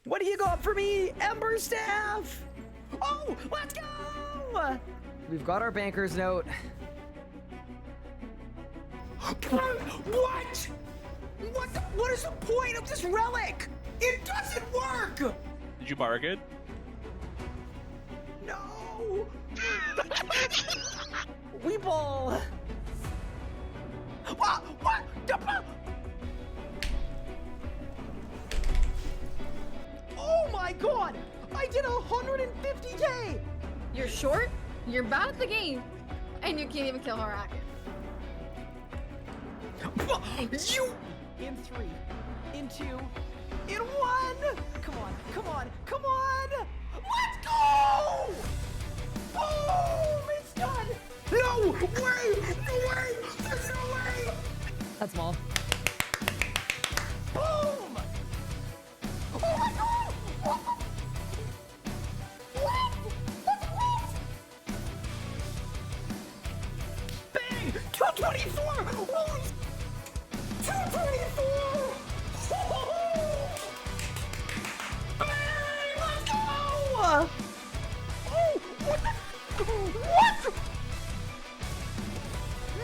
What do you got for me, Ember Staff? Oh, let's go! We've got our banker's note. What? What is the point of this relic? It doesn't work! Did you mark it? No! Weeble! What? Oh my god! I did 150k! You're short, you're bad at the game, and you can't even kill Harak. You! In 3, in 2, in 1! Come on, come on, come on! Let's go! Boom! It's done! No way! No way! There's no way! That's small. Boom! Oh my god! What? That's what? Bang! 224! Holy 224! Bang! Let's go! Oh! What?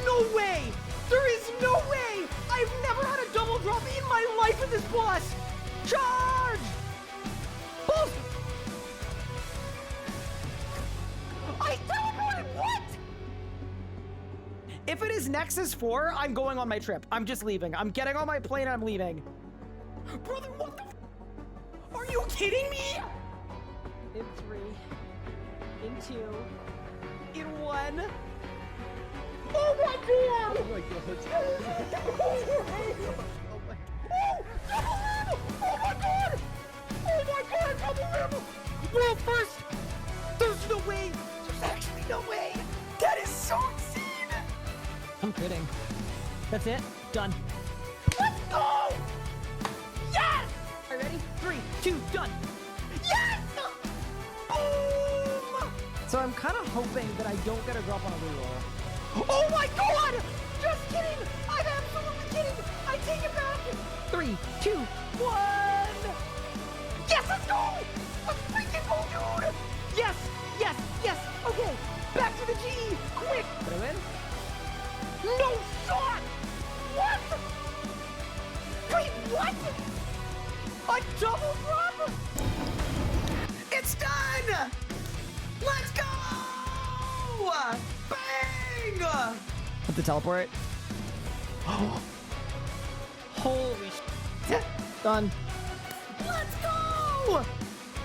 No way! There is no way! I've never had a double drop in my life with this boss! Charge! Boss! I teleported! What? If it is Nexus 4, I'm going on my trip. I'm just leaving. I'm getting on my plane and I'm leaving. Brother, what the Are you kidding me? In 3, in 2, in 1. Oh my god! Oh my god. Oh my god! Oh my god, double rim! Well, first, there's no way. There's actually no way. That is so insane. I'm kidding. That's it. Done. Let's go! Yes! Are you ready? 3, 2, done. Yes! Boom! So I'm kind of hoping that I don't get a drop on a reroll. Oh my god! Just kidding! I'm absolutely kidding! I take it back! 3, 2, 1! Yes, let's go! Let's freaking go, dude! Yes! Yes! Yes! Okay! Back to the G! Quick! Did I win? No shot! What? Wait, what? A double drop? It's done! Let's go! Bang! Put the teleport. Holy shit. Done. Let's go!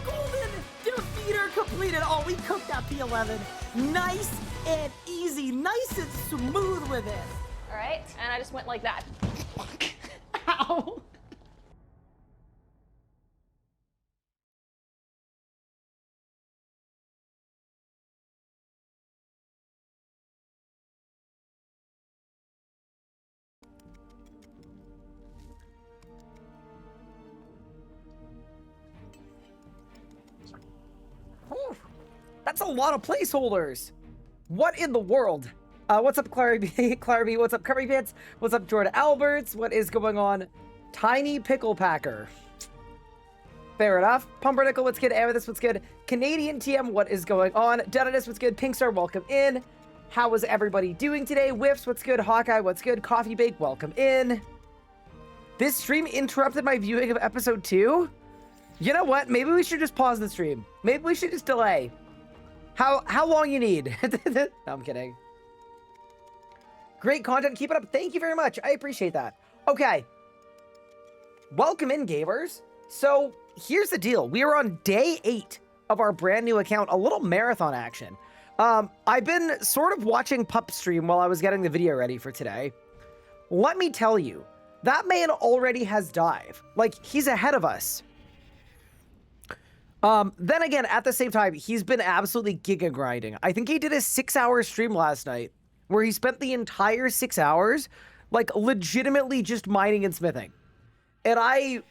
Golden defeater completed. Oh, we cooked that P11. Nice and easy. Nice and smooth with it. All right, and I just went like that. Ow. Whew. That's a lot of placeholders. What in the world? What's up, Clary B? Clary B, what's up, Curry Bits? What's up, Jordan Alberts? What is going on? Tiny Pickle Packer. Fair enough. Pumpernickel, what's good? Amethyst, what's good? Canadian TM, what is going on? Deadness, what's good? Pinkstar, welcome in. How is everybody doing today? Whiffs, what's good? Hawkeye, what's good? Coffee Bake, welcome in. This stream interrupted my viewing of episode 2. You know what? Maybe we should just pause the stream. Maybe we should just delay. How long you need? No, I'm kidding. Great content. Keep it up. Thank you very much. I appreciate that. Okay. Welcome in, gamers. So here's the deal. We are on day 8 of our brand new account, a little marathon action. I've been sort of watching Pup stream while I was getting the video ready for today. Let me tell you, that man already has dive. Like, he's ahead of us. Then again, at the same time, he's been absolutely giga grinding. I think he did a 6-hour stream last night where he spent the entire 6 hours, like, legitimately just mining and smithing. And I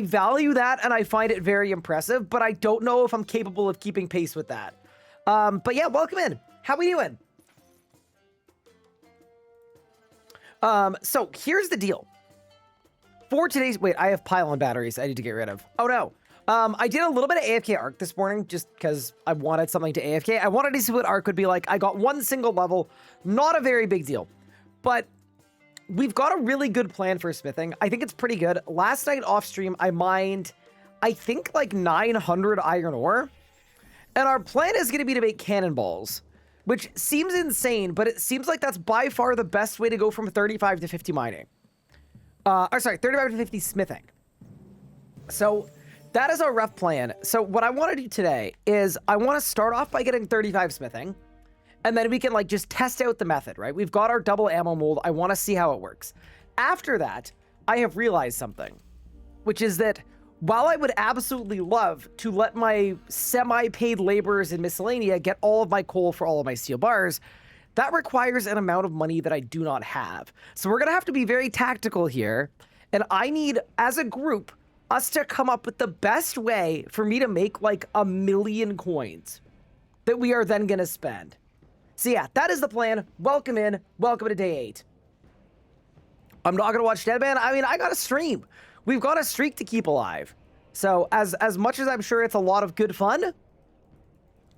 value that and I find it very impressive, but I don't know if I'm capable of keeping pace with that. But yeah, welcome in. How we doing? So here's the deal. For today's, wait, I have pylon batteries I need to get rid of. Oh no. I did a little bit of AFK arc this morning just because I wanted something to AFK. I wanted to see what arc would be like. I got one single level, not a very big deal, but we've got a really good plan for smithing. I think it's pretty good. Last night off stream, I mined, I think like 900 iron ore, and our plan is going to be to make cannonballs, which seems insane, but it seems like that's by far the best way to go from 35 to 50 mining. Sorry, 35 to 50 smithing. So that is our rough plan. So what I want to do today is I want to start off by getting 35 smithing, and then we can like just test out the method, right? We've got our double ammo mold. I want to see how it works. After that, I have realized something, which is that while I would absolutely love to let my semi-paid laborers in Miscellania get all of my coal for all of my steel bars, that requires an amount of money that I do not have. So we're going to have to be very tactical here. And I need, as a group, us to come up with the best way for me to make like 1 million coins that we are then going to spend. So yeah, that is the plan. Welcome in. Welcome to day 8. I'm not going to watch Deadman. I mean, I got a stream. We've got a streak to keep alive. So as much as I'm sure it's a lot of good fun,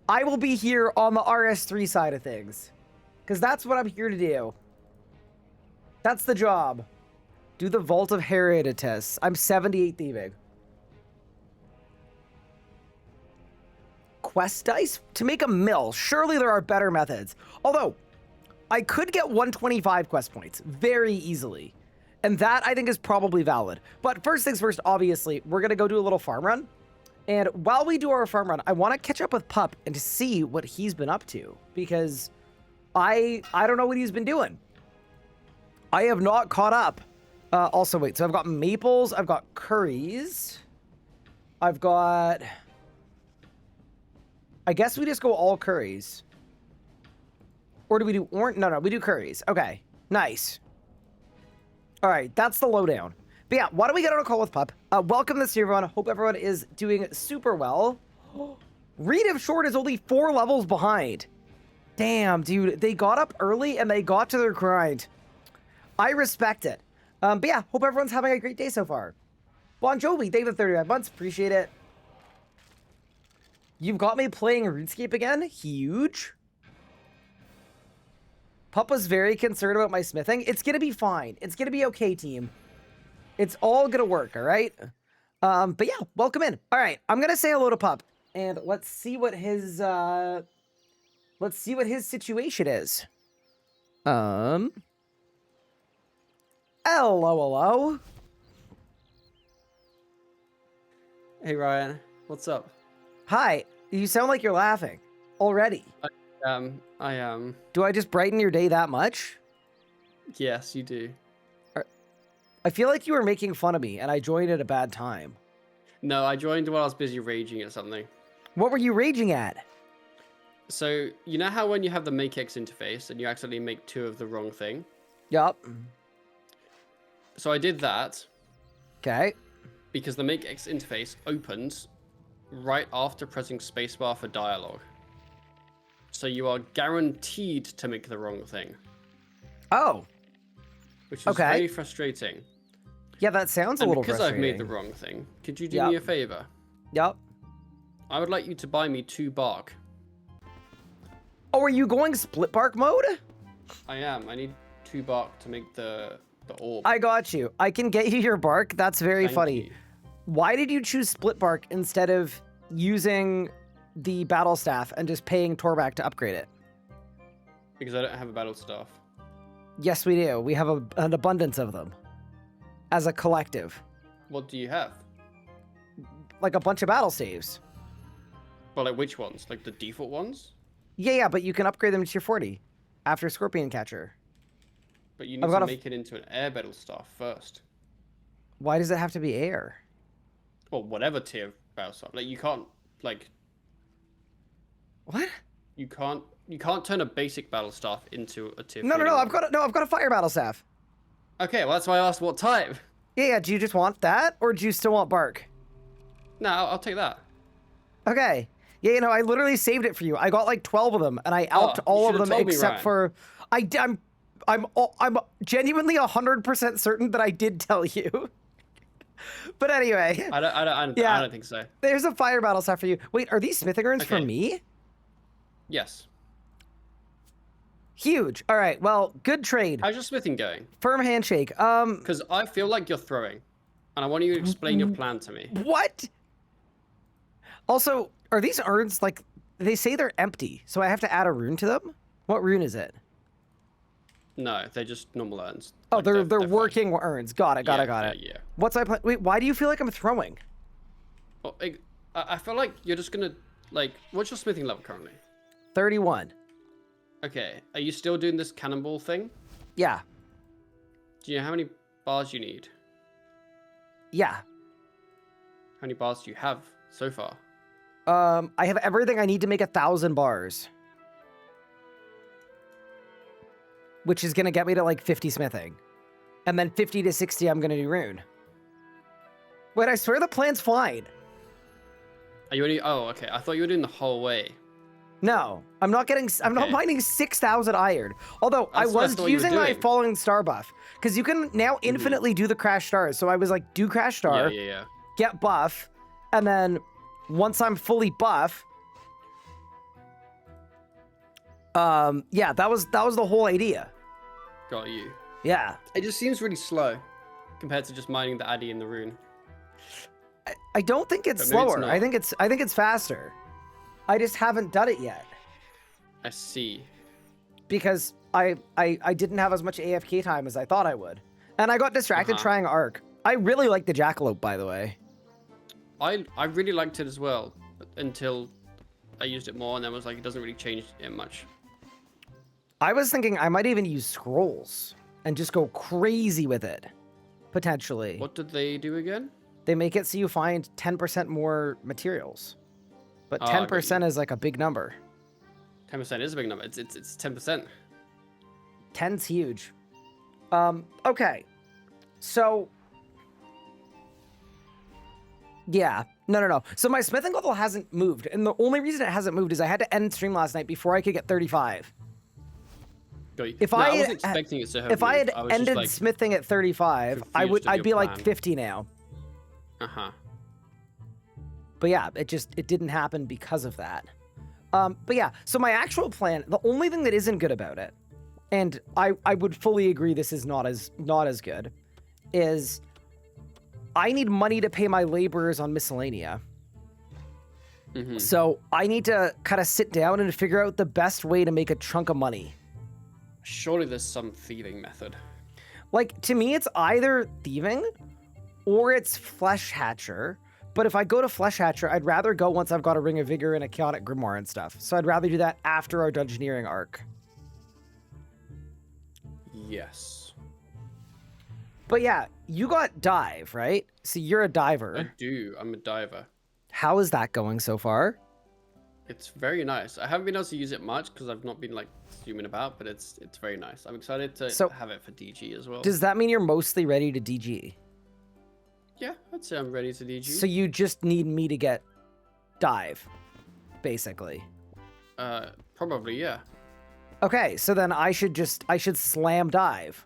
I will be here on the RS3 side of things. Because that's what I'm here to do. That's the job. Do the Vault of Herodotus. I'm 78 thieving. Quest dice? To make a mill. Surely there are better methods. Although, I could get 125 quest points very easily. And that, I think, is probably valid. But first things first, obviously, we're going to go do a little farm run. And while we do our farm run, I want to catch up with Pup and to see what he's been up to. Because I don't know what he's been doing. I have not caught up. Also, wait, so I've got maples, I've got curries, I've got, I guess we just go all curries. Or do we do orange? No, we do curries. Okay, nice. All right, that's the lowdown. But yeah, why don't we get on a call with Pup? Welcome this year, everyone. Hope everyone is doing super well. Reed of Short is only 4 levels behind. Damn, dude, they got up early and they got to their grind. I respect it. But yeah, hope everyone's having a great day so far. Bon Jovi, thank you for 35 months. Appreciate it. You've got me playing RuneScape again? Huge. Pup was very concerned about my smithing. It's going to be fine. It's going to be okay, team. It's all going to work, all right? But yeah, welcome in. All right, I'm going to say hello to Pup. And let's see what his situation is. Hello. Hey Ryan, what's up? Hi. You sound like you're laughing already. I am. Do I just brighten your day that much? Yes, you do. I feel like you were making fun of me and I joined at a bad time. No, I joined while I was busy raging at something. What were you raging at? So, you know how when you have the MakeX interface and you accidentally make 2 of the wrong thing? Yup. So I did that. Okay. Because the MakeX interface opens right after pressing spacebar for dialogue. So you are guaranteed to make the wrong thing. Oh. Which is very frustrating. Yeah, that sounds a little frustrating. Because I've made the wrong thing, could you do me a favor? Yup. I would like you to buy me 2 bark. Oh, are you going split bark mode? I am. I need 2 bark to make the orb. I got you. I can get you your bark. That's very funny. You. Why did you choose split bark instead of using the battle staff and just paying Torback to upgrade it? Because I don't have a battle staff. Yes, we do. We have an abundance of them as a collective. What do you have? Like a bunch of battle staves. Well, like which ones? Like the default ones? Yeah, but you can upgrade them to tier 40 after Scorpion Catcher. But you need to make it into an air battle staff first. Why does it have to be air? Well, whatever tier battle staff. Like you can't What? You can't turn a basic battle staff into a tier. No. I've got a fire battle staff. Okay, well that's why I asked what type. Yeah. Do you just want that, or do you still want bark? No, I'll take that. Okay. Yeah, I literally saved it for you. I got like 12 of them, and I alped all of them except for I'm genuinely 100% certain that I did tell you. But anyway, I Yeah. don't think so. there's a fire battle stuff for you. Wait, are these smithing urns for Okay. me? Yes. Huge. All right. Well, good trade. How's your smithing going? Firm handshake. Because I feel like you're throwing, and I want you to explain your plan to me. What? Also, are these urns like they say they're empty? So I have to add a rune to them. What rune is it? No, they're just normal urns. Oh, Like, they're fine. working urns. Got it. Got it. Yeah. What's my plan? Wait, why do you feel like I'm throwing? Well, I feel like you're just gonna like. What's your smithing level currently? 31. Okay. Are you still doing this cannonball thing? Yeah. Do you know how many bars you need? Yeah. How many bars do you have so far? I have everything I need to make 1,000 bars. Which is gonna get me to like 50 smithing. And then 50 to 60 I'm gonna do rune. Wait, I swear the plan's fine. Are you only? Oh, okay. I thought you were doing the whole way. No, I'm not Okay. mining 6,000 iron. Although I That's what I was thought you were using my doing. falling star buff. Because you can now infinitely do the crash stars. So I was like, do crash star, Yeah. get buff, and then once I'm fully buff, yeah, that was the whole idea. Got you. Yeah. It just seems really slow compared to just mining the addy in the rune. I don't think it's But maybe it's slower. not. I think it's faster. I just haven't done it yet I see. because I didn't have as much AFK time as I thought I would. And I got distracted trying Arc. I really like the Jackalope, by the way. I really liked it as well until I used it more and then was like it doesn't really change it much. I was thinking I might even use scrolls and just go crazy with it, potentially. What did they do again? They make it so you find 10% more materials. But Oh, I got 10% is like a big number. 10% is a big number. It's 10%. 10's huge. Okay. So yeah. No. So my smithing level hasn't moved. And the only reason it hasn't moved is I had to end stream last night before I could get 35. Got you. If No, I wasn't had- expecting it to have If I had moved. Was just, ended like, smithing at 35, confused of I'd your be like plan. 50 now. Uh-huh. But yeah, it didn't happen because of that. But yeah, so my actual plan, the only thing that isn't good about it, and I would fully agree this is not as good, is I need money to pay my laborers on Miscellania. Mhm. So I need to kind of sit down and figure out the best way to make a chunk of money. Surely there's some thieving method. Like, to me, it's either thieving or it's Flesh Hatcher. But if I go to Flesh Hatcher, I'd rather go once I've got a Ring of Vigor and a Chaotic Grimoire and stuff. So I'd rather do that after our Dungeoneering arc. Yes. But yeah, you got Dive, right? So you're a diver. I do. I'm a diver. How is that going so far? It's very nice. I haven't been able to use it much because I've not been like zooming about, but it's very nice. I'm excited to So- have it for DG as well. Does that mean you're mostly ready to DG? Yeah, I'd say I'm ready to DG. So you just need me to get Dive, basically. Probably, yeah. Okay, so then I should slam Dive.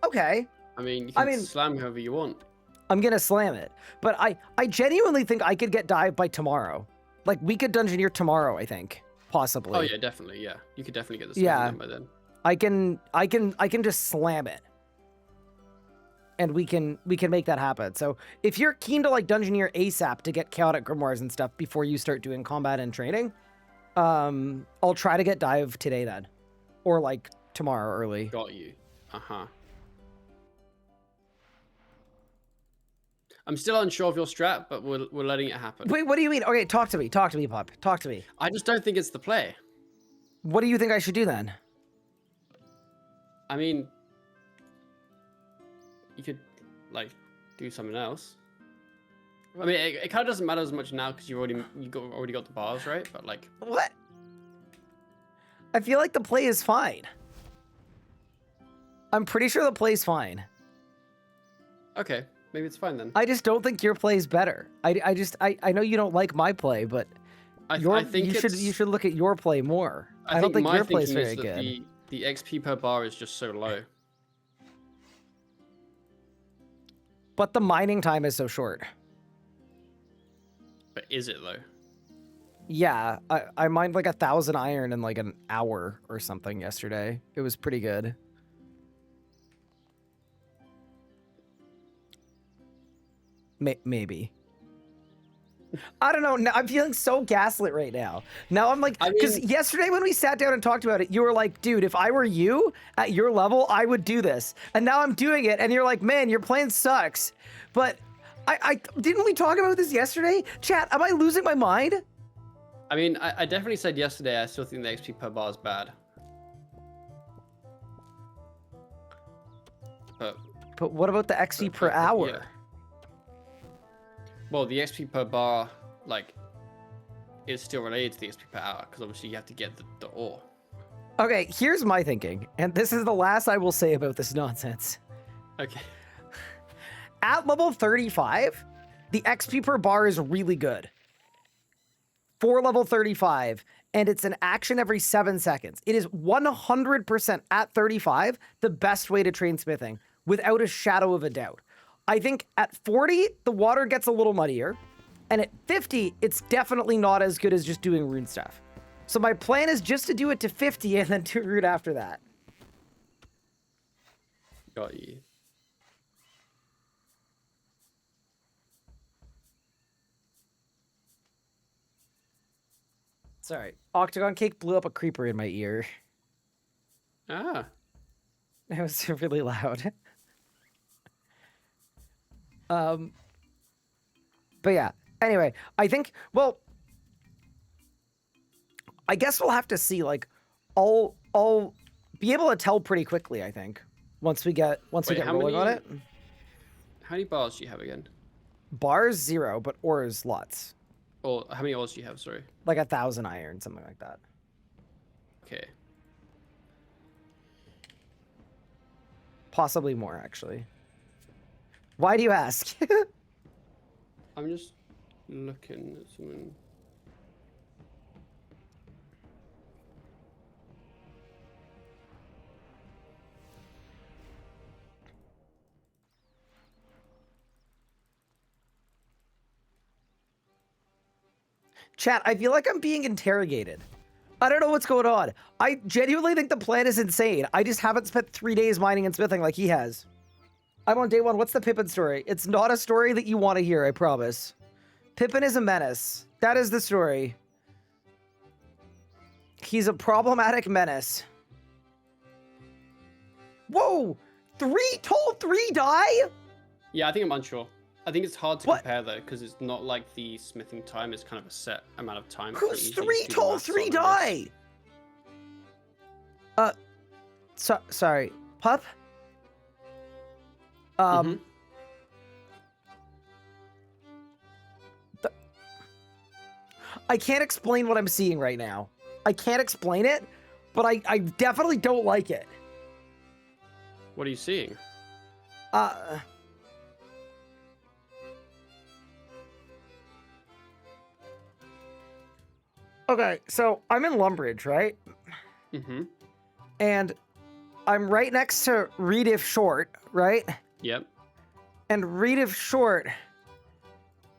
Okay, I mean, you I can mean- slam whoever you want. I'm gonna slam it. But I genuinely think I could get Dive by tomorrow. Like, we could Dungeoneer tomorrow, I think. Possibly. Oh yeah, definitely. Yeah, you could definitely get this Yeah. done by then. I can just slam it. And we can make that happen. So if you're keen to like Dungeoneer ASAP to get Chaotic Grimoires and stuff before you start doing combat and training, I'll try to get Dive today then. Or like tomorrow early. Got you. Uh-huh. I'm still unsure of your strat, but we're letting it happen. Wait, what do you mean? Okay, talk to me, Pup. Talk to me. I just don't think it's the play. What do you think I should do then? I mean, you could like do something else. I mean, it kind of doesn't matter as much now because you already got the bars, right? But like, What? I feel like the play is fine. I'm pretty sure the play's fine. okay, maybe it's fine then. I just don't think your play's better. I know you don't like my play, but I think you should look at your play more. I don't think my your play's thinking very is that good. the XP per bar is just so low. But the mining time is so short. But is it though? Yeah, I mined like 1,000 iron in like an hour or something yesterday. It was pretty good. Maybe. I don't know. Now I'm feeling so gaslit right now. Now I'm like, because yesterday when we sat down and talked about it, you were like, dude, if I were you at your level, I would do this. And now I'm doing it, and you're like, man, your plan sucks. But I didn't we talk about this yesterday? Chat, am I losing my mind? I mean, I definitely said yesterday I still think the XP per bar is bad. But what about the XP per hour? Yeah. Well, the XP per bar, like, is still related to the XP per hour, because obviously you have to get the ore. Okay, here's my thinking, and this is the last I will say about this nonsense. Okay. At level 35, the XP per bar is really good. For level 35, and it's an action every 7 seconds. It is 100% at 35 the best way to train smithing, without a shadow of a doubt. I think at 40, the water gets a little muddier, and at 50, it's definitely not as good as just doing rune stuff. So my plan is just to do it to 50 and then do rune after that. Got you. Sorry, Octagon Cake blew up a creeper in my ear. Ah. It was really loud. But yeah, anyway, I think, well, I guess we'll have to see, like, I'll be able to tell pretty quickly, I think, once we get rolling on it. How many bars do you have again? Bars 0, but ores lots. Or how many ores do you have, sorry? Like 1,000 iron, something like that. Okay. Possibly more, actually. Why do you ask? I'm just looking at something. Chat, I feel like I'm being interrogated. I don't know what's going on. I genuinely think the plan is insane. I just haven't spent 3 days mining and smithing like he has. I'm on day 1. What's the Pippin story? It's not a story that you want to hear, I promise. Pippin is a menace. That is the story. He's a problematic menace. Whoa! 3 die? Yeah, I think I'm unsure. I think it's hard to compare though, because it's not like the smithing time is kind of a set amount of time. Who's 3 die? Sorry. Pup? I can't explain what I'm seeing right now. I can't explain it, but I definitely don't like it. What are you seeing? Okay, so I'm in Lumbridge, right? Mm-hmm. And I'm right next to Rediff Short, right? Yep. And Rediff Short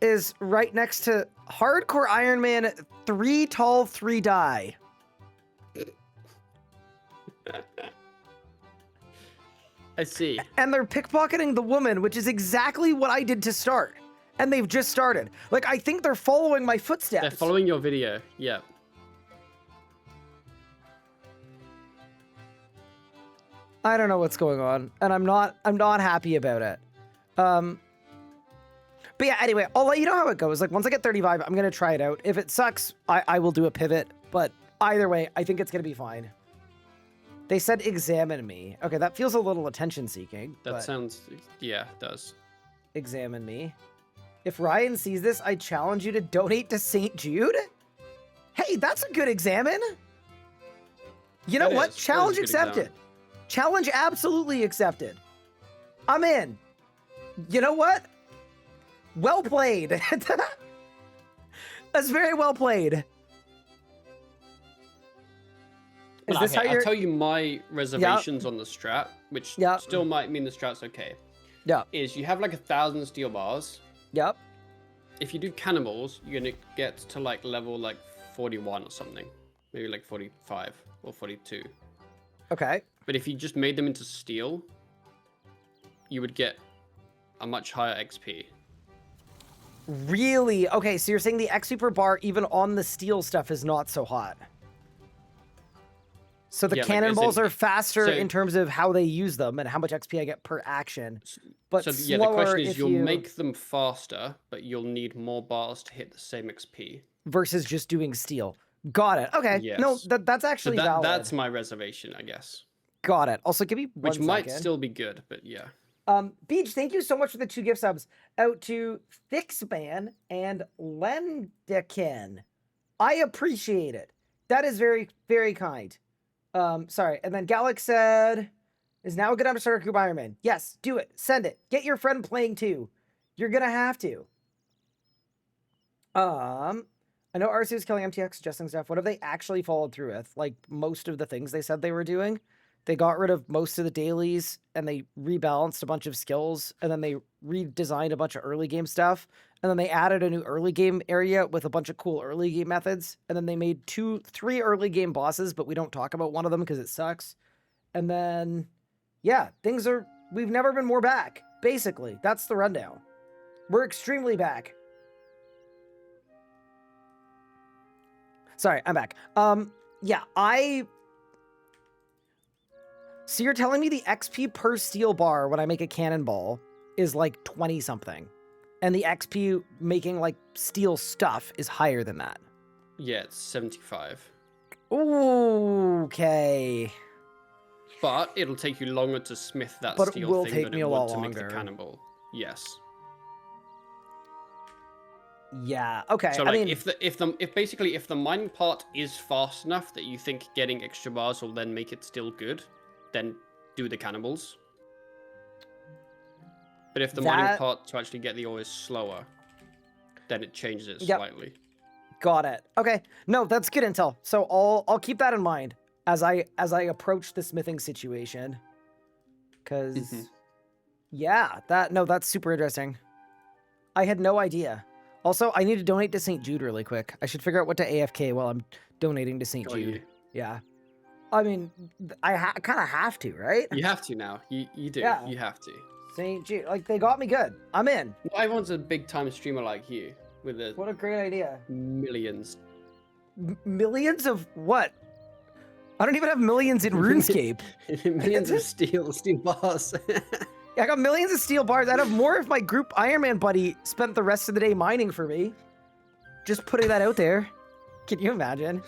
is right next to Hardcore Ironman 3 die. I see. And they're pickpocketing the woman, which is exactly what I did to start. And they've just started. Like, I think they're following my footsteps. They're following your video. Yeah. I don't know what's going on, and I'm not happy about it. But yeah, anyway, I'll let you know how it goes. Like, once I get 35, I'm gonna try it out. If it sucks, I will do a pivot. But either way, I think it's gonna be fine. They said examine me. Okay, that feels a little attention-seeking. That sounds, yeah, it does. Examine me. If Ryan sees this, I challenge you to donate to St. Jude? Hey, that's a good examine. You know what? Challenge accepted. Challenge absolutely accepted. I'm in. You know what? Well played. That's very well played. Well, okay, I'll tell you my reservations on the strat, which still might mean the strat's okay. Yeah. is you have like 1,000 steel bars. Yep. If you do cannonballs, you're gonna get to like level like 41 or something, maybe like 45 or 42. Okay. But if you just made them into steel, you would get a much higher XP. Really? Okay, so you're saying the XP per bar, even on the steel stuff, is not so hot. So the Yeah, like, cannonballs as in- are faster so- in terms of how they use them and how much XP I get per action. But So slower yeah, the question is if you'll you... make them faster, but you'll need more bars to hit the same XP. versus just doing steel. Got it. Okay. No, Yes. that's So actually valid. that's my reservation, I guess. Got it. Also, give me one Which might second. still be good, but yeah. Beach, thank you so much for the 2 gift subs out to Thixman and Lendikin. I appreciate it. That is very, very kind. Sorry. And then Galax said, is now a good time to start a group Ironman? Yes, do it. Send it. Get your friend playing too. You're gonna have to. I know RC was killing MTX, suggesting stuff. What have they actually followed through with? Like most of the things they said they were doing? They got rid of most of the dailies and they rebalanced a bunch of skills and then they redesigned a bunch of early game stuff. And then they added a new early game area with a bunch of cool early game methods. And then they made 3 early game bosses, but we don't talk about one of them because it sucks. And then, yeah, we've never been more back. Basically, that's the rundown. We're extremely back. Sorry, I'm back. Yeah, So you're telling me the XP per steel bar when I make a cannonball is like 20 something. And the XP making like steel stuff is higher than that. Yeah, it's 75. Okay. But it'll take you longer to smith that But it steel will thing take than me it a would lot to make longer. the cannonball. Yes. Yeah, okay. So I like mean, if the mining part is fast enough that you think getting extra bars will then make it still good, then do the cannonballs. But if the mining part to actually get the ore is slower, then it changes it slightly. Got it. Okay. No, that's good intel. So I'll keep that in mind as I approach the smithing situation. Cause yeah, that's super interesting. I had no idea. Also, I need to donate to St. Jude really quick. I should figure out what to AFK while I'm donating to St. Jude. You. Yeah. I mean, I kind of have to, right? You have to now. You do. Yeah. You have to. St. Jude, like they got me good. I'm in. Well, everyone's a big time streamer like you with the What a great idea. millions. Millions of what? I don't even have millions in RuneScape. Millions of steel bars. I got millions of steel bars. I'd have more if my group Ironman buddy spent the rest of the day mining for me. Just putting that out there. Can you imagine?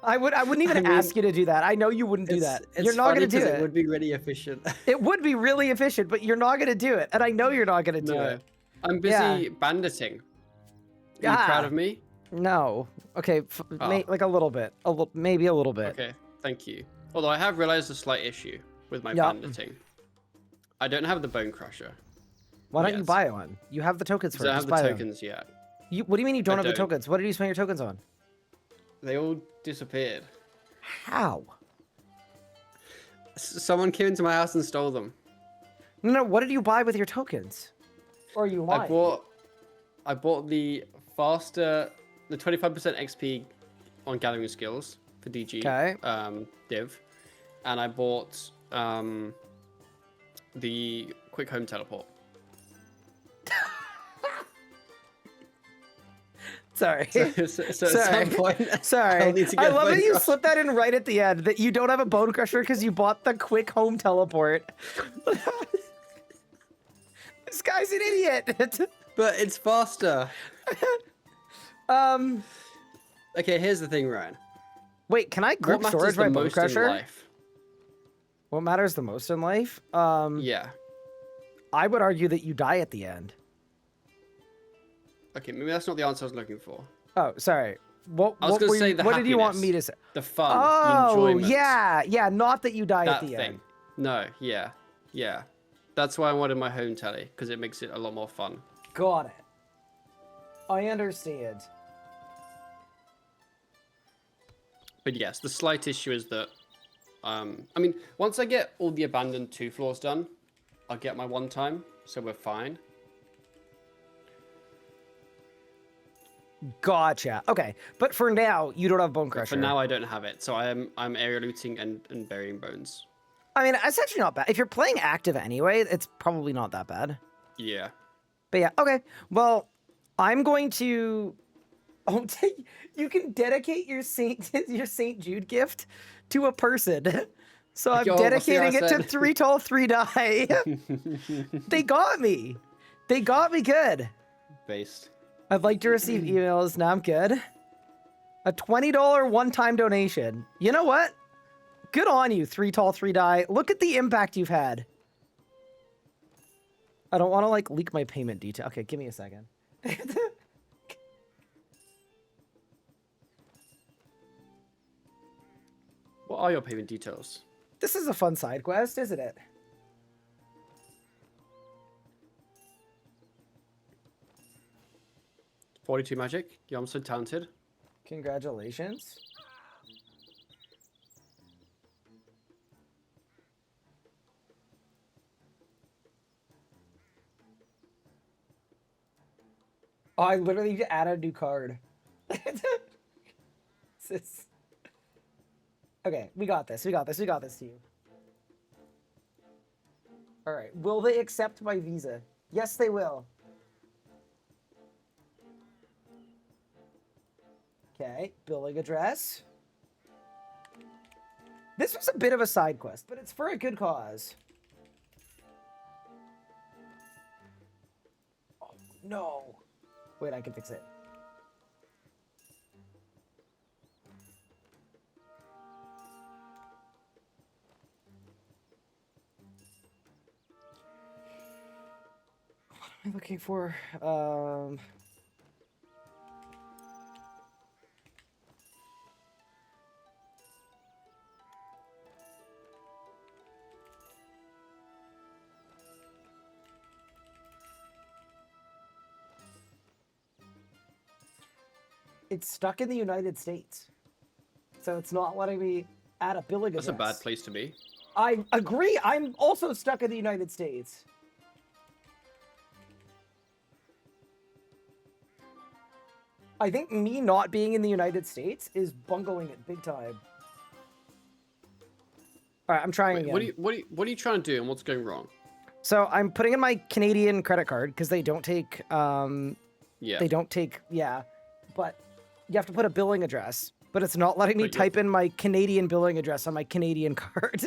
I wouldn't even ask you to do that. I know you wouldn't do that. You're not going to do it. It would be really efficient. It would be really efficient, but you're not going to do it. And I know you're not going to do it. I'm busy banditting. Are you proud of me? No. Okay, like a little bit. Maybe a little bit. Okay, thank you. Although I have realized a slight issue with my banditting. I don't have the bone crusher. Why don't you buy one? You have the tokens for it. I don't have the tokens yet. What do you mean you don't have the tokens? What did you spend your tokens on? They all disappeared. How? Someone came into my house and stole them. No, what did you buy with your tokens? Or you lied? I bought the 25% XP on gathering skills for DG. Okay. Div. And I bought the quick home teleport. Sorry. So at some point, Sorry. I'll need to I get love a that bone you crusher. slipped that in right at the end, that you don't have a bone crusher because you bought the quick home teleport. This guy's an idiot. But it's faster. Okay, here's the thing, Ryan. Wait, can I group What storage matters the my bone most in crusher? life? What matters the most in life? Yeah. I would argue that you die at the end. Okay, maybe that's not the answer I was looking for. Oh, sorry. What did you want me to say? The fun, the enjoyment. Yeah, not that you die That at the thing. end. No, yeah. That's why I wanted my home telly, because it makes it a lot more fun. Got it. I understand. But yes, the slight issue is that, I mean, once I get all the abandoned 2 floors done, I'll get my 1 time, so we're fine. Gotcha. Okay, but for now, you don't have Bone But Crusher. for now, I don't have it, so I'm area looting and burying bones. I mean, it's actually not bad. If you're playing active anyway, it's probably not that bad. Yeah. But yeah, okay. Well, I'm going to. Oh, you can dedicate your Saint Jude gift to a person. So I'm Yo, we'll see dedicating what I it to said. 3 tall, 3 die. They got me. They got me good. Based. I'd like to receive emails. Now I'm good. A $20 one-time donation. You know what? Good on you, 3 tall, 3 die. Look at the impact you've had. I don't want to like leak my payment detail. Okay, give me a second. What are your payment details? This is a fun side quest, isn't it? $42 magic. Yeah, I'm so talented. Congratulations. Oh, I literally need to add a new card. Okay, we got this. We got this. We got this, team. All right. Will they accept my visa? Yes, they will. Okay, billing address. This was a bit of a side quest, but it's for a good cause. Oh, no. Wait, I can fix it. What am I looking for? It's stuck in the United States. So it's not letting me add a billing address. That's a bad place to be. I agree. I'm also stuck in the United States. I think me not being in the United States is bungling it big time. All right, I'm trying Wait, again. what are you trying to do and what's going wrong? So I'm putting in my Canadian credit card because they don't take Yeah. they don't take but you have to put a billing address, but it's not letting me But type in my Canadian billing address on my Canadian card.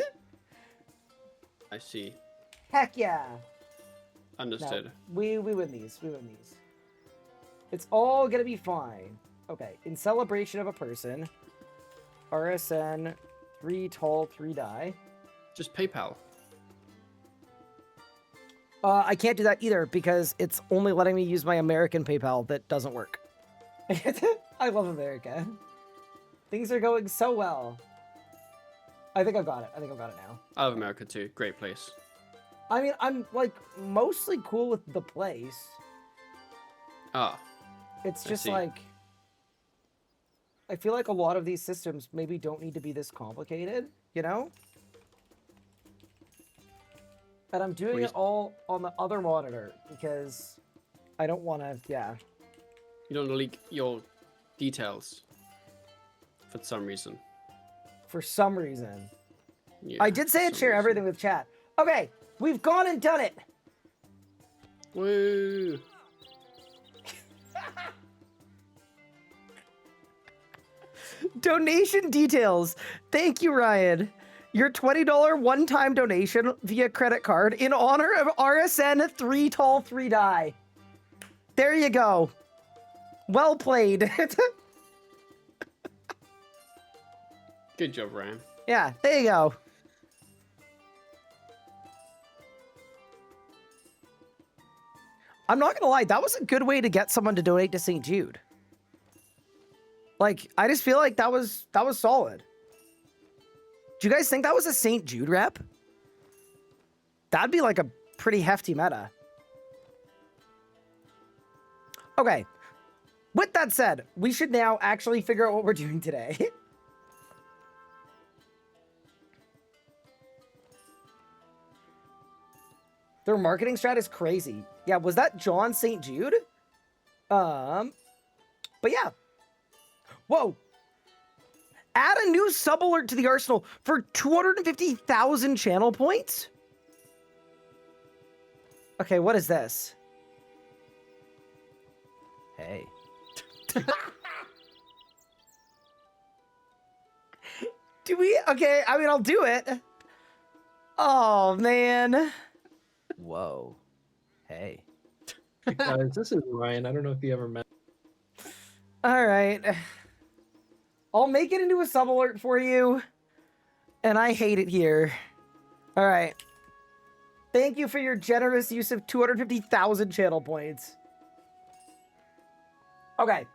I see. Heck yeah. Understood. No, we win these. We win these. It's all gonna be fine. Okay, in celebration of a person, RSN, 3 tall, 3 die. Just PayPal. I can't do that either because it's only letting me use my American PayPal that doesn't work. I love America. Things are going so well. I think I've got it. I think I've got it now. I love America too. Great place. I mean, I'm like mostly cool with the place. Ah. It's I just see. like I feel like a lot of these systems maybe don't need to be this complicated, you know? And I'm doing it all on the other monitor because I don't want to, You don't leak your details for some reason. for some reason. Yeah, I did say for I'd some share reason. everything with chat. Okay, we've gone and done it. Woo! Donation details. Thank you, Ryan. Your $20 one-time donation via credit card in honor of RSN 3 tall 3 die. There you go. Well played. Good job, Ryan. Yeah, there you go. I'm not gonna lie, that was a good way to get someone to donate to St. Jude. Like, I just feel like that was solid. Do you guys think that was a St. Jude rep? That'd be like a pretty hefty meta. Okay. With that said, we should now actually figure out what we're doing today. Their marketing strat is crazy. Yeah, was that John St. Jude? But yeah. Whoa. Add a new sub alert to the arsenal for 250,000 channel points? Okay, what is this? Hey. Do we? Okay, I mean, I'll do it. Oh, man. Whoa. Hey. Guys, this is Ryan. I don't know if you ever met. All right. I'll make it into a sub alert for you. And I hate it here. All right. Thank you for your generous use of 250,000 channel points. Okay.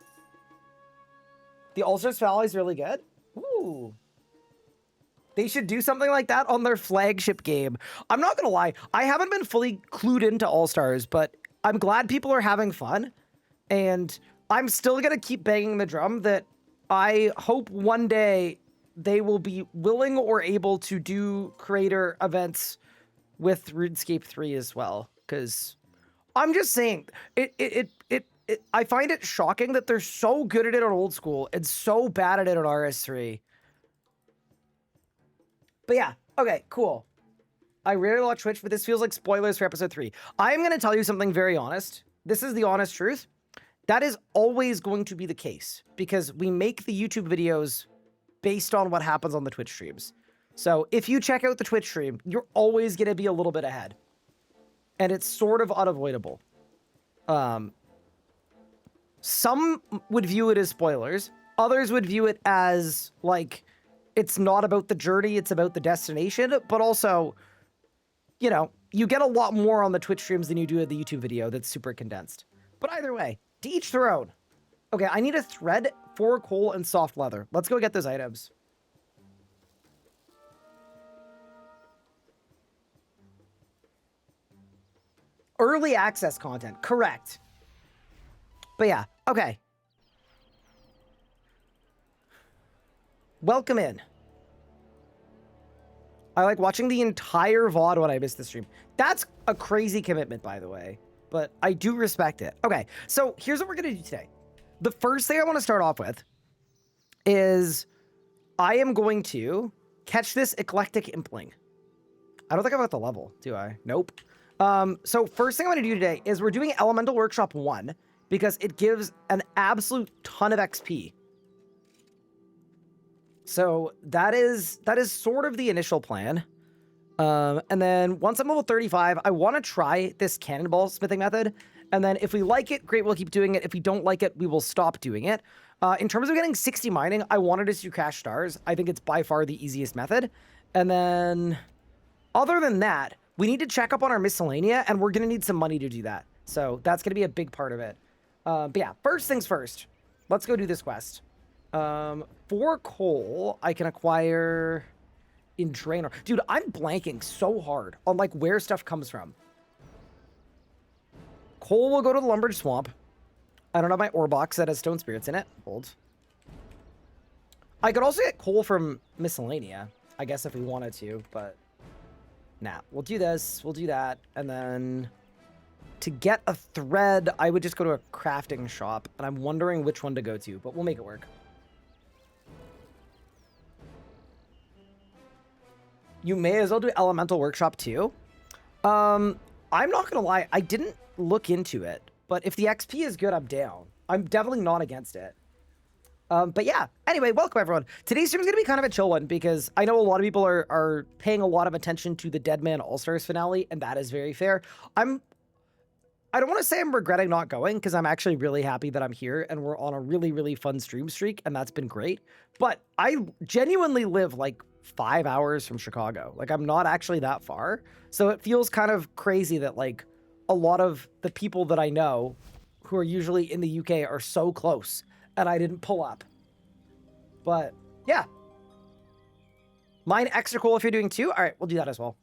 The All-Stars Valley is really good. Ooh. They should do something like that on their flagship game. I'm not going to lie. I haven't been fully clued into All-Stars, but I'm glad people are having fun. And I'm still going to keep banging the drum that I hope one day they will be willing or able to do creator events with RuneScape 3 as well. Because I'm just saying, I find it shocking that they're so good at it on old school and so bad at it on RS3. But yeah, okay, cool. I rarely watch Twitch, but this feels like spoilers for episode 3. I'm going to tell you something very honest. This is the honest truth. That is always going to be the case because we make the YouTube videos based on what happens on the Twitch streams. So if you check out the Twitch stream, you're always going to be a little bit ahead. And it's sort of unavoidable. Some would view it as spoilers. Others would view it as, like, it's not about the journey, it's about the destination. But also, you know, you get a lot more on the Twitch streams than you do at the YouTube video that's super condensed. But either way, to each their own. Okay, I need a thread, 4 coal, and soft leather. Let's go get those items. Early access content, correct. But yeah, okay. Welcome in. I like watching the entire VOD when I miss the stream. That's a crazy commitment, by the way. But I do respect it. Okay, so here's what we're going to do today. The first thing I want to start off with is I am going to catch this eclectic impling. I don't think I've got the level, do I? Nope. So first thing I'm going to do today is we're doing Elemental Workshop 1 because it gives an absolute ton of XP. So that is sort of the initial plan. And then once I'm level 35, I want to try this cannonball smithing method. And then if we like it, great, we'll keep doing it. If we don't like it, we will stop doing it. In terms of getting 60 mining, I wanted to do cash stars. I think it's by far the easiest method. And then other than that, we need to check up on our Miscellania, and we're going to need some money to do that. So that's going to be a big part of it. But yeah, first things first. Let's go do this quest. 4 coal, I can acquire in Draenor. Dude, I'm blanking so hard on like where stuff comes from. Coal will go to the Lumberge Swamp. I don't have my ore box that has stone spirits in it. Hold. I could also get coal from Miscellania, I guess, if we wanted to, but nah, we'll do this, we'll do that, and then to get a thread, I would just go to a crafting shop, and I'm wondering which one to go to, but we'll make it work. You may as well do Elemental Workshop too. I'm not gonna lie, I didn't look into it, but if the XP is good, I'm down. I'm definitely not against it. But yeah, anyway, welcome everyone. Today's stream is gonna be kind of a chill one because I know a lot of people are paying a lot of attention to the Deadman All-Stars finale, and that is very fair. I don't want to say I'm regretting not going because I'm actually really happy that I'm here and we're on a really, really fun stream streak, and that's been great. But I genuinely live like 5 hours from Chicago. Like, I'm not actually that far. So it feels kind of crazy that like a lot of the people that I know who are usually in the UK are so close and I didn't pull up. But yeah. Mine extra cool if you're doing 2. All right, we'll do that as well.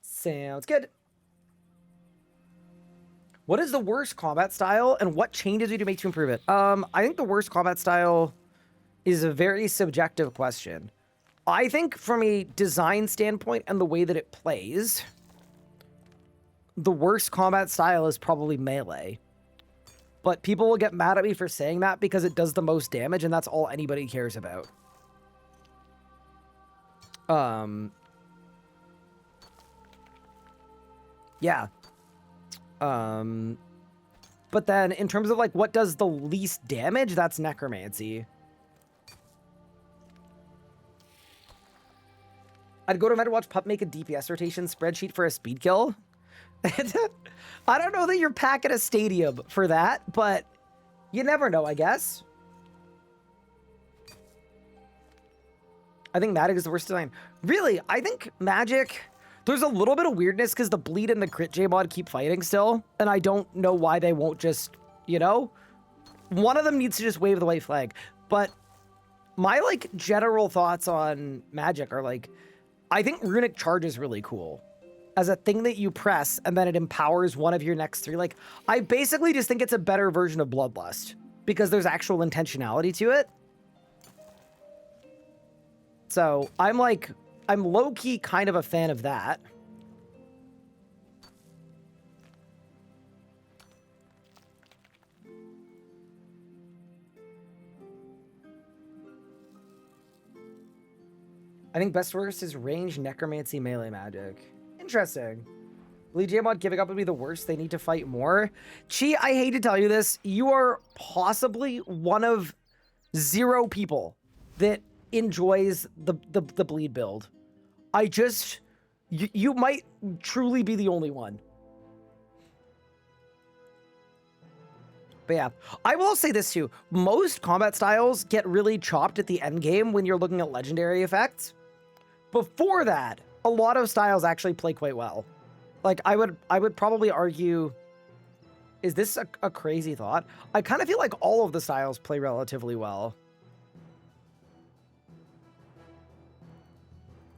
Sounds good. What is the worst combat style and what changes we need to make to improve it? I think the worst combat style is a very subjective question. I think from a design standpoint and the way that it plays, the worst combat style is probably melee. But people will get mad at me for saying that because it does the most damage, and that's all anybody cares about. Yeah. But then in terms of like what does the least damage, that's necromancy. I'd go to Med to watch Pup make a DPS rotation spreadsheet for a speed kill. I don't know that you're packing a stadium for that, but you never know, I guess. I think Magic is the worst design. Really, I think Magic, there's a little bit of weirdness because the Bleed and the Crit J mod keep fighting still, and I don't know why they won't just, you know? One of them needs to just wave the white flag. But my, like, general thoughts on Magic are, like, I think Runic Charge is really cool as a thing that you press and then it empowers one of your next 3. Like, I basically just think it's a better version of Bloodlust because there's actual intentionality to it. So I'm low-key kind of a fan of that. I think best worst is range, necromancy, melee magic. Interesting. Bleed J-Mod giving up would be the worst. They need to fight more. Chi, I hate to tell you this. You are possibly one of 0 people that enjoys the bleed build. You might truly be the only one. But yeah, I will say this too. Most combat styles get really chopped at the end game when you're looking at legendary effects. Before that, a lot of styles actually play quite well. Like, I would probably argue, is this a crazy thought? I kind of feel like all of the styles play relatively well.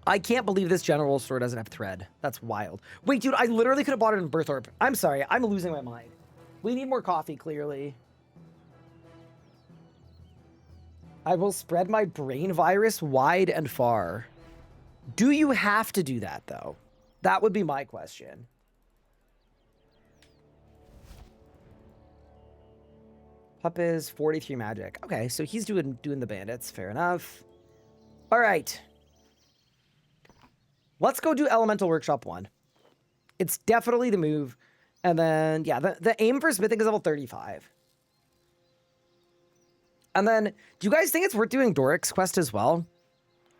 I can't believe this general store doesn't have thread. That's wild. Wait, dude, I literally could have bought it in Berthorpe. I'm sorry, I'm losing my mind. We need more coffee, clearly. I will spread my brain virus wide and far. Do you have to do that, though? That would be my question. Pup is 43 magic. Okay, so he's doing the bandits. Fair enough. All right. Let's go do Elemental Workshop 1. It's definitely the move. And then, yeah, the aim for smithing is level 35. And then, do you guys think it's worth doing Doric's quest as well?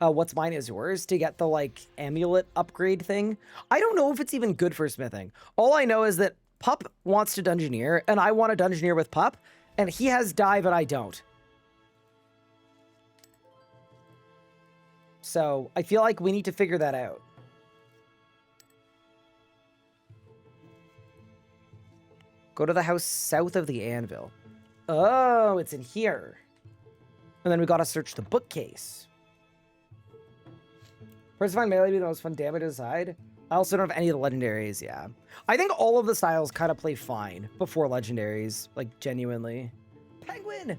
What's mine is yours to get the, like, amulet upgrade thing. I don't know if it's even good for smithing. All I know is that Pup wants to dungeoneer, and I want to dungeoneer with Pup, and he has dive and I don't. So, I feel like we need to figure that out. Go to the house south of the anvil. Oh, it's in here. And then we gotta search the bookcase. First find melee be the most fun damage aside. I also don't have any of the legendaries, yeah. I think all of the styles kind of play fine before legendaries, like genuinely. Penguin!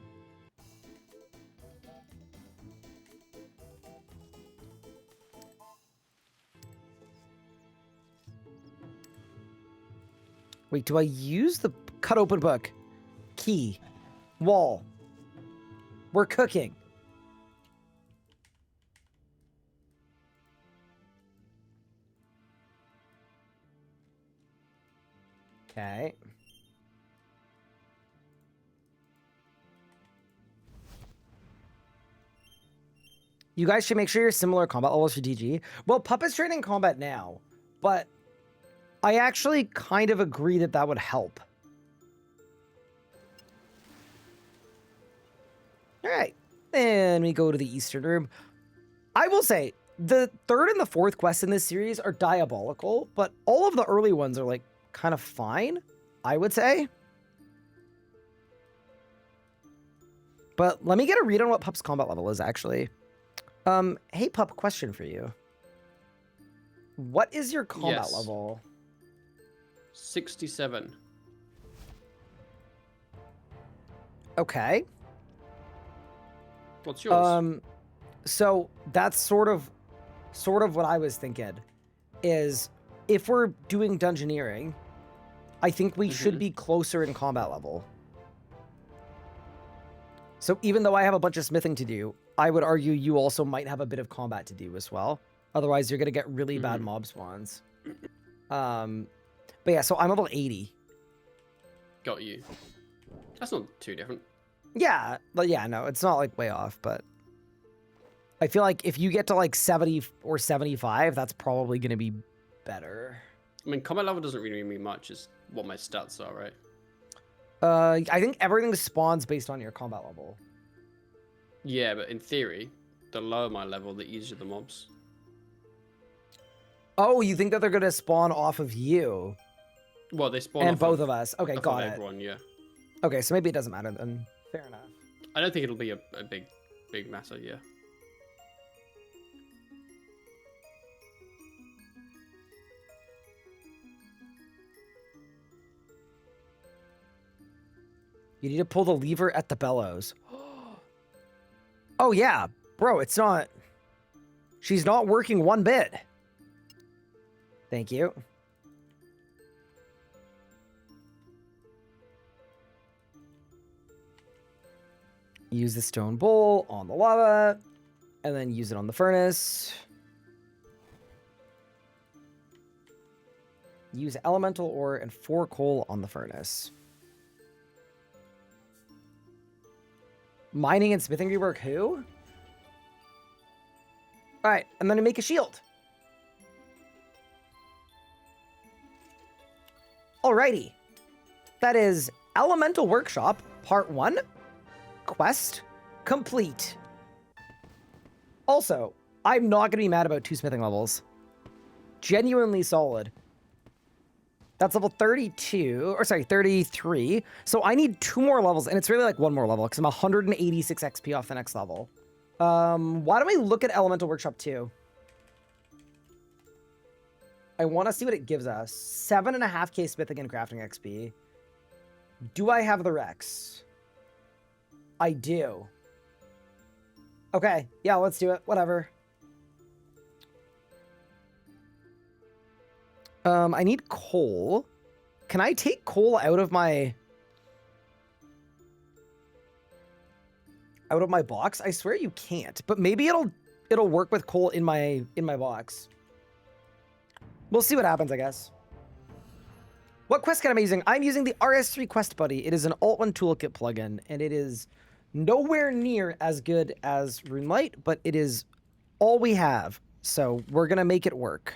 Wait, do I use the cut open book? Key. Wall. We're cooking. Okay. You guys should make sure you're similar combat levels for DG. Well, Pup is training combat now, but I actually kind of agree that that would help. All right. Then we go to the Eastern Room. I will say, the 3rd and the 4th quests in this series are diabolical, but all of the early ones are, like, kind of fine, I would say. But let me get a read on what Pup's combat level is, actually. Hey, Pup, question for you. What is your combat level? 67. Okay. What's yours? So that's sort of what I was thinking is if we're doing dungeoneering, I think we should be closer in combat level. So even though I have a bunch of smithing to do, I would argue you also might have a bit of combat to do as well. Otherwise, you're going to get really bad mob spawns. But yeah, so I'm level 80. Got you. That's not too different. Yeah, but yeah, no, it's not like way off, but I feel like if you get to like 70 or 75, that's probably going to be better. I mean, combat level doesn't really mean much. Is what my stats are, right? I think everything spawns based on your combat level. Yeah, but in theory, the lower my level, the easier the mobs. Oh, you think that they're going to spawn off of you? Well, they spawn And off both of us. Okay, off got of it. everyone, yeah. Okay, so maybe it doesn't matter then. Fair enough. I don't think it'll be a big matter, yeah. You need to pull the lever at the bellows. Oh, yeah. Bro, it's not... She's not working one bit. Thank you. Use the stone bowl on the lava, and then use it on the furnace. Use elemental ore and 4 coal on the furnace. Mining and smithing rework who? Alright, and then make a shield. Alrighty. That is Elemental Workshop, Part 1. Quest complete. Also, I'm not going to be mad about 2 smithing levels. Genuinely solid. That's level 32, or sorry, 33. So I need 2 more levels, and it's really like 1 more level, because I'm 186 XP off the next level. Why don't we look at Elemental Workshop 2? I want to see what it gives us. 7.5k smithing and crafting XP. Do I have the Rex? I do. Okay, yeah, let's do it. Whatever. I need coal. Can I take coal out of my box? I swear you can't, but maybe it'll work with coal in my box. We'll see what happens, I guess. What quest can I be using? I'm using the RS3 Quest Buddy. It is an Alt1 Toolkit plugin, and it is nowhere near as good as Runelight, but it is all we have, so we're gonna make it work.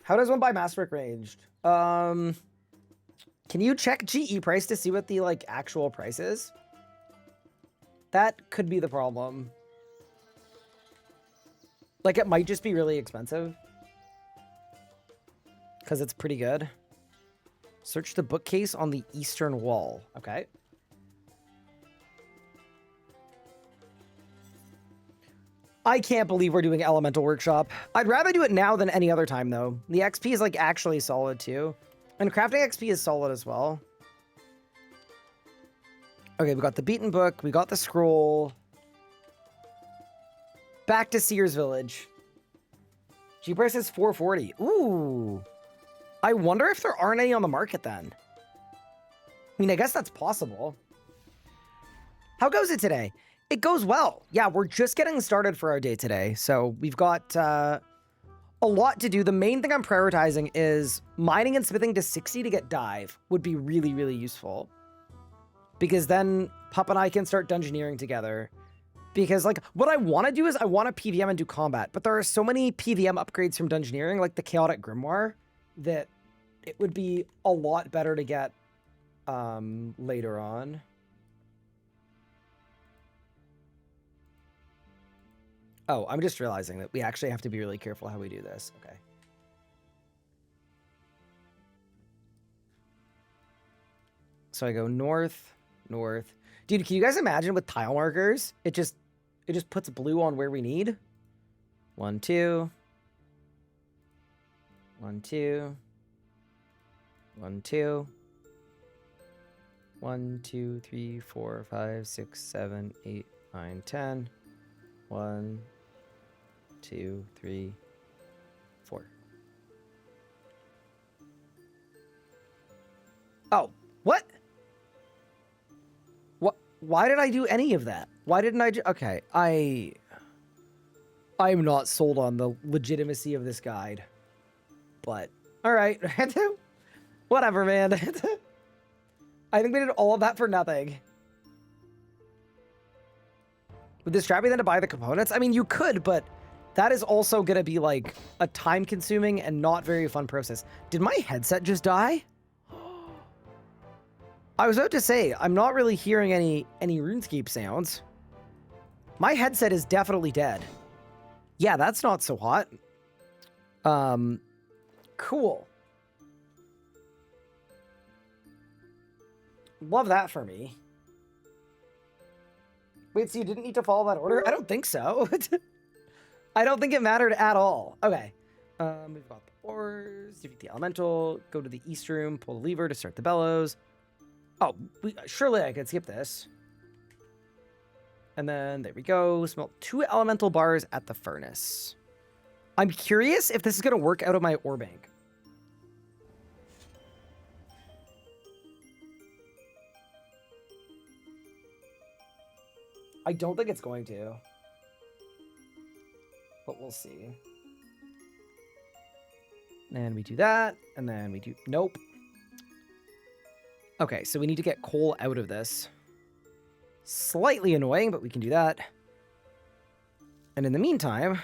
How does one buy Masterwork Ranged? Can you check GE price to see what the like actual price is? That could be the problem. Like, it might just be really expensive. Because it's pretty good. Search the bookcase on the eastern wall. Okay. I can't believe we're doing Elemental Workshop. I'd rather do it now than any other time, though. The XP is, like, actually solid, too. And crafting XP is solid as well. Okay, we got the beaten book. We got the scroll. Back to Sears Village. G price is 440. Ooh. I wonder if there aren't any on the market then. I mean, I guess that's possible. How goes it today? It goes well. Yeah, we're just getting started for our day today. So we've got a lot to do. The main thing I'm prioritizing is mining and smithing to 60 to get dive would be really, really useful. Because then Pup and I can start dungeoneering together. Because, like, what I want to do is I want to PVM and do combat. But there are so many PVM upgrades from dungeoneering, like the Chaotic Grimoire, that it would be a lot better to get later on. Oh, I'm just realizing that we actually have to be really careful how we do this. Okay. So I go north, north. Dude, can you guys imagine with tile markers? It just puts blue on where we need. 1, 2. 1, 2. 1, 2. 1, 2, 3, 4, 5, 6, 7, 8, 9, 10. 1, 2, 3, 4. Oh, what? What? Why did I do any of that? Why didn't I do... Okay, I'm not sold on the legitimacy of this guide. But, alright. Whatever, man. I think we did all of that for nothing. Would this trap me then to buy the components? I mean, you could, but that is also going to be, like, a time-consuming and not very fun process. Did my headset just die? I was about to say, I'm not really hearing any RuneScape sounds. My headset is definitely dead. Yeah, that's not so hot. Cool. Love that for me. Wait, so you didn't need to follow that order? I don't think so. I don't think it mattered at all. Okay. We've got the ores, defeat the elemental, go to the east room, pull the lever to start the bellows. Oh, surely I could skip this. And then there we go. Smelt 2 elemental bars at the furnace. I'm curious if this is going to work out of my ore bank. I don't think it's going to. But we'll see. And we do that. And then we do... Nope. Okay, so we need to get coal out of this. Slightly annoying, but we can do that. And in the meantime...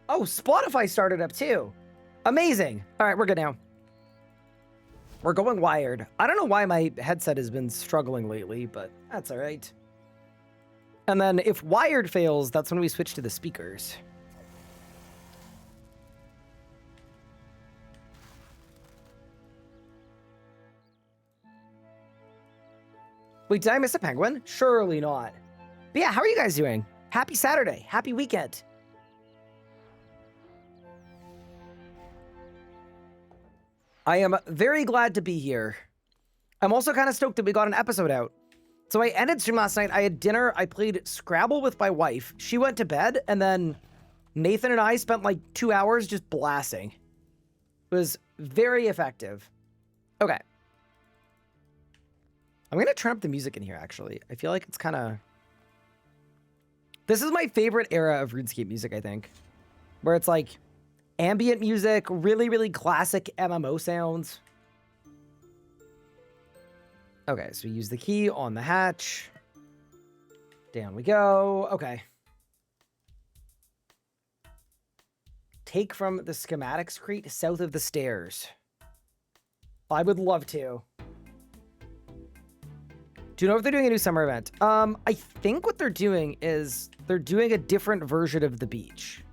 Oh, Spotify started up too. Amazing. All right, we're good now. We're going wired. I don't know why my headset has been struggling lately, but that's all right. And then if wired fails, that's when we switch to the speakers. Wait, did I miss a penguin? Surely not. But yeah, how are you guys doing? Happy Saturday. Happy weekend. I am very glad to be here. I'm also kind of stoked that we got an episode out. So I ended stream last night. I had dinner. I played Scrabble with my wife. She went to bed, and then Nathan and I spent like 2 hours just blasting. It was very effective. Okay. I'm going to turn up the music in here, actually. I feel like it's kind of... This is my favorite era of RuneScape music, I think. Where it's like... ambient music, really, really classic MMO sounds. Okay, so we use the key on the hatch. Down we go. Okay. Take from the schematics crate south of the stairs. I would love to. Do you know if they're doing a new summer event? I think what they're doing is they're doing a different version of the beach.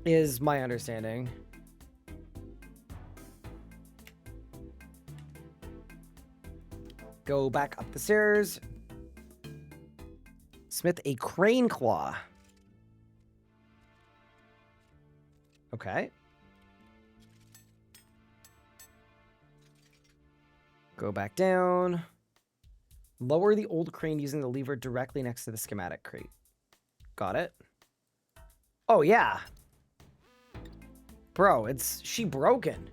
Is my understanding. Go back up the stairs. Smith a crane claw. Okay. Go back down. Lower the old crane using the lever directly next to the schematic crate. Got it. Oh, yeah. Bro, she broken.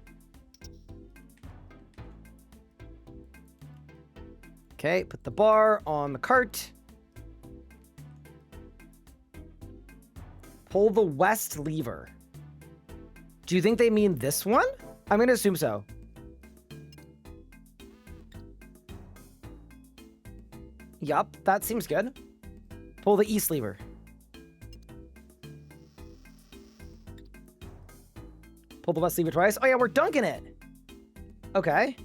Okay, put the bar on the cart. Pull the west lever. Do you think they mean this one? I'm gonna assume so. Yup, that seems good. Pull the east lever. Pull the west lever twice. Oh yeah, we're dunking it. Okay.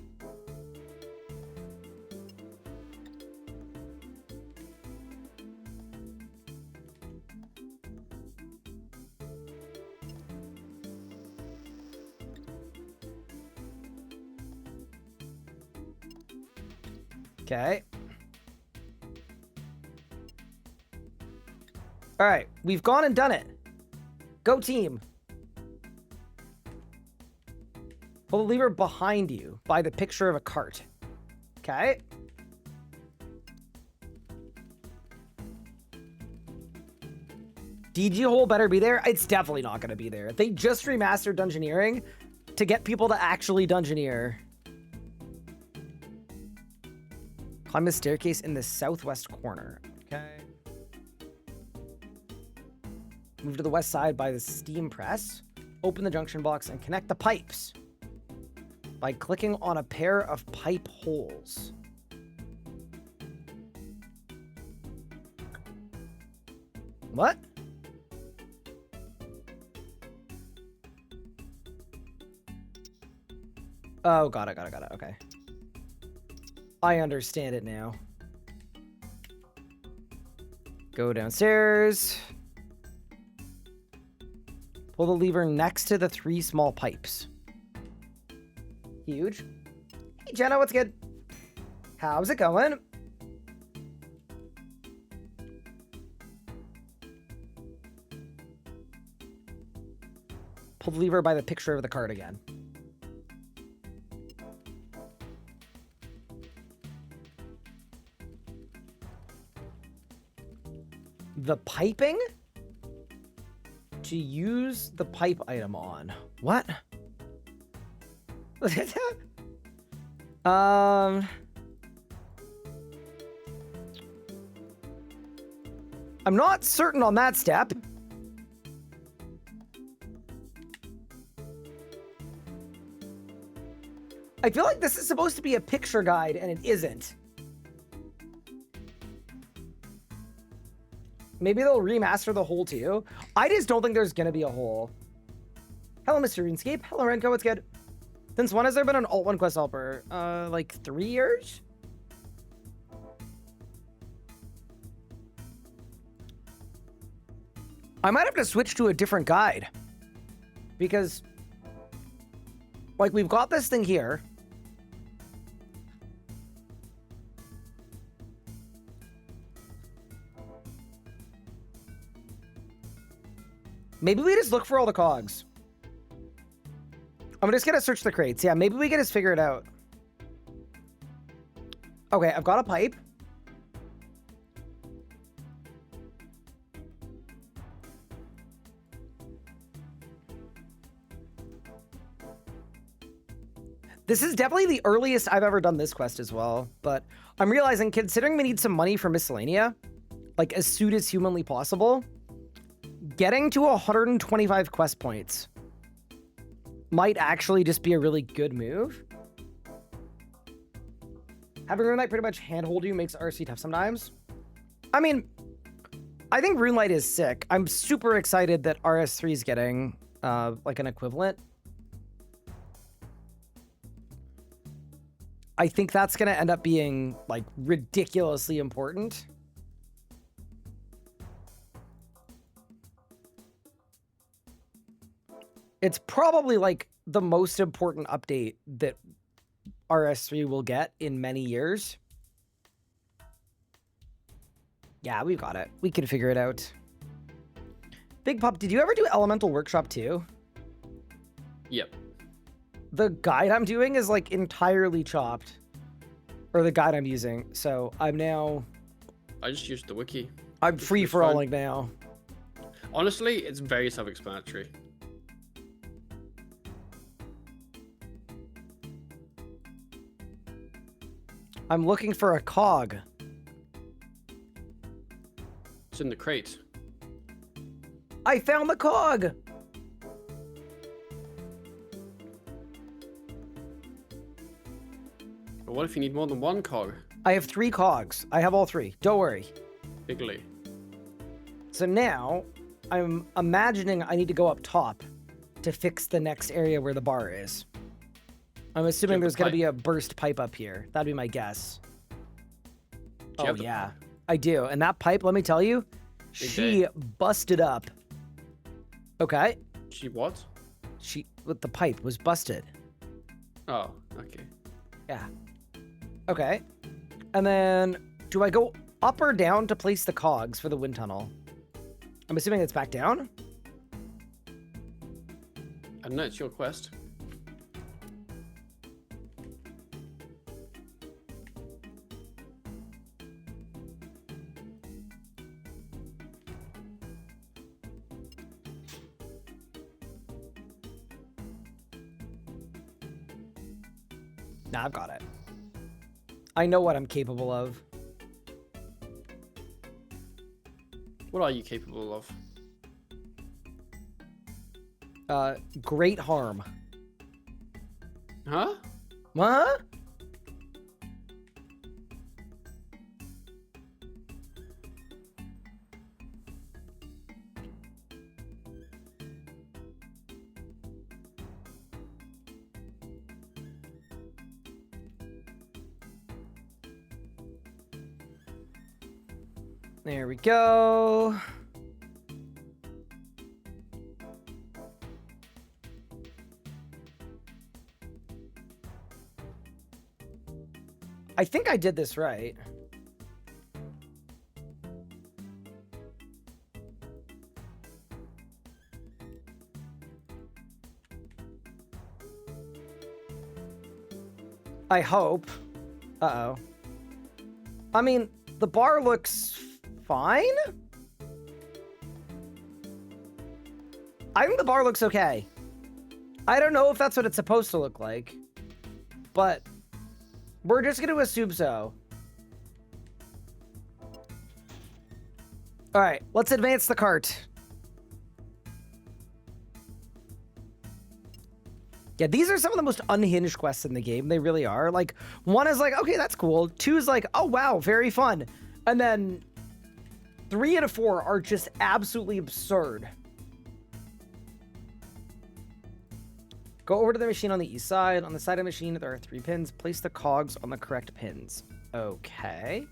Okay. All right, we've gone and done it. Go team. Pull the lever behind you by the picture of a cart. Okay. DG hole better be there. It's definitely not going to be there. They just remastered Dungeoneering to get people to actually Dungeoneer. Climb the staircase in the southwest corner. Okay. Move to the west side by the steam press. Open the junction box and connect the pipes by clicking on a pair of pipe holes. What? Oh, got it. Okay. I understand it now. Go downstairs. Pull the lever next to the 3 small pipes. Huge. Hey, Jenna, what's good? How's it going? Pull the lever by the picture of the card again. The piping? To use the pipe item on. What? I'm not certain on that step. I feel like this is supposed to be a picture guide and it isn't. Maybe they'll remaster the hole too. I just don't think there's gonna be a hole. Hello, Mr. RuneScape. Hello, Renko. What's good? Since when has there been an Alt 1 quest helper? Like 3 years? I might have to switch to a different guide. Because, like, we've got this thing here. Maybe we just look for all the cogs. I'm just gonna search the crates. Yeah, maybe we can just figure it out. Okay, I've got a pipe. This is definitely the earliest I've ever done this quest as well, but I'm realizing, considering we need some money for Miscellania, like as soon as humanly possible, getting to 125 quest points might actually just be a really good move. Having Runelight pretty much handhold you makes RC tough sometimes. I mean, I think Runelight is sick. I'm super excited that RS3 is getting like an equivalent. I think that's going to end up being like ridiculously important. It's probably like the most important update that RS3 will get in many years. Yeah, we've got it. We can figure it out. Big Pup, did you ever do Elemental Workshop too? Yep. The guide I'm doing is like entirely chopped. Or the guide I'm using. So I'm now... I just used the wiki. I'm free for all now. Honestly, it's very self-explanatory. I'm looking for a cog. It's in the crate. I found the cog! But what if you need more than one cog? I have 3 cogs. I have all 3. Don't worry. Bigly. So now, I'm imagining I need to go up top to fix the next area where the bar is. I'm assuming there's going to be a burst pipe up here. That'd be my guess. Oh, yeah. Pipe? I do. And that pipe, let me tell you, she busted up. Okay. She what? The pipe was busted. Oh, okay. Yeah. Okay. And then, do I go up or down to place the cogs for the wind tunnel? I'm assuming it's back down? I don't know, it's your quest. Nah, I've got it. I know what I'm capable of. What are you capable of? Great harm. Huh? Huh? There we go. I think I did this right. I hope. Uh-oh. I mean, the bar looks fine? I think the bar looks okay. I don't know if that's what it's supposed to look like, but we're just going to assume so. All right, let's advance the cart. Yeah, these are some of the most unhinged quests in the game. They really are. Like, one is like, okay, that's cool. Two is like, oh, wow, very fun. And then 3 and 4 are just absolutely absurd. Go over to the machine on the east side. On the side of the machine, there are 3 pins. Place the cogs on the correct pins. Okay.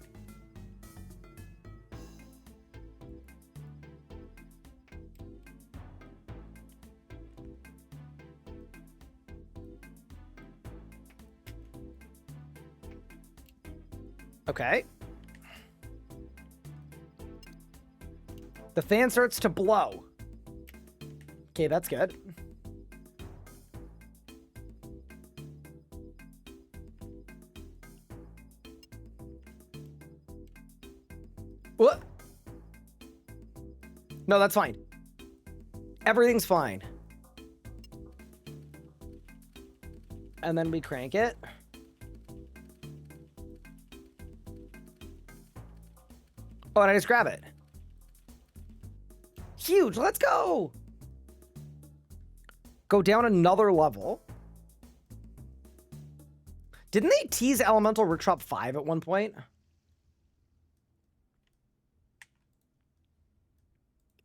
Okay. The fan starts to blow. Okay, that's good. What? No, that's fine. Everything's fine. And then we crank it. Oh, and I just grab it. Huge, let's go. Go down another level. Didn't they tease Elemental Workshop 5 at one point?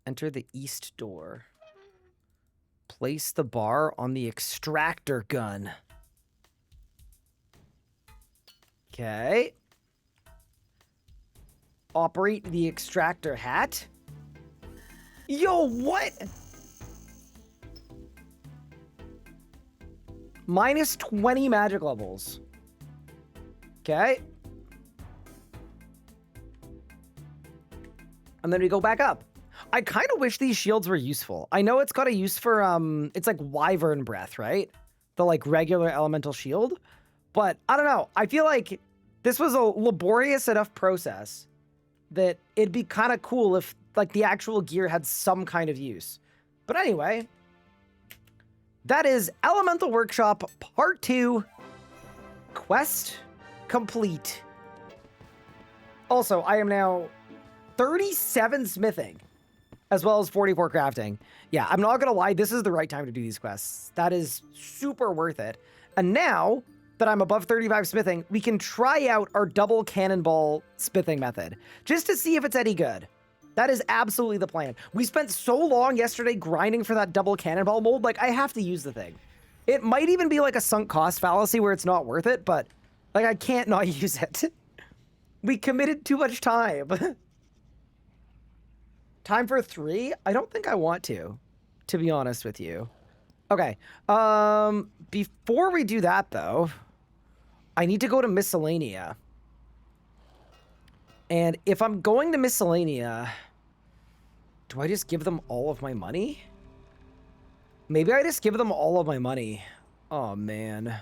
Enter the east door. Place the bar on the extractor gun. Okay. Operate the extractor hat. Yo, what? Minus 20 magic levels. Okay. And then we go back up. I kind of wish these shields were useful. I know it's got a use for, it's like Wyvern Breath, right? The like regular elemental shield. But I don't know. I feel like this was a laborious enough process that it'd be kind of cool if like the actual gear had some kind of use. But anyway, that is Elemental Workshop Part 2, quest complete. Also, I am now 37 smithing, as well as 44 crafting. Yeah, I'm not gonna lie, this is the right time to do these quests. That is super worth it. And now that I'm above 35 smithing, we can try out our double cannonball smithing method, just to see if it's any good. That is absolutely the plan. We spent so long yesterday grinding for that double cannonball mold, like I have to use the thing. It might even be like a sunk cost fallacy where it's not worth it, but like I can't not use it. We committed too much time. Time for 3? I don't think I want to be honest with you. Okay, before we do that though, I need to go to Miscellania. And if I'm going to Miscellania, do I just give them all of my money? Maybe I just give them all of my money. Oh man.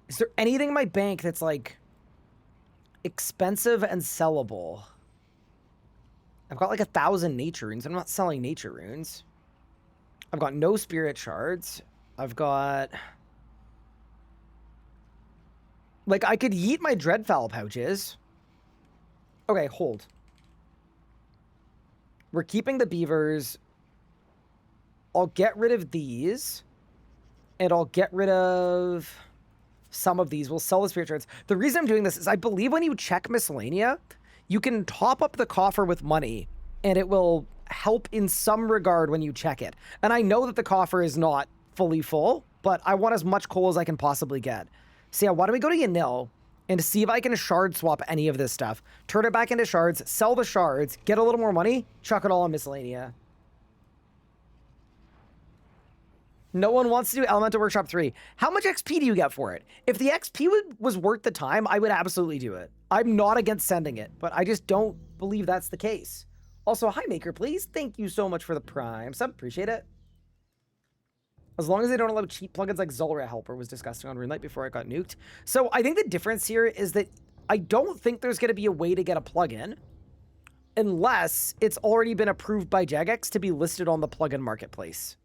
Is there anything in my bank that's like expensive and sellable? I've got like 1,000 nature runes. I'm not selling nature runes. I've got no spirit shards. I've got Like, I could yeet my Dreadfowl pouches. Okay, hold. We're keeping the beavers. I'll get rid of these. And I'll get rid of some of these. We'll sell the spirit shards. The reason I'm doing this is I believe when you check Miscellania, you can top up the coffer with money, and it will help in some regard when you check it. And I know that the coffer is not fully full, but I want as much coal as I can possibly get. So yeah, why don't we go to Yanil and see if I can shard swap any of this stuff. Turn it back into shards, sell the shards, get a little more money, chuck it all on Miscellania. No one wants to do Elemental Workshop 3. How much XP do you get for it? If the XP was worth the time, I would absolutely do it. I'm not against sending it, but I just don't believe that's the case. Also, hi, Maker, please. Thank you so much for the Prime sub. Appreciate it. As long as they don't allow cheap plugins like Zulra Helper was disgusting on RuneLite before it got nuked. So I think the difference here is that I don't think there's going to be a way to get a plugin unless it's already been approved by Jagex to be listed on the plugin marketplace.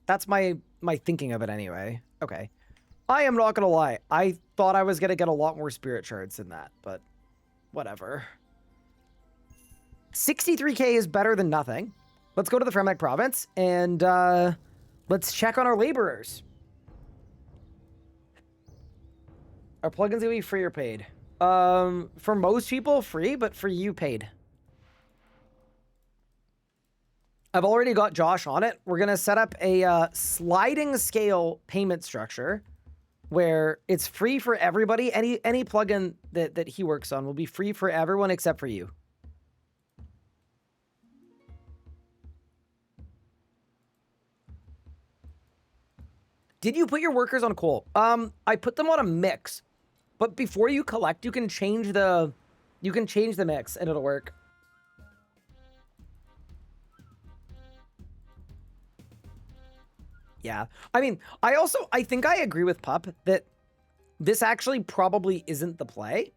That's my thinking of it anyway. Okay. I am not going to lie. I thought I was going to get a lot more spirit shards than that, but whatever. 63k is better than nothing. Let's go to the Fremec province and let's check on our laborers. Are plugins going to be free or paid? For most people, free, but for you, paid. I've already got Josh on it. We're going to set up a sliding scale payment structure where it's free for everybody. Any plugin that he works on will be free for everyone except for you. Did you put your workers on coal? I put them on a mix, but before you collect, you can change the mix and it'll work. Yeah. I mean, I think I agree with Pup that this actually probably isn't the play.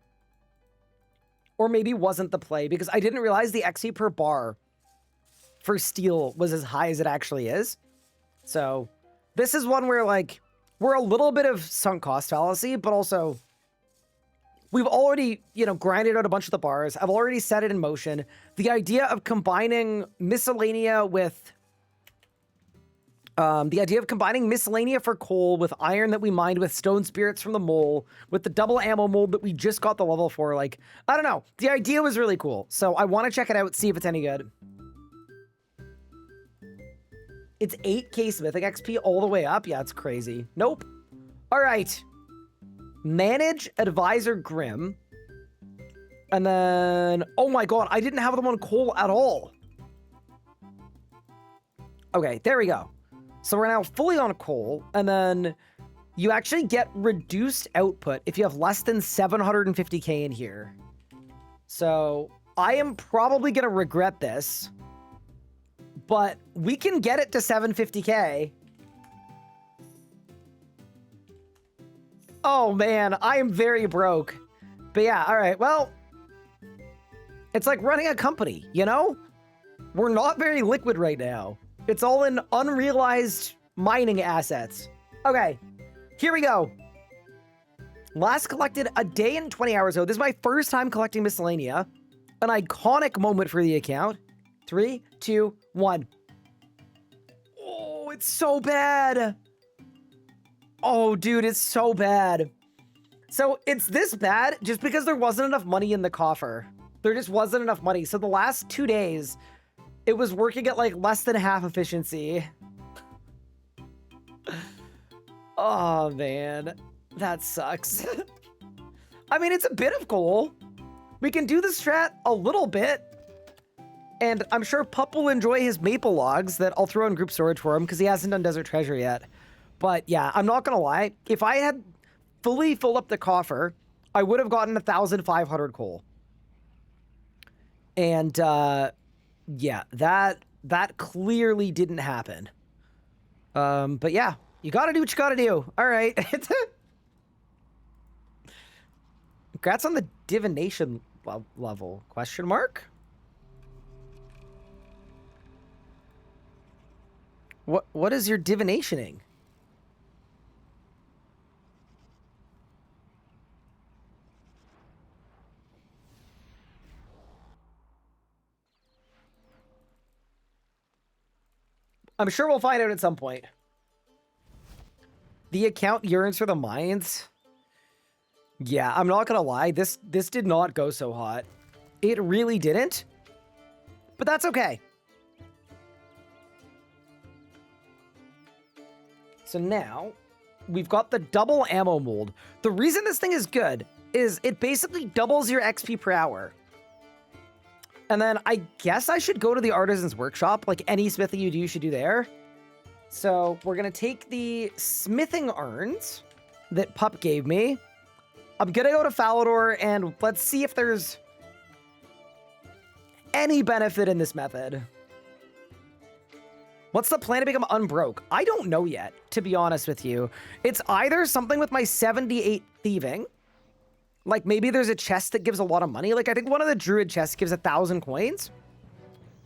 Or maybe wasn't the play because I didn't realize the XP per bar for steel was as high as it actually is. So this is one where like we're a little bit of sunk cost fallacy, but also we've already, grinded out a bunch of the bars. I've already set it in motion. The idea of combining Miscellania with for coal with iron that we mined with stone spirits from the mole, with the double ammo mold that we just got the level for, like, I don't know. The idea was really cool. So I want to check it out, see if it's any good. It's 8k Mythic XP all the way up? Yeah, it's crazy. Nope. All right. Manage Advisor Grim. And then, oh my god, I didn't have them on coal at all. Okay, there we go. So we're now fully on coal, and then you actually get reduced output if you have less than 750k in here. So I am probably going to regret this, but we can get it to 750k. Oh man, I am very broke. But yeah, all right, well, it's like running a company, We're not very liquid right now. It's all in unrealized mining assets. Okay, here we go. Last collected a day and 20 hours ago. This is my first time collecting Miscellania. An iconic moment for the account. 3, 2, 1. Oh, it's so bad. Oh, dude, it's so bad. So it's this bad just because there wasn't enough money in the coffer. There just wasn't enough money. So the last 2 days, it was working at like less than half efficiency. Oh man, that sucks. I mean, it's a bit of coal. We can do the strat a little bit. And I'm sure Pup will enjoy his maple logs that I'll throw in group storage for him because he hasn't done Desert Treasure yet. But yeah, I'm not gonna lie. If I had fully filled up the coffer, I would have gotten 1,500 coal. And yeah, that clearly didn't happen. But yeah, you gotta do what you gotta do. All right. Congrats on the divination level, question mark? What is your divinationing? I'm sure we'll find out at some point. The account yearns for the mines. Yeah, I'm not gonna lie. This did not go so hot. It really didn't. But that's okay. So now, we've got the double ammo mold. The reason this thing is good is it basically doubles your XP per hour. And then I guess I should go to the Artisan's Workshop. Like any smithing you do, you should do there. So we're going to take the smithing urns that Pup gave me. I'm going to go to Falador and let's see if there's any benefit in this method. What's the plan to become unbroke? I don't know yet, to be honest with you. It's either something with my 78 thieving. Like maybe there's a chest that gives a lot of money. Like I think one of the druid chests gives 1,000 coins.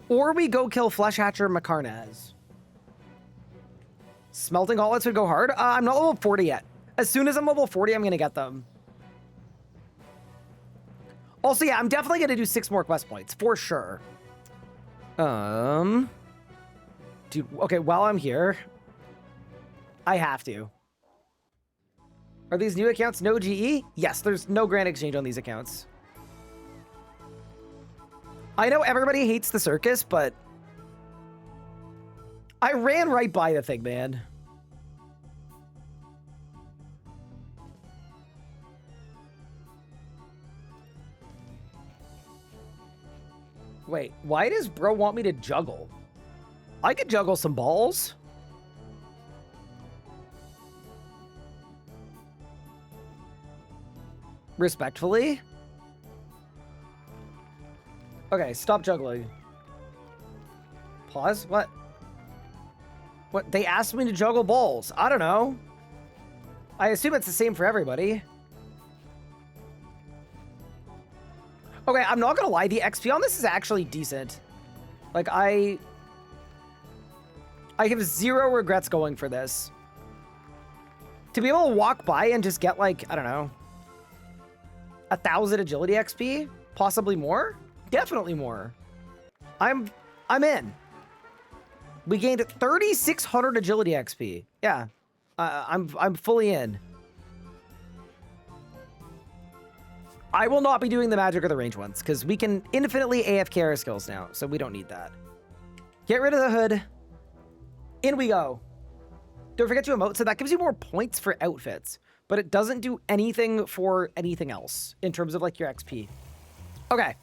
Or we go kill Fleshhatcher Macarnez. Smelting gauntlets would go hard. I'm not level 40 yet. As soon as I'm level 40, I'm going to get them. Also, yeah, I'm definitely going to do 6 more quest points, for sure. Dude, okay, while I'm here, I have to. Are these new accounts no GE? Yes, there's no grand exchange on these accounts. I know everybody hates the circus, but I ran right by the thing, man. Wait, why does bro want me to juggle? I could juggle some balls. Respectfully. Okay, stop juggling. Pause? What? What? They asked me to juggle balls. I don't know. I assume it's the same for everybody. Okay, I'm not gonna lie. The XP on this is actually decent. Like, I have 0 regrets going for this. To be able to walk by and just get, like, I don't know, 1,000 agility XP, possibly more, definitely more. I'm in. We gained 3,600 agility XP. Yeah, I'm fully in. I will not be doing the magic or the range ones because we can infinitely AFK our skills now, so we don't need that. Get rid of the hood. In we go. Don't forget to emote. So that gives you more points for outfits, but it doesn't do anything for anything else in terms of like your XP. Okay.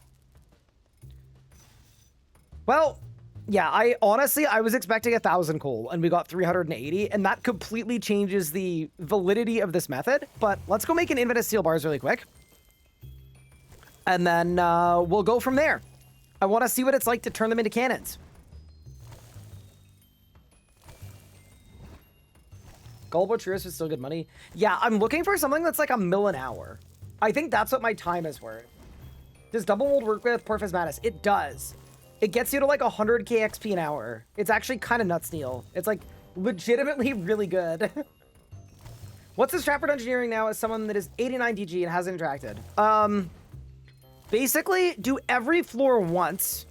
Well, yeah, I honestly was expecting 1,000 coal and we got 380 and that completely changes the validity of this method, but let's go make an infinite steel bars really quick. And then we'll go from there. I want to see what it's like to turn them into cannons. Gullible Truist is still good money. Yeah, I'm looking for something that's like $1 mil an hour. I think that's what my time is worth. Does double mold work with Porphys Mantis? It does. It gets you to like 100k XP an hour. It's actually kind of nuts, Neil. It's like legitimately really good. What's the Stratford Engineering now as someone that is 89 DG and hasn't interacted? Basically, do every floor once.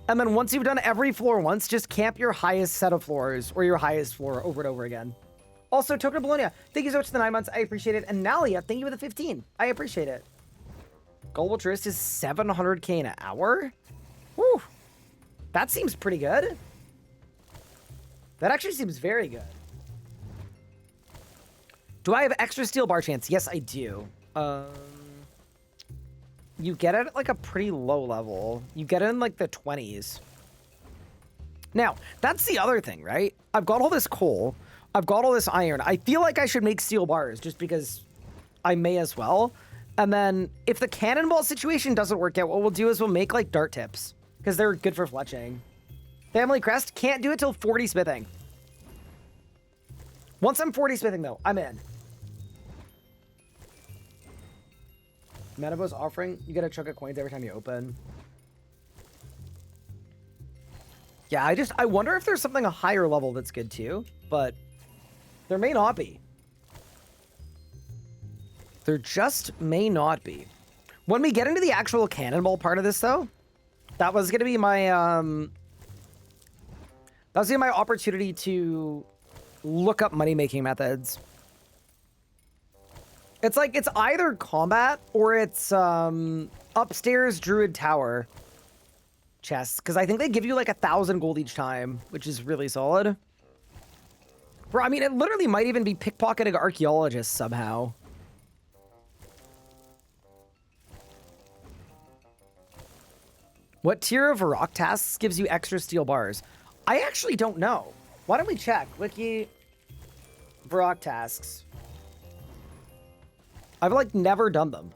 And then once you've done every floor once, just camp your highest set of floors or your highest floor over and over again. Also, Token of Bologna, thank you so much for the 9 months. I appreciate it. And Nalia, thank you for the 15. I appreciate it. Gullible Tourist is 700k an hour? Whew. That seems pretty good. That actually seems very good. Do I have extra steel bar chance? Yes, I do. You get it at like a pretty low level. You get it in like the 20s. Now, that's the other thing, right? I've got all this coal. I've got all this iron. I feel like I should make steel bars just because I may as well. And then if the cannonball situation doesn't work out, what we'll do is we'll make like dart tips because they're good for fletching. Family crest, can't do it till 40 smithing. Once I'm 40 smithing though, I'm in. Metabo's offering, you get a chunk of coins every time you open. Yeah, I wonder if there's something a higher level that's good too, but there may not be. There just may not be. When we get into the actual cannonball part of this though, that was going to be my, That was my opportunity to look up money-making methods. It's like, it's either combat or it's upstairs Druid Tower chests, because I think they give you like 1,000 gold each time, which is really solid. Bro, I mean, it literally might even be pickpocketing archaeologists somehow. What tier of rock tasks gives you extra steel bars? I actually don't know. Why don't we check? Wiki Varrock tasks. I've like never done them.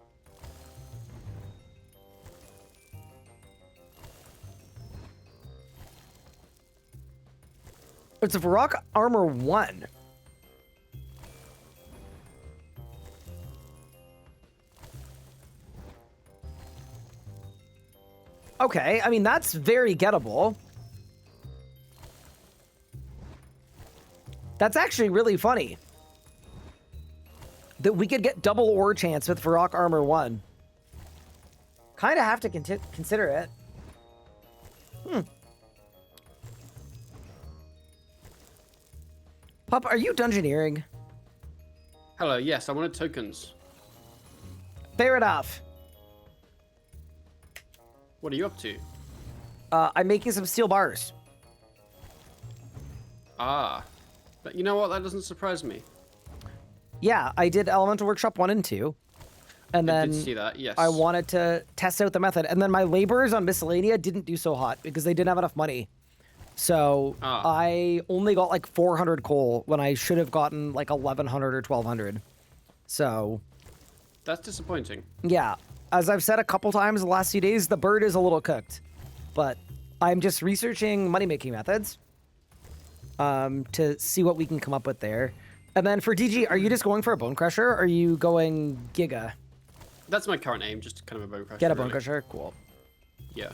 It's a Varrock Armor 1. Okay, I mean, that's very gettable. That's actually really funny. That we could get double ore chance with Varrock Armor 1. Kind of have to consider it. Pup, are you dungeoneering? Hello, yes, I wanted tokens. Fair enough. What are you up to? I'm making some steel bars. Ah. But you know what? That doesn't surprise me. Yeah, I did Elemental Workshop 1 and 2. And I then did see that, yes. I wanted to test out the method. And then my laborers on Miscellania didn't do so hot because they didn't have enough money. So I only got like 400 coal when I should have gotten like 1,100 or 1,200. So That's disappointing. yeah, as I've said a couple times the last few days, the bird is a little cooked. But I'm just researching money-making methods to see what we can come up with there. And then for DG, are you just going for a bone crusher or are you going Giga? That's my current aim, just kind of a bone crusher. Get a bone really. crusher? Cool. Yeah.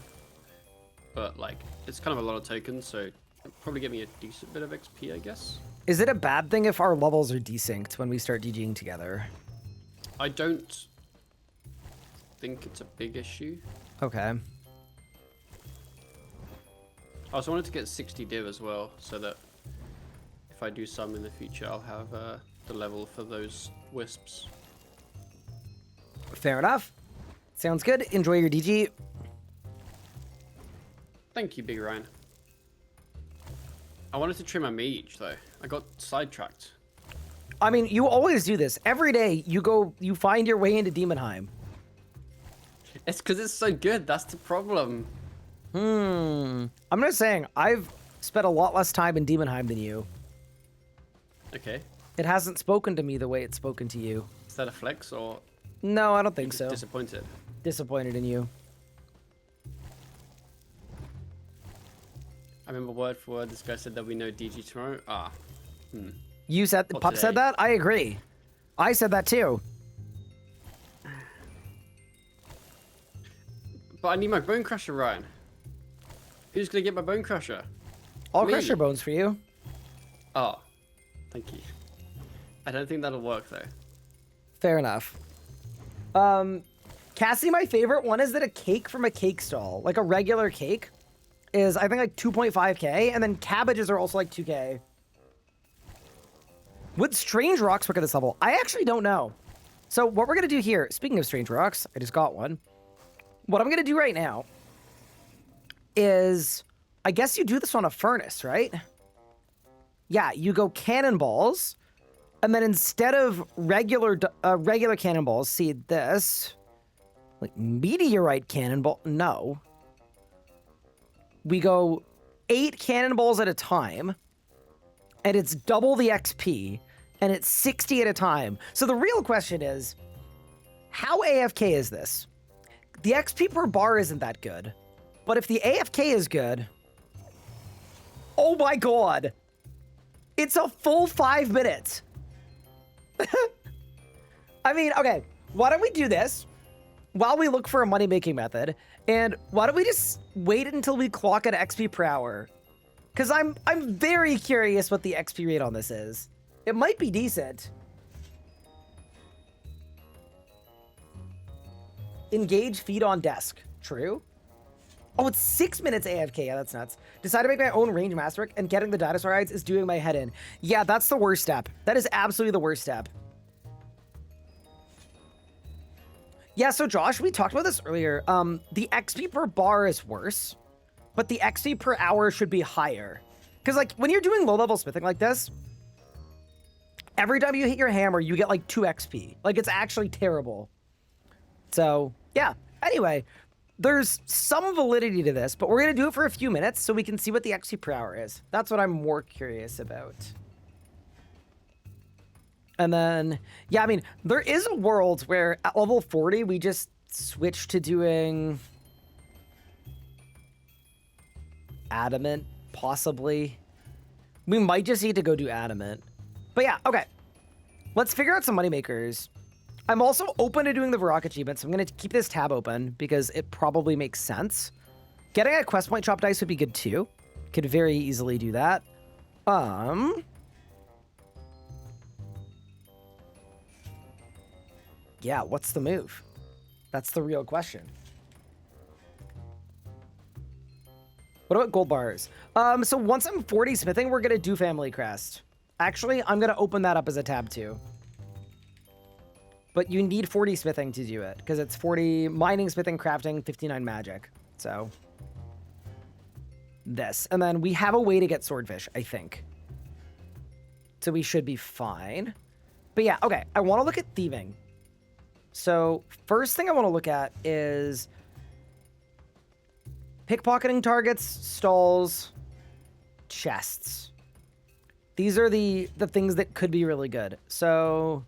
But, like, it's kind of a lot of tokens, so it'll probably give me a decent bit of XP, I guess. Is it a bad thing if our levels are desynced when we start DGing together? I don't think it's a big issue. Okay. I also wanted to get 60 div as well, so that if I do some in the future, I'll have the level for those wisps. Fair enough. Sounds good. Enjoy your DG. Thank you, Big Ryan. I wanted to trim my mage, though. I got sidetracked. I mean, you always do this. Every day, you find your way into Demonheim. It's because it's so good. That's the problem. I'm just saying, I've spent a lot less time in Demonheim than you. Okay. It hasn't spoken to me the way it's spoken to you. Is that a flex or No, I don't think just so. disappointed? Disappointed in you. I remember word for word this guy said there'll be no DG tomorrow. You said, Or Pup said today. that? I agree. I said that too. But I need my bone crusher, Ryan. Who's gonna get my bone crusher? I'll Me. crush your bones for you. Oh, thank you. I don't think that'll work though. Fair enough. Cassie, my favorite one is that a cake from a cake stall, like a regular cake, is I think like 2.5k, and then cabbages are also like 2k. Would strange rocks work at this level? I actually don't know. So what we're gonna do here, speaking of strange rocks, I just got one. What I'm gonna do right now is, I guess you do this on a furnace, right? Yeah, you go cannonballs, and then instead of regular cannonballs, see this, like meteorite cannonball, no. We go 8 cannonballs at a time, and it's double the XP, and it's 60 at a time. So the real question is, how AFK is this? The XP per bar isn't that good, but if the AFK is good, oh my god, it's a full 5 minutes. I mean, okay, why don't we do this while we look for a money-making method, and why don't we just wait until we clock at XP per hour? Because I'm very curious what the XP rate on this is. It might be decent. Engage feed on desk. True. Oh, it's 6 minutes AFK. Yeah, that's nuts. Decide to make my own range master and getting the dinosaur hides is doing my head in. Yeah, that's the worst step. That is absolutely the worst step. Yeah, so Josh, we talked about this earlier. The XP per bar is worse, but the XP per hour should be higher. Because, like, when you're doing low-level smithing like this, every time you hit your hammer, you get, like, 2 XP. Like, it's actually terrible. So, yeah. Anyway, there's some validity to this, but we're going to do it for a few minutes so we can see what the XP per hour is. That's what I'm more curious about. And then, yeah, I mean, there is a world where at level 40, we just switch to doing adamant, possibly. We might just need to go do adamant. But yeah, okay. Let's figure out some moneymakers. I'm also open to doing the Varrock achievement, so I'm going to keep this tab open because it probably makes sense. Getting a quest point chop dice would be good too. Could very easily do that. Yeah, what's the move? That's the real question. What about gold bars? So once I'm 40 smithing, we're gonna do family crest. Actually, I'm gonna open that up as a tab too. But you need 40 smithing to do it, because it's 40 mining, smithing, crafting, 59 magic. So this. And then we have a way to get swordfish, I think. So we should be fine. But yeah, okay. I want to look at thieving. So first thing I want to look at is pickpocketing targets, stalls, chests. These are the things that could be really good. So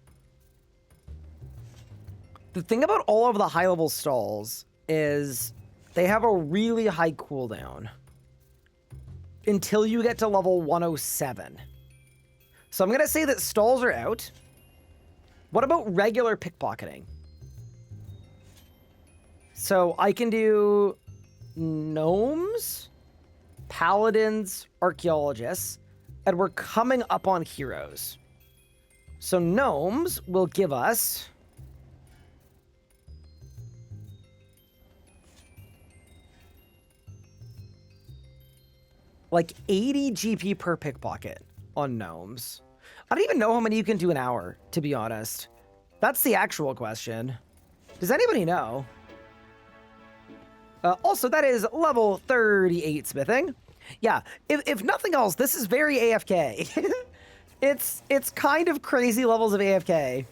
the thing about all of the high-level stalls is they have a really high cooldown until you get to level 107. So I'm going to say that stalls are out. What about regular pickpocketing? So I can do gnomes, paladins, archaeologists, and we're coming up on heroes. So gnomes will give us like 80 GP per pickpocket on gnomes. I don't even know how many you can do an hour, to be honest. That's the actual question. Does anybody know? Also, that is level 38 smithing. Yeah, if nothing else, this is very AFK. It's kind of crazy levels of AFK.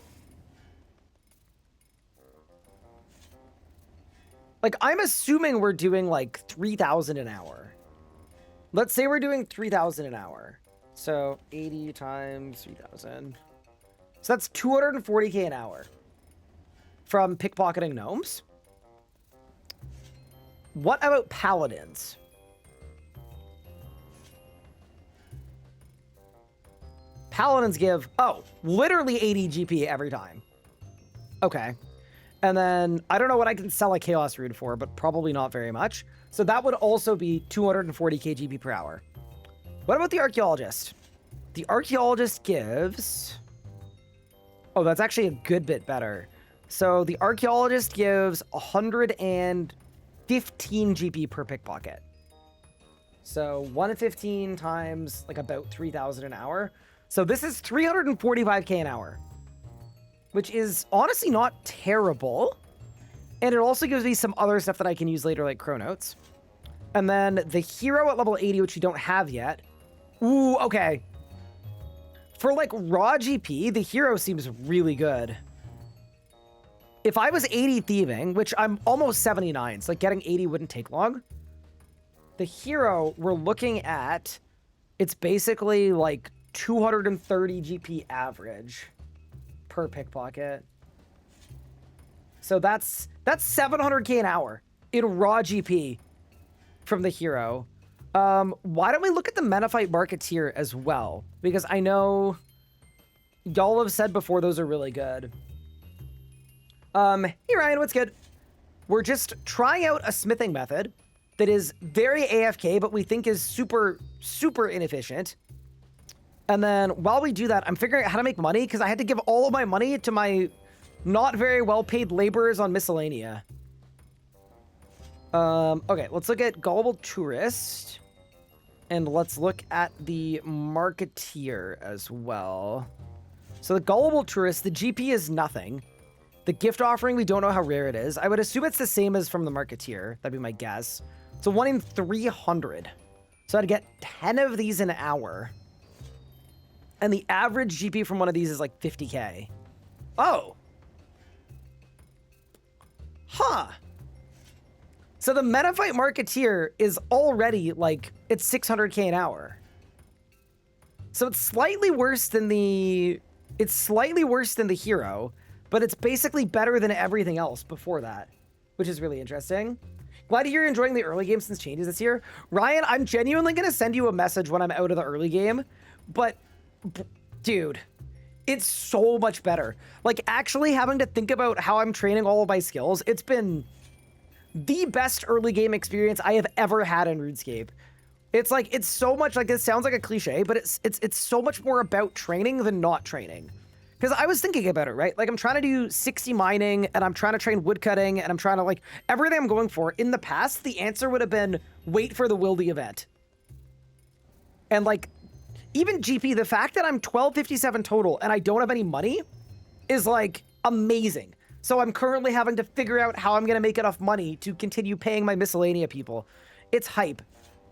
Like, I'm assuming we're doing like 3,000 an hour. Let's say we're doing 3,000 an hour. So 80 times 3,000. So that's 240k an hour from pickpocketing gnomes. What about paladins? Paladins give, oh, literally 80 GP every time. Okay. And then I don't know what I can sell a chaos rune for, but probably not very much. So that would also be 240k GP per hour. What about the archaeologist? The archaeologist gives... Oh, that's actually a good bit better. So the archaeologist gives 115 GP per pickpocket. So 115 times like about 3,000 an hour. So this is 345k an hour, which is honestly not terrible. And it also gives me some other stuff that I can use later, like chronotes. And then the hero at level 80, which we don't have yet. Ooh, okay. For like raw GP, the hero seems really good. If I was 80 thieving, which I'm almost 79, so like getting 80 wouldn't take long. The hero, we're looking at, it's basically like 230 GP average per pickpocket. So that's 700k an hour in raw GP from the hero. Why don't we look at the Menophyte Marketeer as well? Because I know y'all have said before those are really good. Hey Ryan, what's good? We're just trying out a smithing method that is very AFK, but we think is super, super inefficient. And then while we do that, I'm figuring out how to make money because I had to give all of my money to my not very well paid laborers on Miscellania. Okay, let's look at Gullible Tourist. And let's look at the Marketeer as well. So the Gullible Tourist, the GP is nothing. The gift offering, we don't know how rare it is. I would assume it's the same as from the Marketeer. That'd be my guess. So 1 in 300. So I'd get 10 of these an hour. And the average GP from one of these is like 50k. Oh. Huh. So the Metaphyte Marketeer is already like, it's 600k an hour. So it's slightly worse than the hero, but it's basically better than everything else before that, which is really interesting. Glad to hear you're enjoying the early game since changes this year. Ryan, I'm genuinely going to send you a message when I'm out of the early game, but dude, it's so much better. Like actually having to think about how I'm training all of my skills, it's been the best early game experience I have ever had in RuneScape. It's like, it's so much like, it sounds like a cliche, but it's so much more about training than not training. Because I was thinking about it, right? Like I'm trying to do 60 mining and I'm trying to train woodcutting and I'm trying to like, everything I'm going for. In the past, the answer would have been wait for the Wildy event. And like, even GP, the fact that I'm 1257 total and I don't have any money is like amazing. So I'm currently having to figure out how I'm going to make enough money to continue paying my Miscellania people. It's hype.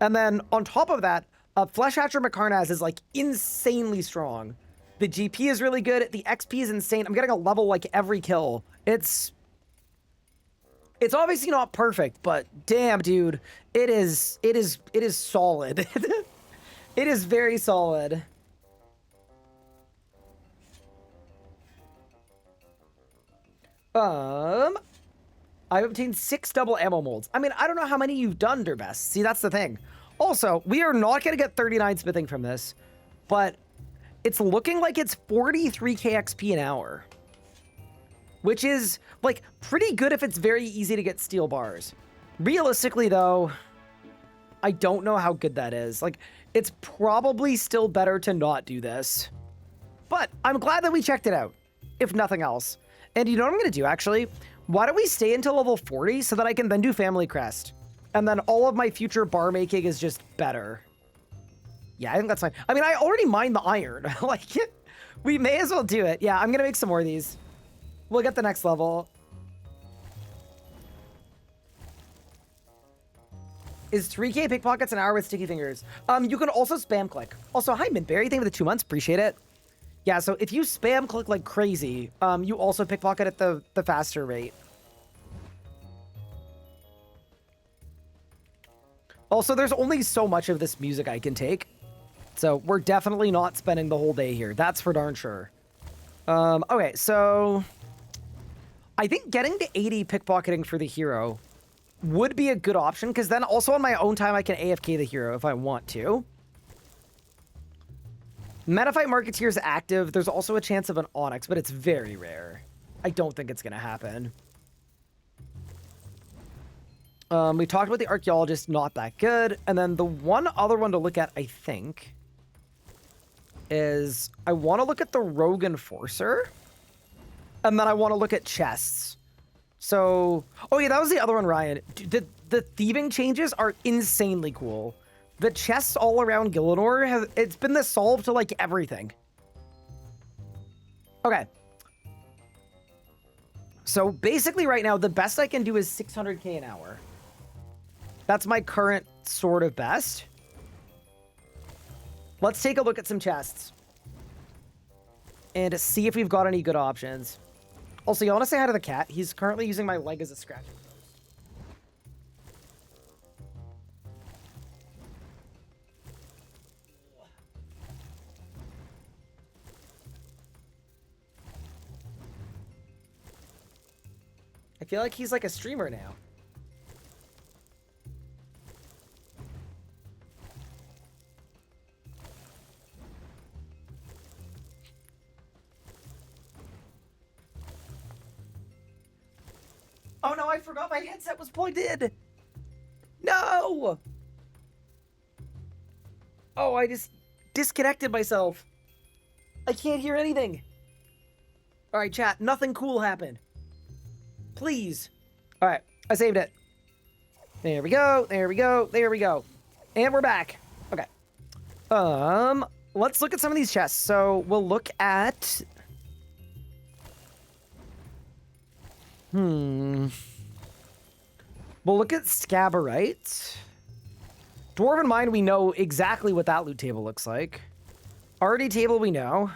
And then on top of that, Flesh Hatcher Macarnaz is like insanely strong. The GP is really good. The XP is insane. I'm getting a level like every kill. It's obviously not perfect, but damn, dude, it is solid. It is very solid. I've obtained 6 double ammo molds. I mean, I don't know how many you've done, Derbest. See, that's the thing. Also, we are not going to get 39 smithing from this, but it's looking like it's 43k XP an hour, which is like pretty good if it's very easy to get steel bars. Realistically, though, I don't know how good that is. Like, it's probably still better to not do this, but I'm glad that we checked it out, if nothing else. And you know what I'm going to do, actually? Why don't we stay until level 40 so that I can then do Family Crest? And then all of my future bar making is just better. Yeah, I think that's fine. I mean, I already mined the iron. Like, we may as well do it. Yeah, I'm going to make some more of these. We'll get the next level. Is 3k pickpockets an hour with sticky fingers? You can also spam click. Also, hi, Mintberry. Thank you for the 2 months. Appreciate it. Yeah, so if you spam click like crazy, you also pickpocket at the faster rate. Also, there's only so much of this music I can take. So we're definitely not spending the whole day here. That's for darn sure. Okay, so I think getting to 80 pickpocketing for the hero would be a good option, because then also on my own time I can AFK the hero if I want to. Metaphyte Marketeer is active. There's also a chance of an Onyx, but it's very rare. I don't think it's going to happen. We talked about the Archaeologist, not that good. And then the one other one to look at, I think, is I want to look at the Rogue Enforcer. And then I want to look at chests. So, oh yeah, that was the other one, Ryan. The thieving changes are insanely cool. The chests all around Gillinor, it's been the solve to like everything. Okay. So basically right now, the best I can do is 600k an hour. That's my current sort of best. Let's take a look at some chests. And see if we've got any good options. Also, you want to say hi to the cat? He's currently using my leg as a scratching post. I feel like he's like a streamer now. Oh no, I forgot my headset was plugged in. No! Oh, I just disconnected myself. I can't hear anything. All right, chat, nothing cool happened. Please. All right, I saved it. There we go. There we go. There we go. And we're back. Okay. Let's look at some of these chests. So we'll look at... We'll look at Scabarite. Dwarven Mine, we know exactly what that loot table looks like. Arty table, we know.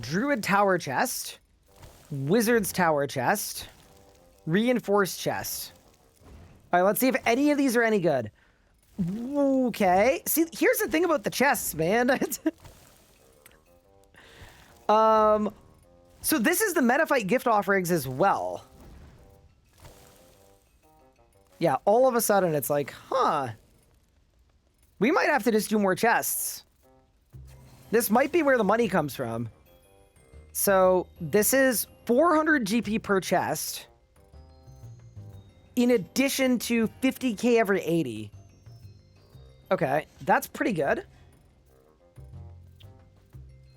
Druid Tower chest. Wizard's Tower chest. Reinforced chest. All right, let's see if any of these are any good. Okay. See, here's the thing about the chests, man. So this is the Metaphite gift offerings as well. Yeah, all of a sudden it's like, huh. We might have to just do more chests. This might be where the money comes from. So this is 400 GP per chest. In addition to 50k every 80. Okay, that's pretty good.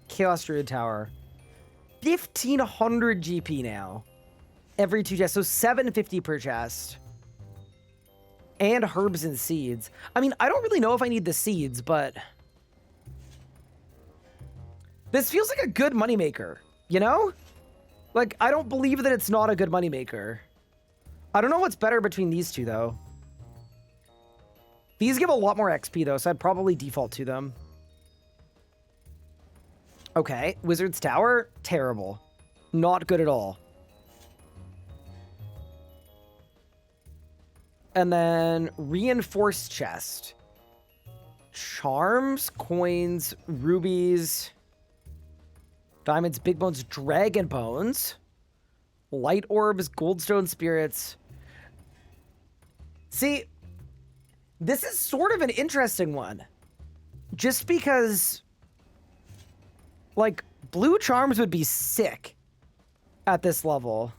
Chaos Druid Tower. 1,500 GP now. Every 2 chests, so 750 per chest. And herbs and seeds. I mean, I don't really know if I need the seeds, but... This feels like a good moneymaker, you know? Like, I don't believe that it's not a good moneymaker. I don't know what's better between these two, though. These give a lot more XP, though, so I'd probably default to them. Okay, Wizard's Tower, terrible. Not good at all. And then Reinforced Chest. Charms, coins, rubies, diamonds, big bones, dragon bones, light orbs, goldstone spirits. See, this is sort of an interesting one. Just because... Like, blue charms would be sick at this level.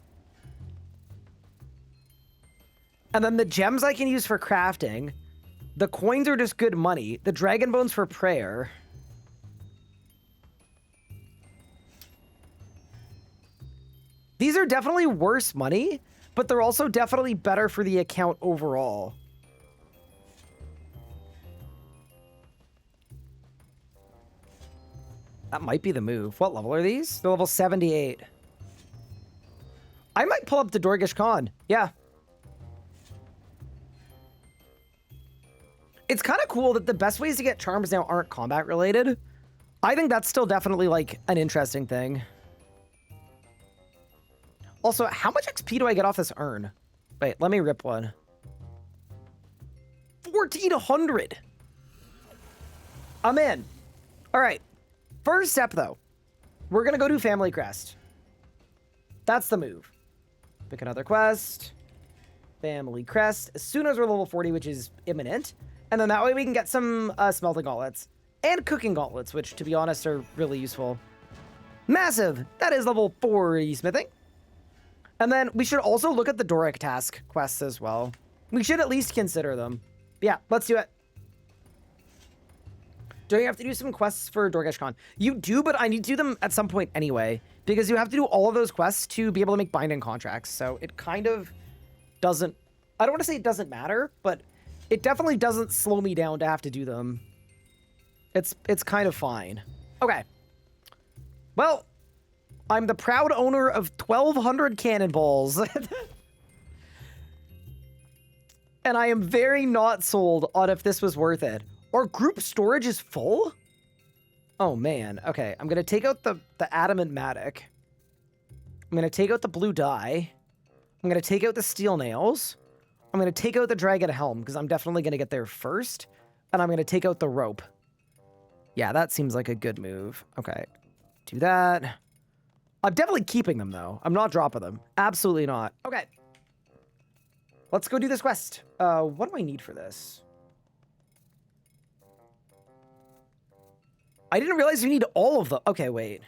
And then the gems I can use for crafting. The coins are just good money. The dragon bones for prayer. These are definitely worse money, but they're also definitely better for the account overall. That might be the move. What level are these? They're level 78. I might pull up the Dorgish Khan. Yeah. It's kind of cool that the best ways to get charms now aren't combat related. I think that's still definitely like an interesting thing. Also, how much XP do I get off this urn? Wait, let me rip one. 1,400. I'm in. All right. First step, though, we're going to go do Family Crest. That's the move. Pick another quest. Family Crest. As soon as we're level 40, which is imminent. And then that way we can get some smelting gauntlets. And cooking gauntlets, which, to be honest, are really useful. Massive! That is level 40 smithing. And then we should also look at the Doric task quests as well. We should at least consider them. Yeah, let's do it. Do you have to do some quests for Dorgesh Khan? You do, but I need to do them at some point anyway, because you have to do all of those quests to be able to make binding contracts. So it kind of doesn't... I don't want to say it doesn't matter, but it definitely doesn't slow me down to have to do them. It's kind of fine. Okay. Well, I'm the proud owner of 1,200 cannonballs. And I am very not sold on if this was worth it. Our group storage is full? Oh, man. Okay, I'm going to take out the adamant matic. I'm going to take out the blue dye. I'm going to take out the steel nails. I'm going to take out the dragon helm, because I'm definitely going to get there first. And I'm going to take out the rope. Yeah, that seems like a good move. Okay, do that. I'm definitely keeping them, though. I'm not dropping them. Absolutely not. Okay. Let's go do this quest. What do I need for this? I didn't realize you need all of them. Okay, wait.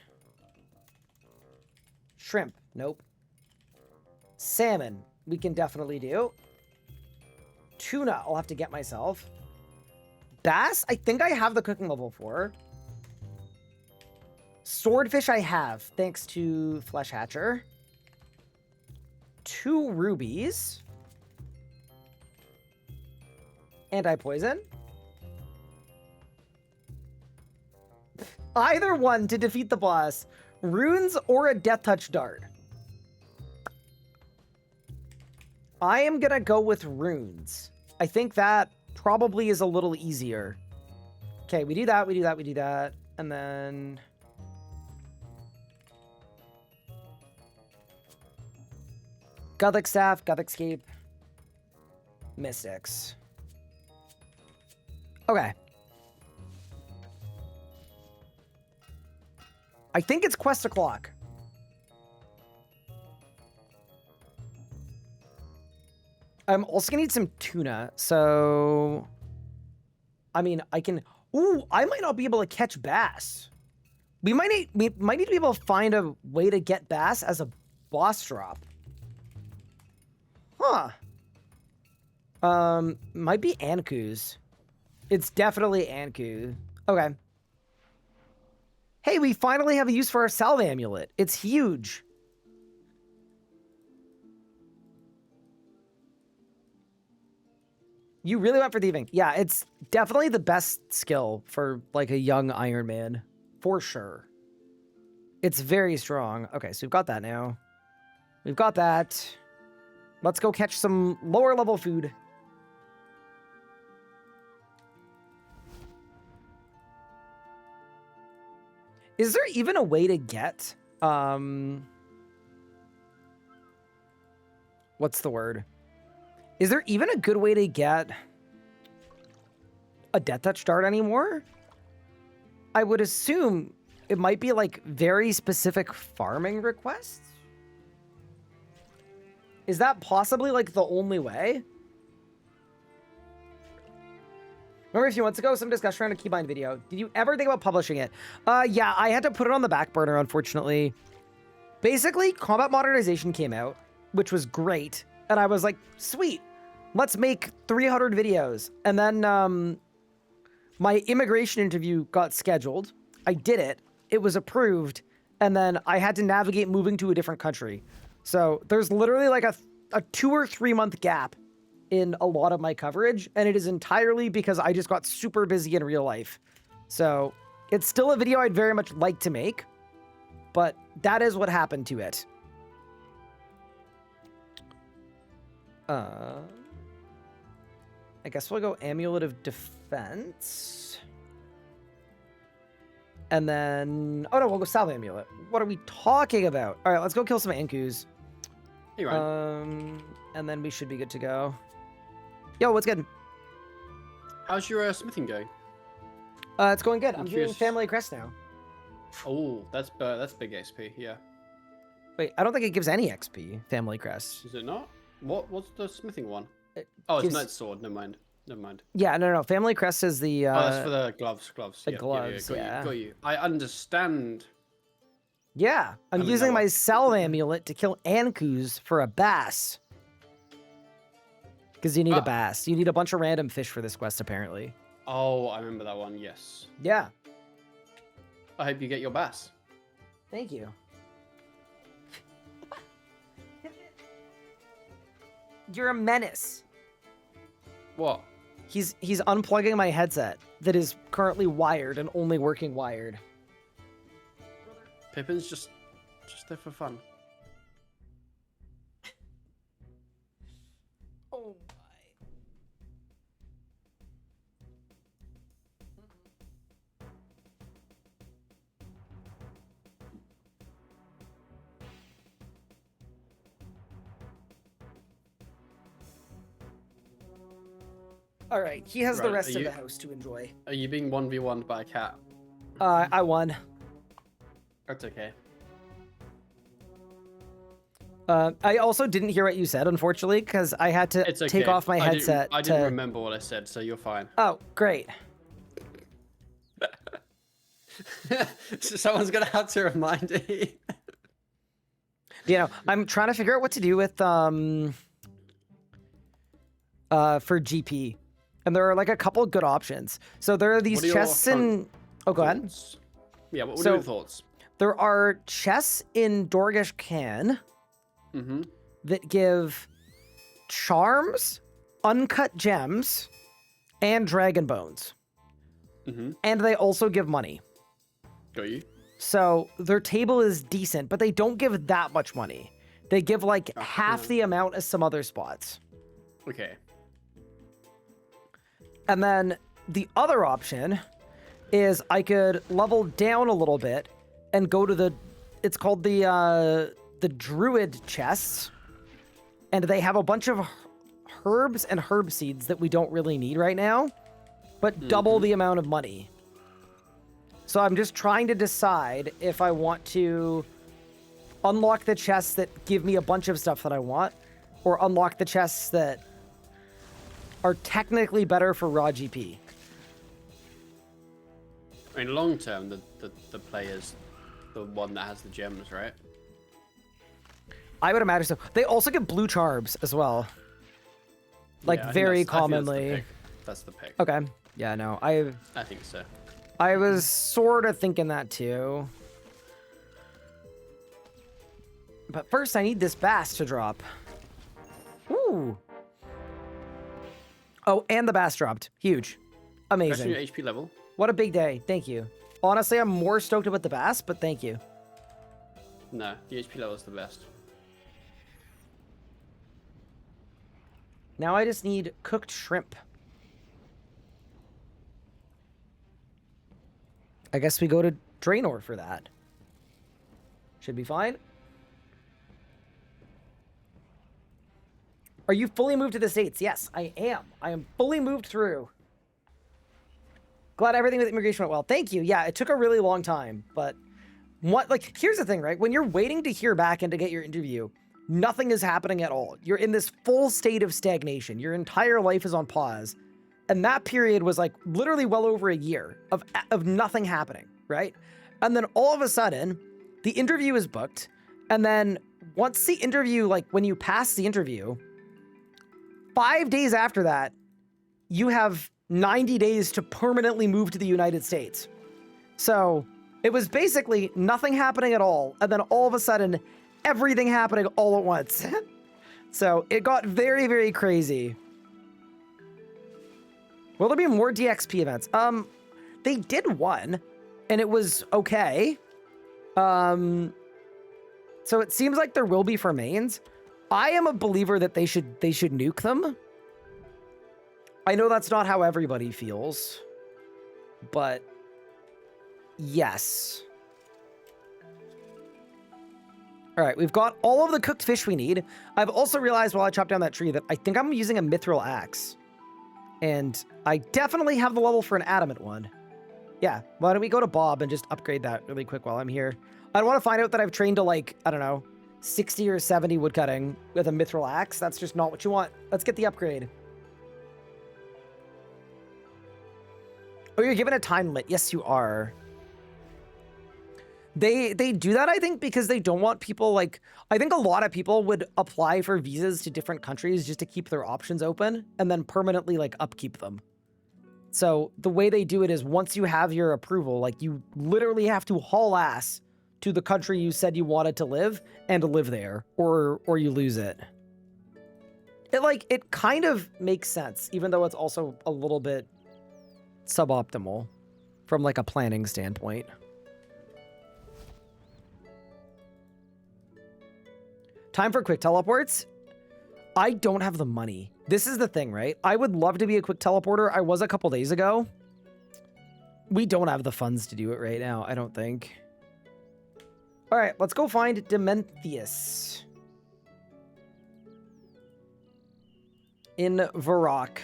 Shrimp. Nope. Salmon. We can definitely do. Tuna. I'll have to get myself. Bass. I think I have the cooking level for. Swordfish I have, thanks to Flesh Hatcher. 2 rubies. Anti-poison. Either one to defeat the boss. Runes or a death touch dart. I am gonna go with runes. I think that probably is a little easier. Okay, we do that, we do that, we do that. And then... Gothic Staff, Gothic Scape. Mystics. Okay. I think it's quest o'clock. I'm also gonna need some tuna, so... I mean, I can... Ooh, I might not be able to catch bass. We might need to be able to find a way to get bass as a boss drop. Huh. Might be Anku's. It's definitely Anku. Okay. Hey, we finally have a use for our salve amulet. It's huge. You really went for thieving. Yeah, it's definitely the best skill for like a young Iron Man. For sure. It's very strong. Okay, so we've got that now. We've got that. Let's go catch some lower level food. Is there even a way to get, what's the word? Is there even a good way to get a death touch dart anymore? I would assume it might be like very specific farming requests. Is that possibly like the only way? Remember a few months ago, some discussion around a keybind video. Did you ever think about publishing it? Yeah, I had to put it on the back burner, unfortunately. Basically, Combat Modernization came out, which was great. And I was like, sweet, let's make 300 videos. And then my immigration interview got scheduled. I did it. It was approved. And then I had to navigate moving to a different country. So there's literally like a 2 or 3 month gap in a lot of my coverage, and it is entirely because I just got super busy in real life. So it's still a video I'd very much like to make, but that is what happened to it. I guess we'll go Amulet of Defense. And then... Oh no, we'll go Salve Amulet. What are we talking about? All right, let's go kill some Ankus. Hey, Ryan. And then we should be good to go. Yo, what's good? How's your smithing going? It's going good. I'm doing curious. Family Crest now. Oh, that's big XP. Yeah. Wait, I don't think it gives any XP, Family Crest. Is it not? What's the smithing one? It Oh, it's gives- Knight's Sword. Never mind. Yeah, no. Family Crest is the... Oh, that's for the gloves. the Yeah, gloves, got yeah. You, got you. I understand. Yeah, I'm I mean, using that my one. Salve Amulet to kill Ankus for a bass. Because you need a bass. You need a bunch of random fish for this quest, apparently. Oh, I remember that one. Yes. Yeah. I hope you get your bass. Thank you. You're a menace. What? He's unplugging my headset that is currently wired and only working wired. Pippin's just there for fun. Oh my. All right, he has the Right, rest are of you- the house to enjoy. Are you being 1v1'd by a cat? I won. That's okay. I also didn't hear what you said, unfortunately, because I had to It's okay. take off my headset. I didn't remember what I said, so you're fine. Oh, great. So someone's gonna have to remind me. You know, I'm trying to figure out what to do with for GP, and there are like a couple of good options. So there are these What are your chests in. Oh, go ahead. Thoughts? Yeah, what are So- your thoughts? There are chests in Dorgish Khan. Mm-hmm. that give charms, uncut gems, and dragon bones. Mm-hmm. And they also give money. Got you. So their table is decent, but they don't give that much money. They give like half the amount as some other spots. Okay. And then the other option is I could level down a little bit and go to it's called the druid chests. And they have a bunch of herbs and herb seeds that we don't really need right now, but double the amount of money. So I'm just trying to decide if I want to unlock the chests that give me a bunch of stuff that I want, or unlock the chests that are technically better for raw GP. I mean, long term, the player's the one that has the gems, right? I would imagine so. They also get blue charbs as well. Like, Yeah, I think very I think commonly. That's the pick. Okay. Yeah, no. I think so. I was sort of thinking that too. But first I need this bass to drop. Ooh. Oh, and the bass dropped. Huge. Question Amazing. your HP level. What a big day. Thank you. Honestly, I'm more stoked about the bass, but thank you. No, the HP level is the best. Now I just need cooked shrimp. I guess we go to Draenor for that. Should be fine. Are you fully moved to the States? Yes, I am. I am fully moved through. Glad everything with immigration went well. Thank you. Yeah, it took a really long time, but here's the thing, right? When you're waiting to hear back and to get your interview, nothing is happening at all. You're in this full state of stagnation. Your entire life is on pause. And that period was like literally well over a year of nothing happening, right? And then all of a sudden, the interview is booked. And then once the interview, like when you pass the interview, 5 days after that, you have 90 days to permanently move to the United States. So it was basically nothing happening at all. And then all of a sudden, everything happening all at once. So it got very, very crazy. Will there be more DXP events? They did one, and it was okay. So it seems like there will be for mains. I am a believer that they should nuke them. I know that's not how everybody feels, but yes. All right, we've got all of the cooked fish we need. I've also realized while I chop down that tree that I think I'm using a mithril axe. And I definitely have the level for an adamant one. Yeah, why don't we go to Bob and just upgrade that really quick while I'm here. I want to find out that I've trained to like, I don't know, 60 or 70 woodcutting with a mithril axe. That's just not what you want. Let's get the upgrade. Oh, you're given a time limit. Yes, you are. They do that, I think, because they don't want people like... I think a lot of people would apply for visas to different countries just to keep their options open and then permanently, like, upkeep them. So the way they do it is once you have your approval, like, you literally have to haul ass to the country you said you wanted to live and live there, or you lose it. It kind of makes sense, even though it's also a little bit suboptimal from, like, a planning standpoint. Time for quick teleports. I don't have the money. This is the thing, right? I would love to be a quick teleporter. I was a couple days ago. We don't have the funds to do it right now, I don't think. All right, let's go find Dementhius in Varrock.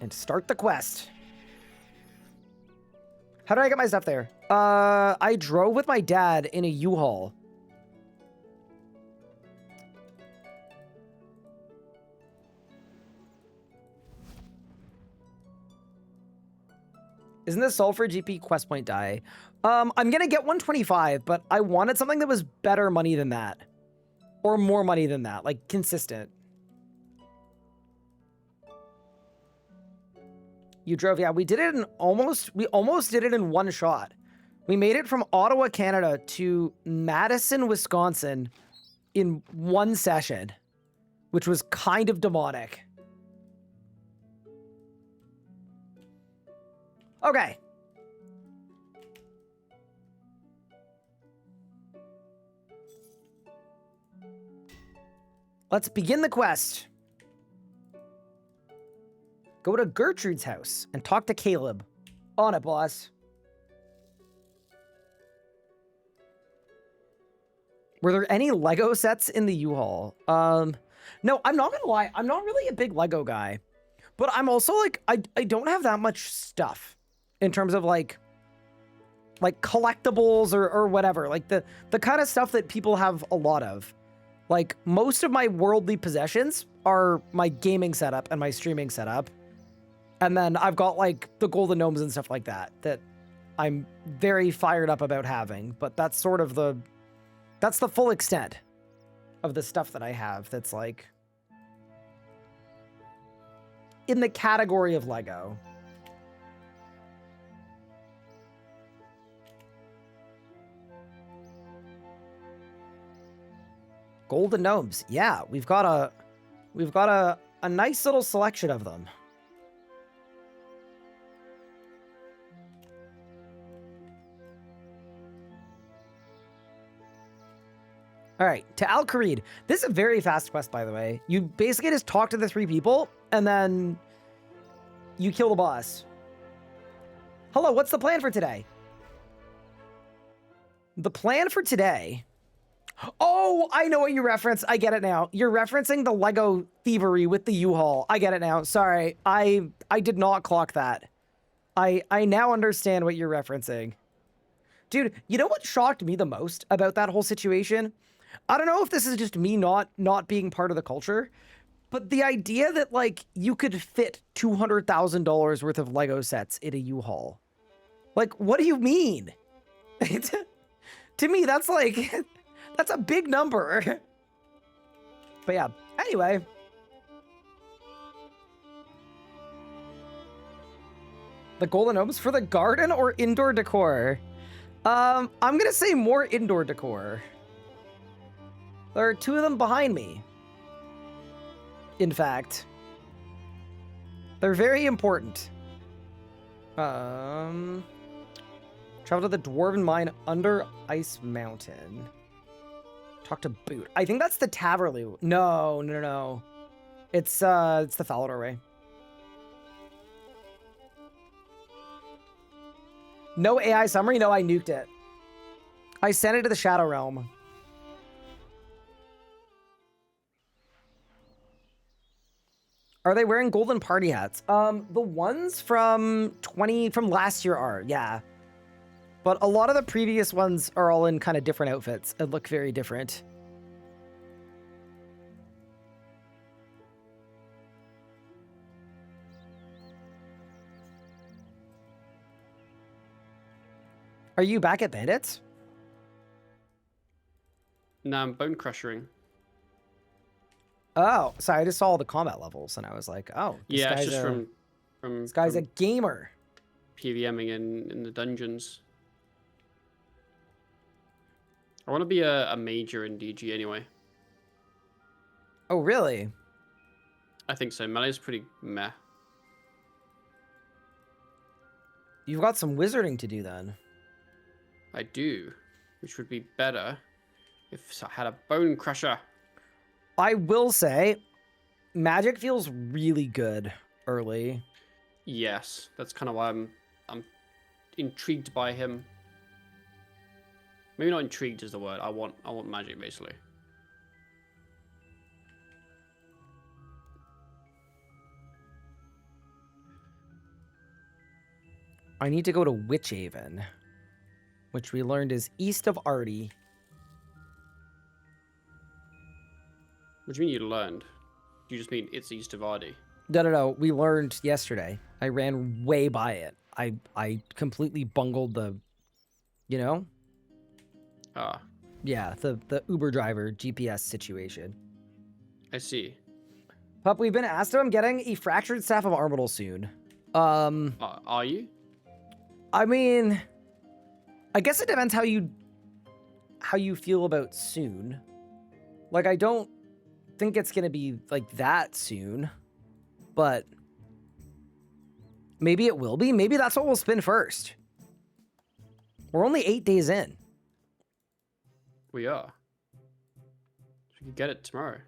And start the quest. How did I get my stuff there? I drove with my dad in a U-Haul. Isn't this sulfur GP quest point die? I'm gonna get 125, but I wanted something that was better money than that. Or more money than that, like consistent. You drove, yeah. We almost did it in one shot. We made it from Ottawa, Canada to Madison, Wisconsin in one session, which was kind of demonic. Okay. Let's begin the quest. Go to Gertrude's house and talk to Caleb. On it, boss. Were there any Lego sets in the U-Haul? No, I'm not gonna lie. I'm not really a big Lego guy. But I'm also like, I don't have that much stuff in terms of like collectibles or whatever. Like the kind of stuff that people have a lot of. Like most of my worldly possessions are my gaming setup and my streaming setup. And then I've got like the golden gnomes and stuff like that I'm very fired up about having. But that's sort of that's the full extent of the stuff that I have that's like in the category of Lego. Golden gnomes. Yeah, we've got a nice little selection of them. All right, to Al Kharid. This is a very fast quest, by the way. You basically just talk to the 3 people, and then you kill the boss. Hello, what's the plan for today? The plan for today... Oh, I know what you reference. I get it now. You're referencing the Lego thievery with the U-Haul. I get it now. Sorry, I did not clock that. I now understand what you're referencing. Dude, you know what shocked me the most about that whole situation? I don't know if this is just me not being part of the culture, but the idea that like you could fit $200,000 worth of Lego sets in a U-Haul. Like, what do you mean? To me, that's like, that's a big number. But yeah, anyway. The golden gnomes for the garden or indoor decor? I'm gonna say more indoor decor. There are 2 of them behind me. In fact. They're very important. Travel to the Dwarven Mine under Ice Mountain. Talk to Boot. I think that's the Taverley. No. It's the Falador way. No AI summary? No, I nuked it. I sent it to the Shadow Realm. Are they wearing golden party hats? The ones from last year are, yeah. But a lot of the previous ones are all in kind of different outfits and look very different. Are you back at Bandits? No, I'm bone crushing. Oh, sorry, I just saw all the combat levels and I was like, oh, Yeah, it's just from this guy's a gamer. PVMing in the dungeons. I want to be a major in DG anyway. Oh, really? I think so. Melee's pretty meh. You've got some wizarding to do then. I do, which would be better if I had a bone crusher. I will say, magic feels really good early. Yes, that's kind of why I'm intrigued by him. Maybe not intrigued is the word. I want magic basically. I need to go to Witchhaven, which we learned is east of Artie. What do you mean you learned? Do you just mean it's east of Ardy? No. We learned yesterday. I ran way by it. I completely bungled the, you know? Ah. Yeah, the Uber driver GPS situation. I see. Pup, we've been asked if I'm getting a fractured staff of Armadil soon. Are you? I mean, I guess it depends how you feel about soon. Like, I don't think it's gonna be like that soon, but maybe it will be. Maybe that's what we'll spin first. We're only 8 days in. We are. We can get it tomorrow.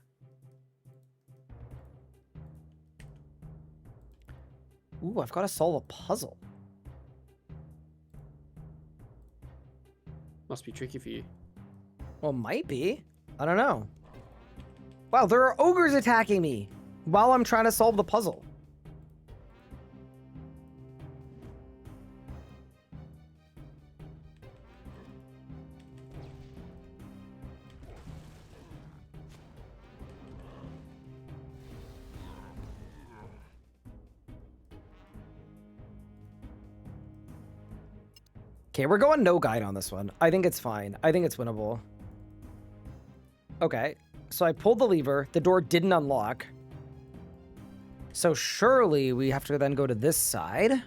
Ooh, I've got to solve a puzzle. Must be tricky for you. Well, might be. I don't know. Wow, there are ogres attacking me while I'm trying to solve the puzzle. Okay, we're going no guide on this one. I think it's fine. I think it's winnable. Okay, so I pulled the lever. The door didn't unlock. So surely we have to then go to this side.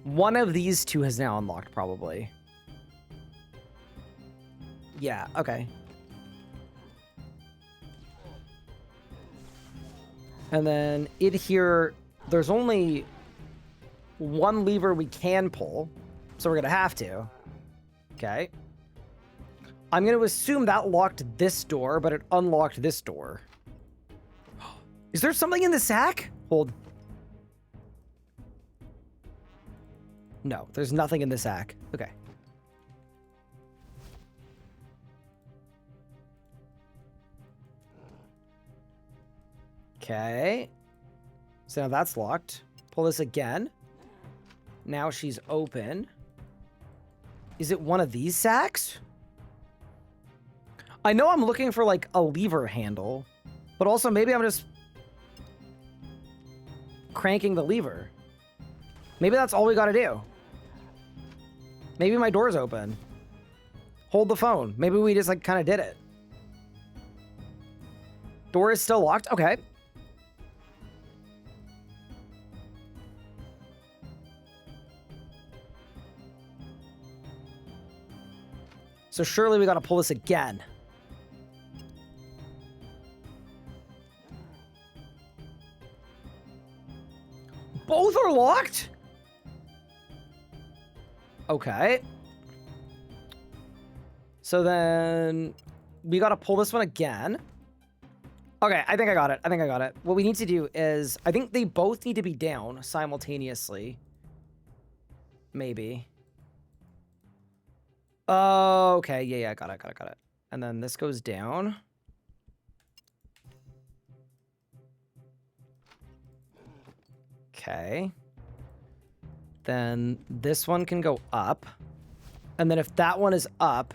One of these two has now unlocked, probably. Yeah, okay. And then in here, there's only one lever we can pull. So we're going to have to. Okay. I'm going to assume that locked this door, but it unlocked this door. Is there something in the sack? Hold. No, there's nothing in the sack. Okay. Okay. So now that's locked. Pull this again. Now she's open. Is it one of these sacks? I know I'm looking for like a lever handle, but also maybe I'm just cranking the lever. Maybe that's all we gotta do. Maybe my door's open. Hold the phone. Maybe we just like kind of did it. Door is still locked. Okay. So surely we gotta pull this again. Both are locked? Okay. So then we gotta pull this one again. Okay, I think I got it. I think I got it. What we need to do is, I think they both need to be down simultaneously. Maybe. Oh, okay. Yeah, got it. And then this goes down. Okay. Then this one can go up. And then if that one is up,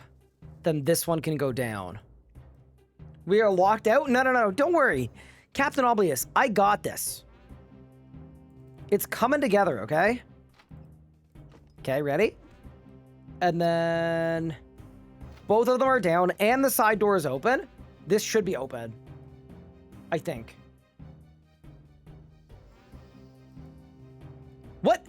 then this one can go down. We are locked out? No. Don't worry. Captain Obvious, I got this. It's coming together, okay? Okay, ready? And then both of them are down and the side door is open. This should be open. I think. What?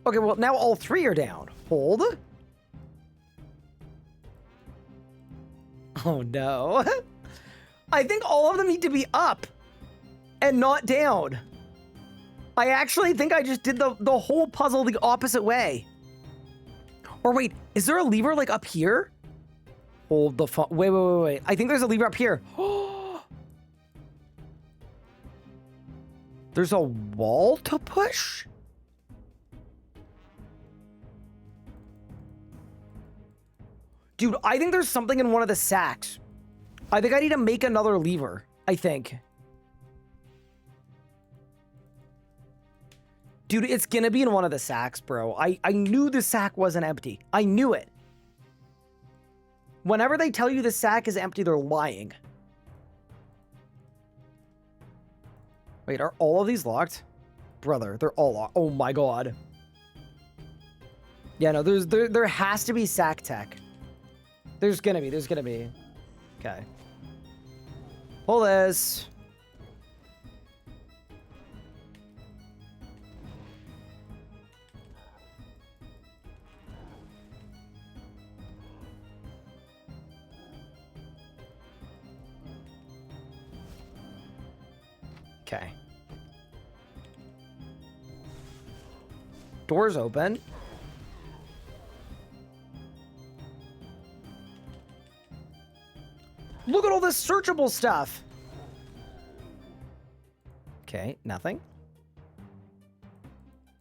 Okay, well, now all three are down. Hold. Oh, no. I think all of them need to be up and not down. I actually think I just did the whole puzzle the opposite way. Or wait, is there a lever like up here? Hold the phone. Wait. I think there's a lever up here. There's a wall to push? Dude, I think there's something in one of the sacks. I think I need to make another lever. I think. Dude, it's gonna be in one of the sacks, bro. I knew the sack wasn't empty. I knew it. Whenever they tell you the sack is empty, they're lying. Wait, are all of these locked? Brother, they're all locked. Oh my god. Yeah, no, there has to be sack tech. There's gonna be. Okay. Pull this. Okay. Doors open. Look at all this searchable stuff. Okay, nothing.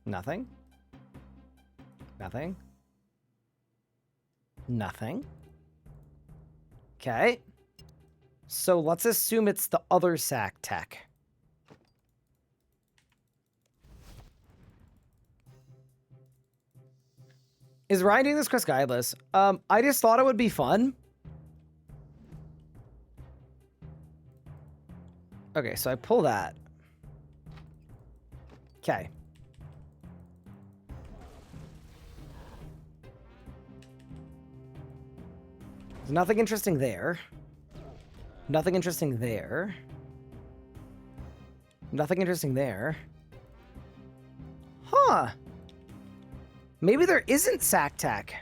Nothing. Nothing. Nothing. Okay. So let's assume it's the other sack tech. Is Ryan doing this quest guideless? I just thought it would be fun. Okay, so I pull that. Okay. There's nothing interesting there. Nothing interesting there. Nothing interesting there. Huh. Maybe there isn't sack tech.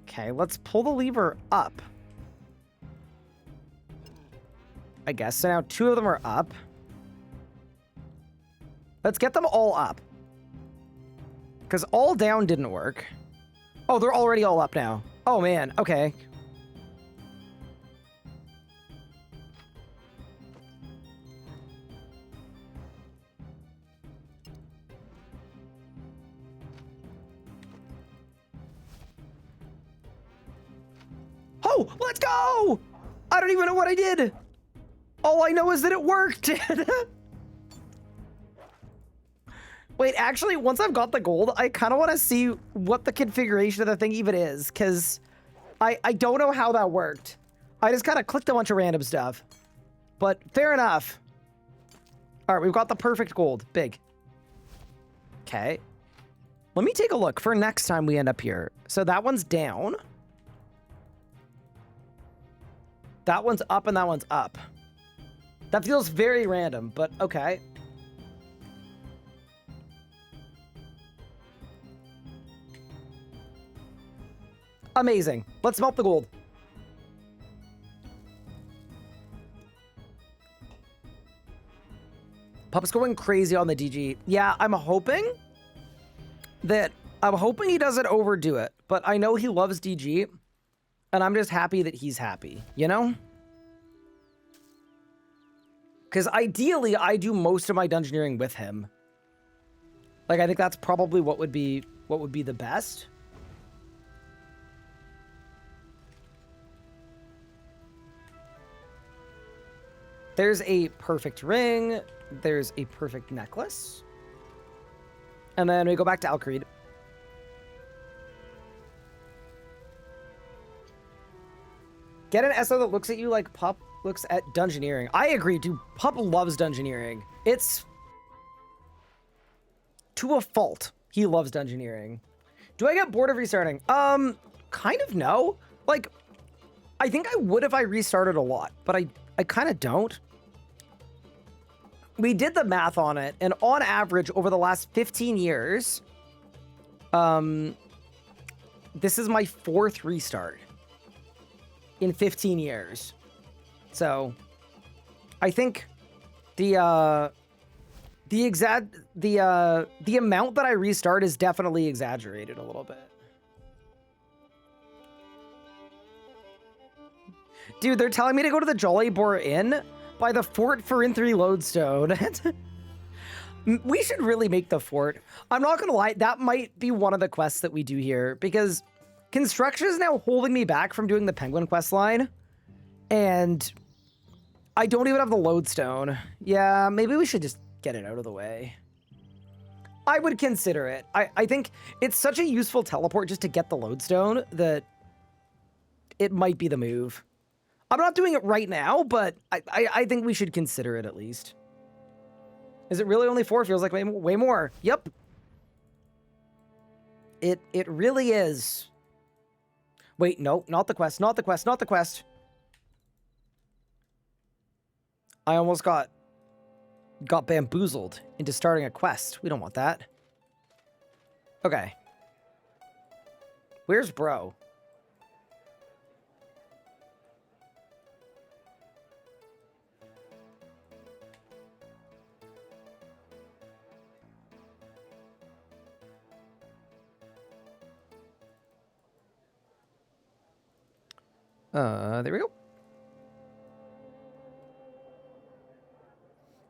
Okay, let's pull the lever up. I guess. So now 2 of them are up. Let's get them all up. Because all down didn't work. Oh, they're already all up now. Oh, man. Okay. Oh, let's go! I don't even know what I did. All I know is that it worked. Wait, actually, once I've got the gold, I kind of want to see what the configuration of the thing even is, because I don't know how that worked. I just kind of clicked a bunch of random stuff. But fair enough. All right, we've got the perfect gold. Big. Okay. Let me take a look for next time we end up here. So that one's down. That one's up and that one's up. That feels very random, but okay. Amazing. Let's melt the gold. Pup's going crazy on the DG. Yeah, I'm hoping he doesn't overdo it, but I know he loves DG. And I'm just happy that he's happy, you know? Because ideally, I do most of my dungeoneering with him. Like, I think that's probably what would be the best. There's a perfect ring. There's a perfect necklace. And then we go back to Alcreed. Get an SO that looks at you like Pup looks at dungeoneering. I agree, dude. Pup loves dungeoneering. It's to a fault. He loves dungeoneering. Do I get bored of restarting? Kind of no. Like, I think I would if I restarted a lot, but I kind of don't. We did the math on it, and on average, over the last 15 years, this is my 4th restart in 15 years. So I think the amount that I restart is definitely exaggerated a little bit. Dude, they're telling me to go to the Jolly Boar Inn by the Fort for in 3 Lodestone. We should really make the fort. I'm not gonna lie, that might be one of the quests that we do here, because construction is now holding me back from doing the Penguin quest line, and I don't even have the Lodestone. Yeah, maybe we should just get it out of the way. I would consider it. I think it's such a useful teleport just to get the Lodestone that it might be the move. I'm not doing it right now, but I think we should consider it at least. Is it really only 4? Feels like way more. Yep. It really is. Wait, no, not the quest, not the quest, not the quest. I almost got bamboozled into starting a quest. We don't want that. Okay. Where's bro? There we go.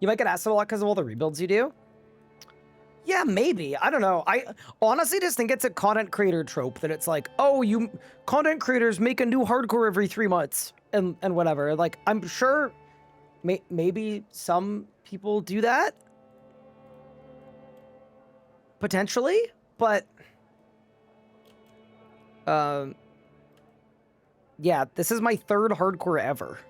You might get asked a lot because of all the rebuilds you do. Yeah, maybe. I don't know. I honestly just think it's a content creator trope that it's like, oh, you content creators make a new hardcore every 3 months and whatever. Like, I'm sure maybe some people do that. Potentially, but yeah, this is my 3rd hardcore ever.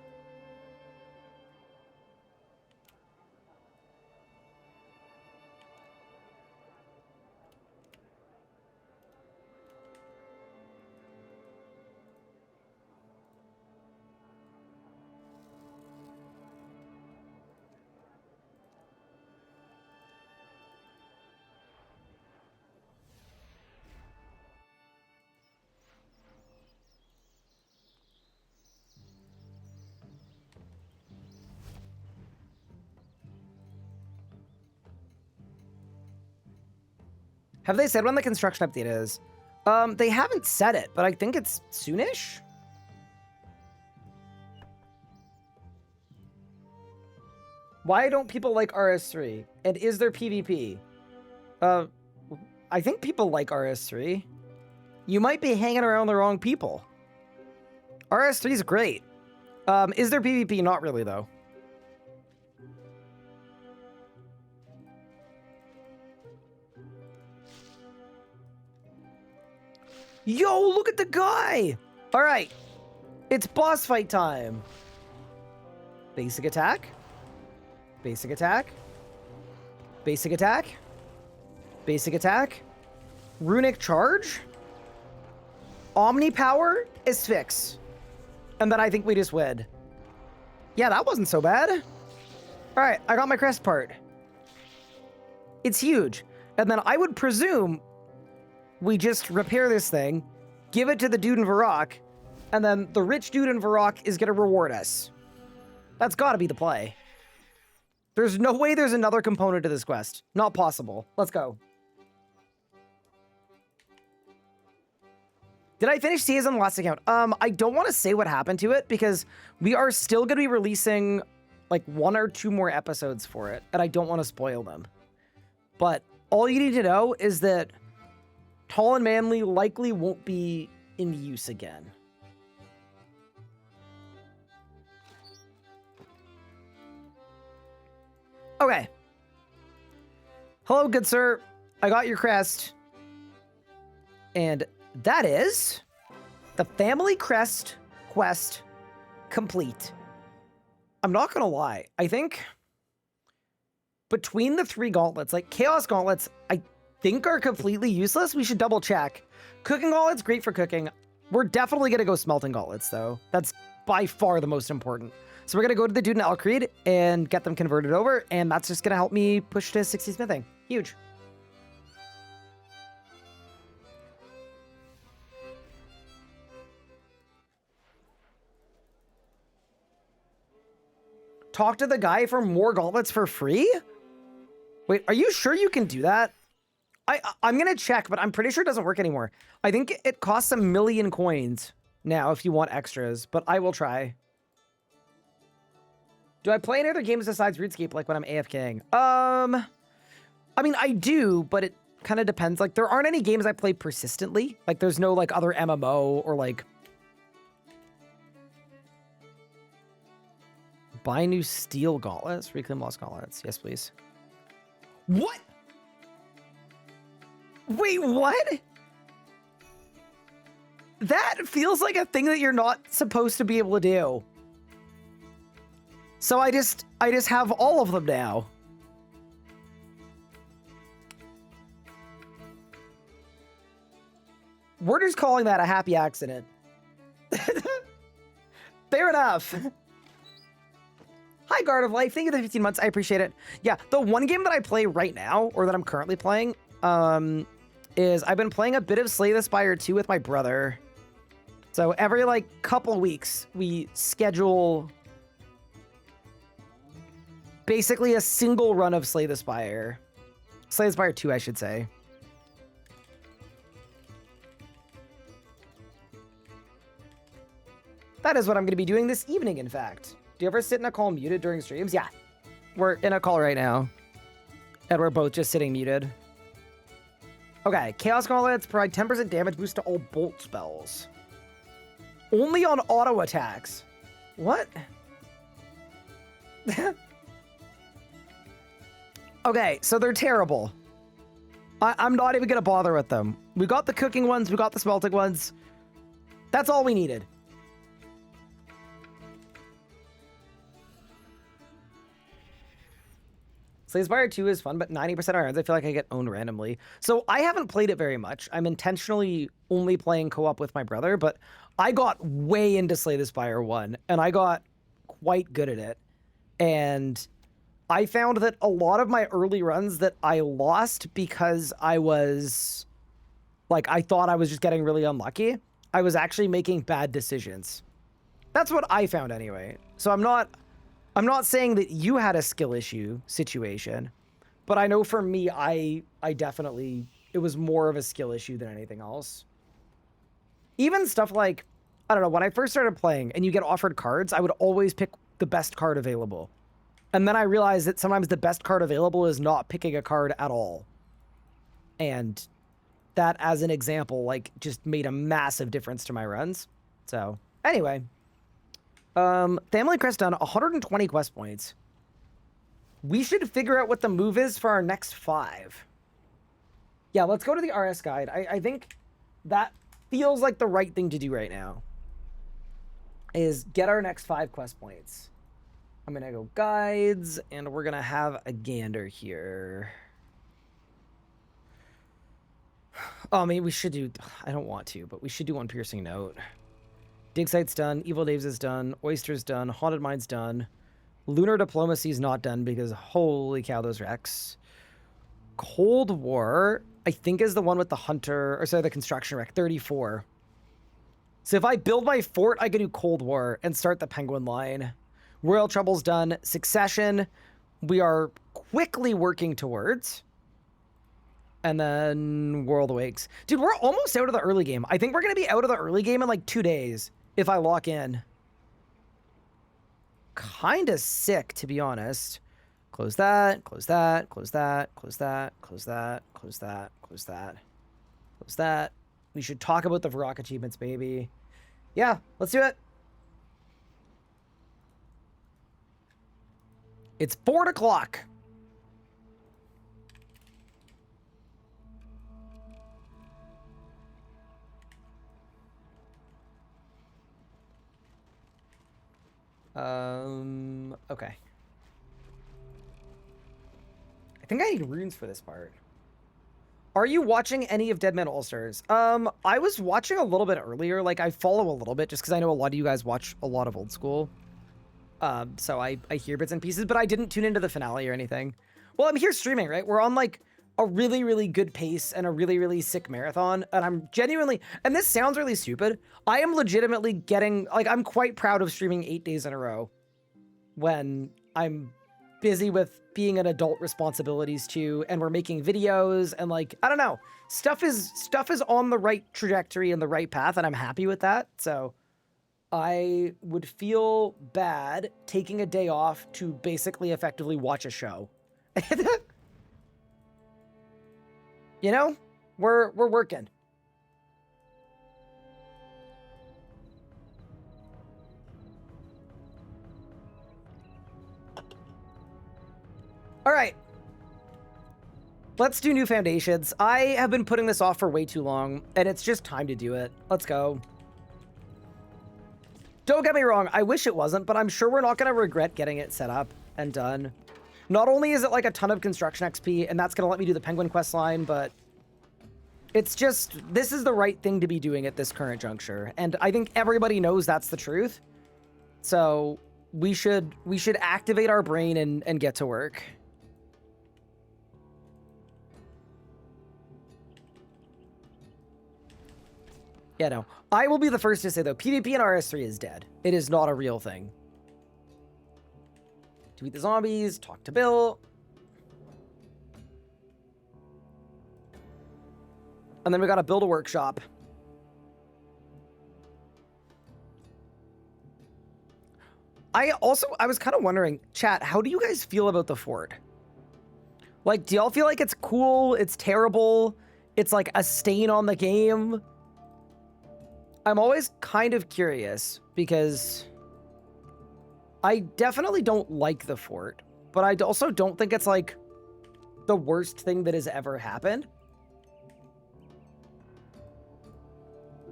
Have they said when the construction update is? They haven't said it, but I think it's soonish. Why don't people like RS3? And is there PvP? I think people like RS3. You might be hanging around the wrong people. RS3 is great. Is there PvP? Not really, though. Yo, look at the guy! All right, it's boss fight time. Basic attack. Basic attack. Basic attack. Basic attack. Runic charge. Omni power. Asphyx. And then I think we just win. Yeah, that wasn't so bad. All right, I got my crest part. It's huge. And then I would presume we just repair this thing, give it to the dude in Varrock, and then the rich dude in Varrock is going to reward us. That's got to be the play. There's no way there's another component to this quest. Not possible. Let's go. Did I finish CS on the last account? I don't want to say what happened to it because we are still going to be releasing like 1 or 2 more episodes for it, and I don't want to spoil them. But all you need to know is that Tall and Manly likely won't be in use again. Okay. Hello, good sir. I got your crest. And that is the family crest quest complete. I'm not gonna lie. I think between the 3 gauntlets, like Chaos gauntlets, I think are completely useless. We should double check. Cooking gauntlets, great for cooking. We're definitely gonna go smelting gauntlets though. That's by far the most important. So we're gonna go to the dude in Alcreed and get them converted over, and that's just gonna help me push to 60 smithing. Huge. Talk to the guy for more gauntlets for free? Wait, are you sure you can do that? I'm gonna check, but I'm pretty sure it doesn't work anymore. I think it costs 1 million coins now if you want extras, but I will try. Do I play any other games besides RuneScape, like when I'm AFKing? I mean, I do, but it kind of depends. Like, there aren't any games I play persistently. Like, there's no, like, other MMO or, like... Buy new steel gauntlets. Reclaim lost gauntlets. Yes, please. What? Wait, what? That feels like a thing that you're not supposed to be able to do. So I just have all of them now. We're just calling that a happy accident. Fair enough. Hi, Guard of Life. Thank you for the 15 months. I appreciate it. Yeah, the one game that I play right now, or that I'm currently playing, is I've been playing a bit of Slay the Spire 2 with my brother. So every, like, couple weeks, we schedule basically a single run of Slay the Spire. Slay the Spire 2, I should say. That is what I'm going to be doing this evening, in fact. Do you ever sit in a call muted during streams? Yeah. We're in a call right now. And we're both just sitting muted. Okay. Chaos Gauntlets provide 10% damage boost to all bolt spells. Only on auto attacks. What? Okay, so they're terrible. I'm not even going to bother with them. We got the cooking ones. We got the smelting ones. That's all we needed. Slay the Spire 2 is fun, but 90% irons, I feel like I get owned randomly. So I haven't played it very much. I'm intentionally only playing co-op with my brother, but I got way into Slay the Spire 1, and I got quite good at it. And I found that a lot of my early runs that I lost because I was, like, I thought I was just getting really unlucky, I was actually making bad decisions. That's what I found anyway. So I'm not saying that you had a skill issue situation, but I know for me, I definitely, it was more of a skill issue than anything else. Even stuff like, I don't know, when I first started playing and you get offered cards, I would always pick the best card available. And then I realized that sometimes the best card available is not picking a card at all. And that, as an example, like, just made a massive difference to my runs. So, anyway. Family Crest done, 120 quest points. We should figure out what the move is for our next 5. Yeah, let's go to the RS guide. I think that feels like the right thing to do right now. Is get our next 5 quest points. I'm gonna go guides, and we're gonna have a gander here. Oh, I mean, we should do, I don't want to, but we should do one piercing note. Dig Site's done, Evil Dave's is done, Oyster's done, Haunted Mine's done, Lunar Diplomacy's not done because holy cow, those wrecks. Cold War, I think, is the one with the Hunter, or sorry, the construction wreck, 34. So if I build my fort, I can do Cold War and start the Penguin line. Royal Trouble's done. Succession, we are quickly working towards. And then World Awakes. Dude, we're almost out of the early game. I think we're going to be out of the early game in like 2 days if I lock in. Kind of sick, to be honest. Close that, close that, close that, close that, close that, close that, close that, close that. We should talk about the Varrock achievements, baby. Yeah, let's do it. It's 4 o'clock. Okay. I think I need runes for this part. Are you watching any of Dead Man All-Stars? I was watching a little bit earlier. Like, I follow a little bit just because I know a lot of you guys watch a lot of old school. So I hear bits and pieces, but I didn't tune into the finale or anything. Well, I'm here streaming, right? We're on, like, a really, really good pace and a really, really sick marathon. And I'm genuinely, and this sounds really stupid, I am legitimately getting, like, I'm quite proud of streaming 8 days in a row when I'm busy with being an adult responsibilities too, and we're making videos, and, like, I don't know, stuff is on the right trajectory and the right path, and I'm happy with that. So I would feel bad taking a day off to basically effectively watch a show. You know, we're working. All right. Let's do new foundations. I have been putting this off for way too long, and it's just time to do it. Let's go. Don't get me wrong, I wish it wasn't, but I'm sure we're not going to regret getting it set up and done. Not only is it like a ton of construction XP, and that's going to let me do the penguin quest line, but it's just, this is the right thing to be doing at this current juncture. And I think everybody knows that's the truth. So we should activate our brain and get to work. Yeah, no. I will be the first to say, though, PvP in RS3 is dead. It is not a real thing. Defeat the zombies, talk to Bill. And then we gotta build a workshop. I was kind of wondering, chat, how do you guys feel about the fort? Like, do y'all feel like it's cool, it's terrible, it's like a stain on the game? I'm always kind of curious because I definitely don't like the fort, but I also don't think it's like the worst thing that has ever happened.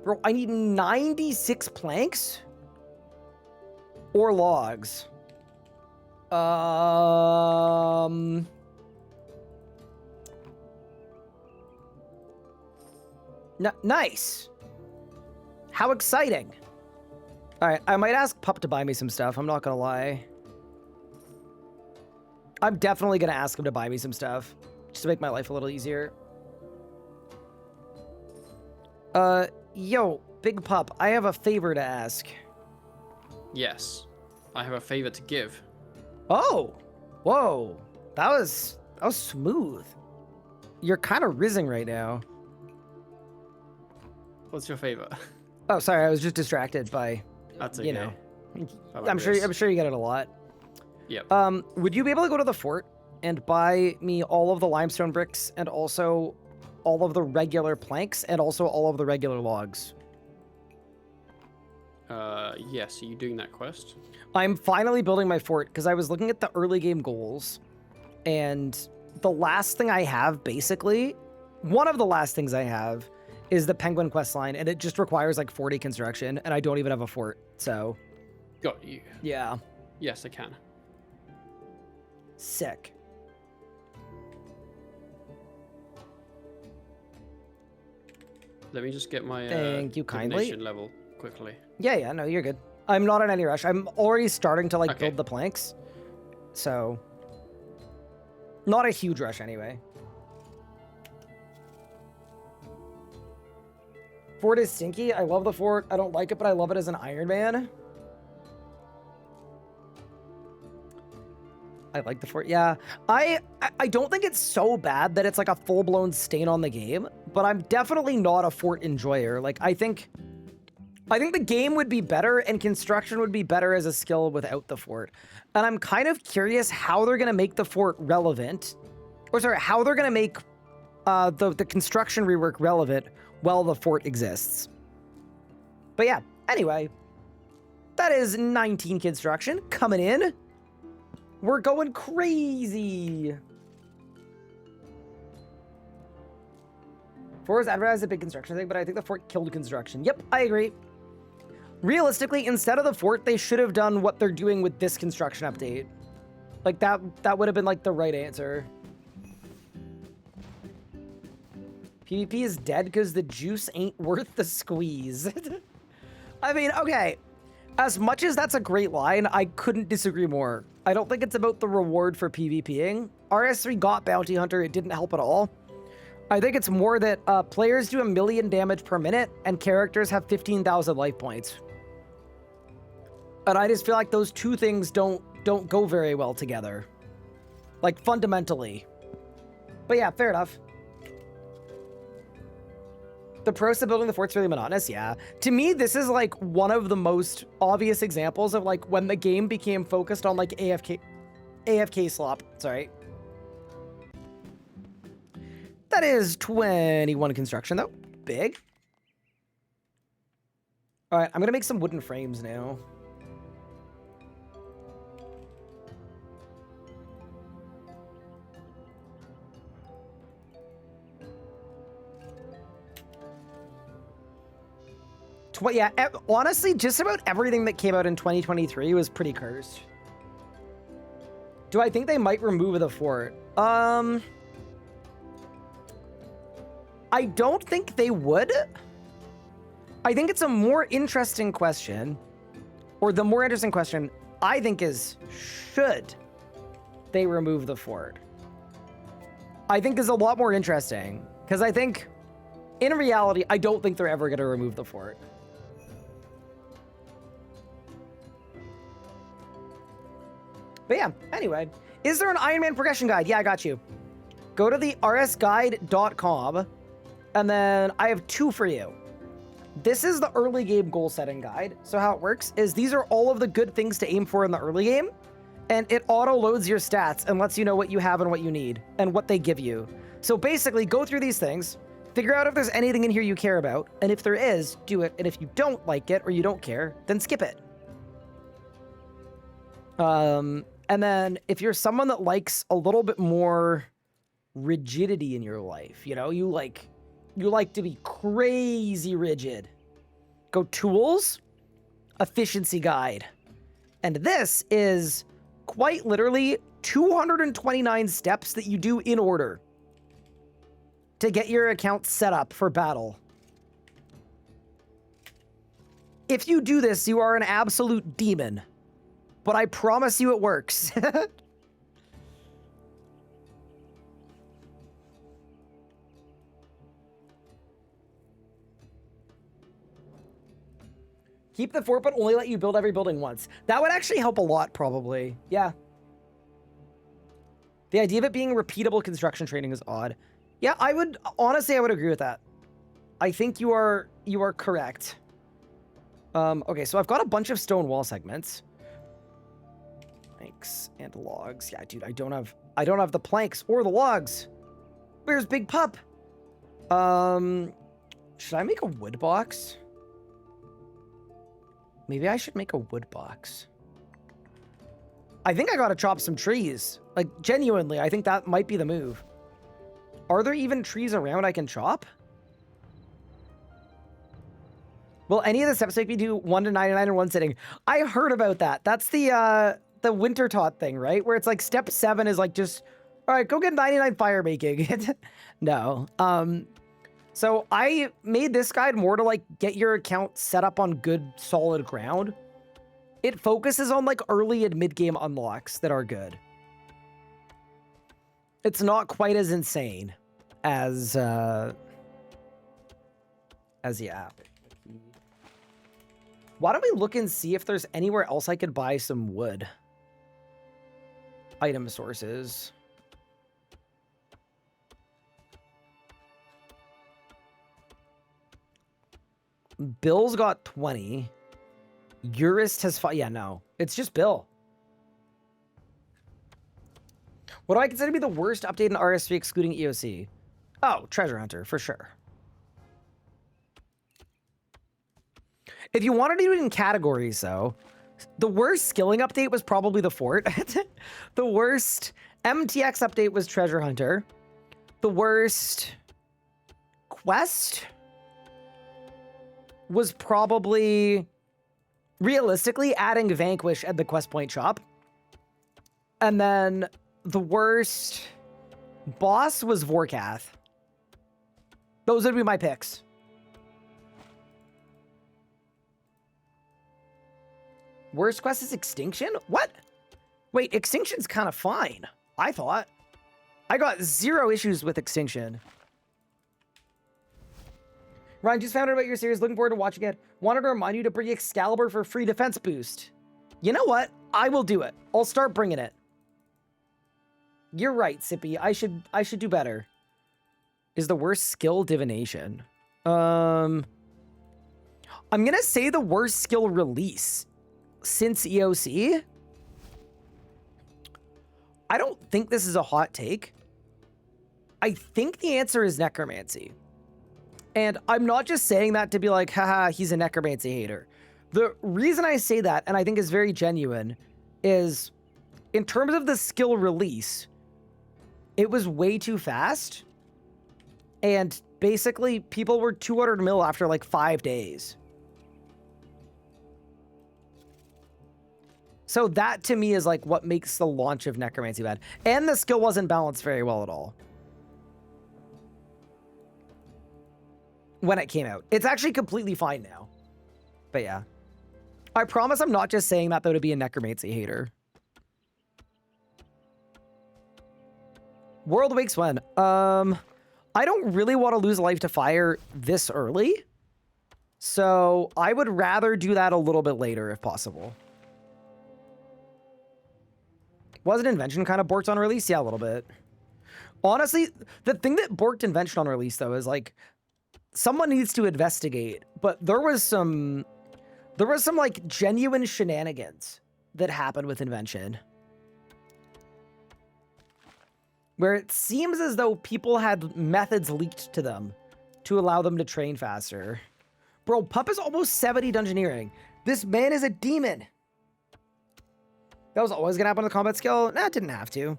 Bro, I need 96 planks or logs. Nice. How exciting. All right, I might ask Pup to buy me some stuff. I'm not gonna lie. I'm definitely gonna ask him to buy me some stuff just to make my life a little easier. Yo, Big Pup, I have a favor to ask. Yes, I have a favor to give. Oh, whoa, that was smooth. You're kind of rizzing right now. What's your favor? Oh, sorry, I was just distracted by, That's okay. you know. I like I'm sure you get it a lot. Yep. Would you be able to go to the fort and buy me all of the limestone bricks and also all of the regular planks and also all of the regular logs? Yes, are you doing that quest? I'm finally building my fort because I was looking at the early game goals, and the last thing I have, basically, one of the last things I have is the penguin quest line, and it just requires like 40 construction, and I don't even have a fort, so. Got you. Yeah. Yes, I can. Sick. Let me just get my Thank you kindly. divination level quickly. Yeah, no, you're good. I'm not in any rush. I'm already starting to like Okay. build the planks, so not a huge rush anyway. Fort is stinky. I love the fort. I don't like it, but I love it as an Ironman. I like the fort. Yeah, I don't think it's so bad that it's like a full-blown stain on the game, but I'm definitely not a fort enjoyer. Like, I think the game would be better and construction would be better as a skill without the fort. And I'm kind of curious how they're going to make the fort relevant. Or sorry, how they're going to make the construction rework relevant while the fort exists. But yeah, anyway, that is 19 construction coming in. We're going crazy. Fort was advertised as a big construction thing, but I think the fort killed construction. Yep, I agree. Realistically, instead of the fort, they should have done what they're doing with this construction update. Like, that would have been, like, the right answer. PvP is dead because the juice ain't worth the squeeze. I mean, okay. As much as that's a great line, I couldn't disagree more. I don't think it's about the reward for PvPing. RS3 got Bounty Hunter, it didn't help at all. I think it's more that players do 1 million damage per minute and characters have 15,000 life points. And I just feel like those two things don't go very well together. Like, fundamentally. But yeah, fair enough. The process of building the fort's really monotonous, yeah. To me, this is like one of the most obvious examples of like when the game became focused on like AFK slop. Sorry. That is 21 construction though. Big. All right, I'm gonna make some wooden frames now. Yeah, honestly, just about everything that came out in 2023 was pretty cursed. Do I think they might remove the fort? I don't think they would. I think it's a more interesting question, or the more interesting question I think is, should they remove the fort? I think is a lot more interesting, because I think, in reality, I don't think they're ever going to remove the fort. But yeah, anyway, is there an Ironman progression guide? Yeah, I got you. Go to the rsguide.com, and then I have 2 for you. This is the early game goal setting guide. So how it works is these are all of the good things to aim for in the early game, and it auto loads your stats and lets you know what you have and what you need and what they give you. So basically, go through these things, figure out if there's anything in here you care about, and if there is, do it. And if you don't like it or you don't care, then skip it. And then if you're someone that likes a little bit more rigidity in your life, you know, you like to be crazy rigid, go tools, efficiency guide. And this is quite literally 229 steps that you do in order to get your account set up for battle. If you do this, you are an absolute demon. But I promise you it works. Keep the fort, but only let you build every building once. That would actually help a lot, probably. Yeah. The idea of it being repeatable construction training is odd. Yeah, honestly, I would agree with that. I think you are correct. Okay, so I've got a bunch of stone wall segments. Planks and logs. Yeah, dude, I don't have the planks or the logs. Where's Big Pup? Should I make a wood box? Maybe I should make a wood box. I think I gotta chop some trees. Like, genuinely, I think that might be the move. Are there even trees around I can chop? Will any of the steps make me do 1 to 99 in one sitting? I heard about that. That's the winter taught thing, right? Where it's like step 7 is like just, all right, go get 99 fire making. No. So I made this guide more to like get your account set up on good, solid ground. It focuses on like early and mid game unlocks that are good. It's not quite as insane as the app. Why don't we look and see if there's anywhere else I could buy some wood? Item sources. Bill's got 20. Urist has 5. Yeah, no. It's just Bill. What do I consider to be the worst update in RSV excluding EOC? Oh, Treasure Hunter, for sure. If you wanted to do it in categories, though, the worst skilling update was probably the fort. The worst MTX update was Treasure Hunter. The worst quest was probably, realistically, adding Vanquish at the quest point shop. And then the worst boss was Vorkath. Those would be my picks. Worst quest is Extinction? What? Wait, Extinction's kind of fine, I thought. I got 0 issues with Extinction. Ryan, just found out about your series. Looking forward to watching it. Wanted to remind you to bring Excalibur for free defense boost. You know what? I will do it. I'll start bringing it. You're right, Sippy. I should do better. Is the worst skill divination? I'm gonna say the worst skill release since EOC. I don't think this is a hot take. I think the answer is necromancy. And I'm not just saying that to be like, haha, he's a necromancy hater. The reason I say that, and I think is very genuine, is in terms of the skill release, it was way too fast. And basically, people were 200 mil after like 5 days. So that to me is like what makes the launch of Necromancy bad. And the skill wasn't balanced very well at all when it came out. It's actually completely fine now. But yeah. I promise I'm not just saying that though to be a Necromancy hater. World Wakes when? I don't really want to lose a life to fire this early. So I would rather do that a little bit later if possible. Wasn't Invention kind of borked on release? Yeah, a little bit. Honestly, the thing that borked Invention on release, though, is like someone needs to investigate. But there was some like genuine shenanigans that happened with Invention, where it seems as though people had methods leaked to them to allow them to train faster. Bro, Pup is almost 70 dungeoneering. This man is a demon. That was always going to happen on the combat skill? Nah, it didn't have to.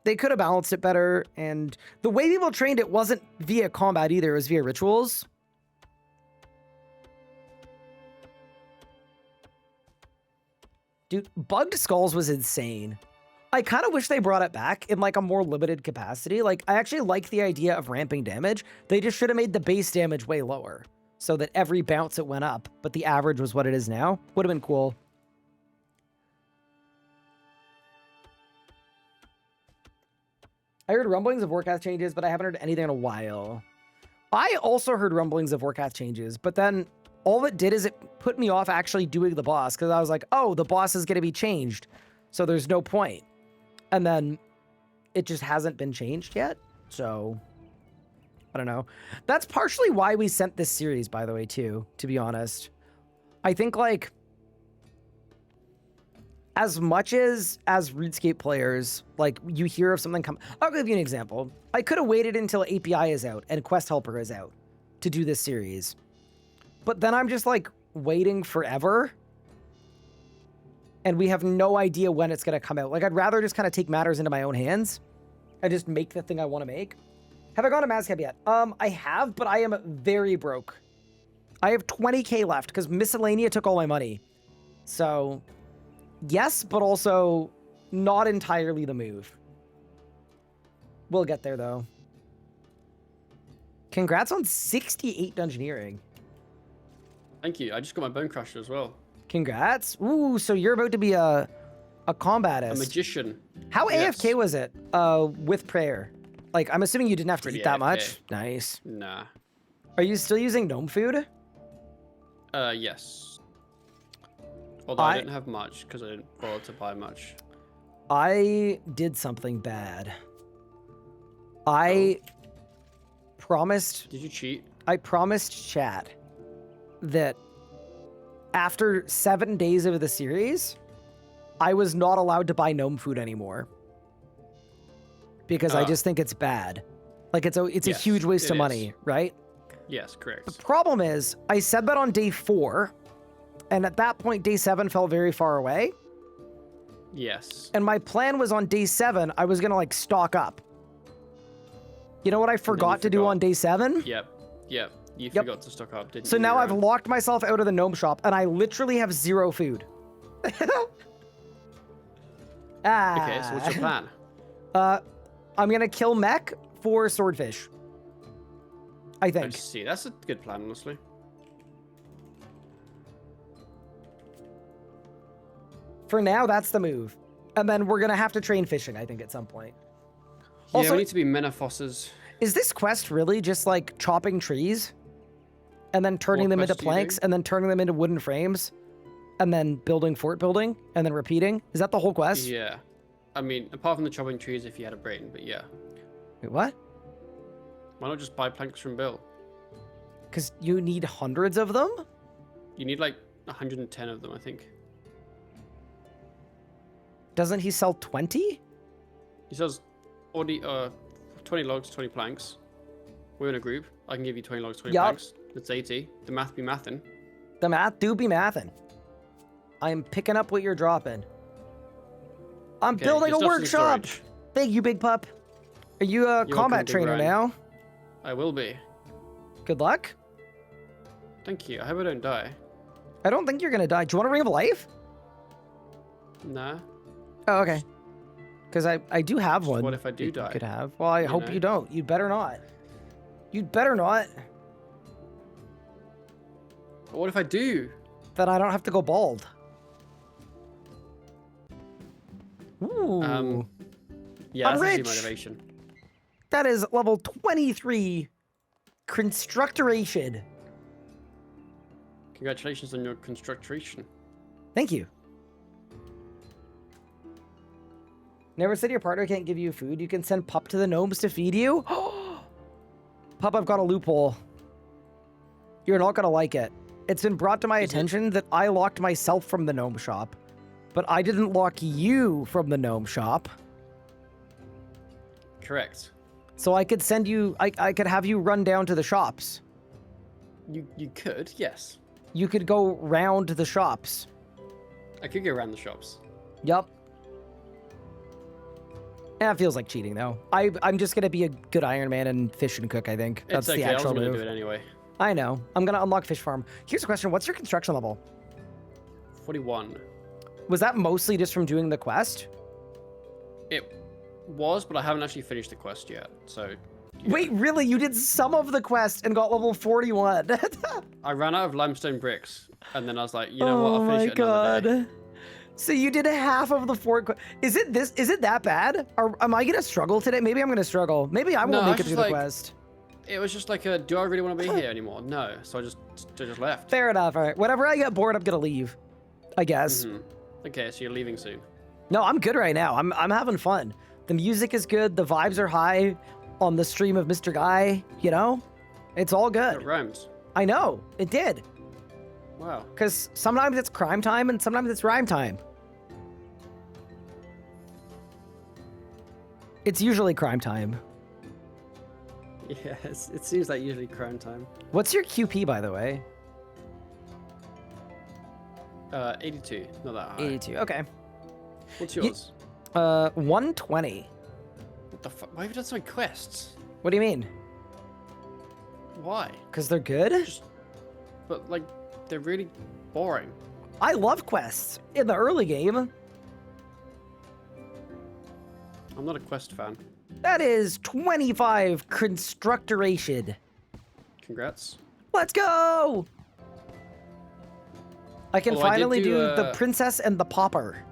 They could have balanced it better, and the way people trained it wasn't via combat either. It was via rituals. Dude, Bugged Skulls was insane. I kind of wish they brought it back in like a more limited capacity. Like, I actually like the idea of ramping damage. They just should have made the base damage way lower so that every bounce it went up, but the average was what it is now. Would have been cool. I heard rumblings of Warcraft changes, but I haven't heard anything in a while. I also heard rumblings of Warcraft changes, but then all it did is it put me off actually doing the boss because I was like, oh, the boss is going to be changed, so there's no point. And then it just hasn't been changed yet, so I don't know. That's partially why we sent this series, by the way, too, to be honest. I think, like, as much as RuneScape players, like, you hear of something come... I'll give you an example. I could have waited until API is out and Quest Helper is out to do this series. But then I'm just, like, waiting forever. And we have no idea when it's going to come out. Like, I'd rather just kind of take matters into my own hands and just make the thing I want to make. Have I gone to Mazcap yet? I have, but I am very broke. I have 20k left because Miscellania took all my money. So... yes, but also not entirely the move. We'll get there, though. Congrats on 68 dungeoneering. Thank you. I just got my Bone Crusher as well. Congrats. Ooh, so you're about to be a combatist. A magician. How Yes. AFK was it with prayer? Like, I'm assuming you didn't have to Pretty eat that AFK. much. Nice. Nah. Are you still using gnome food? Yes. Although I didn't have much because I didn't bother to buy much. I did something bad. I promised... Did you cheat? I promised chat that after 7 days of the series, I was not allowed to buy gnome food anymore. Because I just think it's bad. Like, it's a Yes, huge waste of it money, is. right? Yes, correct. The problem is, I said that on day 4, and at that point, day 7 felt very far away. Yes. And my plan was on day 7, I was going to, like, stock up. You know what I forgot to do on day 7? Yep. You forgot to stock up, didn't you? So now I've locked myself out of the gnome shop, and I literally have 0 food. Okay, so what's your plan? I'm going to kill mech for swordfish. I think. I see. That's a good plan, honestly. For now, that's the move. And then we're going to have to train fishing, I think, at some point. Yeah, Also, we need to be Menafosses. is this quest really just like chopping trees and then turning What them into quest do you planks do? and then turning them into wooden frames and then building fort building and then repeating? Is that the whole quest? Yeah. I mean, apart from the chopping trees if you had a brain, but yeah. Wait, what? Why not just buy planks from Bill? Because you need hundreds of them? You need like 110 of them, I think. Doesn't he sell 20? He sells 20 logs, 20 planks. We're in a group. I can give you 20 logs, 20 Yup. planks. That's 80. The math be mathin'. The math do be mathin'. I'm picking up what you're dropping. I'm Okay, building a your stuff's in workshop. storage. Thank you, big pup. Are you a welcome, combat Big trainer Ryan. now? I will be. Good luck. Thank you. I hope I don't die. I don't think you're gonna die. Do you want a ring of life? Nah. Oh, okay. Because I do have one. What if I do you die? could have. Well, I hope know? you don't. You'd better not. You'd better not. But what if I do? Then I don't have to go bald. Ooh. Yeah, I'm that's actually rich. motivation. That is level 23 constructoration. Congratulations on your constructoration. Thank you. Never said your partner can't give you food. You can send Pup to the gnomes to feed you. Pup, I've got a loophole. You're not gonna like it. It's been brought to my attention that I locked myself from the gnome shop, but I didn't lock you from the gnome shop. Correct. So I could send you, I could have you run down to the shops. You could, yes. You could go round the shops. I could go around the shops. Yup. That feels like cheating, though. I'm just gonna be a good Iron Man and fish and cook, I think. That's It's okay, the actual I was move. gonna do it anyway. I know. I'm gonna unlock Fish Farm. Here's a question. What's your construction level? 41. Was that mostly just from doing the quest? It was, but I haven't actually finished the quest yet, so... Wait, really? You did some of the quest and got level 41? I ran out of limestone bricks, and then I was like, you know what, I'll finish it another day. So you did half of the 4 Is it that bad? Or am I gonna struggle today? Maybe I'm gonna struggle. Maybe I won't No, make it it's through just the like- quest. It was just like a, do I really want to be here anymore? No, so I just left. Fair enough. All right. Whenever I get bored, I'm gonna leave. I guess. Mhm. Okay, so you're leaving soon. No, I'm good right now. I'm having fun. The music is good. The vibes are high on the stream of Mr. Guy. You know, it's all It good. rhymes. I know it did. Wow. Because sometimes it's crime time and sometimes it's rhyme time. It's usually crime time. Yes, it seems like usually crime time. What's your QP, by the way? 82, not that high. 82. Okay. What's yours? 120. What the fuck? Why have you done so many quests? What do you mean? Why? Because they're good? But like, they're really boring. I love quests in the early game. I'm not a quest fan. That is 25 constructoration. Congrats. Let's go! I can Although I did finally do, do the princess and the pauper.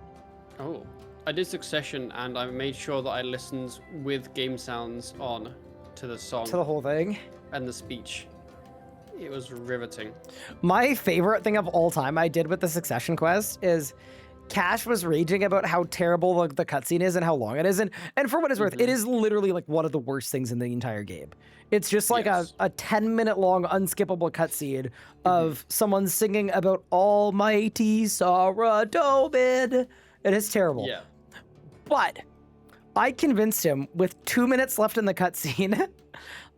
Oh. I did Succession, and I made sure that I listened with game sounds on to the song To the whole thing. and the speech. It was riveting. My favorite thing of all time I did with the Succession quest is Cash was raging about how terrible the cutscene is and how long it is. And for what it's worth, it is literally like one of the worst things in the entire game. It's just like Yes. a 10-minute long unskippable cutscene of someone singing about almighty Saradobin. It is terrible. Yeah. But I convinced him with 2 minutes left in the cutscene.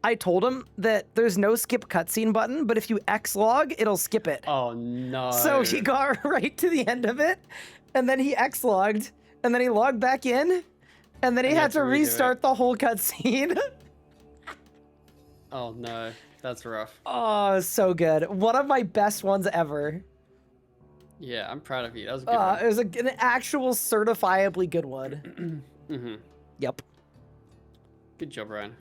I told him that there's no skip cutscene button, but if you X-log, it'll skip it. Oh no. So he got right to the end of it, and then he X-logged, and then he logged back in, and then he And you had to redo it. restart the whole cutscene. Oh no, that's rough. Oh, so good. One of my best ones ever. Yeah, I'm proud of you. That was a good one. It was an actual certifiably good one. Mm-hmm. Yep. Good job, Ryan.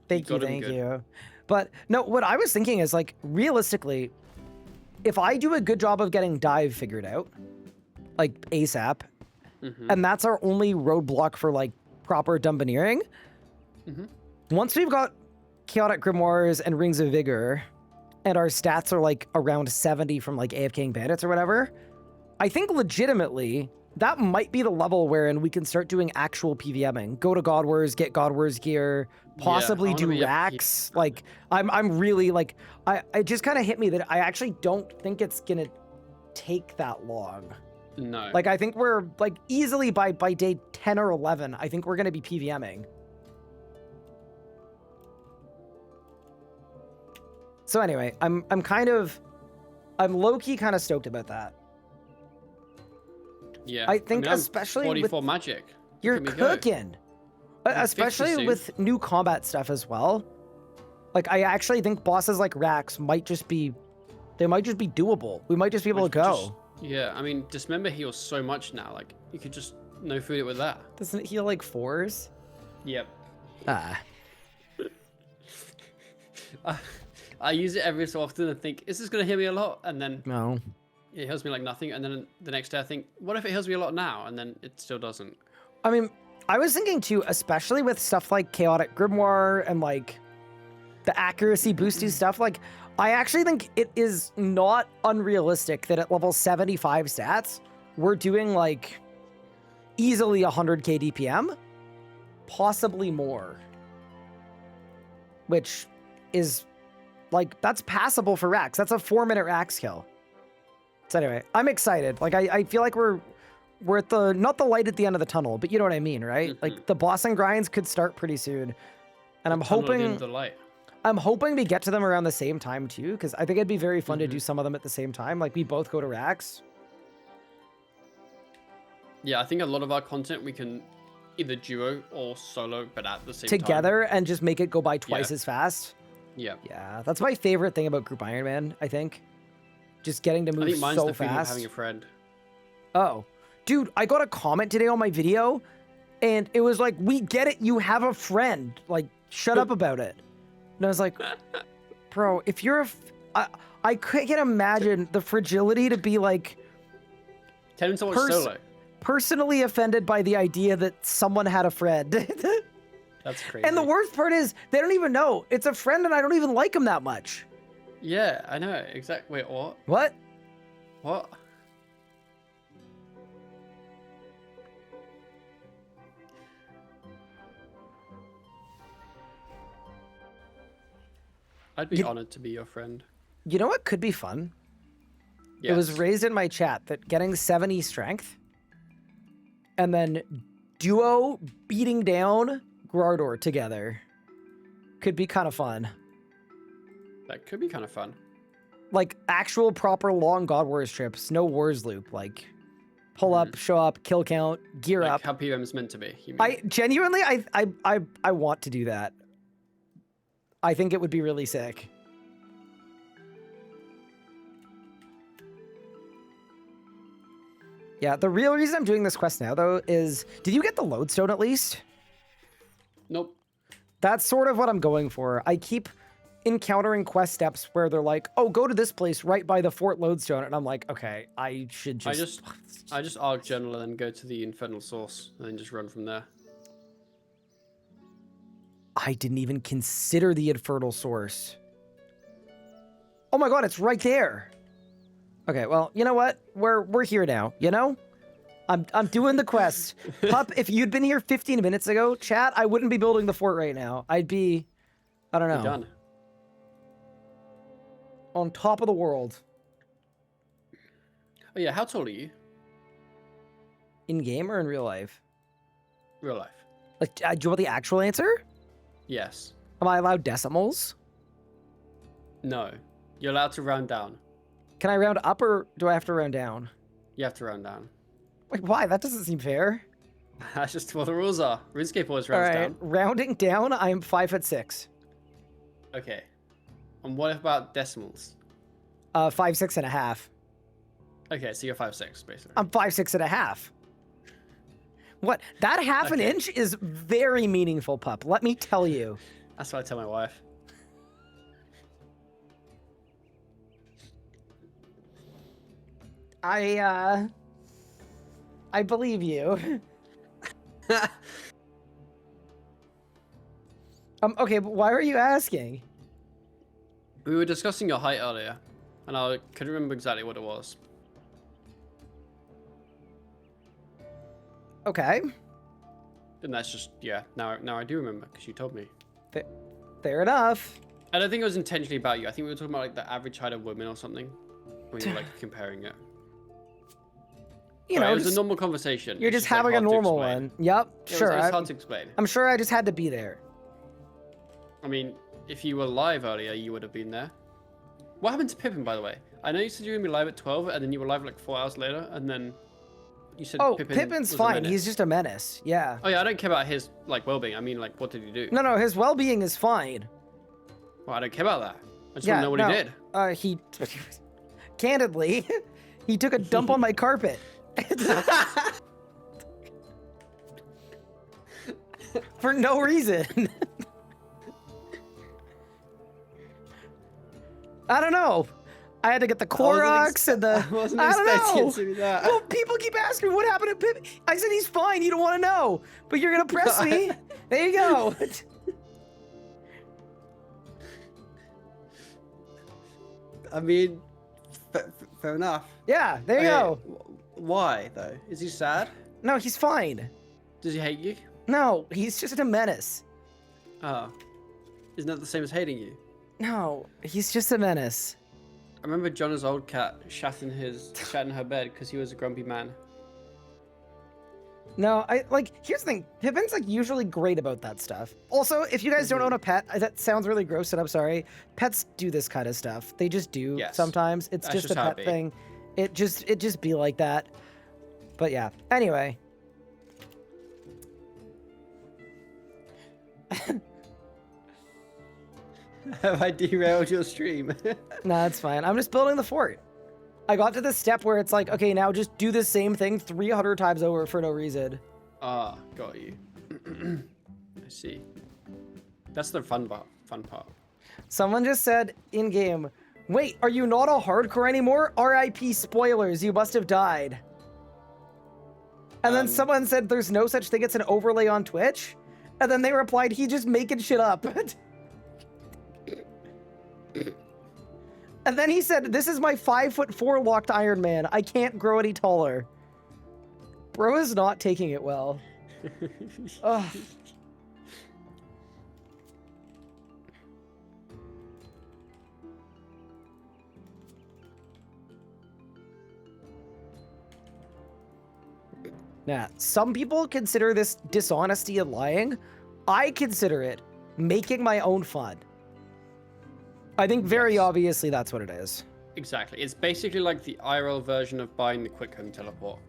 Thank you, got him thank good. you. But no, what I was thinking is like, realistically, if I do a good job of getting dive figured out, like ASAP, Mm-hmm. and that's our only roadblock for like proper dumbaneering, Mm-hmm. once we've got Chaotic Grimoires and Rings of Vigor, and our stats are like around 70 from like AFKing Bandits or whatever, I think legitimately that might be the level wherein we can start doing actual PVMing. Go to God Wars, get God Wars gear, possibly I wanna do be a racks. Like I'm really like, it just kind of hit me that I actually don't think it's gonna take that long. No. Like I think we're like easily by day 10 or 11, I think we're gonna be PVMing. So anyway, I'm low-key kind of stoked about that. yeah. I think I'm especially 44 magic. Look You're at me go. cooking. I'm 50 Especially soon. with new combat stuff as well. Like I actually think bosses like Rax might just be doable. We might just be able to go. Yeah, I mean, Dismember heals so much now. Like, you could just no food it with that. Doesn't it heal like 4s? Yep. Ah. I use it every so often and think, is this going to heal me a lot? And then No. it heals me like nothing. And then the next day I think, what if it heals me a lot now? And then it still doesn't. I mean, I was thinking too, especially with stuff like Chaotic Grimoire and like the accuracy boosty stuff, like I actually think it is not unrealistic that at level 75 stats, we're doing like easily 100k DPM, possibly more. Which is like, that's passable for Rax. That's a 4-minute Rax kill. So anyway, I'm excited. Like I feel like we're at the, not the light at the end of the tunnel, but you know what I mean, right? Like the boss and grinds could start pretty soon. And I'm Tunnel at the end hoping, of the light. I'm hoping we get to them around the same time too, because I think it'd be very fun to do some of them at the same time. Like we both go to Rax. Yeah, I think a lot of our content we can either duo or solo, but at the same Together and just make it go by twice Yeah. as fast. Yeah. Yeah, that's my favorite thing about Group Ironman, I think. Just getting to I move think mine's so the feeling of fast. having a friend. Oh, dude, I got a comment today on my video and it was like, we get it, you have a friend. Like, shut up about it. And I was like, bro, if you're I can't imagine the fragility to be like Tell him to watch solo. personally offended by the idea that someone had a friend. That's crazy. And the worst part is they don't even know. It's a friend and I don't even like him that much. Yeah, I know. Exactly. Wait, what? What? What? I'd be honored to be your friend. You know what could be fun? Yes. It was raised in my chat that getting 70 strength and then duo beating down Grardor together could be kind of fun. That could be kind of fun. Like actual proper long God Wars trips, no Wars loop. Like pull up, show up, kill count, gear Like up. how PM's meant to be. You mean? I genuinely, I want to do that. I think it would be really sick. Yeah, the real reason I'm doing this quest now, though, is... Did you get the lodestone at least? Nope. That's sort of what I'm going for. I keep encountering quest steps where they're like, oh, go to this place right by the Fort Lodestone. And I'm like, okay, I should just... I just arc journal and then go to the infernal source and then just run from there. I didn't even consider the infernal source. Oh my god, it's right there. Okay, well, you know what? We're here now, you know? I'm doing the quest. Pup, if you'd been here 15 minutes ago, chat, I wouldn't be building the fort right now. I'd be, I don't know. You're done. On top of the world. Oh yeah, how tall are you? In game or in real life? Real life. Like, do you want the actual answer? Yes. Am I allowed decimals? No. You're allowed to round down. Can I round up or do I have to round down? You have to round down. Like, why? That doesn't seem fair. That's just what the rules are. RuneScape always All rounds right, down. rounding down, I'm 5'6". Okay. And what about decimals? 5'6.5". Okay, so you're 5'6", basically. I'm 5'6.5". What? That half an Okay. inch is very meaningful, pup. Let me tell you. That's what I tell my wife. I believe you. Okay, but why are you asking? We were discussing your height earlier, and I couldn't remember exactly what it was. Okay. And that's just, yeah, now I do remember, because you told me. Fair enough. I don't think it was intentionally about you. I think we were talking about like the average height of women or something. When you were like comparing it. You know, it was just- a normal conversation. you're It's just like, having a hard to normal explain. one. Yep, It sure. was hard to explain. I'm sure I just had to be there. I mean, if you were live earlier, you would have been there. What happened to Pippin, by the way? I know you said you were going to be live at 12, and then you were live like 4 hours later, and then you said Oh, Pippin Pippin's was a fine. menace. He's just a menace. Yeah. Oh yeah, I don't care about his like well-being. I mean, like, what did he do? No, his well-being is fine. Well, I don't care about that. I just Yeah, want to know what no. he did. He, candidly, He took a dump on my carpet. For no reason. I don't know. I had to get the Clorox and the. I wasn't I don't expecting know. it to be that. Well, people keep asking me what happened to Pip. I said he's fine. You don't want to know, but you're gonna press me. There you go. I mean, fair enough. Yeah, there you go. Why though? Is he sad? No, he's fine. Does he hate you? No, he's just a menace. Oh, isn't that the same as hating you? No, he's just a menace. I remember Jonna's old cat shat in her bed because he was a grumpy man. No, here's the thing. Pippin's usually great about that stuff. Also, if you guys don't own a pet, that sounds really gross and I'm sorry. Pets do this kind of stuff. They just do sometimes. It's That's just a how it pet be. thing. It just be like that. But yeah. Anyway. Have I derailed your stream? No, that's fine. I'm just building the fort. I got to the step where it's like, okay, now just do the same thing 300 times over for no reason. Ah, got you. I see. That's the fun part. Someone just said in-game, wait, are you not a hardcore anymore? RIP spoilers, you must have died. And then someone said there's no such thing as an overlay on Twitch. And then they replied, he just making shit up. And then he said, this is my 5'4" locked Iron Man. I can't grow any taller. Bro is not taking it well. Ugh. Now, some people consider this dishonesty and lying. I consider it making my own fun. I think very obviously that's what it is. Exactly. It's basically like the IRL version of buying the quick home teleport.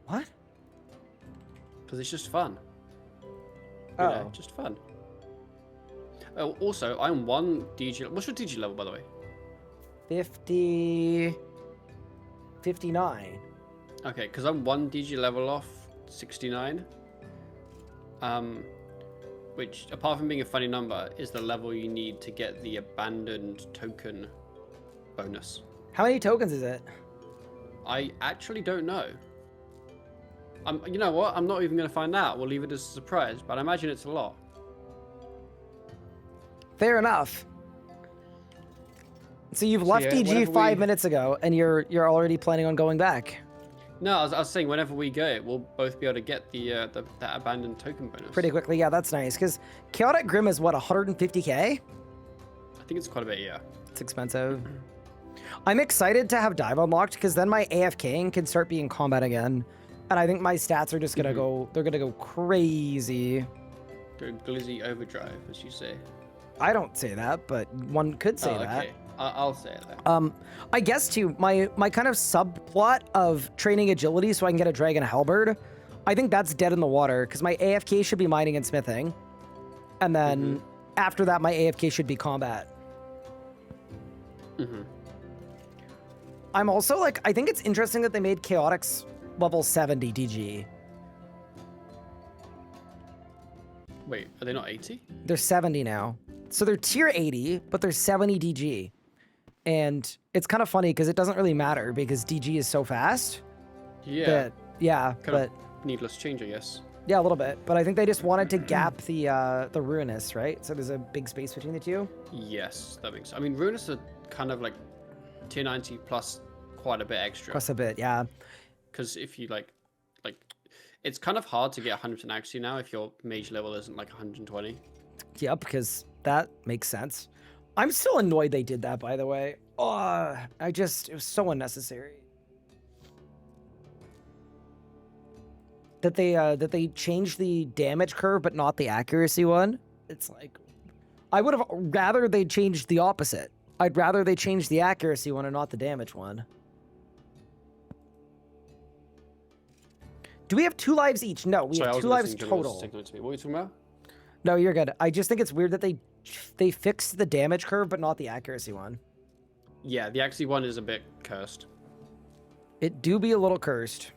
What? Because it's just fun. Oh. You know, just fun. Oh, also, I'm 1 DG. What's your DG level, by the way? 59. Okay, because I'm 1 DG level off 69. Which, apart from being a funny number, is the level you need to get the abandoned token bonus. How many tokens is it? I actually don't know. You know what? I'm not even going to find out. We'll leave it as a surprise, but I imagine it's a lot. Fair enough. So you've left yeah, DG whenever 5 we- minutes ago, and you're already planning on going back. No, I was saying whenever we go, we'll both be able to get that abandoned token bonus. Pretty quickly, yeah, that's nice. Because Chaotic Grim is what, 150k? I think it's quite a bit, yeah. It's expensive. I'm excited to have dive unlocked because then my AFKing can start being combat again, and I think my stats are just gonna go. They're gonna go crazy. Go glizzy overdrive, as you say. I don't say that, but one could say that. Okay. I'll say it then. I guess too, my kind of subplot of training agility so I can get a dragon halberd, I think that's dead in the water because my AFK should be mining and smithing, and then after that my AFK should be combat. I'm also I think it's interesting that they made Chaotix level 70 DG. Wait, are they not 80? They're 70 now. So they're tier 80, but they're 70 DG. And it's kind of funny because it doesn't really matter because DG is so fast. Yeah. That, yeah, Kind of needless change, I guess. yeah, a little bit. But I think they just wanted to gap the Ruinous, right? So there's a big space between the two. Yes, that makes sense. I mean, Ruinous are kind of like tier 90 plus quite a bit extra. Plus a bit, yeah. Because if you like, it's kind of hard to get 100% accuracy now if your mage level isn't like 120. Yep, because that makes sense. I'm still annoyed they did that, by the way. Oh, it was so unnecessary. That they changed the damage curve, but not the accuracy one. It's like, I would have rather they changed the opposite. I'd rather they changed the accuracy one and not the damage one. Do we have 2 lives each? No, we have 2 lives total. What are you talking about? No, you're good. I just think it's weird that they fixed the damage curve, but not the accuracy one. Yeah, the Axie one is a bit cursed. It do be a little cursed.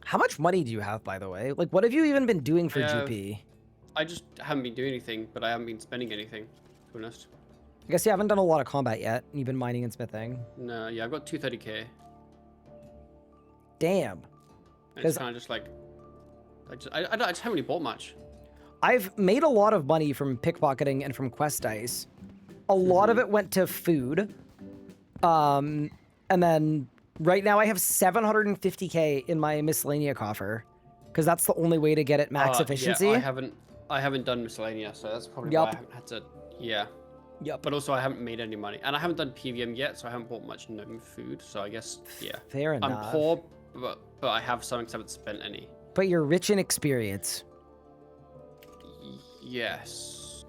How much money do you have, by the way? Like, what have you even been doing for I have- GP? I just haven't been doing anything, but I haven't been spending anything, to be honest. I guess you haven't done a lot of combat yet. You've been mining and smithing. No, yeah, I've got 230k. Damn. And 'Cause- it's kind of just like, I just haven't really bought much. I've made a lot of money from pickpocketing and from quest dice. A lot of it went to food. And then right now I have 750k in my Miscellania coffer. Because that's the only way to get it max efficiency. Yeah, I haven't done Miscellania, so that's probably Yup. why I haven't had to, yeah. Yep. But also I haven't made any money. And I haven't done PVM yet, so I haven't bought much gnome food, so I guess, yeah. Fair enough. I'm poor, but I have some because I haven't spent any. But you're rich in experience. Yes.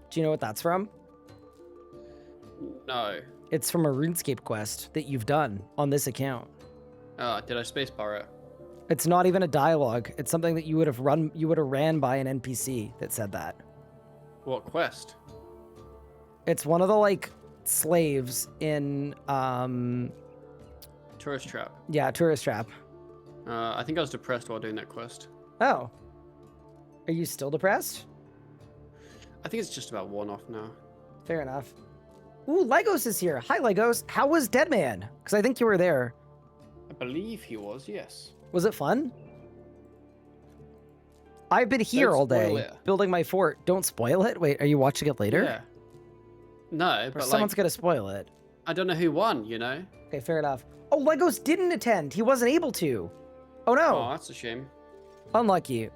Do you know what that's from? No. It's from a RuneScape quest that you've done on this account. Did I spacebar it? It's not even a dialogue. It's something that you would have ran by an NPC that said that. What quest? It's one of the like slaves in Tourist trap. yeah, Tourist Trap. I think I was depressed while doing that quest. Oh. Are you still depressed? I think it's just about one off now. Fair enough. Ooh, Legos is here. Hi, Legos. How was Deadman? Because I think you were there. I believe he was, yes. Was it fun? I've been here Don't all spoil day it. building my fort. Don't spoil it. Wait, are you watching it later? Yeah. No, Or but someone's like, gonna spoil it. I don't know who won, you know? Okay, fair enough. Oh, Legos didn't attend. He wasn't able to. Oh no. Oh, that's a shame. Unlucky.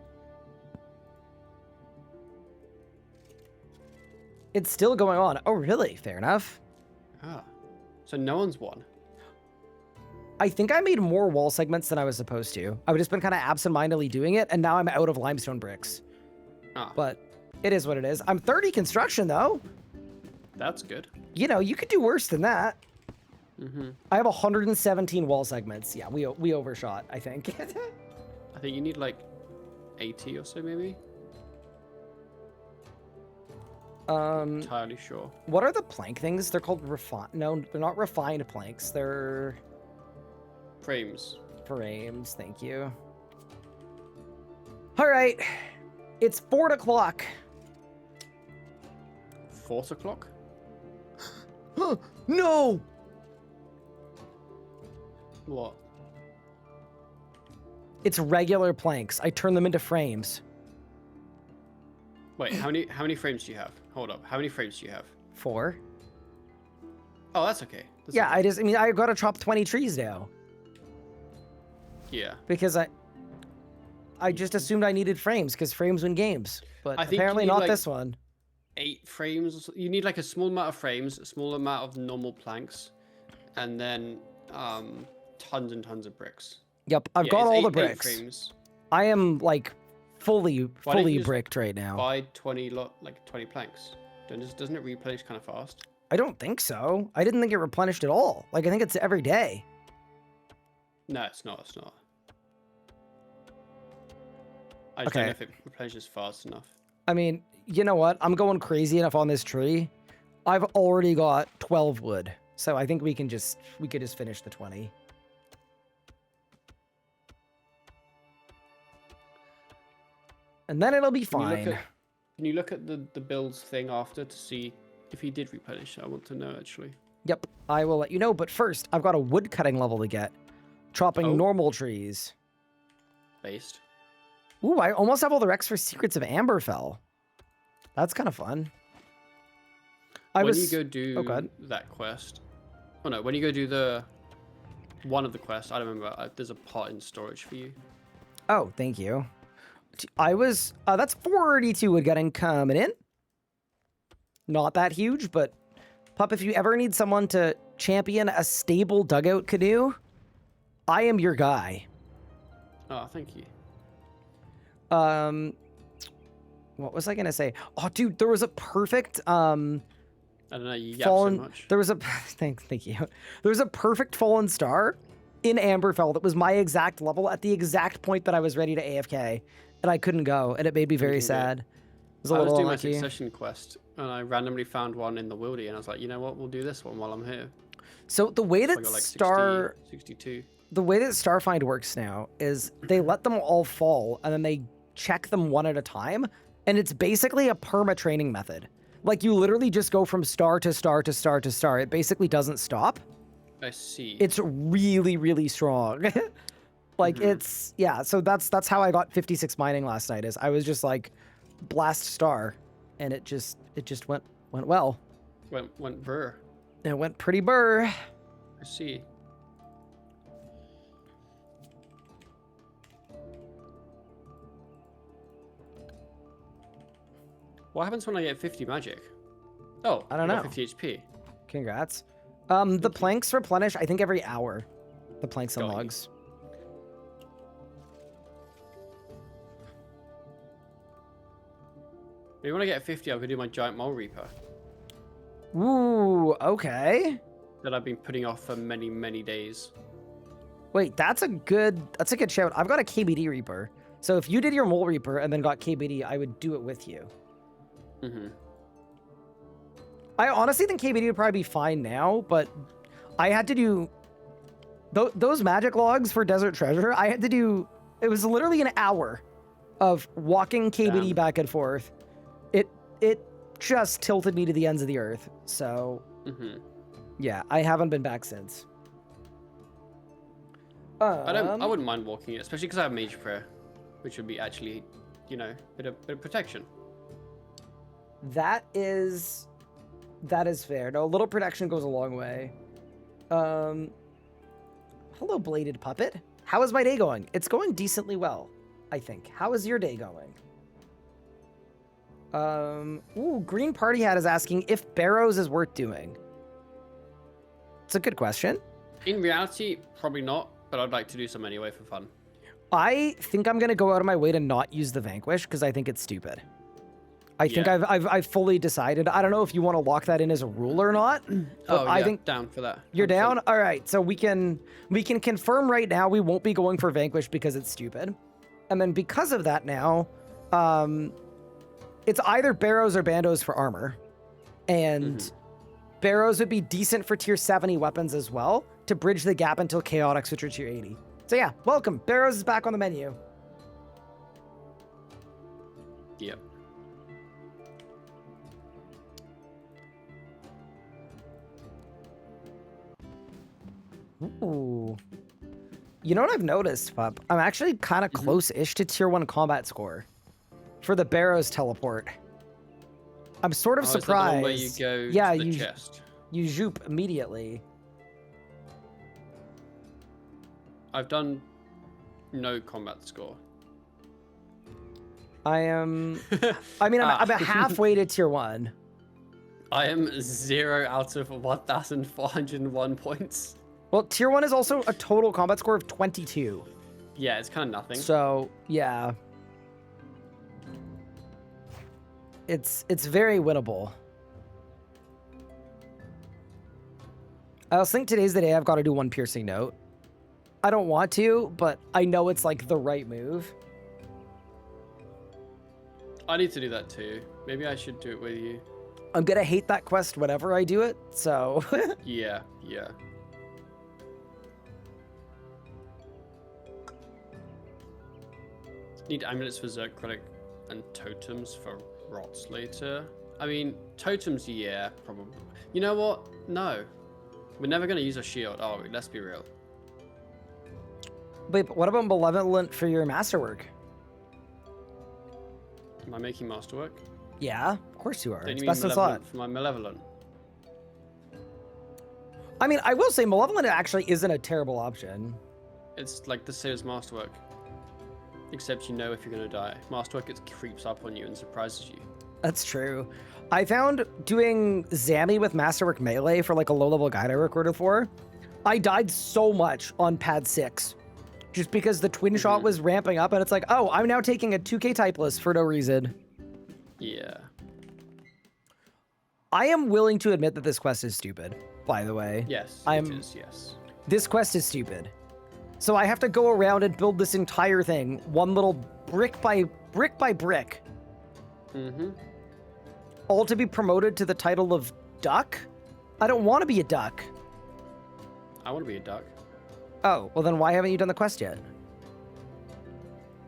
It's still going on. Oh, really? Fair enough. Ah. So no one's won. I think I made more wall segments than I was supposed to. I've just been kind of absentmindedly doing it, and now I'm out of limestone bricks. Ah, But it is what it is. I'm 30 construction, though. that's good. You know, you could do worse than that. Mm-hmm. I have 117 wall segments. Yeah, we overshot, I think. I think you need like 80 or so, maybe. Entirely sure. What are the plank things? They're called No, they're not refined planks. They're Frames. frames. Thank you. All right, it's 4 o'clock. 4 o'clock? No. What? It's regular planks. I turn them into frames. Wait, how many frames do you have? Hold up. How many frames do you have? 4. Oh, that's okay. That's Yeah, okay. I mean, I gotta chop 20 trees now Yeah. because I just assumed I needed frames because frames win games, but I think you apparently need, not like- this one. 8 frames. Or so. You need like a small amount of frames, a small amount of normal planks, and then tons and tons of bricks. Yep, I've Yeah, got it's all the 8 bricks. frames. I am like fully Why don't you just bricked right now. Buy 20 planks. Doesn't it replenish kind of fast? I don't think so. I didn't think it replenished at all. Like I think it's every day. No, it's not. It's not. I just Okay. don't know if it replenishes fast enough. I mean, you know what? I'm going crazy enough on this tree. I've already got 12 wood, so I think we could just finish the 20. And then it'll be fine. Can you look at the builds thing after to see if he did replenish? I want to know actually. Yep, I will let you know. But first, I've got a wood cutting level to get. Chopping Oh. normal trees. Based. Ooh, I almost have all the Rex for Secrets of Amberfell. That's kind of fun. When you go do Oh, go ahead. that quest. Oh no, when you go do the one of the quests, I don't remember. There's a pot in storage for you. Oh, thank you. I was, that's 482 wood getting coming in. Not that huge, but Pup, if you ever need someone to champion a stable dugout canoe, I am your guy. Oh, thank you. What was I gonna say? Oh, dude, there was a perfect, I don't know. You yap fallen, so much. there was a, thank you. There was a perfect fallen star in Amberfell that was my exact level at the exact point that I was ready to AFK, and I couldn't go, and it made me very can do it. sad. It was a I was little doing my unlucky. succession quest, And I randomly found one in the wildy, and I was like, you know what? We'll do this one while I'm here. So the way So I that got like 62. the way that Starfind works now is they let them all fall and then they check them one at a time, and it's basically a perma training method. Like you literally just go from star to star to star to star. It basically doesn't stop. I see. It's really, really strong. Like it's yeah. So that's how I got 56 mining last night. Is I was just like blast star, and it just went well. Went burr. It went pretty burr. I see. What happens when I get 50 magic? Oh, I don't got know. 50 HP. Congrats. The planks replenish, I think, every hour. The planks and Got you. logs. Maybe when I get 50, I could do my giant mole reaper Ooh, okay. that I've been putting off for many, many days. Wait, that's a good shout. I've got a KBD Reaper. So if you did your Mole Reaper and then got KBD, I would do it with you. Mm-hmm. I honestly think KBD would probably be fine now, but I had to do those magic logs for Desert Treasure. I had to do, it was literally an hour of walking KBD Damn. back and forth. It just tilted me to the ends of the earth. So yeah, I haven't been back since. I wouldn't mind walking it, especially because I have Mage Prayer, which would be actually, you know, bit of protection. That is fair. No, a little protection goes a long way. Hello, Bladed Puppet. How is my day going? It's going decently well, I think. How is your day going? Ooh, Green Party Hat is asking if Barrows is worth doing. It's a good question. In reality, probably not, but I'd like to do some anyway for fun. I think I'm gonna go out of my way to not use the Vanquish because I think it's stupid. I think Yeah. I've fully decided. I don't know if you want to lock that in as a rule or not. But Oh, I yeah, think down for that. you're 100%. down. All right, so we can confirm right now we won't be going for Vanquish because it's stupid, and then because of that now, it's either Barrows or Bandos for armor, and Barrows would be decent for tier 70 weapons as well to bridge the gap until Chaotic switch to tier 80. So yeah, welcome. Barrows is back on the menu. Yep. Ooh. You know what I've noticed, Pup? I'm actually kind of close-ish to tier 1 combat score for the Barrows teleport. I'm sort of Is that the surprised. one where you go yeah, to the you chest? you zoop immediately. I've done no combat score. I am. I mean, I'm about halfway to tier 1. I am 0 out of 1,401 points. Well, tier 1 is also a total combat score of 22. Yeah, it's kind of nothing. So yeah, it's very winnable. I also think today's the day I've got to do one piercing note. I don't want to, but I know it's like the right move. I need to do that too. Maybe I should do it with you. I'm gonna hate that quest whenever I do it, so Yeah, yeah. Need amulets for Zerg Relic and totems for rots later. I mean, totems, yeah, probably. You know what? No. We're never going to use a shield, are we? Let's be real. Wait, but what about Malevolent for your masterwork? Am I making masterwork? Yeah, of course you are. Don't It's you mean best in slot. Malevolent for my Malevolent? I mean, I will say Malevolent actually isn't a terrible option. It's like the same as masterwork. Except you know if you're going to die. Masterwork, it creeps up on you and surprises you. That's true. I found doing Zammy with Masterwork Melee for like a low-level guide I recorded for, I died so much on pad 6. Just because the twin shot was ramping up and it's like, oh, I'm now taking a 2k typeless for no reason. Yeah. I am willing to admit that this quest is stupid, by the way. Yes, it is, yes. This quest is stupid. So I have to go around and build this entire thing, one little brick by brick. Mm-hmm. all to be promoted to the title of duck? I don't want to be a duck. I want to be a duck. Oh, well then why haven't you done the quest yet?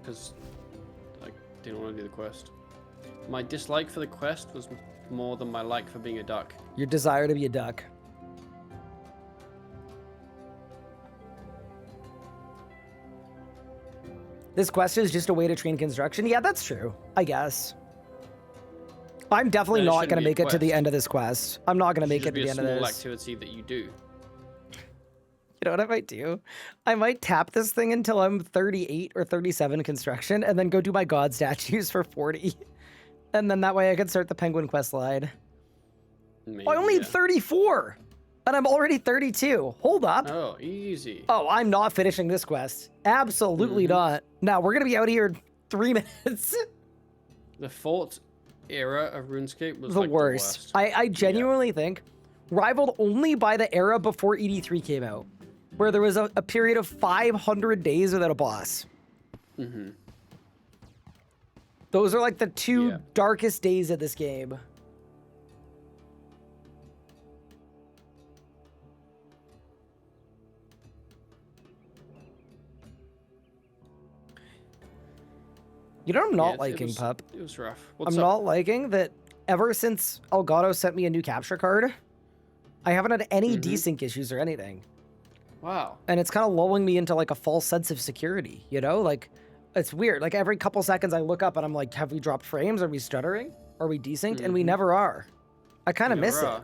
Because I didn't want to do the quest. My dislike for the quest was more than my like for being a duck. Your desire to be a duck. This quest is just a way to train construction? Yeah, that's true. I guess. I'm definitely Then it not shouldn't going to be a make it to the quest. end of this quest. I'm not going to make it to be the a end of small this. activity that you do. You know what I might do? I might tap this thing until I'm 38 or 37 construction and then go do my god statues for 40. And then that way I can start the penguin quest line. Maybe, Oh, I only yeah. need 34 and I'm already 32. Hold up. Oh, easy. Oh, I'm not finishing this quest. Absolutely not. Now we're going to be out here in 3 minutes. The fort era of RuneScape was The like worst. the worst. I genuinely think rivaled only by the era before ED3 came out, where there was a period of 500 days without a boss. Mm-hmm. Those are like the two Yeah. darkest days of this game. You know what I'm not liking, Pup? It was rough. What's I'm up? not liking that ever since Elgato sent me a new capture card, I haven't had any desync issues or anything. Wow. And it's kind of lulling me into like a false sense of security, you know? Like, it's weird. Like every couple seconds I look up and I'm like, have we dropped frames? Are we stuttering? Are we desynced? And we never are. I kind of You miss never it. are.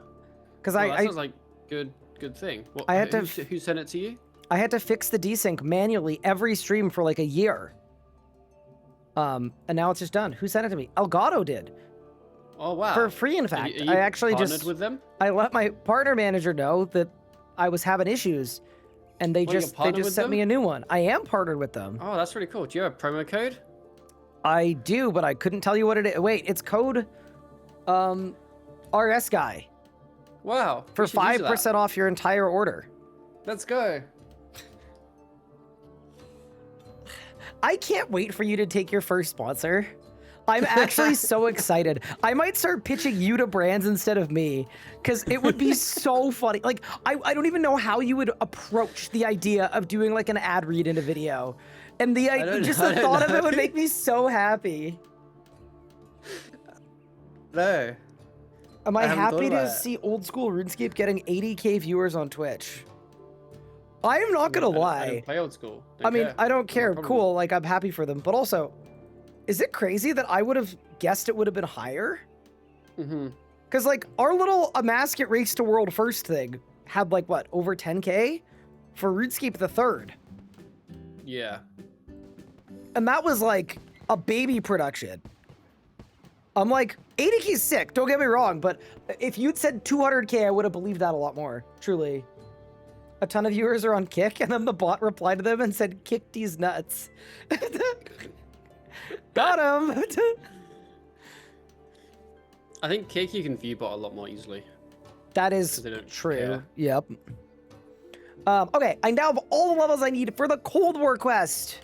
Because Well, that I sounds like good thing. What, I had to who sent it to you? I had to fix the desync manually every stream for like a year. And now it's just done. Who sent it to me? Elgato did. Oh wow. For free, in fact. Are you I actually partnered just with them. I let my partner manager know that I was having issues, and they Well, you're just partnered with sent me a them? new one. I am partnered with them. Oh, that's really cool. Do you have a promo code? I do, but I couldn't tell you what it is. Wait, it's code RS guy Wow. for we should use that. 5% off your entire order. Let's go. I can't wait for you to take your first sponsor. I'm actually so excited. I might start pitching you to brands instead of me, because it would be so funny. Like, I don't even know how you would approach the idea of doing like an ad read in a video. And the thought of it would make me so happy. No. Am I haven't thought happy to about it. see old school RuneScape getting 80K viewers on Twitch? I am not gonna I lie. don't play old school. I mean, I don't No care. problem. Cool, like I'm happy for them. But also, is it crazy that I would have guessed it would have been higher? Mm-hmm. Because like our little A Mascot Race to World First thing had like what, over 10K for RuneScape the third. Yeah. And that was like a baby production. I'm like, 80K is sick, don't get me wrong, but if you'd said 200K, I would have believed that a lot more, truly. A ton of viewers are on Kick, and then the bot replied to them and said, kick these nuts. Got him! I think Kick you can view bot a lot more easily. That 'Cause is they don't true. care. Yep. Okay, I now have all the levels I need for the Cold War quest.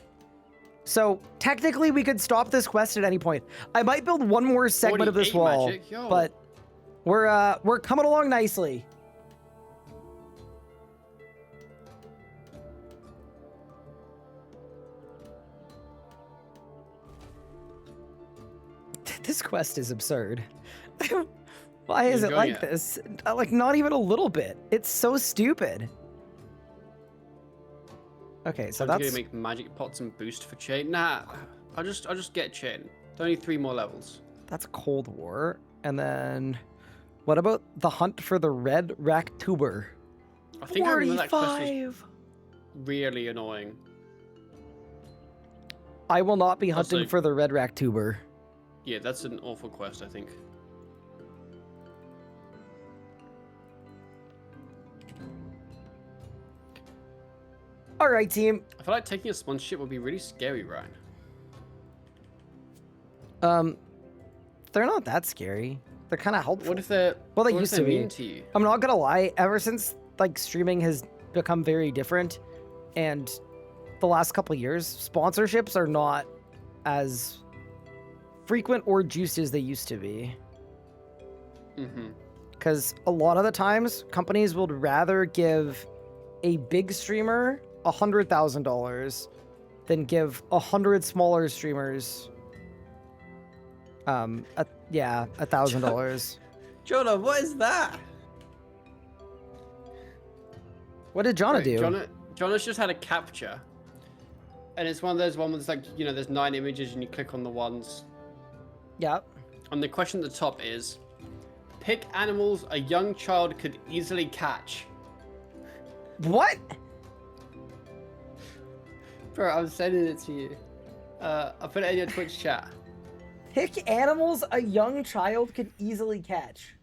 So technically, we could stop this quest at any point. I might build one more segment of this 48 wall, magic, yo. but we're coming along nicely. This quest is absurd. Why is it enjoying like it? this? Like, not even a little bit. It's so stupid. Okay, so I'm gonna that's... make magic pots and boost for chain. Nah, I'll just get chain. It's only 3 more levels. That's Cold War. And then... What about the hunt for the red Raktuber? I think I remember that quest was 45! really annoying. I will not be That's hunting like- for the red Raktuber. Yeah, that's an awful quest, I think. Alright, team. I feel like taking a sponsorship would be really scary, Ryan. They're not that scary. They're kind of helpful. What if they're Well, they what if used they're to be. mean to you? I'm not gonna lie, ever since like streaming has become very different and the last couple of years, sponsorships are not as frequent or juiced as they used to be. Mm-hmm. Because a lot of the times, companies would rather give a big streamer $100,000 than give 100 smaller streamers, $1,000. Jonah, what is that? What did Jonna do? Jonah's just had a capture. And it's one of those ones like, you know, there's 9 images and you click on the ones. Yep. And the question at the top is, pick animals a young child could easily catch. What? Bro, I'm sending it to you. I'll put it in your Twitch chat. Pick animals a young child could easily catch.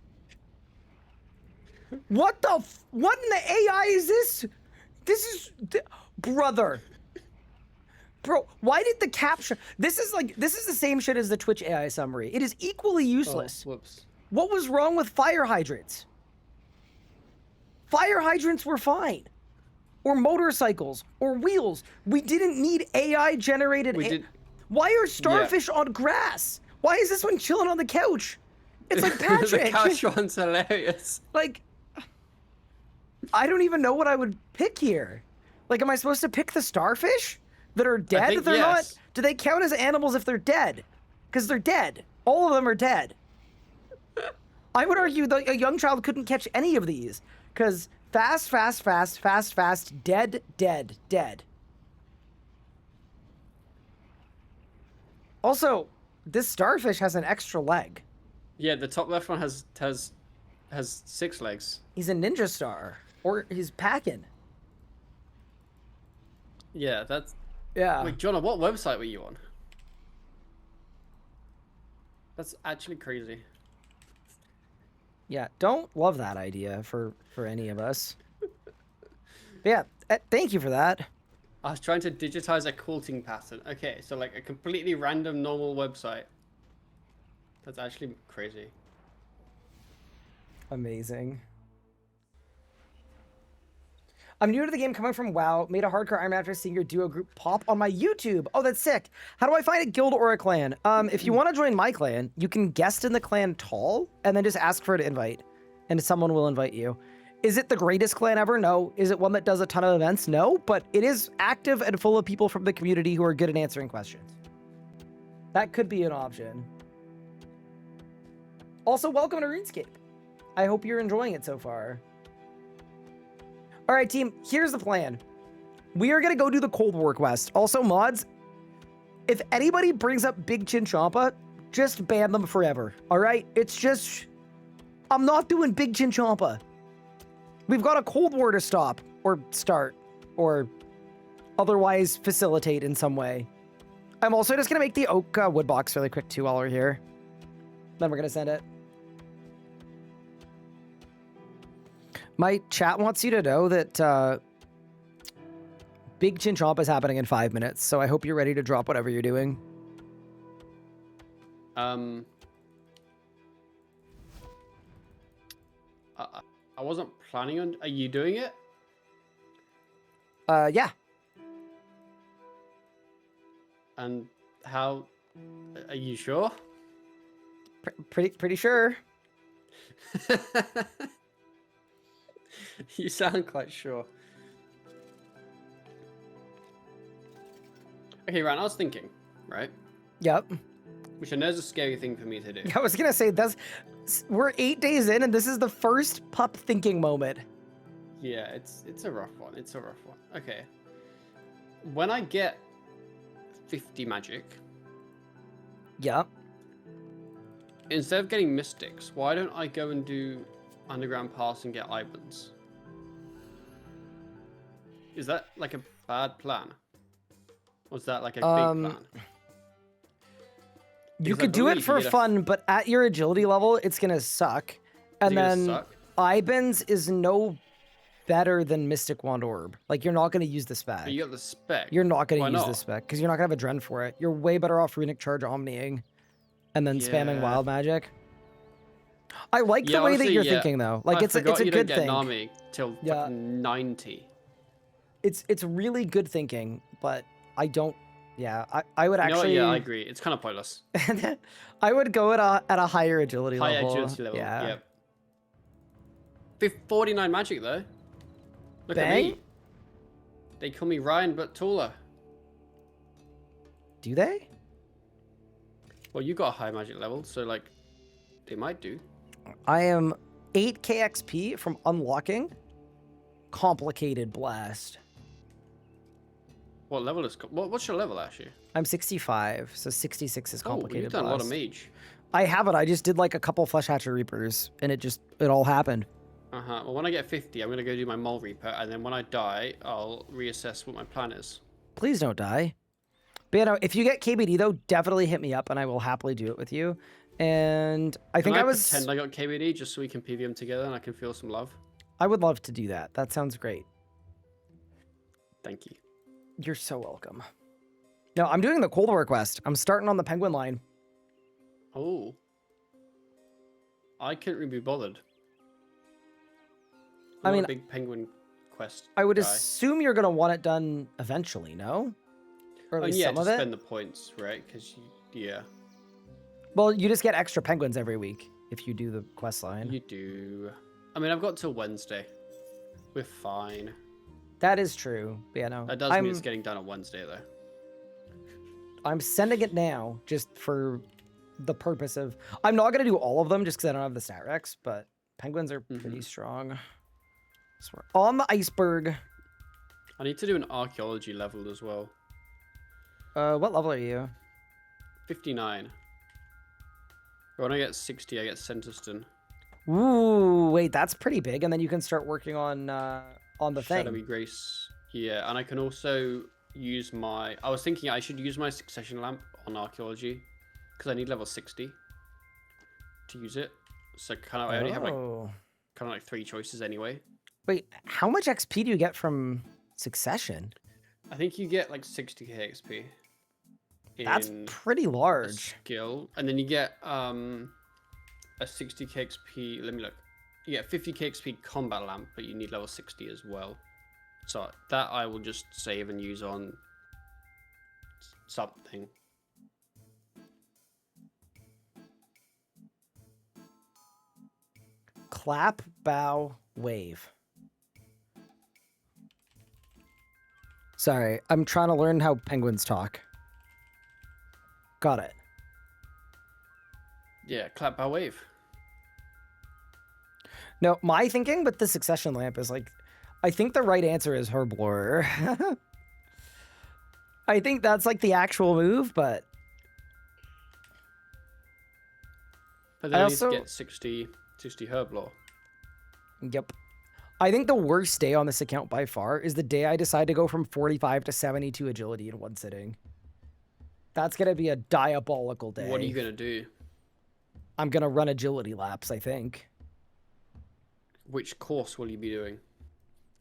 What in the AI is this? Brother. Bro, why did the capture? This is the same shit as the Twitch AI summary. It is equally useless. Oh, whoops. What was wrong with fire hydrants? Fire hydrants were fine. Or motorcycles, or wheels. We didn't need AI generated. Why are starfish on grass? Why is this one chilling on the couch? It's like Patrick. The couch one's hilarious. Like, I don't even know what I would pick here. Like, am I supposed to pick the starfish that are dead? think They're yes. not. Do they count as animals if they're dead? Because they're dead. All of them are dead. I would argue that a young child couldn't catch any of these. Because fast, dead, dead, dead. Also, this starfish has an extra leg. Yeah, the top left one has 6 legs. He's a ninja star. Or he's packing. Yeah, that's... Yeah. Wait, Jonah, what website were you on? That's actually crazy. Yeah, don't love that idea for any of us. But yeah, thank you for that. I was trying to digitize a quilting pattern. Okay, so like a completely random normal website. That's actually crazy. Amazing. I'm new to the game, coming from WoW. Made a hardcore Ironman after seeing your duo group pop on my YouTube. Oh, that's sick. How do I find a guild or a clan? If you want to join my clan, you can guest in the clan Tall, and then just ask for an invite, and someone will invite you. Is it the greatest clan ever? No. Is it one that does a ton of events? No. But it is active and full of people from the community who are good at answering questions. That could be an option. Also, welcome to RuneScape. I hope you're enjoying it so far. All right, team, here's the plan. We are going to go do the Cold War quest. Also, mods, if anybody brings up Big Chinchompa, just ban them forever. All right? It's just, I'm not doing Big Chinchompa. We've got a Cold War to stop or start or otherwise facilitate in some way. I'm also just going to make the oak wood box really quick too while we're here. Then we're going to send it. My chat wants you to know that Big Chinchompa is happening in 5 minutes, so I hope you're ready to drop whatever you're doing. I wasn't planning on... Are you doing it? Yeah. And how... Are you sure? Pretty sure. You sound quite sure. Okay, Ryan, I was thinking, right? Yep. Which I know is a scary thing for me to do. I was gonna say, we're 8 days in, and this is the first pup thinking moment. Yeah, it's a rough one. It's a rough one. Okay. When I get 50 magic, Yep. instead of getting mystics, why don't I go and do underground pass and get Ibans? Is that like a bad plan? Or is that like a big plan? You Because I could do it believe for you get a- fun, but at your agility level, it's gonna suck. And Is it gonna then suck? Ibans is no better than Mystic Wand Orb. Like, you're not gonna use the spec. But you got the spec. You're not gonna Why use not? the spec because you're not gonna have a Dren for it. You're way better off Runic Charge Omniing and then spamming Yeah. Wild Magic. I like the Yeah, way that honestly, you're yeah. thinking though. Like, I it's a forgot you don't good get thing. Nami till Yeah. fucking 90. It's really good thinking, but I don't. Yeah, I would You know what? actually. Yeah, I agree. It's kind of pointless. I would go at a higher agility High level. agility level. Yeah. Yep. 49 magic though. Look at Bang? me. They call me Ryan, but taller. Do they? Well, you got a high magic level, so like, they might do. I am 8k XP from unlocking Complicated Blast. What level is? What's your level actually? I'm 65, so 66 is Oh, Complicated you've done Blast. a lot of mage. I haven't. I just did like a couple Flesh Hatcher Reapers, and it all happened. Well, when I get 50, I'm gonna go do my Mole Reaper, and then when I die, I'll reassess what my plan is. Please don't die. But no, if you get KBD though, definitely hit me up, and I will happily do it with you. And I think I was. Pretend I got KBD just so we can PVM together and I can feel some love. I would love to do that. That sounds great. Thank you. You're so welcome. No, I'm doing the Cold War quest. I'm starting on the Penguin line. Oh. I couldn't really be bothered. I mean, a big penguin quest. I would guy. assume you're gonna want it done eventually, no? Or at least yeah, some to of it. spend the points, right? Because yeah, Well, you just get extra penguins every week if you do the quest line. you do. I mean, I've got till Wednesday. We're fine. That is true. But yeah, no. That does mean it's getting done on Wednesday though. I'm sending it now just for the purpose of. I'm not gonna do all of them just because I don't have the stat recs, but penguins are pretty strong. So we're on the iceberg. I need to do an archaeology level as well. What level are you? 59. When I get 60, I get Centerston. Ooh, wait, that's pretty big, and then you can start working on the thing. Shadowy Grace. Yeah, and I can also use my... I was thinking I should use my succession lamp on archaeology because I need level 60 to use it. So kind of I only have like 3 choices anyway. Wait, how much XP do you get from succession? I think you get like 60k XP. That's pretty large. Skill, and then you get a 60k XP. Let me look. You get 50k XP combat lamp, but you need level 60 as well. So that I will just save and use on something. Clap, bow, wave. Sorry, I'm trying to learn how penguins talk. Got it. Yeah, clap by wave. No, my thinking with the succession lamp is like, I think the right answer is Herblore. I think that's like the actual move, but But then I I need also- to get 60 Herblore. yep. I think the worst day on this account by far is the day I decide to go from 45 to 72 agility in one sitting. That's going to be a diabolical day. What are you gonna do? I'm going to run agility laps, I think. Which course will you be doing?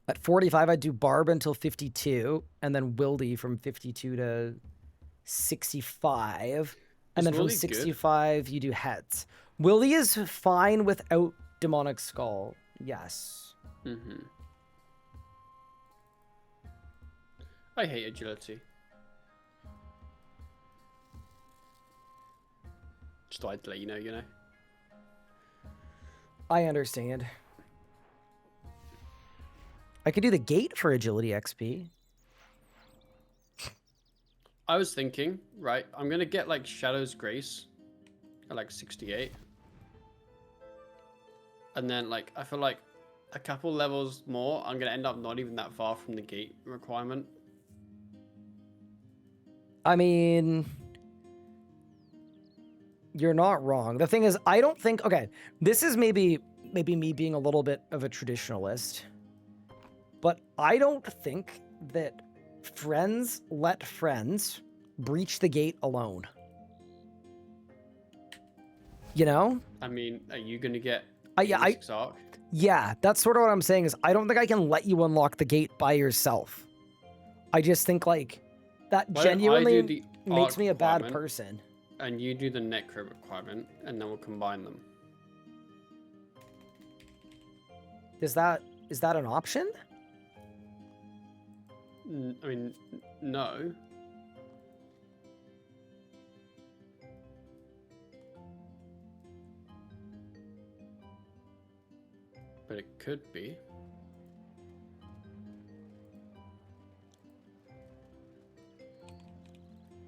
At 45, I'd do Barb until 52, and then Wildy from 52 to 65. And Is then from Wildy good? 65, you do Hets. Wildy is fine without Demonic Skull. Yes. Mm-hmm. I hate agility. Just thought I'd let you know. I understand. I could do the gate for agility XP. I was thinking, right, I'm gonna get like Shadow's Grace at like 68. And then like I feel like a couple levels more, I'm gonna end up not even that far from the gate requirement. I mean, you're not wrong. The thing is, I don't think, okay, this is maybe me being a little bit of a traditionalist, but I don't think that friends let friends breach the gate alone. You know? I mean, are you gonna get Yeah, 86 arc? Yeah, that's sort of what I'm saying is I don't think I can let you unlock the gate by yourself. I just think like that Why don't I do genuinely the makes arc me a bad requirement, person. And you do the necro requirement, and then we'll combine them. Is that an option? I mean, no. But but it could be.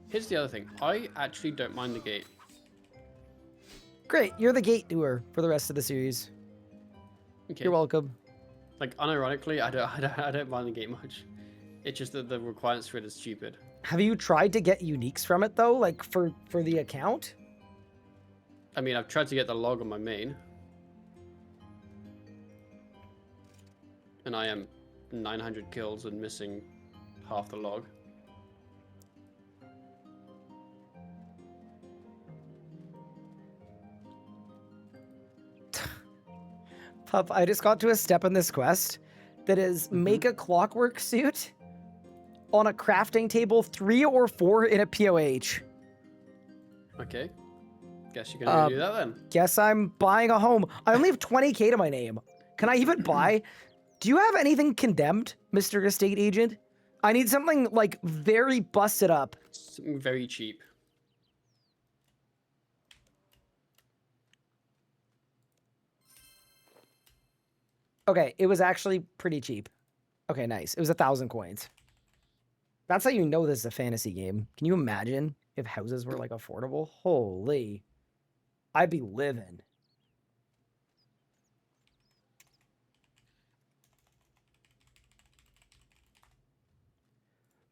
Here's the other thing. I actually don't mind the gate. Great, you're the gate doer for the rest of the series. Okay. You're welcome. Like, unironically, I don't mind the gate much. It's just that the requirements for it is stupid. Have you tried to get uniques from it though, like for the account? I mean, I've tried to get the log on my main. And I am 900 kills and missing half the log. Pup, I just got to a step in this quest that is make a clockwork suit on a crafting table 3 or 4 in a POH. Okay. Guess you're gonna do that then. Guess I'm buying a home. I only have 20k to my name. Can I even buy? Do you have anything condemned, Mr. Estate Agent? I need something like very busted up. Something very cheap. Okay, it was actually pretty cheap. Okay, nice. It was 1,000 coins. That's how you know this is a fantasy game. Can you imagine if houses were like affordable? Holy. I'd be living.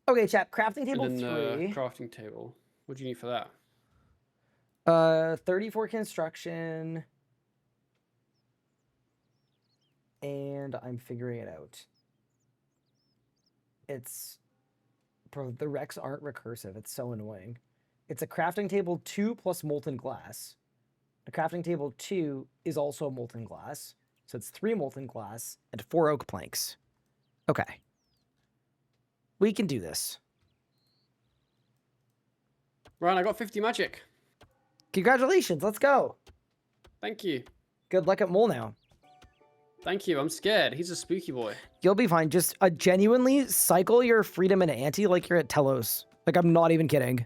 Okay, chat. Crafting table And then 3. crafting table. What do you need for that? 34 construction. And I'm figuring it out. It's... Bro, the Recs aren't recursive. It's so annoying. It's a crafting table 2 plus molten glass. A crafting table 2 is also molten glass. So it's 3 molten glass and 4 oak planks. Okay. We can do this. Ryan, I got 50 magic. Congratulations. Let's go. Thank you. Good luck at Mole now. Thank you. I'm scared. He's a spooky boy. You'll be fine. Just genuinely cycle your freedom and ante like you're at Telos. Like, I'm not even kidding.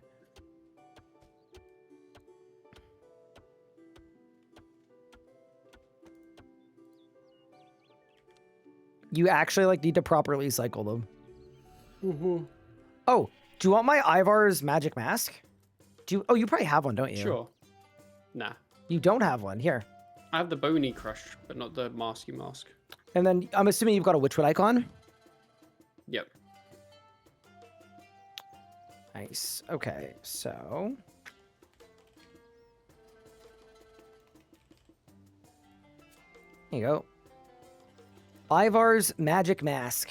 You actually like need to properly cycle them. Oh, do you want my Ivar's magic mask? Do you? Oh, you probably have one, don't you? Sure. Nah. You don't have one. Here. I have the bony crush, but not the masky mask. And then I'm assuming you've got a Witchwood icon? Yep. Nice. Okay, so... There you go. Ivar's magic mask.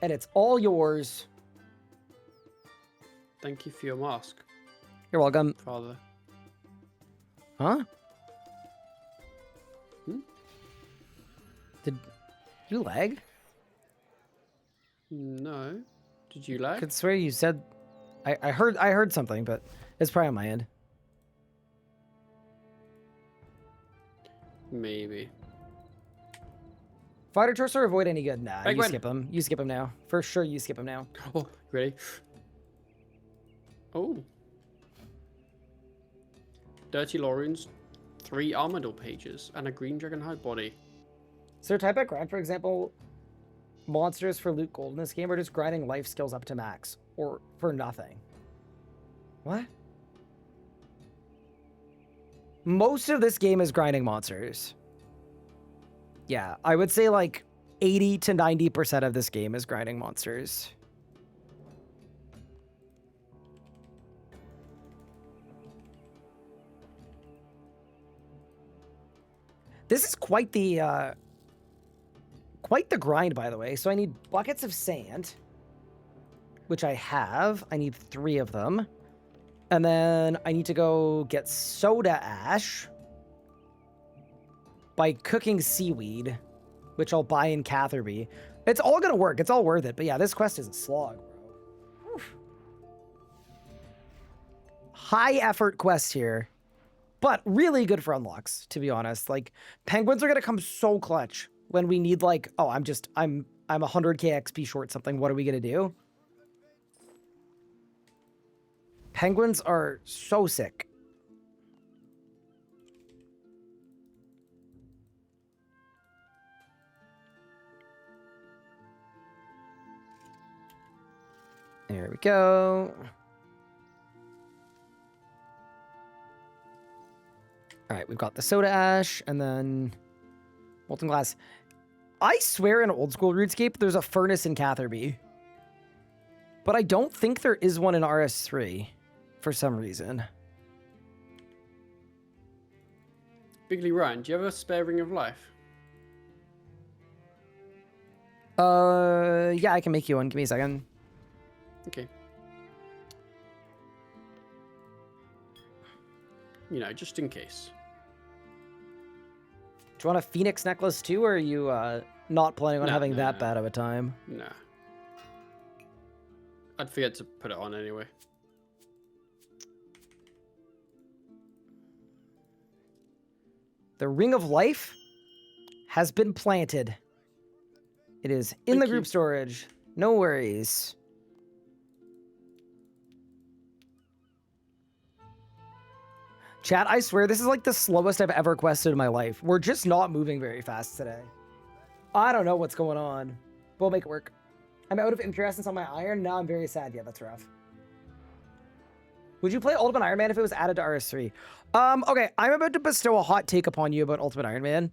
And it's all yours. Thank you for your mask, You're welcome. Father. Huh? Hmm? Did you lag? No. Did you I lag? could swear you said... I heard something, but it's probably on my end. Maybe. Fighter Torso or avoid any good? Nah, you Penguin. skip him. You skip him now. For sure, you skip him now. Oh, ready? Oh. Dirty Lorunes, 3 Armador pages, and a Green Dragon Hide body. Is there a type of grind, for example, monsters for loot gold in this game, or just grinding life skills up to max? Or for nothing? What? Most of this game is grinding monsters. Yeah, I would say like 80 to 90% of this game is grinding monsters. This is quite the grind, by the way. So I need buckets of sand, which I have. I need 3 of them. And then I need to go get soda ash by cooking seaweed, which I'll buy in Catherby. It's all gonna work. It's all worth it. But yeah, this quest is a slog, bro. Oof. High effort quest here, but really good for unlocks, to be honest. Like, penguins are gonna come so clutch when we need, like, oh, I'm 100k XP short something. What are we gonna do? Penguins are so sick. There we go. All right, we've got the soda ash and then molten glass. I swear in old school RuneScape, there's a furnace in Catherby. But I don't think there is one in RS3 for some reason. Bigly Ryan, do you have a spare ring of life? Yeah, I can make you one. Give me a second. Okay. You know, just in case. Do you want a phoenix necklace too, or are you not planning on No, having no, that no. bad of a time? Nah. I'd forget to put it on anyway. The ring of life has been planted. It is in Thank the you. group storage. No worries. Chat, I swear this is like the slowest I've ever quested in my life. We're just not moving very fast today. I don't know what's going on. We'll make it work. I'm out of impure essence on my iron. Now I'm very sad. Yeah, that's rough. Would you play Ultimate Iron Man if it was added to RS3? Okay, I'm about to bestow a hot take upon you about Ultimate Iron Man.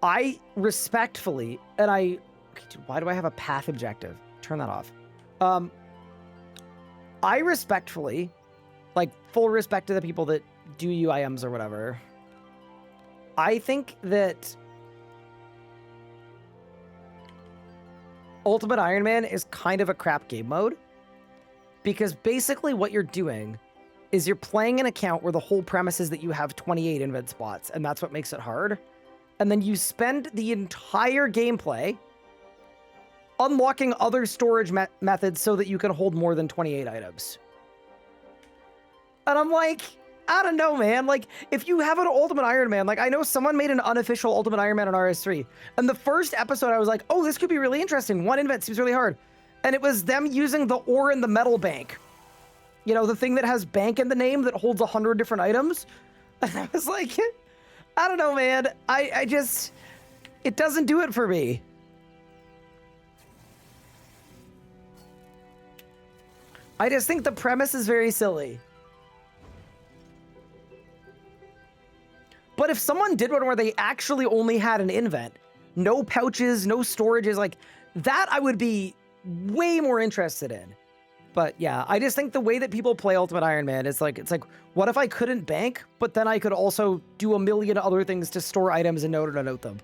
I respectfully, and I... Okay, dude, why do I have a path objective? Turn that off. I respectfully, like, full respect to the people that do UIMs or whatever. I think that Ultimate Iron Man is kind of a crap game mode. Because basically what you're doing is you're playing an account where the whole premise is that you have 28 invent spots, and that's what makes it hard. And then you spend the entire gameplay unlocking other storage methods so that you can hold more than 28 items. And I'm like, I don't know, man. Like, if you have an Ultimate Iron Man, like, I know someone made an unofficial Ultimate Iron Man on RS3. And the first episode, I was like, oh, this could be really interesting. One invent seems really hard. And it was them using the ore in the metal bank. You know, the thing that has bank in the name that holds 100 different items. And I was like, I don't know, man. I just, it doesn't do it for me. I just think the premise is very silly. But if someone did one where they actually only had an invent, no pouches, no storages, like that I would be way more interested in. But yeah, I just think the way that people play Ultimate Iron Man is like, it's like, what if I couldn't bank, but then I could also do a million other things to store items in order to note them?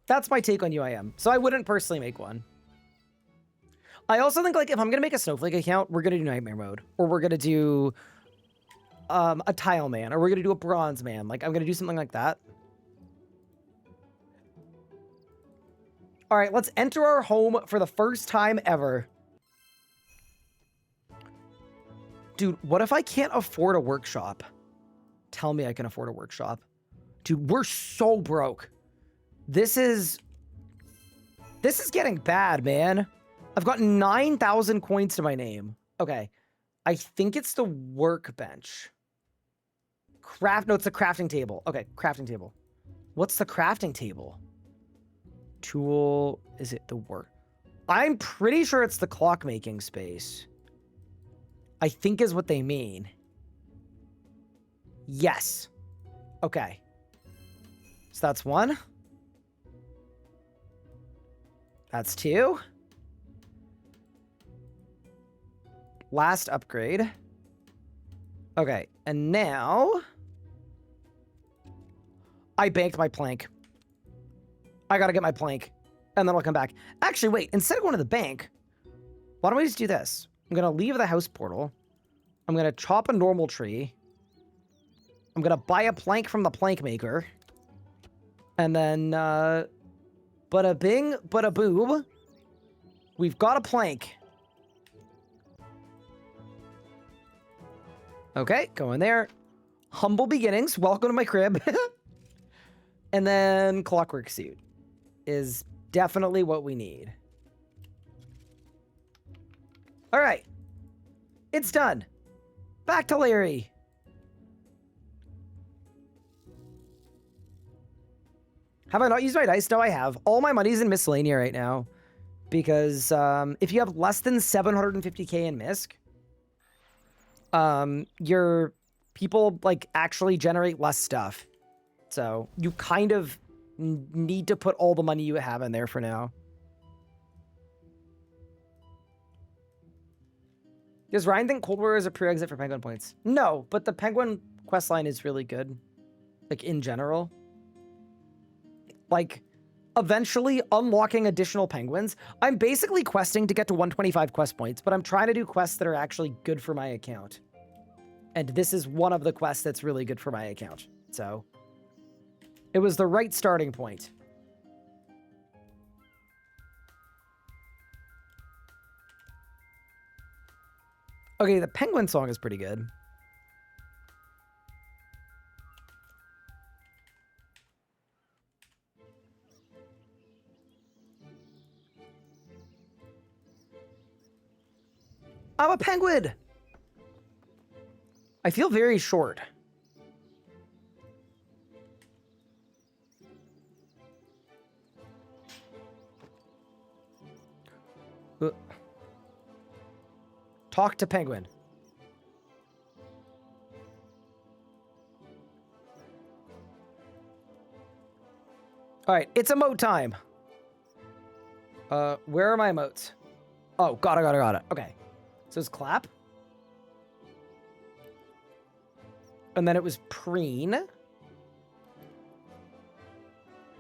That's my take on UIM. So I wouldn't personally make one. I also think, like, if I'm going to make a Snowflake account, we're going to do Nightmare Mode. Or we're going to do a Tile Man. Or we're going to do a Bronze Man. Like, I'm going to do something like that. All right, let's enter our home for the first time ever. Dude, what if I can't afford a workshop? Tell me I can afford a workshop. Dude, we're so broke. This is getting bad, man. I've got 9,000 coins to my name. Okay. I think it's the workbench. No, it's the crafting table. Okay, crafting table. What's the crafting table? Tool, is it the work? I'm pretty sure it's the clockmaking space. I think is what they mean. Yes. Okay. So that's one. That's two. Last upgrade. Okay, and now I banked my plank. I gotta get my plank, and then I'll come back. Actually, wait, instead of going to the bank, why don't we just do this? I'm gonna leave the house portal. I'm gonna chop a normal tree. I'm gonna buy a plank from the plank maker. And then, bada bing, bada boom. We've got a plank. Okay, go in there. Humble beginnings. Welcome to my crib. And then clockwork suit is definitely what we need. All right. It's done. Back to Larry. Have I not used my dice? No, I have. All my money's in Miscellania right now. Because if you have less than 750k in Misc, your people like actually generate less stuff. So you kind of need to put all the money you have in there for now. Does Ryan think Cold War is a prerequisite for Penguin points? No, but the Penguin questline is really good. Like, in general. Like, eventually unlocking additional penguins. I'm basically questing to get to 125 quest points, but I'm trying to do quests that are actually good for my account. And this is one of the quests that's really good for my account. So, it was the right starting point. Okay, the penguin song is pretty good. I'm a penguin! I feel very short. Talk to penguin. All right, it's emote time. Where are my emotes? Oh, got it. Okay. So it's clap. And then it was preen.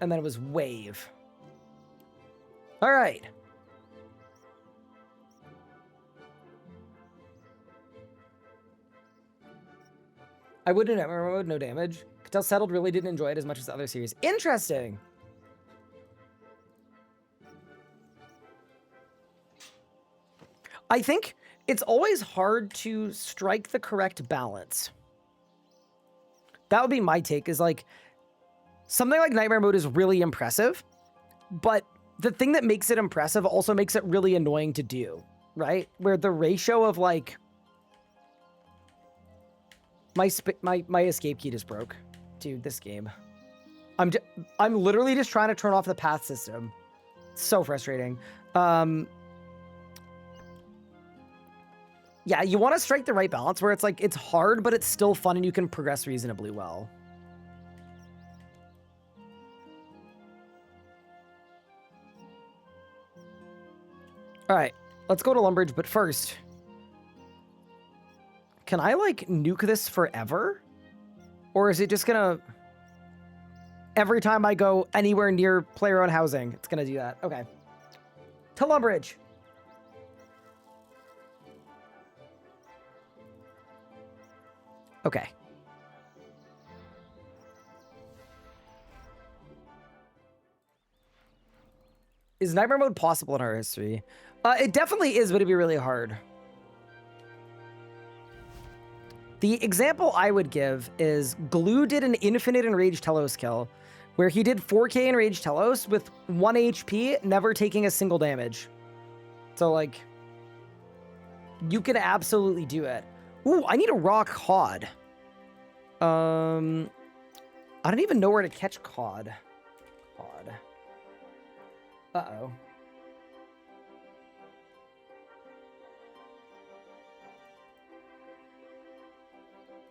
And then it was wave. All right. I wouldn't have mode, no damage. Could tell Settled really didn't enjoy it as much as the other series. Interesting. I think it's always hard to strike the correct balance. That would be my take, is like, something like Nightmare Mode is really impressive, but the thing that makes it impressive also makes it really annoying to do, right? Where the ratio of like, my escape key just broke. Dude, this game. I'm literally just trying to turn off the path system. It's so frustrating. Yeah, you want to strike the right balance where it's like, it's hard, but it's still fun and you can progress reasonably well. All right, let's go to Lumbridge, but first, can I like nuke this forever? Or is it just gonna, every time I go anywhere near player-owned housing, it's gonna do that? Okay. To Lumbridge. Okay. Is Nightmare Mode possible in our history? It definitely is, but it'd be really hard. The example I would give is Glue did an infinite Enraged Telos kill, where he did 4k Enraged Telos with 1 HP, never taking a single damage. So, like, you can absolutely do it. Ooh, I need a raw cod. I don't even know where to catch cod. Uh-oh.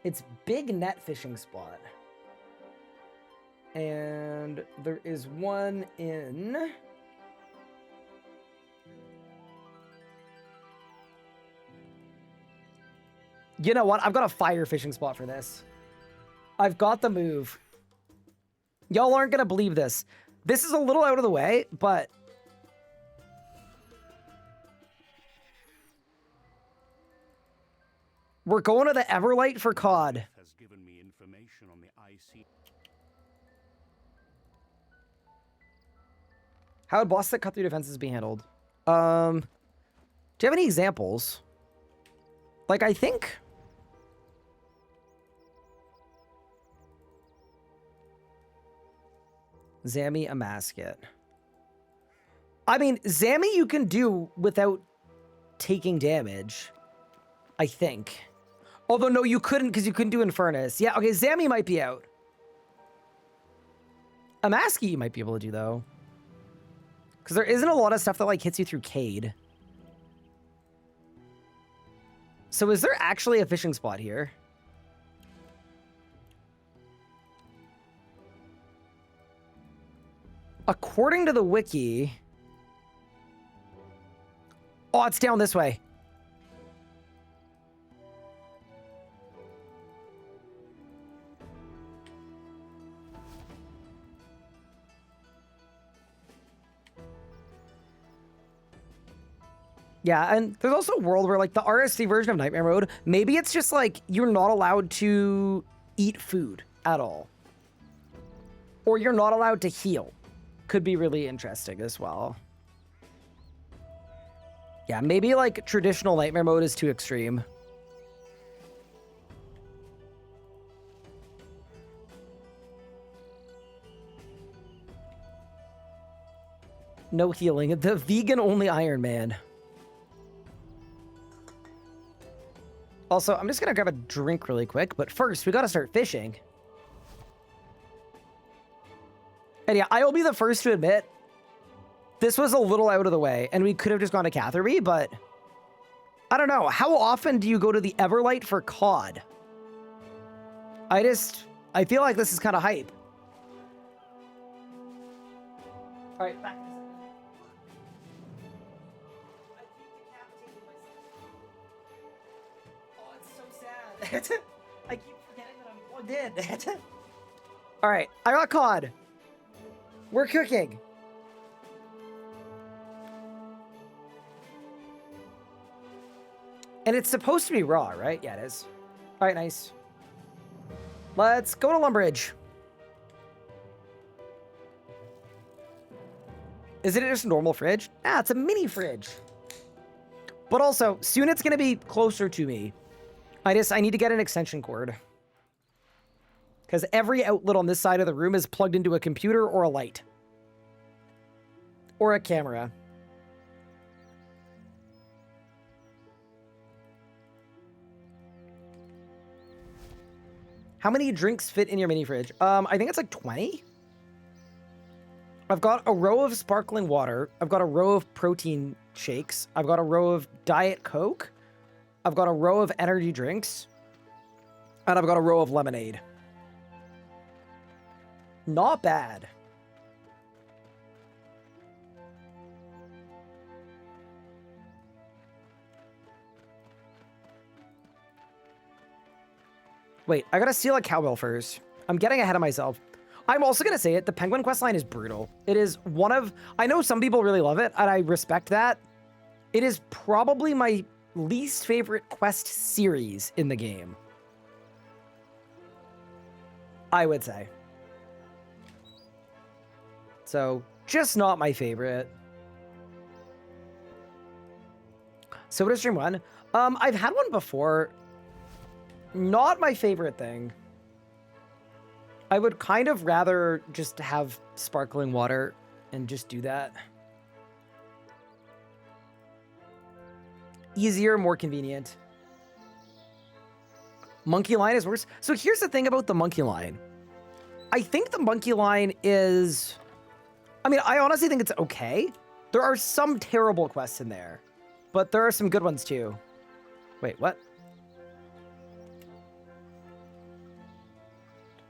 It's Big Net Fishing Spot. And there is one in... You know what? I've got a fire fishing spot for this. I've got the move. Y'all aren't gonna believe this. This is a little out of the way, but... We're going to the Everlight for cod. Has given me information on the IC. How would boss that cut through defenses be handled? Do you have any examples? Like, I think... Zammy a Masket. I mean, Zammy you can do without taking damage. I think. Although, no, you couldn't because you couldn't do Infernus. Yeah, okay, Zammy might be out. A Maskey you might be able to do, though. Because there isn't a lot of stuff that, like, hits you through Cade. So is there actually a fishing spot here? According to the wiki... Oh, it's down this way. Yeah, and there's also a world where, like, the RSC version of Nightmare Mode, maybe it's just, like, you're not allowed to eat food at all. Or you're not allowed to heal. Could be really interesting as well. Yeah, maybe, like, traditional Nightmare Mode is too extreme. No healing. The vegan-only Ironman. Also, I'm just gonna grab a drink really quick, but first, we gotta start fishing. And yeah, I will be the first to admit, this was a little out of the way, and we could have just gone to Catherby, but... I don't know, how often do you go to the Everlight for cod? I feel like this is kind of hype. Alright, back. I keep forgetting that I'm plugged in. All right, I got cod. We're cooking. And it's supposed to be raw, right? Yeah, it is. All right, nice. Let's go to Lumbridge. Is it just a normal fridge? Ah, it's a mini fridge. But also, soon it's going to be closer to me. I need to get an extension cord. Because every outlet on this side of the room is plugged into a computer or a light. Or a camera. How many drinks fit in your mini fridge? I think it's like 20. I've got a row of sparkling water. I've got a row of protein shakes. I've got a row of Diet Coke. I've got a row of energy drinks. And I've got a row of lemonade. Not bad. Wait, I gotta steal a cowbell first. I'm getting ahead of myself. I'm also gonna say it, the Penguin quest line is brutal. It is one of... I know some people really love it, and I respect that. It is probably my least favorite quest series in the game. I would say. So, just not my favorite. So what is stream one? I've had one before. Not my favorite thing. I would kind of rather just have sparkling water and just do that. Easier, more convenient. Monkey line is worse. So here's the thing about the monkey line. I think the monkey line is... I mean, I honestly think it's okay. There are some terrible quests in there, but there are some good ones too. Wait, what?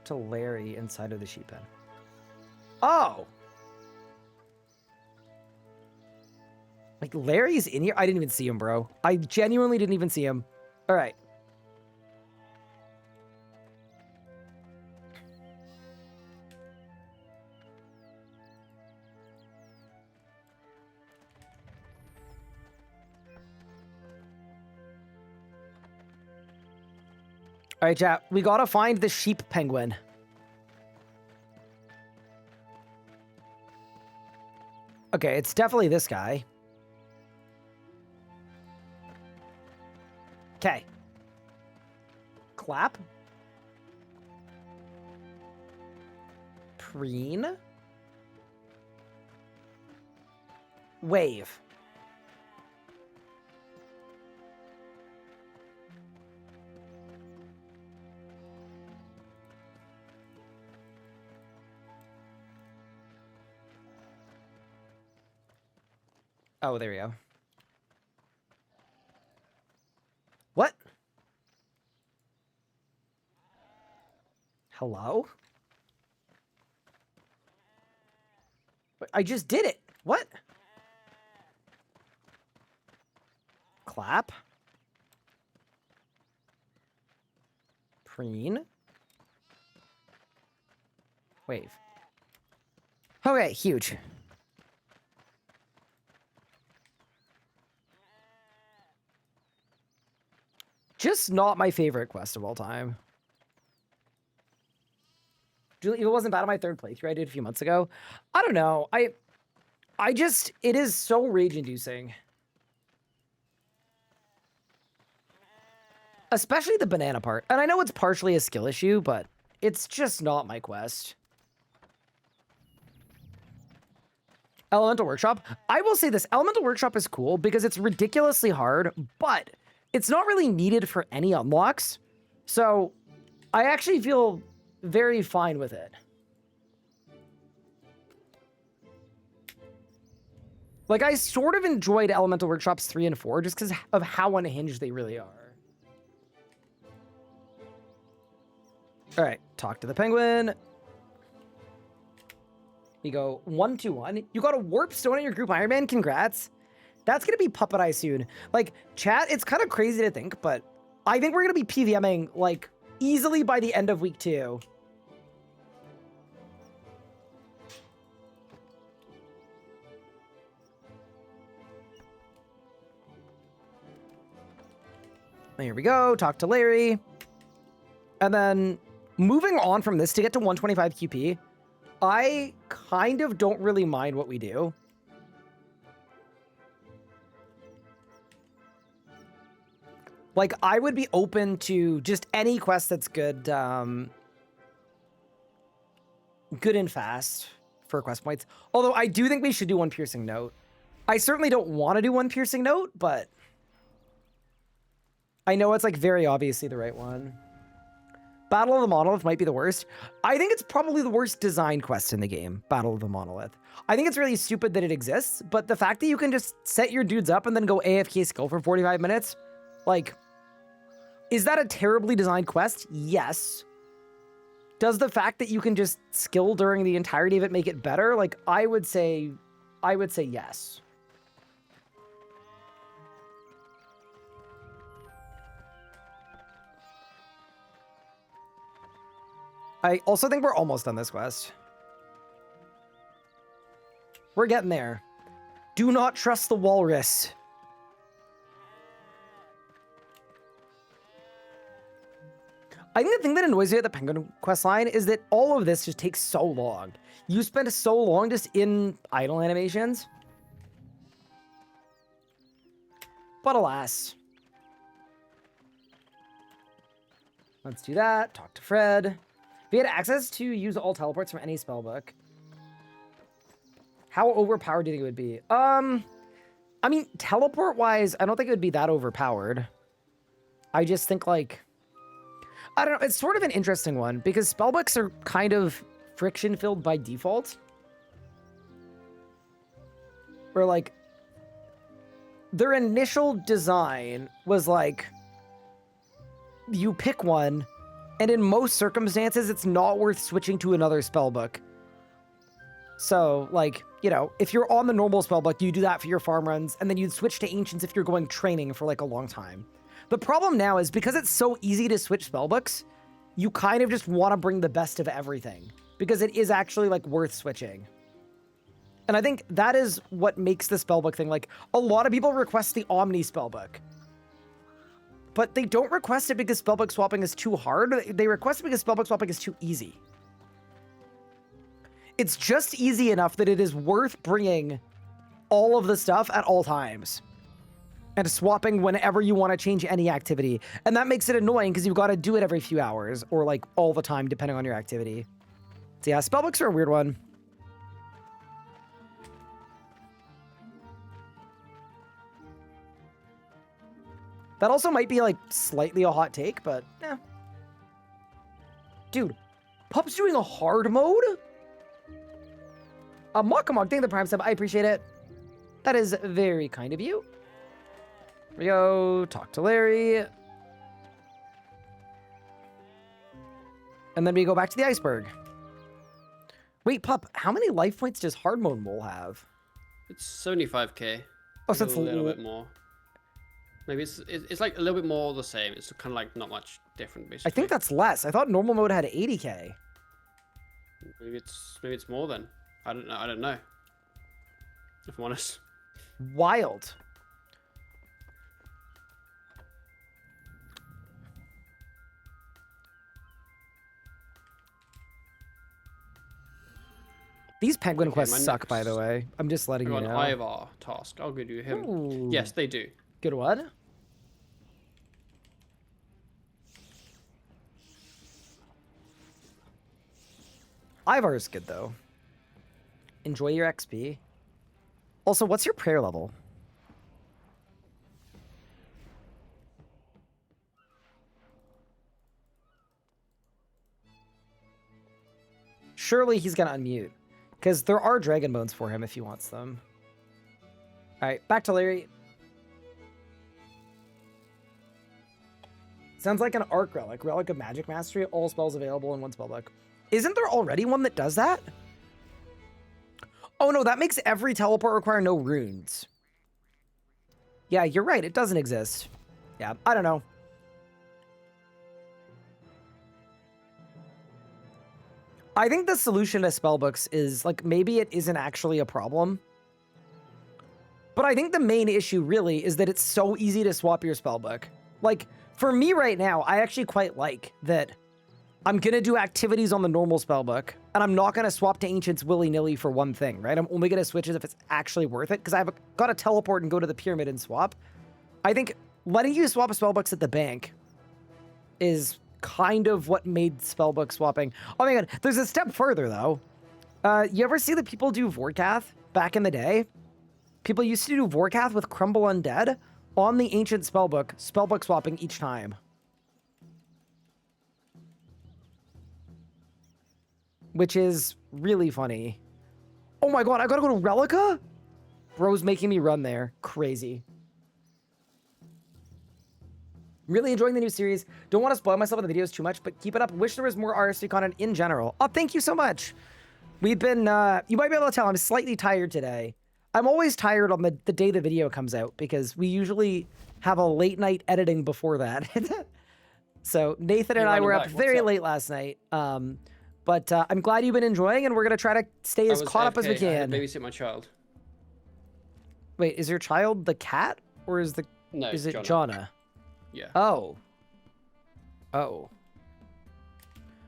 To Larry inside of the sheep pen. Oh! Like, Larry's in here? I didn't even see him, bro. I genuinely didn't even see him. All right. All right, chat. We gotta find the sheep penguin. Okay, it's definitely this guy. Okay. Clap. Preen. Wave. Oh, there we go. What? Hello? I just did it. What? Clap. Preen. Wave. Okay, huge. Just not my favorite quest of all time. Julie, it wasn't bad on my third playthrough I did a few months ago. I don't know. I just, it is so rage-inducing. Especially the banana part. And I know it's partially a skill issue, but it's just not my quest. Elemental Workshop. I will say this. Elemental Workshop is cool because it's ridiculously hard, but it's not really needed for any unlocks. So I actually feel very fine with it. Like, I sort of enjoyed Elemental Workshops 3 and 4 just because of how unhinged they really are. All right, talk to the penguin. You go 1-2-1. You got a warp stone in your group Ironman. Congrats. That's going to be Puppet Eye soon. Like, chat, it's kind of crazy to think, but I think we're going to be PVMing, like, easily by the end of week 2. Here we go. Talk to Larry. And then moving on from this to get to 125 QP, I kind of don't really mind what we do. Like, I would be open to just any quest that's good, good and fast for quest points. Although I do think we should do one piercing note. I certainly don't want to do one piercing note, but I know it's like very obviously the right one. Battle of the Monolith might be the worst. I think it's probably the worst design quest in the game, Battle of the Monolith. I think it's really stupid that it exists, but the fact that you can just set your dudes up and then go AFK skill for 45 minutes, like, is that a terribly designed quest? Yes. Does the fact that you can just skill during the entirety of it make it better? Like, I would say yes. I also think we're almost done this quest. We're getting there. Do not trust the walrus. I think the thing that annoys me at the Penguin quest line is that all of this just takes so long. You spend so long just in idle animations. But alas. Let's do that. Talk to Fred. If he had access to use all teleports from any spellbook, how overpowered do you think it would be? I mean, teleport-wise, I don't think it would be that overpowered. I just think, like, I don't know. It's sort of an interesting one because spellbooks are kind of friction-filled by default. Where, like, their initial design was like, you pick one, and in most circumstances, it's not worth switching to another spellbook. So, like, you know, if you're on the normal spellbook, you do that for your farm runs, and then you'd switch to Ancients if you're going training for, like, a long time. The problem now is, because it's so easy to switch spellbooks, you kind of just want to bring the best of everything, because it is actually, like, worth switching. And I think that is what makes the spellbook thing, like, a lot of people request the Omni spellbook. But they don't request it because spellbook swapping is too hard. They request it because spellbook swapping is too easy. It's just easy enough that it is worth bringing all of the stuff at all times. And swapping whenever you want to change any activity. And that makes it annoying because you've got to do it every few hours. Or like all the time, depending on your activity. So yeah, spellbooks are a weird one. That also might be, like, slightly a hot take, but, eh. Dude, Pup's doing a hard mode? Mock, thank you for the Prime sub. I appreciate it. That is very kind of you. Here we go. Talk to Larry. And then we go back to the iceberg. Wait, Pup, how many life points does Hard Mode Mole have? It's 75k. Oh, so Maybe it's a little bit more. Maybe it's like a little bit more the same. It's kind of like not much different, basically. I think that's less. I thought normal mode had 80k. Maybe it's more then. I don't know. If I'm honest. Wild. These penguin Okay, quests my suck, by the next- way. I'm just letting I you got an know. Ivar task. I'll go do him. Ooh. Yes, they do. Good what? Ivar is good, though. Enjoy your XP. Also, what's your prayer level? Surely he's gonna unmute. Because there are dragon bones for him if he wants them. Alright, back to Larry. Sounds like an Arc Relic. Relic of Magic Mastery. All spells available in one spellbook. Isn't there already one that does that? Oh no, that makes every teleport require no runes. Yeah, you're right. It doesn't exist. Yeah, I don't know. I think the solution to spellbooks is, like, maybe it isn't actually a problem. But I think the main issue really is that it's so easy to swap your spellbook. Like, for me right now, I actually quite like that I'm going to do activities on the normal spellbook, and I'm not going to swap to Ancients willy-nilly for one thing, right? I'm only going to switch it if it's actually worth it, because I've got to teleport and go to the pyramid and swap. I think letting you swap spellbooks at the bank is kind of what made spellbook swapping. Oh my god, there's a step further, though. You ever see the people do Vorkath back in the day? People used to do Vorkath with Crumble Undead on the Ancient spellbook swapping each time. Which is really funny. Oh my god, I gotta go to Relica? Bro's making me run there. Crazy. Really enjoying the new series. Don't want to spoil myself in the videos too much, but keep it up. Wish there was more RSC content in general. Oh, thank you so much. We've been, you might be able to tell I'm slightly tired today. I'm always tired on the day the video comes out because we usually have a late night editing before that. So Nathan and I were up very late last night. But I'm glad you've been enjoying, and we're going to try to stay as caught up as we AFK. I had can. to babysit my child. Wait, is your child the cat, or is No, is it Jonna. Jonna? Yeah. Oh. Oh.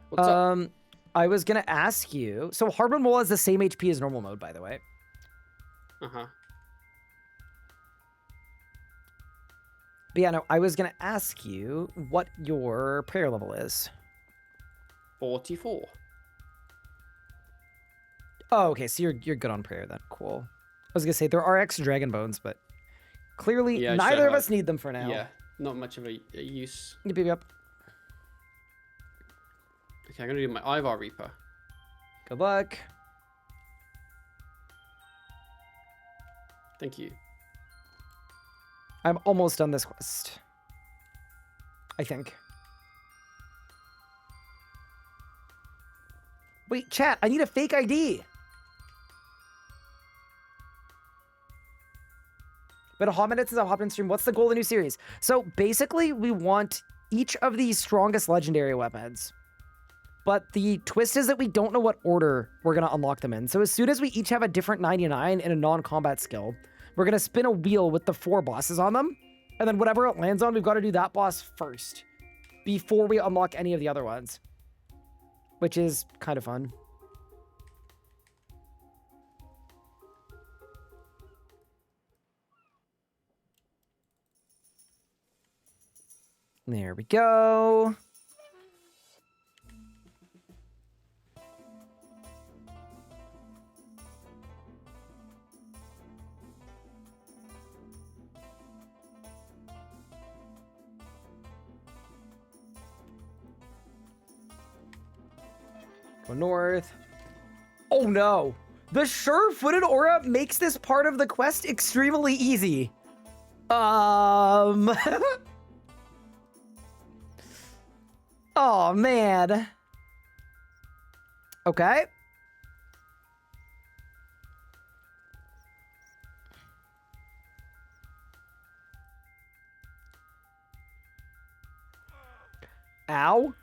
What's up? I was gonna ask you. So Harbin Mole has the same HP as normal mode, by the way. Uh-huh. But yeah, no, I was gonna ask you what your prayer level is. 44. Oh, okay, so you're good on prayer then. Cool. I was gonna say there are extra dragon bones, but clearly Yeah, neither of sure, us need them for now. Yeah, not much of a use. Yep, yep, yep. Okay, I'm gonna do my Ivar Reaper. Good luck. Thank you. I'm almost done this quest. I think. Wait, chat, I need a fake ID. But a hot minute since I hopped in stream. What's the goal of the new series? So basically, we want each of the strongest legendary weapons. But the twist is that we don't know what order we're going to unlock them in. So as soon as we each have a different 99 and a non-combat skill, we're going to spin a wheel with the 4 bosses on them. And then whatever it lands on, we've got to do that boss first before we unlock any of the other ones. Which is kind of fun. There we go. Go north. Oh no. The sure-footed aura makes this part of the quest extremely easy. Oh, man. Okay. Ow.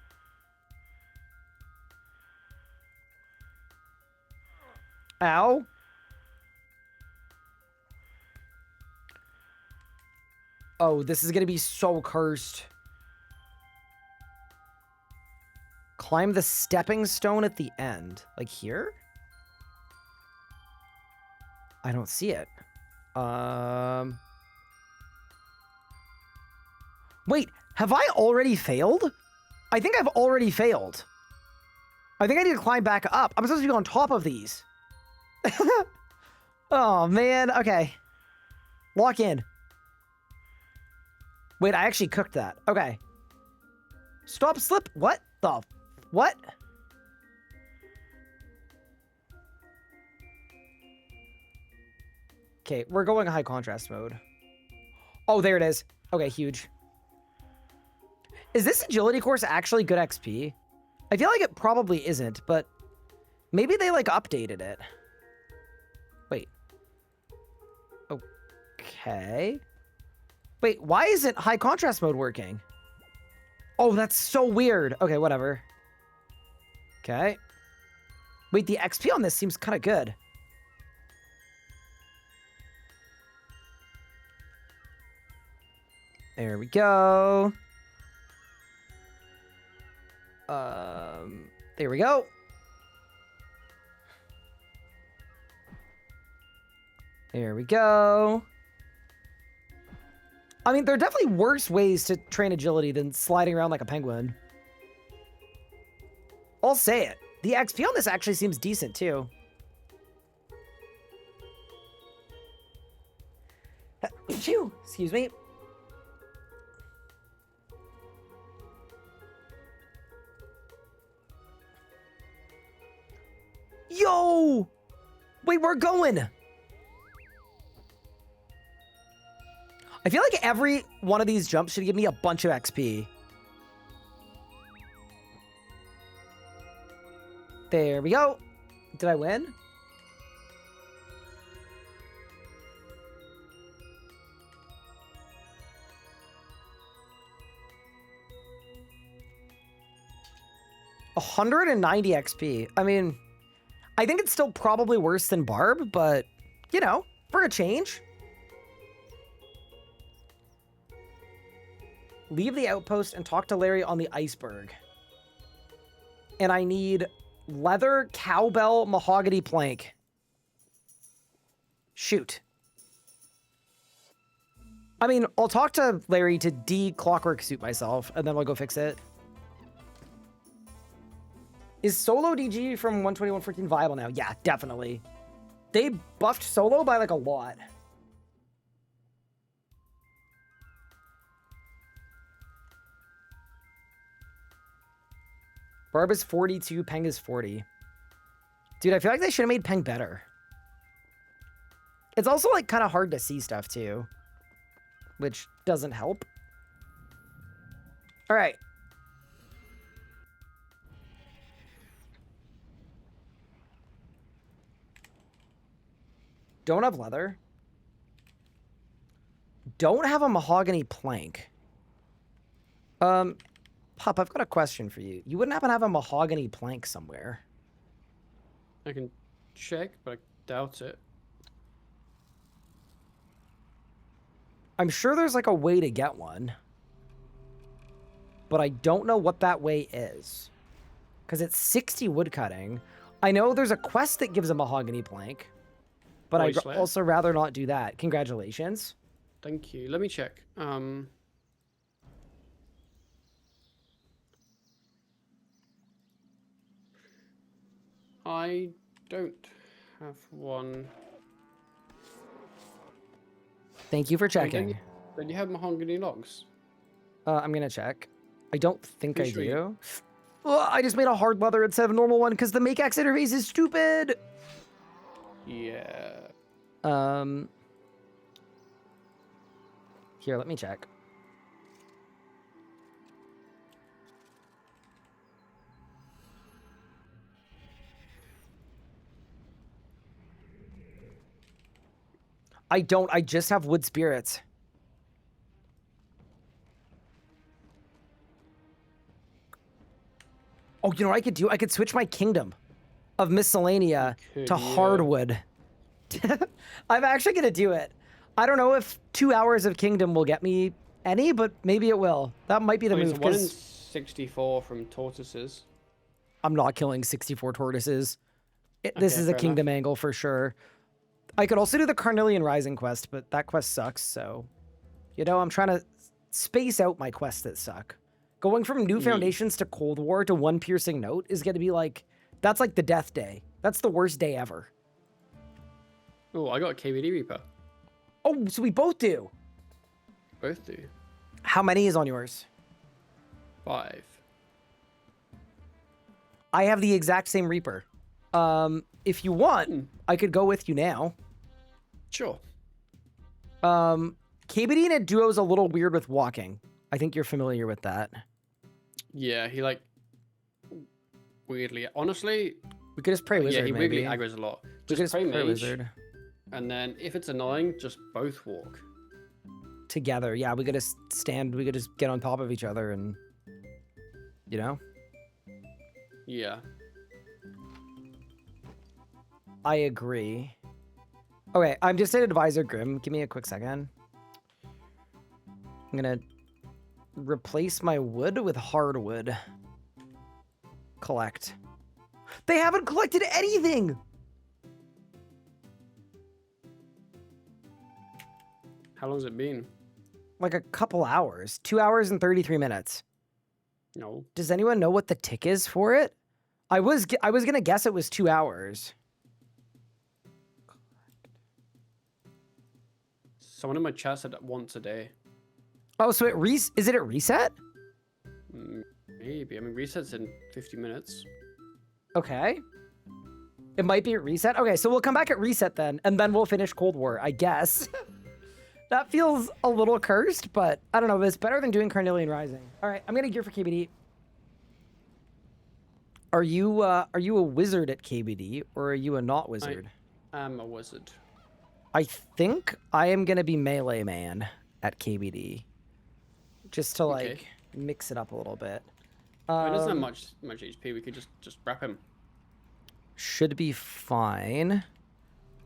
Ow. Oh, this is gonna be so cursed. Climb the stepping stone at the end. Like here? I don't see it. Wait, have I already failed? I think I've already failed. I think I need to climb back up. I'm supposed to be on top of these. Oh, man. Okay. Lock in. Wait, I actually cooked that. Okay. Stop slip. What the? What? Okay, we're going high contrast mode. Oh, there it is. Okay, huge. Is this agility course actually good XP? I feel like it probably isn't, but maybe they like updated it. Wait. Okay. Wait, why isn't high contrast mode working? Oh, that's so weird. Okay, whatever. Okay. Wait, the XP on this seems kind of good. There we go. There we go. There we go. I mean, there are definitely worse ways to train agility than sliding around like a penguin. I'll say it. The XP on this actually seems decent, too. Phew, excuse me. Yo! Wait, we're going! I feel like every one of these jumps should give me a bunch of XP. There we go. Did I win? $190 XP. I mean, I think it's still probably worse than Barb, but, you know, for a change. Leave the outpost and talk to Larry on the iceberg. And I need leather cowbell mahogany plank. Shoot. I mean, I'll talk to Larry to de-clockwork suit myself, and then I'll go fix it. Is solo DG from 121.14 viable now? Yeah, definitely. They buffed solo by like a lot. Barb is 42, Peng is 40. Dude, I feel like they should have made Peng better. It's also like kind of hard to see stuff too, which doesn't help. All right. Don't have leather. Don't have a mahogany plank. Pop, I've got a question for you. You wouldn't happen to have a mahogany plank somewhere? I can check, but I doubt it. I'm sure there's like a way to get one. But I don't know what that way is. Because it's 60 woodcutting. I know there's a quest that gives a mahogany plank. But I'd also rather not do that. Congratulations. Thank you. Let me check. I don't have one. Thank you for checking. Don't you have mahogany logs? I'm going to check. I don't think I do. I just made a hard leather instead of a normal one because the make X interface is stupid. Yeah. Here, let me check. I don't. I just have wood spirits. Oh, you know what I could do? I could switch my kingdom of Miscellania You to could, yeah. hardwood. I'm actually going to do it. I don't know if 2 hours of kingdom will get me any, but maybe it will. That might be the I mean, move, it's 1 in because 64 from tortoises. I'm not killing 64 tortoises. This Okay, is a fair kingdom enough. angle for sure. I could also do the Carnelian Rising quest, but that quest sucks, so... You know, I'm trying to space out my quests that suck. Going from New Foundations to Cold War to One Piercing Note is going to be like... That's like the death day. That's the worst day ever. Oh, I got a KVD Reaper. Oh, so we both do. Both do. How many is on yours? 5. I have the exact same Reaper. If you want, I could go with you now. Sure. KBD in a duo is a little weird with walking. I think you're familiar with that. Yeah, he like weirdly. Honestly, We could just pray wizard, yeah, he maybe. weirdly aggro's a lot. We could Just pray mage, wizard and then if it's annoying, just both walk. together. Yeah, we could just stand. We could just get on top of each other and, you know. Yeah. I agree. Okay, I'm just an advisor, Grim. Give me a quick second. I'm gonna replace my wood with hardwood. Collect. They haven't collected anything! How long's it been? Like a couple hours. 2 hours and 33 minutes. No. Does anyone know what the tick is for it? I was gonna guess it was 2 hours. Someone in my chat said once a day. Oh, so is it at reset? Maybe. I mean, resets in 50 minutes. Okay. It might be at reset. Okay, so we'll come back at reset then, and then we'll finish Cold War, I guess. That feels a little cursed, but I don't know. It's better than doing Carnelian Rising. All right, I'm gonna gear for KBD. Are you a wizard at KBD, or are you a not wizard? I'm a wizard. I think I am gonna be melee man at KBD, just to like Okay. mix it up a little bit. He doesn't have much HP. We could just wrap him. Should be fine.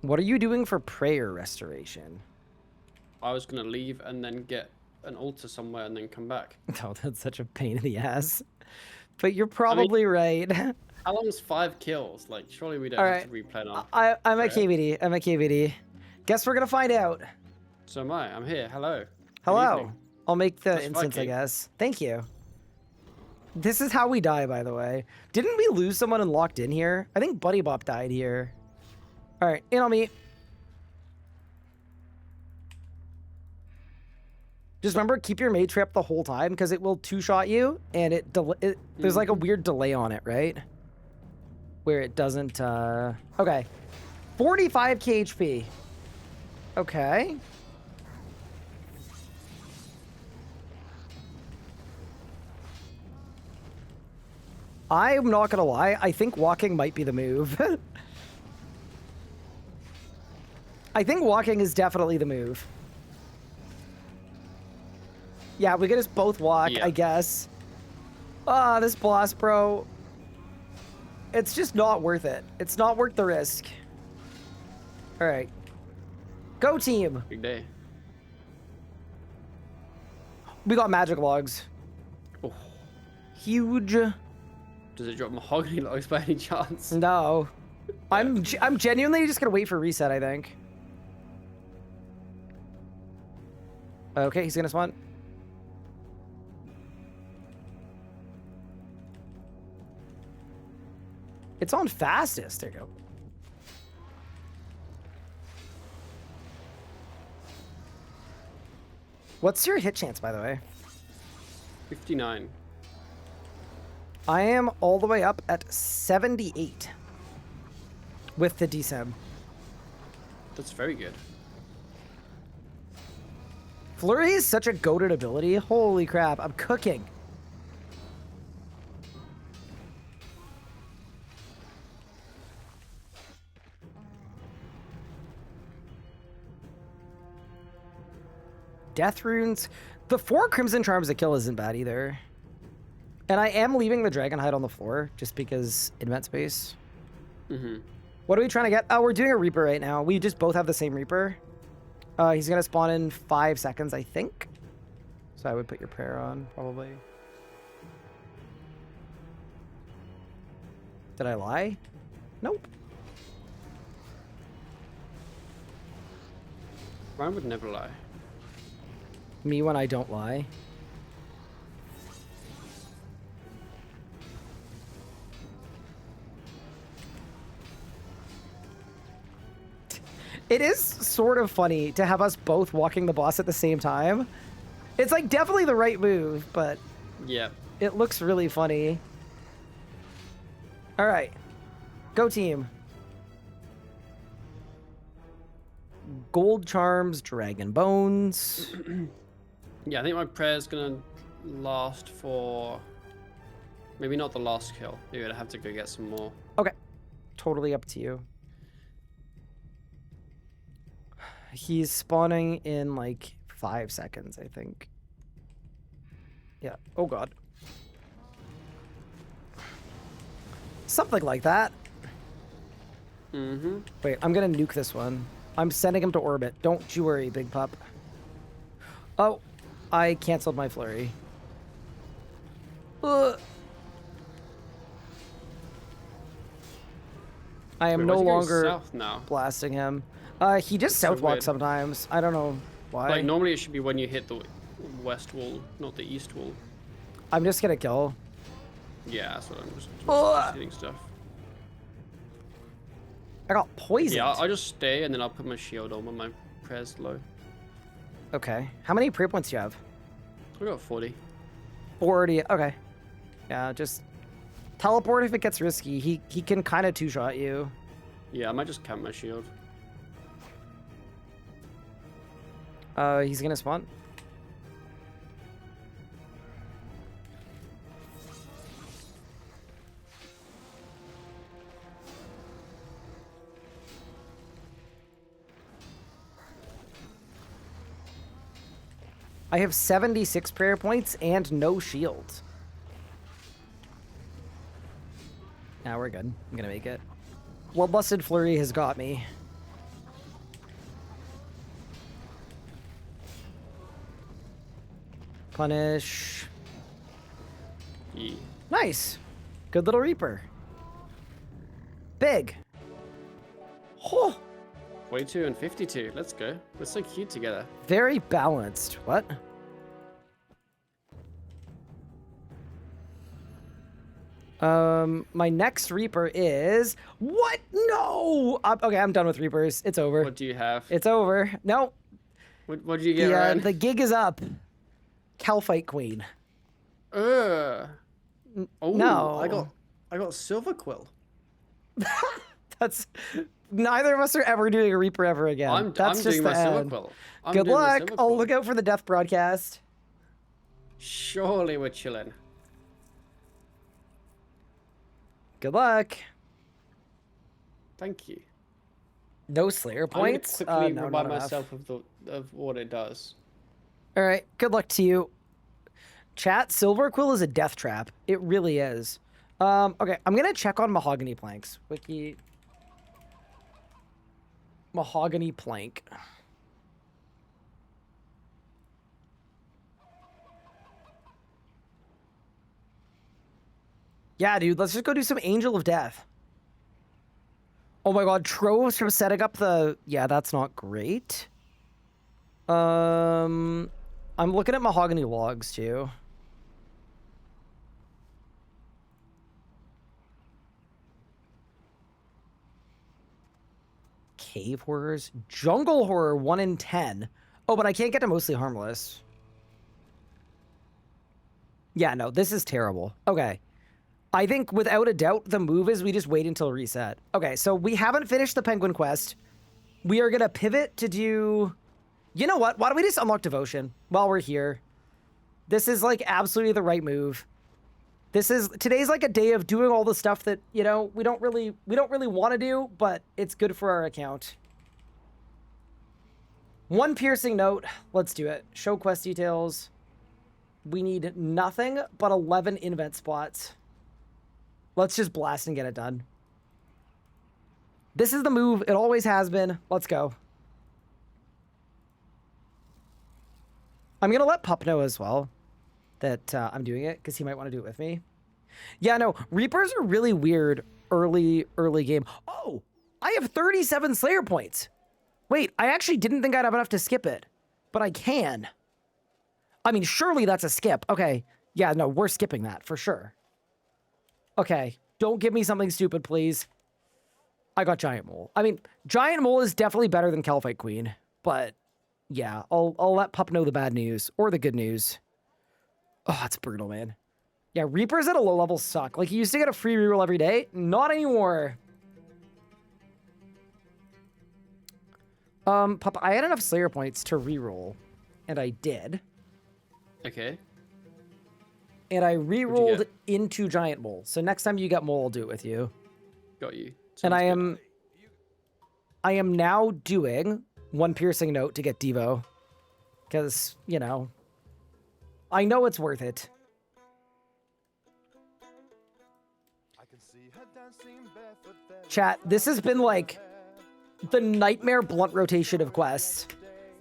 What are you doing for prayer restoration? I was gonna leave and then get an altar somewhere and then come back. Oh, that's such a pain in the ass. But you're probably right. How long's 5 kills? Like, surely we don't All have right. to replay now. I'm at prayer. KBD. I'm at KBD. Guess we're gonna find out. So am I. I'm here. Hello. Good Hello. evening. I'll make the That's instance, I Viking. guess. Thank you. This is how we die, by the way. Didn't we lose someone and locked in here? I think Buddy Bop died here. All right, in on me. Just remember, keep your mage trap the whole time because it will two-shot you, and there's like a weird delay on it, right? Where it doesn't. Okay, 45 KHP. Okay. I'm not gonna lie, I think walking might be the move. I think walking is definitely the move. Yeah, we could just both walk, Yeah. I guess. Ah, this boss, bro. It's just not worth it. It's not worth the risk. All right. Go team. Big day. We got magic logs. Oh. Huge. Does it drop mahogany logs by any chance? No. I'm genuinely just gonna wait for reset, I think. Okay, he's gonna spawn. It's on fastest. There you go. What's your hit chance, by the way? 59. I am all the way up at 78 with the DSEM. That's very good. Flurry is such a goated ability. Holy crap, I'm cooking. Death runes. The 4 Crimson Charms to kill isn't bad either. And I am leaving the Dragon Hide on the floor just because invent space. Mm-hmm. What are we trying to get? Oh, we're doing a Reaper right now. We just both have the same Reaper. He's going to spawn in 5 seconds, I think. So I would put your prayer on, probably. Did I lie? Nope. Ryan would never lie. Me when I don't lie. It is sort of funny to have us both walking the boss at the same time. It's like definitely the right move, but Yeah. it looks really funny. All right. Go team. Gold charms, dragon bones. Yeah, I think my prayer's gonna last for maybe not the last kill. Maybe I'd have to go get some more. Okay. Totally up to you. He's spawning in like 5 seconds, I think. Yeah. Oh god. Something like that. Mm-hmm. Wait, I'm gonna nuke this one. I'm sending him to orbit. Don't you worry, big pup. Oh, I canceled my flurry. Ugh. I am Wait, no why's he going longer south now. blasting him. He just so southwalks weird. sometimes. I don't know why. Like normally it should be when you hit the west wall, not the east wall. I'm just gonna kill. Yeah, that's what I'm just Ugh. hitting stuff. I got poisoned. Yeah, I'll just stay and then I'll put my shield on when my prayer's low. Okay. How many prayer points do you have? I got 40. 40. Okay. Yeah, just teleport if it gets risky. He can kind of two-shot you. Yeah, I might just count my shield. He's gonna spawn. I have 76 prayer points and no shield. Now we're good. I'm gonna make it. Bloodlusted Flurry has got me. Punish. Yeah. Nice. Good little Reaper. Big. Oh, 42 and 52. Let's go. We're so cute together. very balanced. What? My next Reaper is... What? No! Okay, I'm done with Reapers. It's over. What do you have? It's over. No. What did you get, The, Ryan? the gig is up. Calphite Queen. Oh, No. I got Silver Quill. That's... Neither of us are ever doing a Reaper ever again. I'm That's just doing the my Silver end. Quill. I'm Good doing my luck. Silver I'll Quill. look out for the death broadcast. Surely we're chilling. Good luck. Thank you. No Slayer points? I'm gonna quickly No, remind not enough. myself of what it does. All right. Good luck to you. Chat, Silver Quill is a death trap. It really is. Okay, I'm going to check on mahogany planks. Wiki. Mahogany plank. Yeah, dude, let's just go do some Angel of Death. Oh my god, troves from setting up the... Yeah, that's not great. I'm looking at mahogany logs, too. Cave horrors. Jungle horror, 1 in 10. Oh, but I can't get to mostly harmless. Yeah, no, this is terrible. Okay. I think without a doubt, the move is we just wait until reset. Okay, so we haven't finished the penguin quest. We are gonna pivot to do, you know what? Why don't we just unlock devotion while we're here? This is like absolutely the right move. Today's like a day of doing all the stuff that, you know, we don't really want to do, but it's good for our account. One piercing note. Let's do it. Show quest details. We need nothing but 11 invent spots. Let's just blast and get it done. This is the move. It always has been. Let's go. I'm going to let Pup know as well that I'm doing it because he might want to do it with me. Yeah, no. Reapers are really weird early game. Oh, I have 37 Slayer points. Wait, I actually didn't think I'd have enough to skip it, but I can. I mean, surely that's a skip. Okay. Yeah, no, we're skipping that for sure. Okay. Don't give me something stupid, please. I got Giant Mole. I mean, Giant Mole is definitely better than Calphite Queen, but yeah, I'll let Pup know the bad news or the good news. Oh, that's brutal, man. Yeah, Reapers at a low level suck. Like, you used to get a free reroll every day. Not anymore. Pup, I had enough Slayer points to reroll, and I did. Okay. And I rerolled into Giant Mole. So next time you get Mole, I'll do it with you. Got you. And Sounds I am now doing one piercing note to get Devo. Because, you know, I know it's worth it. Chat, this has been like the nightmare blunt rotation of quests.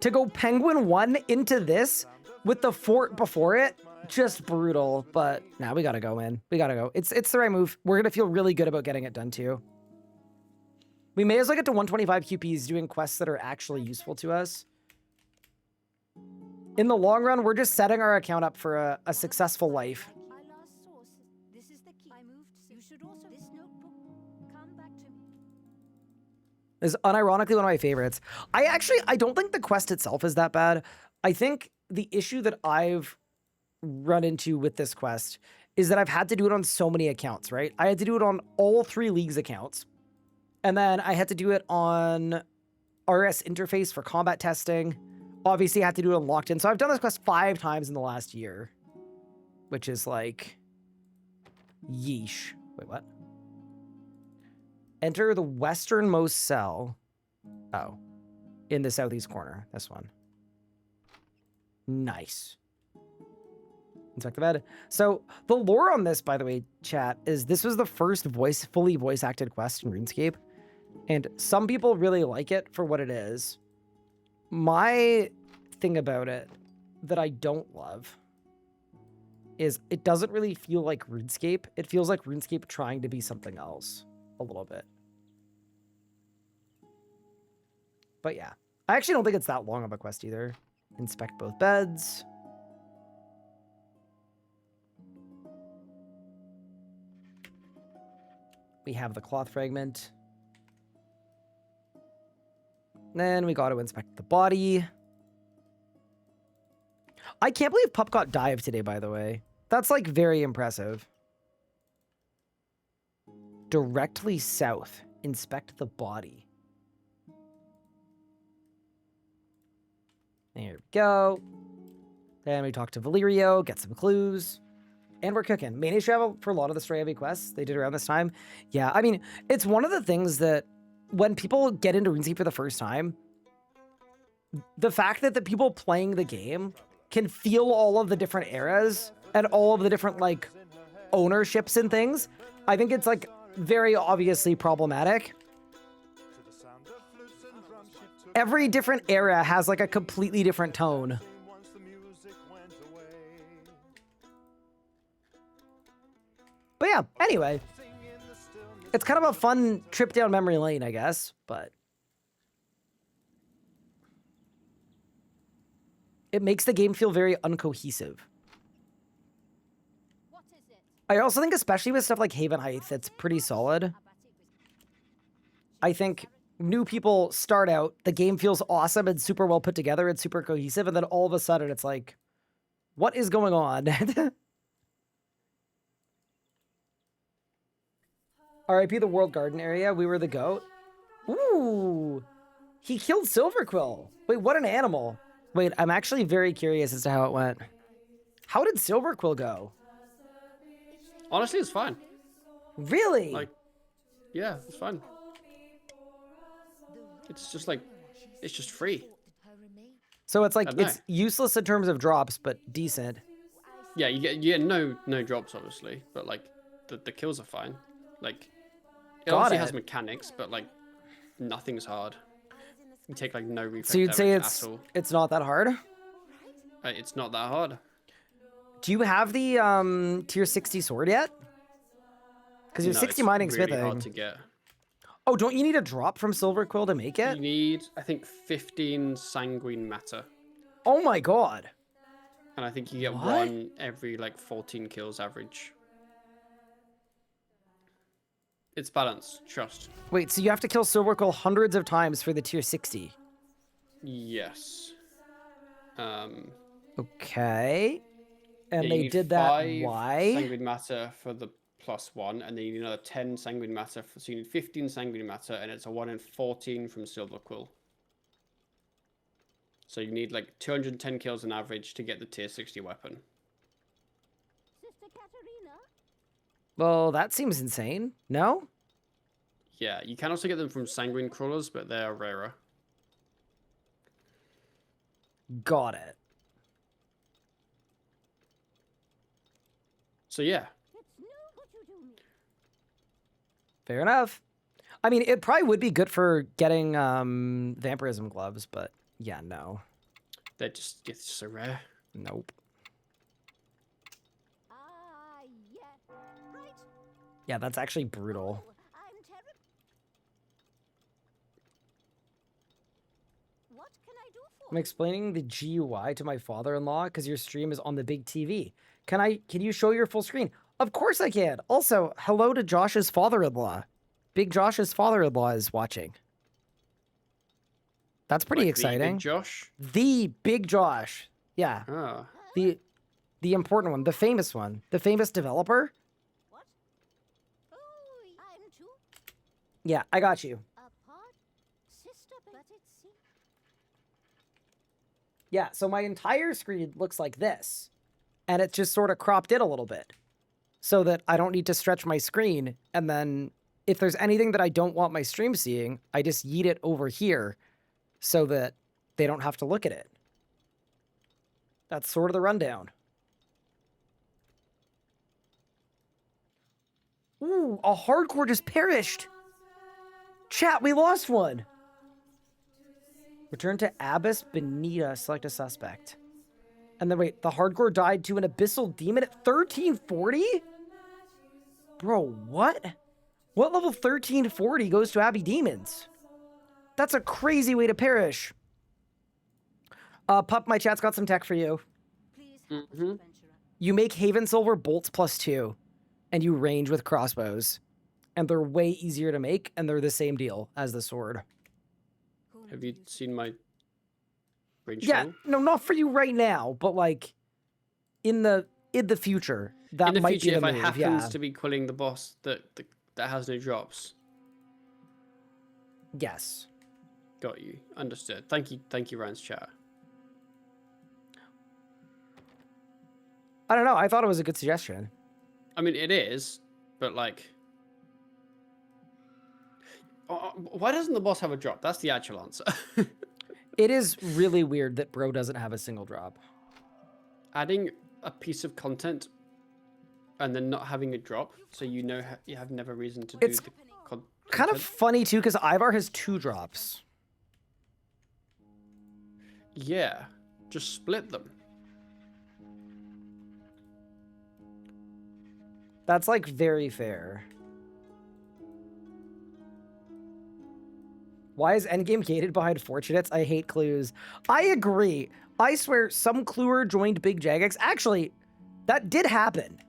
To go Penguin 1 into this with the fort before it, just brutal. But now we gotta go, man. We gotta go. It's the right move. We're gonna feel really good about getting it done too. We may as well get to 125 QPs doing quests that are actually useful to us. In the long run, we're just setting our account up for a successful life. This is the key. I moved. You should also this notebook. Come back to me. Is unironically one of my favorites. I don't think the quest itself is that bad. I think the issue that I've run into with this quest is that I've had to do it on so many accounts, right? I had to do it on all 3 leagues accounts. And then I had to do it on RS interface for combat testing. Obviously, I had to do it on locked in. So I've done this quest 5 times in the last year, which is like, yeesh. Wait, what? Enter the westernmost cell. Oh, in the southeast corner. This one. Nice. Inspect the bed. So the lore on this, by the way, chat, is this was the first fully voice acted quest in RuneScape. And some people really like it for what it is. My thing about it that I don't love is it doesn't really feel like RuneScape. It feels like RuneScape trying to be something else a little bit. But yeah, I actually don't think it's that long of a quest either. Inspect both beds. We have the cloth fragment. Then we got to inspect the body. I can't believe Pup got dived today, by the way. That's like very impressive. Directly south. Inspect the body. There we go. Then we talk to Valerio, get some clues. And we're cooking. Mayonnaise travel for a lot of the Stray Heavy quests they did around this time. Yeah, I mean, it's one of the things that when people get into RuneScape for the first time, the fact that the people playing the game can feel all of the different eras and all of the different, like, ownerships and things, I think it's, like, very obviously problematic. Every different era has, like, a completely different tone. But yeah, anyway, it's kind of a fun trip down memory lane, I guess, but it makes the game feel very uncohesive. What is it? I also think, especially with stuff like Haven Heights, it's pretty solid. I think new people start out, the game feels awesome and super well put together and super cohesive, and then all of a sudden it's like, what is going on? RIP the World Garden area. We were the goat. Ooh. He killed Silverquill. Wait, what an animal. Wait, I'm actually very curious as to how it went. How did Silverquill go? Honestly, it's fine. Really? Like, yeah, it's fine. It's just like, it's just free. So it's like, I don't know. it's useless in terms of drops, but decent. Yeah, you get no drops obviously, but like the kills are fine. Like it Got obviously it. has mechanics, but like nothing's hard. You take like no reflex So you'd say damage it's at all. it's not that hard? It's not that hard. Do you have the tier 60 sword yet? Because your No, 60 it's mining really smithing. hard to get. Oh, don't you need a drop from Silverquill to make You it? need, I think, 15 sanguine matter, Oh my god. and I think you get What? one every like 14 kills average. It's balanced, trust. Wait, so you have to kill Silverquill hundreds of times for the tier 60? Yes. Okay. And Yeah, you they need did that, 5 why? sanguine matter for the +1, and then you need another 10 sanguine matter. So you need 15 sanguine matter, and it's a 1 in 14 from Silverquill. So you need like 210 kills on average to get the tier 60 weapon. Sister Katerina? Well, that seems insane. No? Yeah, you can also get them from sanguine crawlers, but they are rarer. Got it. So yeah, It's no what you do me. Fair enough. I mean, it probably would be good for getting vampirism gloves, but yeah, no. it's just so rare. Nope. Ah, yeah. Right. Yeah, that's actually brutal. Oh, I'm terrible. What can I do for I'm explaining the GUI to my father-in-law because your stream is on the big TV. Can you show your full screen? Of course I can. Also, hello to Josh's father-in-law. Big Josh's father-in-law is watching. That's pretty Like the Big exciting. Josh. The Big Josh. Yeah, Ah, the important one, the famous one, the famous developer. what? Oh, I'm too Yeah, I got you. apart. Sister, but it's Yeah, so my entire screen looks like this, and it's just sort of cropped in a little bit so that I don't need to stretch my screen. And then if there's anything that I don't want my stream seeing, I just yeet it over here so that they don't have to look at it. That's sort of the rundown. Ooh, a hardcore just perished. Chat, we lost one. Return to Abyss Benita, select a suspect. And then wait, the hardcore died to an abyssal demon at 1340? Bro, what? What level 1340 goes to Abbey Demons? That's a crazy way to perish. Pup, my chat's got some tech for you. please help us, Mhm. adventurer. You make Haven Silver bolts +2, and you range with crossbows. And they're way easier to make, and they're the same deal as the sword. Whom have do you seen my range Yeah, tool? no, not for you right now, but like in the future, that In the might future, be if the I move. happens Yeah. to be quilling the boss that has no drops, Yes. got you. Understood. Thank you, Ryan's chat. I don't know. I thought it was a good suggestion. I mean, it is, but like, why doesn't the boss have a drop? That's the actual answer. It is really weird that Bro doesn't have a single drop. Adding a piece of content and then not having a drop, so you know you have never reason to do It's the Kind of content. funny too, because Ivar has 2 drops. Yeah, just split them. That's like very fair. Why is Endgame gated behind Fortunates? I hate clues. I agree. I swear some cluer joined Big Jagex. Actually, that did happen.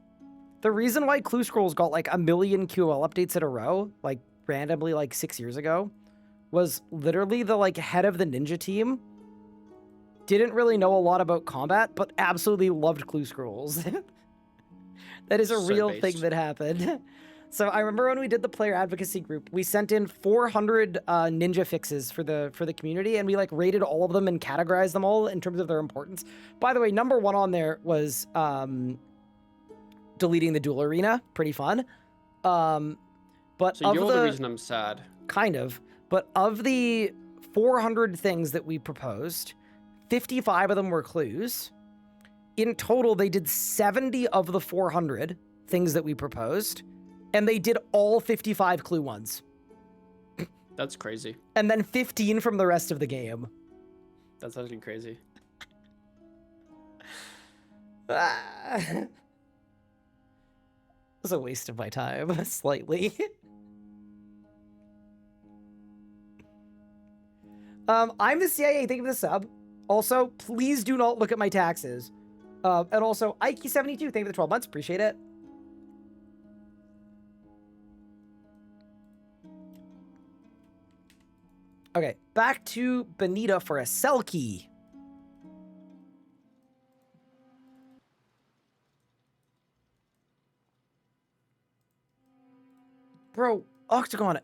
The reason why Clue Scrolls got like 1 million QL updates in a row, like randomly like 6 years ago, was literally the like head of the ninja team didn't really know a lot about combat, but absolutely loved Clue Scrolls. That is a So real based. thing that happened. So I remember when we did the player advocacy group, we sent in 400 ninja fixes for the community, and we like rated all of them and categorized them all in terms of their importance. By the way, number 1 on there was deleting the duel arena. Pretty fun. But So of you're the reason I'm sad. kind of, but of the 400 things that we proposed, 55 of them were clues. In total, they did 70 of the 400 things that we proposed, and they did all 55 clue ones. That's crazy. And then 15 from the rest of the game. That's actually crazy. It was a waste of my time, slightly. I'm the CIA, thank you for the sub. Also, please do not look at my taxes. And also, Ike72, thank you for the 12 months, appreciate it. Okay, back to Benita for a cell key. Bro, Octagon,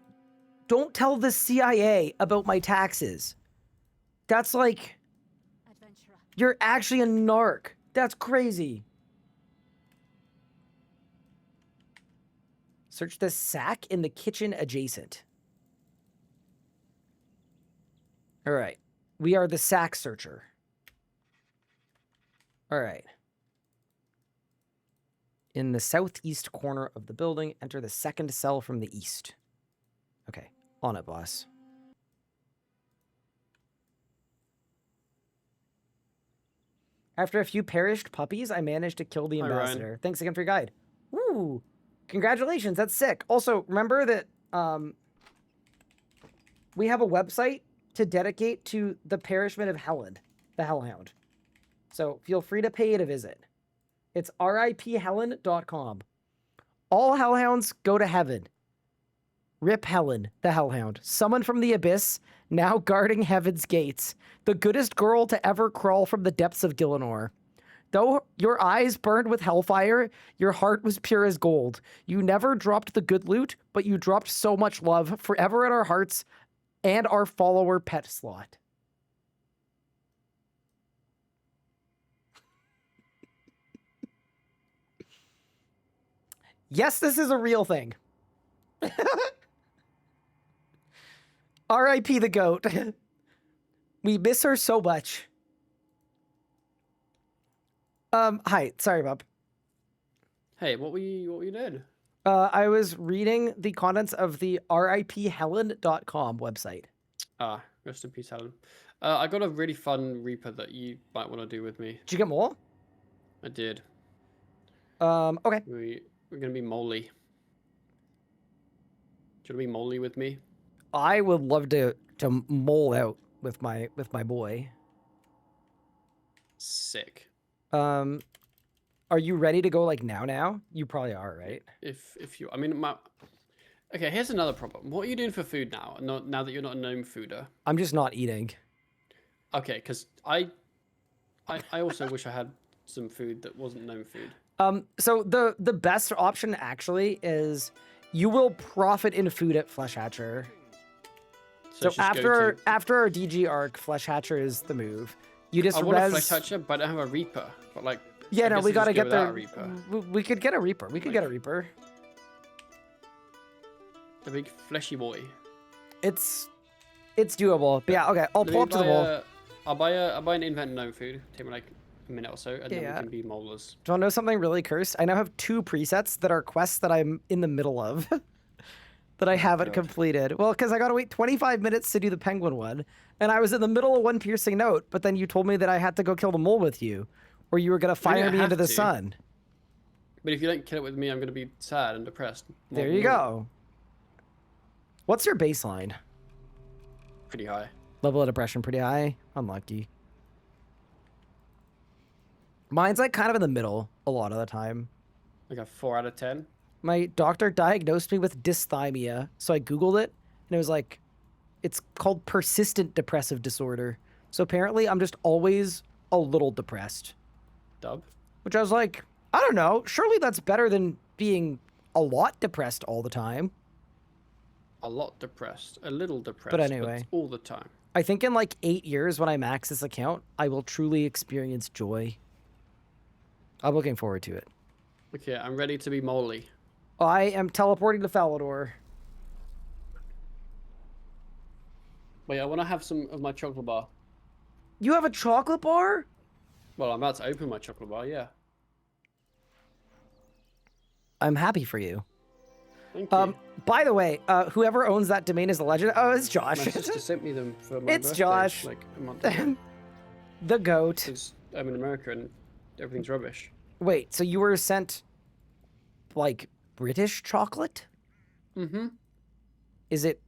don't tell the CIA about my taxes. That's like, Adventurer. you're actually a narc. That's crazy. Search the sack in the kitchen adjacent. All right. We are the sack searcher. All right. In the southeast corner of the building, enter the second cell from the east. Okay. On it, boss. After a few perished puppies, I managed to kill the Hi, Ryan. ambassador. Thanks again for your guide. Woo! Congratulations, that's sick. Also, remember that we have a website to dedicate to the perishment of Helen, the Hellhound. So feel free to pay it a visit. It's riphelen.com. All Hellhounds go to heaven. Rip Helen, the Hellhound, summoned from the abyss, now guarding heaven's gates, the goodest girl to ever crawl from the depths of Gillinor. Though your eyes burned with hellfire, your heart was pure as gold. You never dropped the good loot, but you dropped so much love forever in our hearts and our follower pet slot. Yes, this is a real thing. R.I.P. the goat. We miss her so much. Hi. Sorry, Bob. Hey, what were you doing? I was reading the contents of the riphelen.com website. Ah, rest in peace, Helen. I got a really fun Reaper that you might want to do with me. Did you get more? I did. Okay. We're gonna be Molly. Do you want to be Molly with me? I would love to mole out with my boy. Sick. Are you ready to go like now? You probably are, right? If you, I mean, okay. Here's another problem. What are you doing for food now? Now that you're not a gnome fooder. I'm just not eating. Okay, because I also wish I had some food that wasn't gnome food. So the best option actually is you will profit in food at Flesh Hatcher. So it's just go after our DG arc, Flesh Hatcher is the move. You just I want a res. Flesh Hatcher, but I don't have a Reaper. But like, Yeah, I no, guess we I gotta just go get without the. a Reaper. We could get a Reaper. We could get a Reaper. The big fleshy boy. It's doable. But yeah, okay. I'll pull up to the wall. I'll buy an invent gnome food. Take me like a minute or so, and then Yeah. we can be molars. Do you want to know something really cursed? I now have 2 presets that are quests that I'm in the middle of. That I haven't God. completed. Well, because I gotta wait 25 minutes to do the penguin one. And I was in the middle of one piercing note, but then you told me that I had to go kill the mole with you. Or you were gonna fire don't me into have the to. sun. But if you don't kill it with me, I'm gonna be sad and depressed. There you go. What's your baseline? Pretty high. Level of depression pretty high. Unlucky. Mine's like kind of in the middle a lot of the time. Like a 4 out of 10. My doctor diagnosed me with dysthymia, so I Googled it, and it was like, it's called persistent depressive disorder. So apparently I'm just always a little depressed. Dub. Which I was like, I don't know, surely that's better than being a lot depressed all the time. A lot depressed, a little depressed, anyway. all the time. I think in like 8 years when I max this account, I will truly experience joy. I'm looking forward to it. Okay, I'm ready to be Molly. I am teleporting to Falador. Wait, I want to have some of my chocolate bar. You have a chocolate bar? Well, I'm about to open my chocolate bar, yeah. I'm happy for you. Thank you. By the way, whoever owns that domain is a legend. Oh, it's Josh. My sister sent me them for my It's birthday, Josh. like a month ago. The goat. Because I'm in America and everything's rubbish. Wait, so you were sent, like, British chocolate? Mm-hmm. Is it...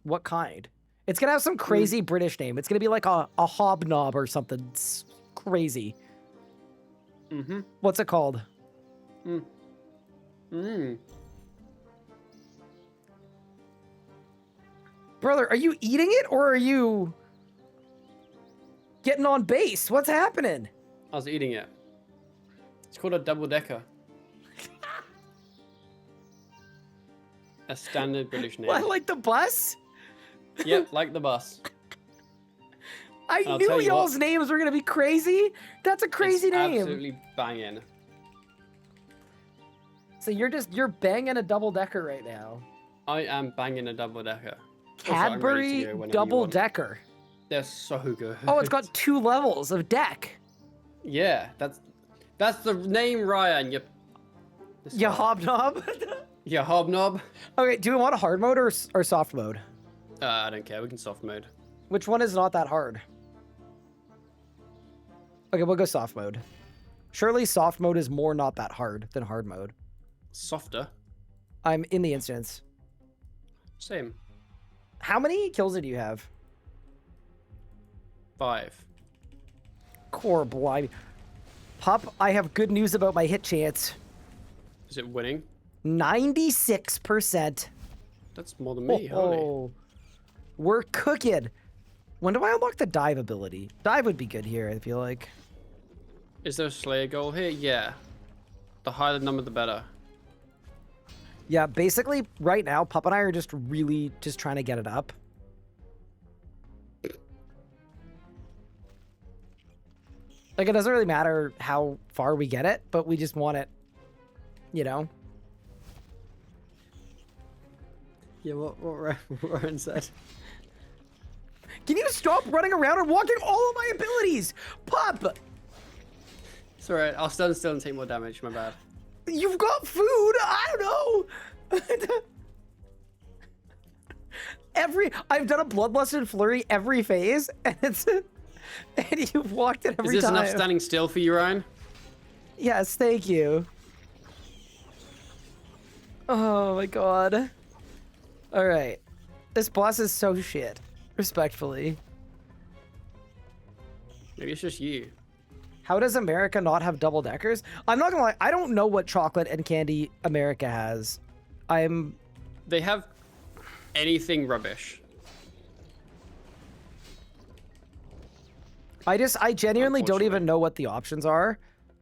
What kind? It's gonna have some crazy British name. It's gonna be like a hobnob or something crazy. Mm-hmm. What's it called? Brother, are you eating it or are you getting on base? What's happening? I was eating it. It's called a double-decker. A standard British name. What, like the bus? Yep, like the bus. I I'll knew tell you y'all's what. names were gonna be crazy. That's a crazy It's name. absolutely banging. So you're banging a double decker right now. I am banging a double-decker. Cadbury double decker. They're so good. Oh, it's got 2 levels of deck. Yeah, that's the name, Ryan. You hobnob. You hobnob. Okay, do we want a hard mode or soft mode? I don't care. We can soft mode. Which one is not that hard? Okay, we'll go soft mode. Surely soft mode is more not that hard than hard mode. Softer. I'm in the instance. Same. How many kills did you have? 5. Core blimey. Pup, I have good news about my hit chance. Is it winning? 96%. That's more than me. Holy. Oh, we're cooking. When do I unlock the dive ability? Dive would be good here, I feel like. Is there a Slayer goal here? Yeah. The higher the number, the better. Yeah, basically, right now, Pup and I are just really just trying to get it up. Like, it doesn't really matter how far we get it, but we just want it, you know? Yeah, what Ryan said. Can you stop running around and walking all of my abilities? Pup! It's alright. I'll stand still and take more damage. My bad. You've got food? I don't know. I've done a bloodlusted flurry every phase, and and you've walked it every Is this time. enough standing still for you, Ryan? Yes, thank you. Oh my god. Alright. This boss is so shit. Respectfully. Maybe it's just you. How does America not have double deckers? I'm not gonna lie, I don't know what chocolate and candy America has. They have anything rubbish. I genuinely don't even know what the options are.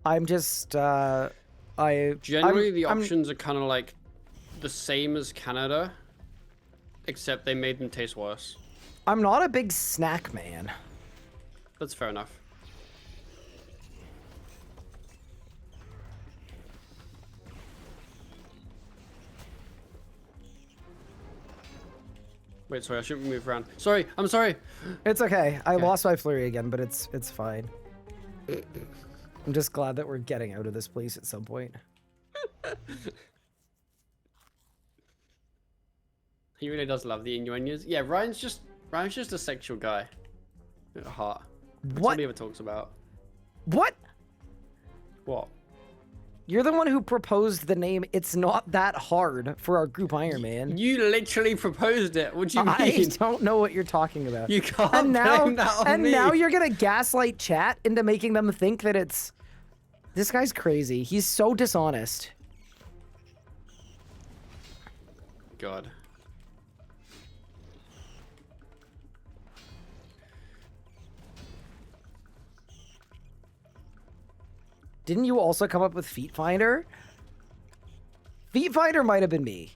I'm just, Generally, the I'm- options are kind of like the same as Canada, except they made them taste worse. I'm not a big snack man. That's fair enough. Wait, sorry, I shouldn't move around. Sorry, I'm sorry. It's okay. I Okay. lost my flurry again, but it's fine. I'm just glad that we're getting out of this place at some point. He really does love the innuendos. Yeah, Ryan's just a sexual guy at heart. That's What? all he ever talks about. What? What? You're the one who proposed the name It's Not That Hard for our group Ironman. You literally proposed it. What do you I mean? don't know what you're talking about. You can't and now, blame that on and me. now you're gonna gaslight chat into making them think that it's... This guy's crazy. He's so dishonest. God. Didn't you also come up with Feet Finder? Feet Finder might have been me.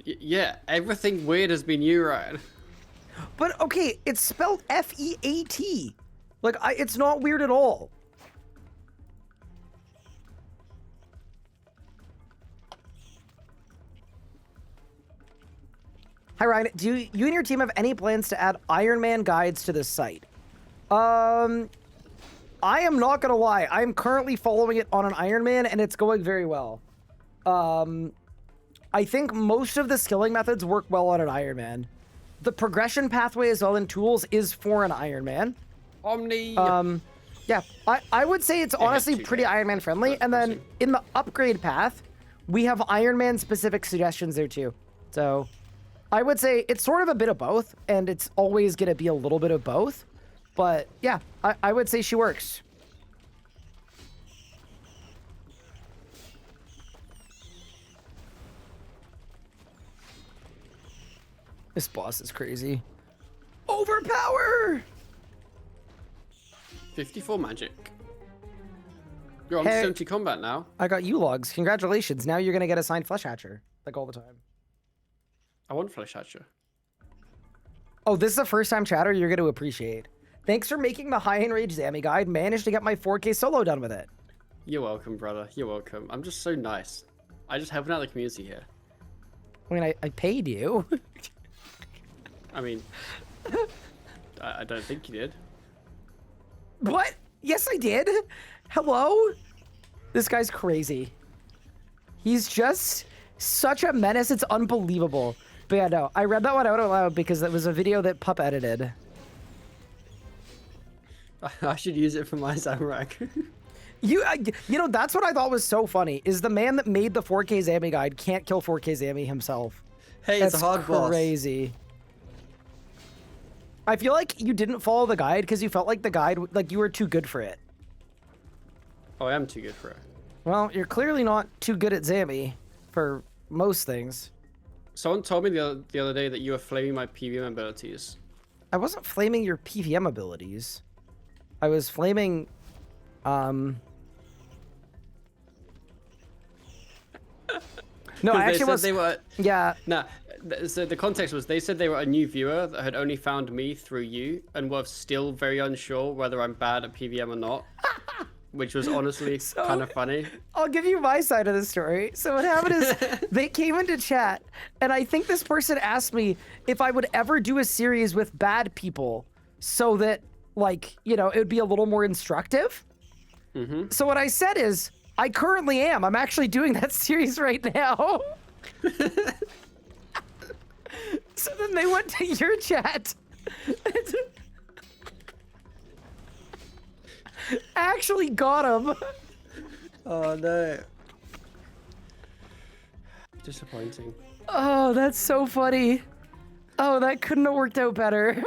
Yeah, everything weird has been you, Ryan. But okay, it's spelled F-E-A-T. Like, it's not weird at all. Hi, Ryan. Do you and your team have any plans to add Ironman guides to this site? I am not gonna lie. I'm currently following it on an Ironman, and it's going very well. I think most of the skilling methods work well on an Ironman. The progression pathway as well in tools is for an Ironman. Omni. Yeah, I would say it's honestly pretty Ironman friendly. And then in the upgrade path, we have Ironman specific suggestions there too. So I would say it's sort of a bit of both, and it's always going to be a little bit of both. But yeah, I would say she works. This boss is crazy. Overpower! 54 magic. You're on Hey. 70 combat now. I got you logs. Congratulations. Now you're going to get assigned Flesh Hatcher, like all the time. I want Flesh Hatcher. Oh, this is a first time chatter you're going to appreciate. Thanks for making the High Enrage Zammy guide. Managed to get my 4K solo done with it. You're welcome, brother. You're welcome. I'm just so nice. I just helping out the community here. I mean, I paid you. I mean, I don't think you did. What? Yes, I did. Hello? This guy's crazy. He's just such a menace. It's unbelievable. But yeah, no, I read that one out loud because it was a video that Pup edited. I should use it for my samurai. You know, that's what I thought was so funny, is the man that made the 4K Zammy guide can't kill 4K Zammy himself. Hey, That's it's a hard boss. crazy. I feel like you didn't follow the guide because you felt like the guide, like you were too good for it. Oh, I am too good for it. Well, you're clearly not too good at Zammy for most things. Someone told me the other day that you were flaming my PVM abilities. I wasn't flaming your PVM abilities. I was flaming, No, I actually was. They were. Yeah. Nah. So the context was they said they were a new viewer that had only found me through you and were still very unsure whether I'm bad at PVM or not, which was honestly kind of funny. I'll give you my side of the story. So what happened is they came into chat, and I think this person asked me if I would ever do a series with bad people so that, like, you know, it would be a little more instructive. Mm-hmm. So what I said is, I currently am. I'm actually doing that series right now. So then they went to your chat. Actually got him. Oh no. Disappointing. Oh, that's so funny. Oh, that couldn't have worked out better.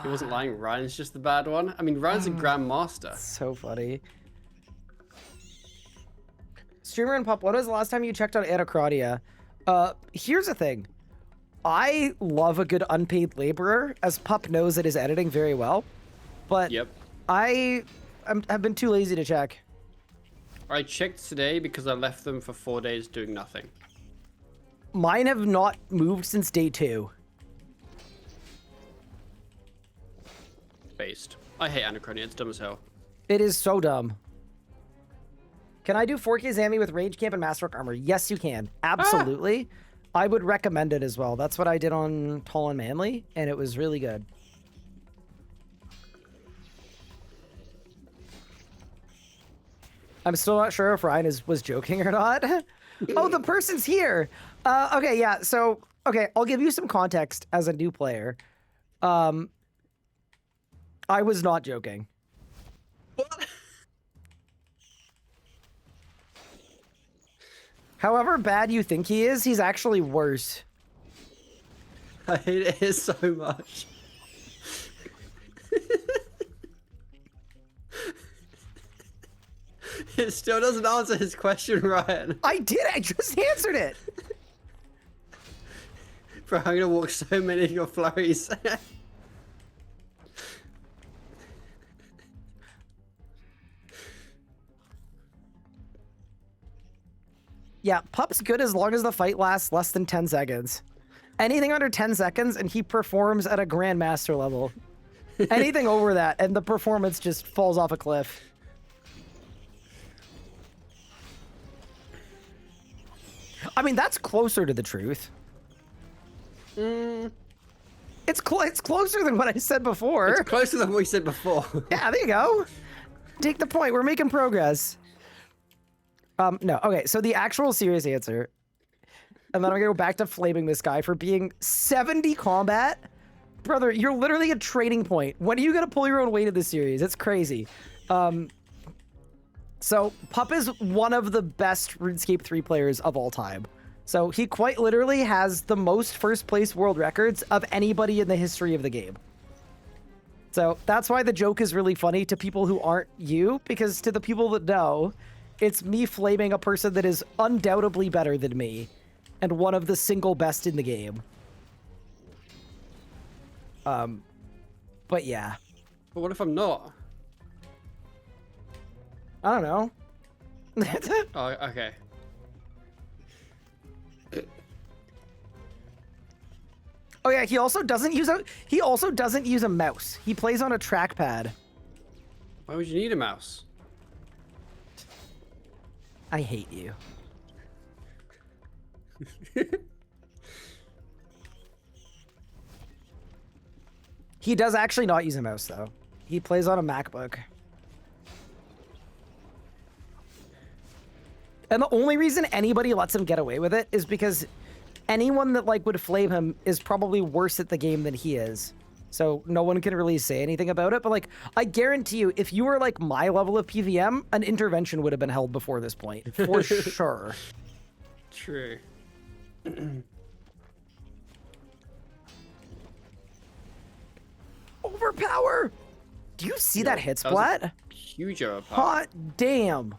He wasn't lying. Ryan's just the bad one. I mean, Ryan's a grandmaster. So funny. Streamer and Pup, when was the last time you checked on Anacronia? Here's the thing. I love a good unpaid laborer, as Pup knows at his editing very well. But Yep. I've been too lazy to check. I checked today because I left them for 4 days doing nothing. Mine have not moved since day 2. Based. I hate Anachronia. It's dumb as hell. It is so dumb. Can I do 4K Zammy with Rage Camp and Masterwork Armor? Yes, you can. Absolutely. I would recommend it as well. That's what I did on Tall and Manly, and it was really good. I'm still not sure if Ryan was joking or not. Oh, the person's here. Okay, yeah. So, okay, I'll give you some context as a new player. I was not joking. What? However bad you think he is, he's actually worse. I hate it so much. It still doesn't answer his question, Ryan. I did. I just answered it. Bro, I'm gonna walk so many of your flurries. Yeah, Pup's good as long as the fight lasts less than 10 seconds. Anything under 10 seconds and he performs at a grandmaster level. Anything over that and the performance just falls off a cliff. I mean, that's closer to the truth. It's closer than what I said before. It's closer than what we said before. Yeah, there you go. Take the point. We're making progress. No. Okay, so the actual serious answer, and then I'm gonna go back to flaming this guy for being 70 combat. Brother, you're literally a trading point. When are you gonna pull your own weight in this series? It's crazy. So Pup is one of the best RuneScape 3 players of all time. So he quite literally has the most first place world records of anybody in the history of the game. So that's why the joke is really funny to people who aren't you, because to the people that know, it's me flaming a person that is undoubtedly better than me and one of the single best in the game. But yeah. But what if I'm not? I don't know. Oh, okay. Oh yeah, he also doesn't use a mouse. He plays on a trackpad. Why would you need a mouse? I hate you. He does actually not use a mouse though. He plays on a MacBook. And the only reason anybody lets him get away with it is because anyone that like would flame him is probably worse at the game than he is. So no one can really say anything about it. But like, I guarantee you, if you were like my level of PVM, an intervention would have been held before this point. For sure. True. Overpower! Do you see that hit splat? Huge overpower. Hot damn.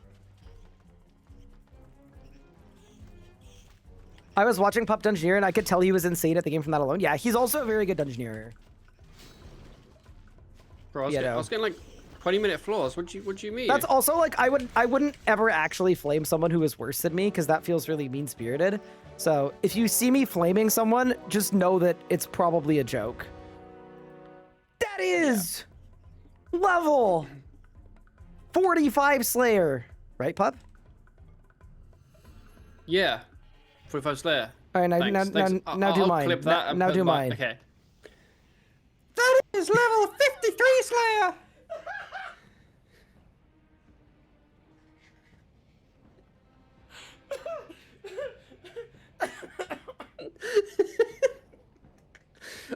I was watching Pup Dungeoneer and I could tell he was insane at the game from that alone. Yeah, he's also a very good Dungeoneer. Bro, I was getting like 20-minute floors. What do you mean? That's also like I wouldn't ever actually flame someone who is worse than me because that feels really mean-spirited. So if you see me flaming someone, just know that it's probably a joke. That is level 45 Slayer, right, Pup? Yeah. 45 Slayer. All right, now Thanks. now do I'll mine. clip that Now and do put mine. Okay. That is level 53 Slayer.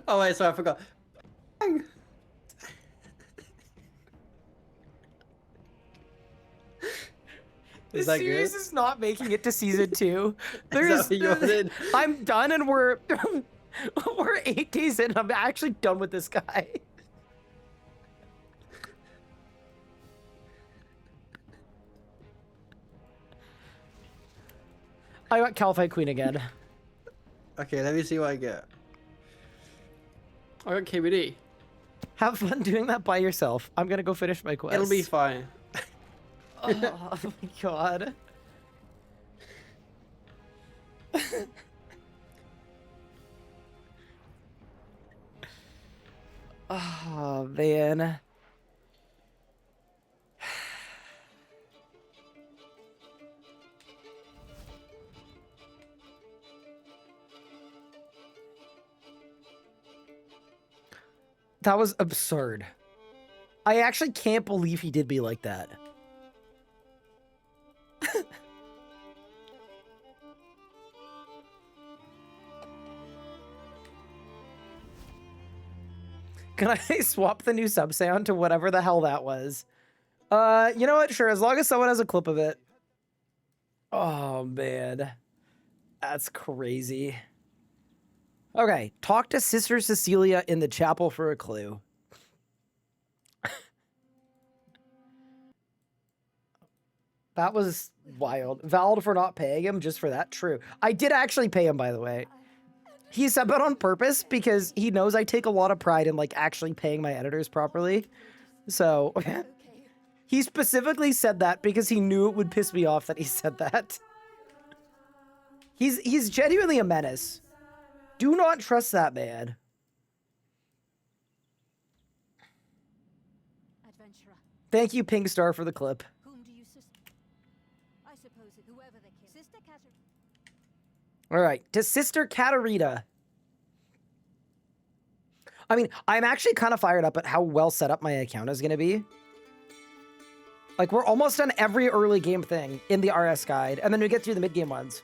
Oh wait, sorry, I forgot. This Is that series good? is not making it to season 2. Is that what you wanted? I'm done and we're 8 days in. I'm actually done with this guy. I got Calfight Queen again. Okay, let me see what I get. I got KBD. Have fun doing that by yourself. I'm gonna go finish my quest. It'll be fine. Oh my god. Oh man. That was absurd. I actually can't believe he did me like that. Can I swap the new sub sound to whatever the hell that was? You know what? Sure, as long as someone has a clip of it. Oh, man. That's crazy. Okay, talk to Sister Cecilia in the chapel for a clue. That was wild. Valid for not paying him just for that. True. I did actually pay him, by the way. He said that on purpose because he knows I take a lot of pride in like actually paying my editors properly. So he specifically said that because he knew it would piss me off that he said that. He's genuinely a menace. Do not trust that man. Adventurer, Thank you, Pink Star, for the clip. whom do you I suppose it whoever they kill. Sister Cater. All right, to Sister Katarina. I mean, I'm actually kind of fired up at how well set up my account is going to be. Like, we're almost on every early game thing in the RS guide, and then we get through the mid-game ones.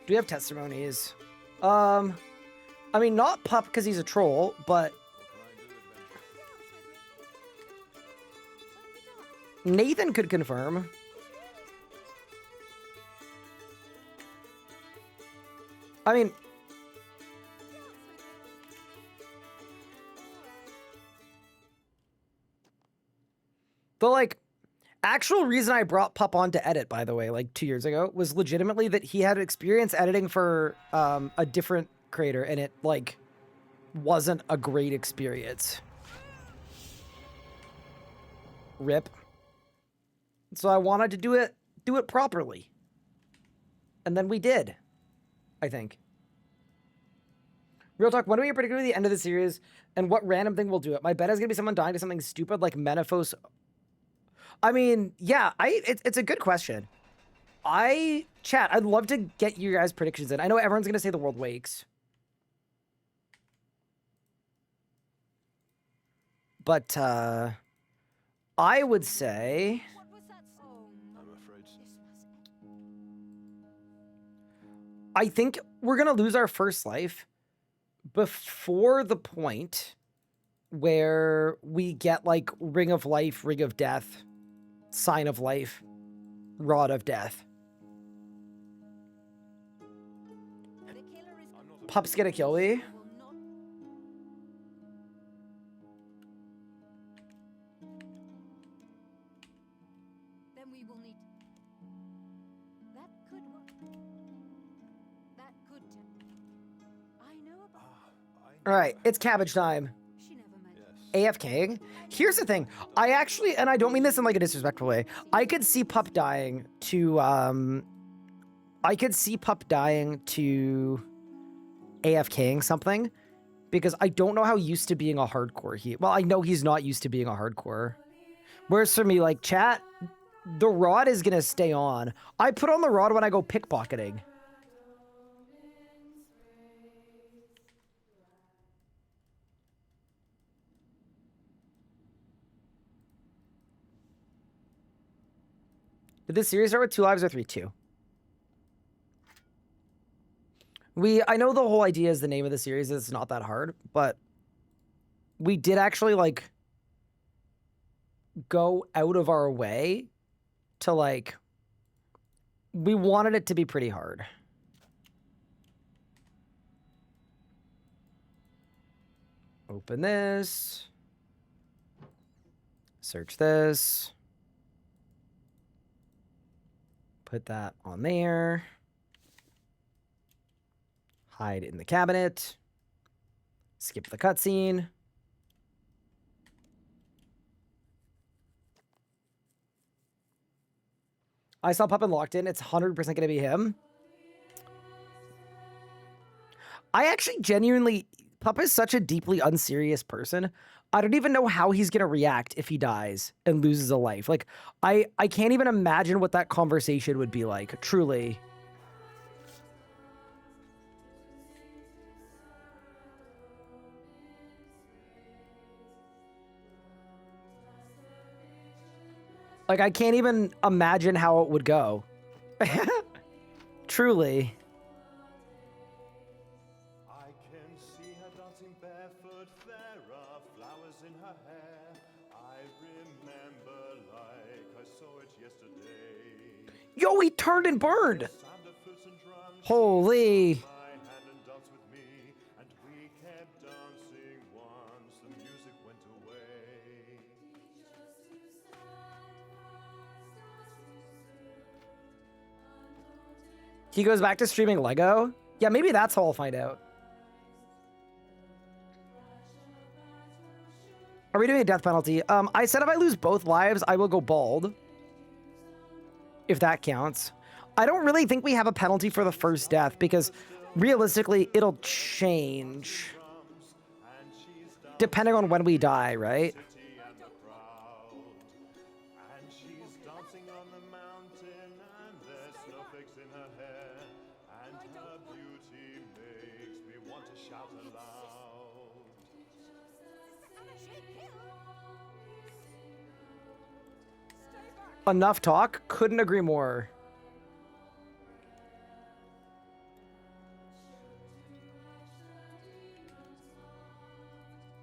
Do we have testimonies? I mean, not Pup because he's a troll, but Nathan could confirm. I mean, the, like, actual reason I brought Pup on to edit, by the way, like 2 years ago, was legitimately that he had experience editing for a different creator, and it, like, wasn't a great experience. Rip. So I wanted to do it properly. And then we did, I think. Real talk, when do we particularly the end of the series, and what random thing will do it? My bet is going to be someone dying to something stupid like Menaphos. I mean, yeah, it's a good question. Chat, I'd love to get your guys' predictions in. I know everyone's going to say the world wakes. But, I would say... What was that song? I'm afraid so. I think we're going to lose our first life before the point where we get, like, Ring of Life, Ring of Death, Sign of Life, Rod of Death. The killer is Pup's gonna kill me. will not. Then we will need. That could work. That could. I know about. All right, it's cabbage time. She never meant. AFKing. Here's the thing. I actually, and I don't mean this in like a disrespectful way, I could see Pup dying to, AFKing something, because I don't know how used to being a hardcore well, I know he's not used to being a hardcore. Whereas for me, like, chat, the rod is gonna stay on. I put on the rod when I go pickpocketing. Did this series start with 2 lives or 3? 2. I know the whole idea is the name of the series is not that hard, but we did actually, like, go out of our way to, like, we wanted it to be pretty hard. Open this. Search this. Put that on there. Hide in the cabinet. Skip the cutscene. I saw Pup and locked in. It's 100% going to be him. I actually genuinely... Pup is such a deeply unserious person. I don't even know how he's going to react if he dies and loses a life. Like, I can't even imagine what that conversation would be like, truly. Like, I can't even imagine how it would go. Truly. I can see her dancing barefoot, there are flowers in her hair. I remember like I saw it yesterday. Yo, he turned and burned. Sound of flutes and drums. Holy. My hand and dance with me, and we kept dancing once the music went away. He goes back to streaming Lego? Yeah, maybe that's how I'll find out. Are we doing a death penalty? I said if I lose both lives, I will go bald. If that counts. I don't really think we have a penalty for the first death because realistically, it'll change depending on when we die, right? And she's dancing on the mountain, and there's snowflakes in her hair, and her beauty makes me want to shout aloud. Enough talk. Couldn't agree more.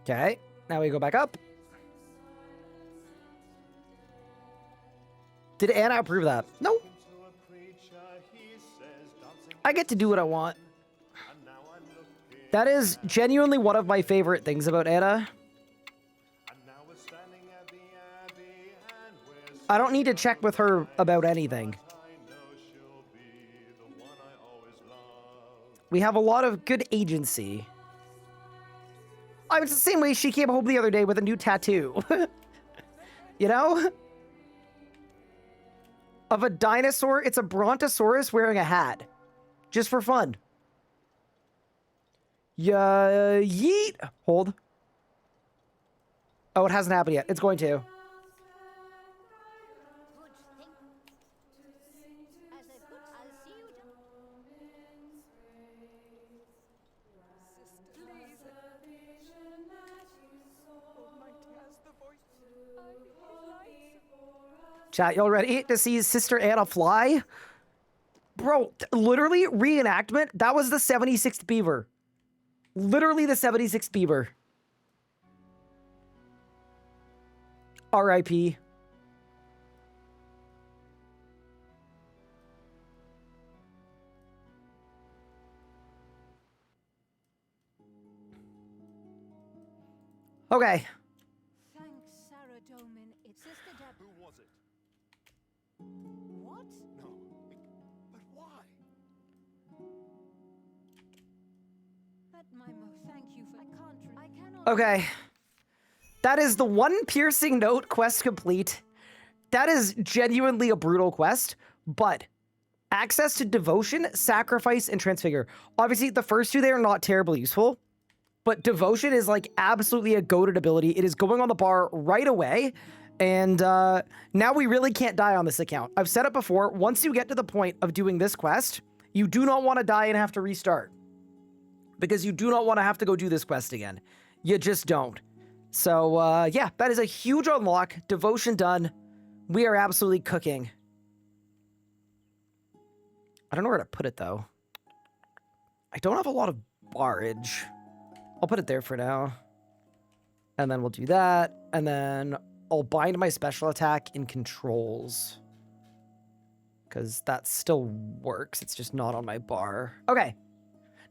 Okay, now we go back up. Did Anna approve that? Nope. I get to do what I want. That is genuinely one of my favorite things about Anna. I don't need to check with her about anything. We have a lot of good agency. It's the same way she came home the other day with a new tattoo. You know? Of a dinosaur. It's a brontosaurus wearing a hat. Just for fun. Yeah, yeet. Hold. Oh, it hasn't happened yet. It's going to. Chat, y'all ready to see Sister Anna fly? Bro, literally, reenactment, that was the 76th beaver. Literally the 76th beaver. R.I.P. Okay. Thanks, Sarah Doman. It's Sister Deb. Who was it? What? No. But why? But Mimo, thank you for. I cannot. Okay. That is the one piercing note quest complete. That is genuinely a brutal quest, but access to devotion, sacrifice, and transfigure. Obviously, the first two there are not terribly useful, but devotion is like absolutely a goated ability. It is going on the bar right away, and now we really can't die on this account. I've said it before, once you get to the point of doing this quest, you do not want to die and have to restart, because you do not want to have to go do this quest again. You just don't. So, yeah, that is a huge unlock. Devotion done. We are absolutely cooking. I don't know where to put it, though. I don't have a lot of barrage. I'll put it there for now. And then we'll do that. And then I'll bind my special attack in controls. Because that still works. It's just not on my bar. Okay.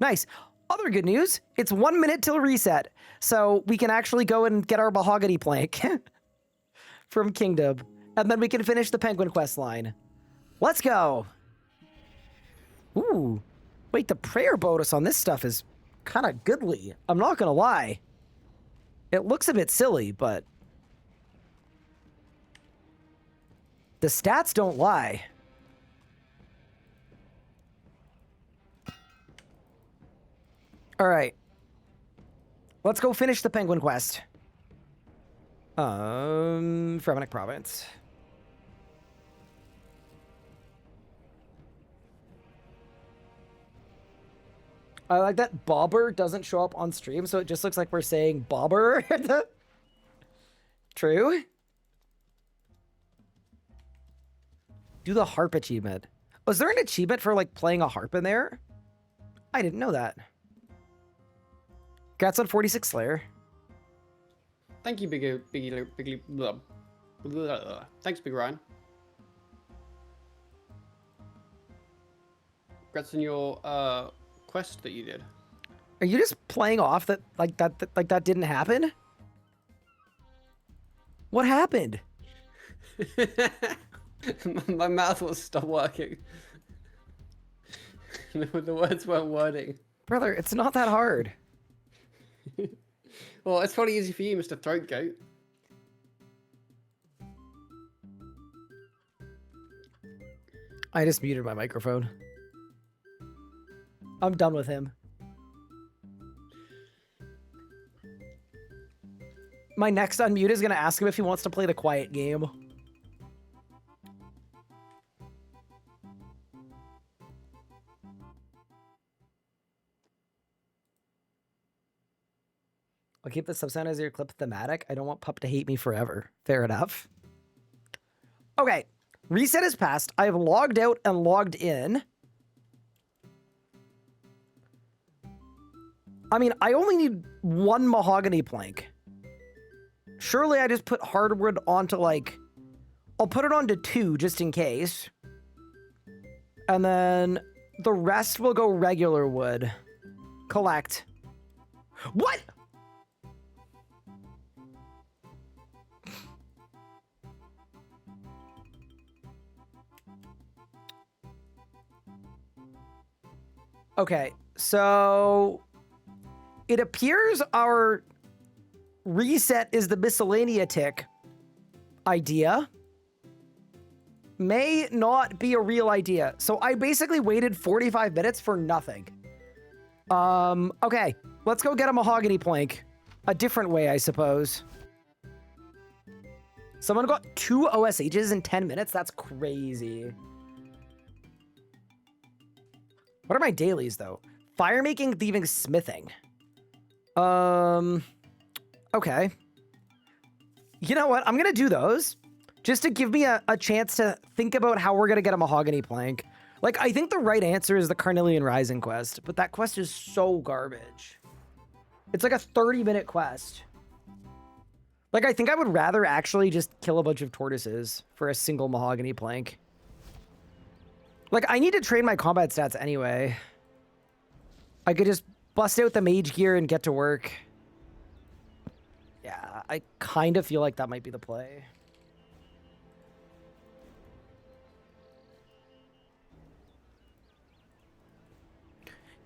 Nice. Other good news, it's 1 minute till reset. So we can actually go and get our mahogany plank from Kingdom. And then we can finish the penguin quest line. Let's go. Ooh. Wait, the prayer bonus on this stuff is kind of goodly. I'm not going to lie. It looks a bit silly, but the stats don't lie. All right. Let's go finish the penguin quest. Fremenic province. I like that Bobber doesn't show up on stream, so it just looks like we're saying Bobber. True. Do the harp achievement. Was there an achievement for like playing a harp in there? I didn't know that. Congrats on 46 Slayer. Thank you, Biggie. Thanks, Big Ryan. Congrats on your quest that you did. Are you just playing off that that didn't happen? What happened? My mouth will stop working. The words weren't wording. Brother, it's not that hard. Well, it's probably easy for you, Mr. Throat Goat. I just muted my microphone. I'm done with him. My next unmute is going to ask him if he wants to play the quiet game. I'll keep the subsanitizer clip thematic. I don't want Pup to hate me forever. Fair enough. Okay. Reset is passed. I have logged out and logged in. I mean, I only need one mahogany plank. Surely I just put hardwood onto, like... I'll put it onto 2 just in case. And then the rest will go regular wood. Collect. What? Okay, so it appears our reset is the Miscellania tick idea. May not be a real idea. So I basically waited 45 minutes for nothing. Okay, let's go get a mahogany plank. A different way, I suppose. Someone got 2 OSHs in 10 minutes? That's crazy. What are my dailies, though? Fire making, thieving, smithing. Okay. You know what? I'm gonna do those just to give me a chance to think about how we're gonna get a mahogany plank. Like, I think the right answer is the Carnelian Rising quest, but that quest is so garbage. It's like a 30-minute quest. Like, I think I would rather actually just kill a bunch of tortoises for a single mahogany plank. Like, I need to train my combat stats anyway. I could just bust out the mage gear and get to work. Yeah, I kind of feel like that might be the play.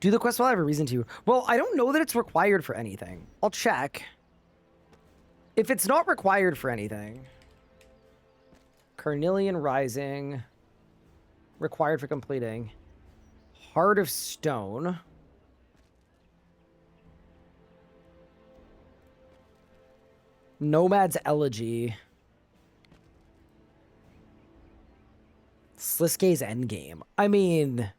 Do the quest while I have a reason to. Well, I don't know that it's required for anything. I'll check. If it's not required for anything. Carnelian Rising. Required for completing. Heart of Stone. Nomad's Elegy. Sliskay's Endgame. I mean,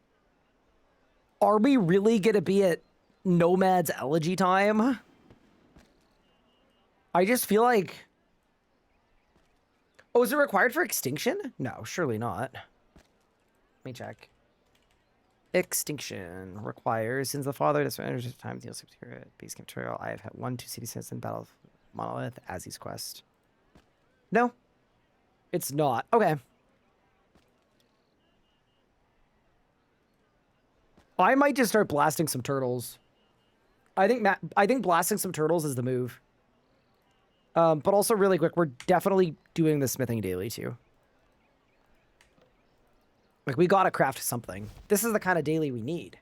are we really going to be at Nomad's Elegy time? I just feel like... Oh, is it required for Extinction? No, surely not. Let me check. Extinction requires, since the father does time deals with base material. I have had 1-2 city sets in Battle of Monolith as his quest. No, it's not. Okay. I might just start blasting some turtles. I think blasting some turtles is the move. But also really quick, we're definitely doing the smithing daily too. Like, we gotta craft something. This is the kind of daily we need.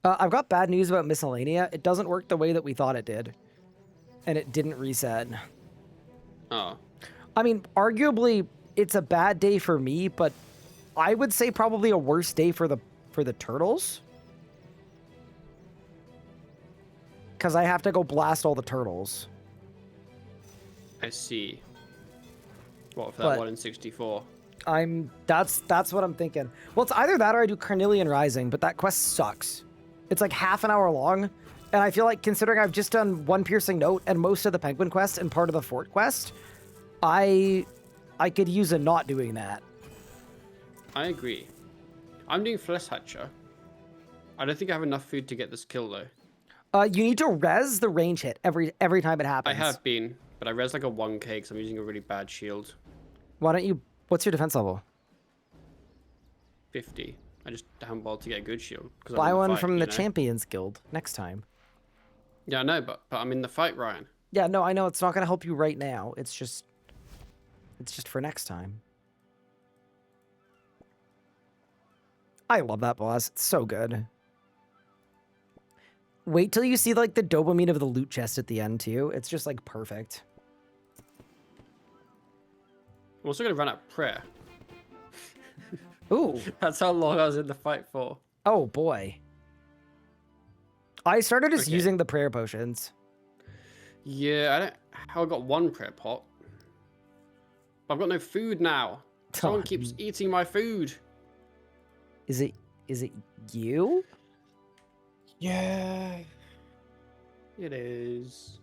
I've got bad news about Miscellania. It doesn't work the way that we thought it did. And it didn't reset. Oh. I mean, arguably, it's a bad day for me, but I would say probably a worse day for the turtles. Because I have to go blast all the turtles. I see. What, for that 1 in 64? That's what I'm thinking. Well, it's either that or I do Carnelian Rising, but that quest sucks. It's like half an hour long, and I feel like considering I've just done 1 piercing note and most of the penguin quest and part of the fort quest, I could use a not doing that. I agree. I'm doing Flesh Hatcher. I don't think I have enough food to get this kill though. You need to res the range hit every time it happens. I have been, but I res like a 1k because I'm using a really bad shield. Why don't you... What's your defense level? 50. I just haven't bothered to get a good shield. Buy one from the Champions Guild next time. Yeah, I know, but I'm in the fight, Ryan. Yeah, no, I know it's not going to help you right now. It's just for next time. I love that boss. It's so good. Wait till you see like the dopamine of the loot chest at the end too. It's just like perfect. I'm also going to run out prayer. Ooh. That's how long I was in the fight for. Oh boy. I started just Okay. using the prayer potions. Yeah, I don't. How I got one prayer pot. I've got no food now. Someone keeps eating my food. Is it you? Yeah. It is.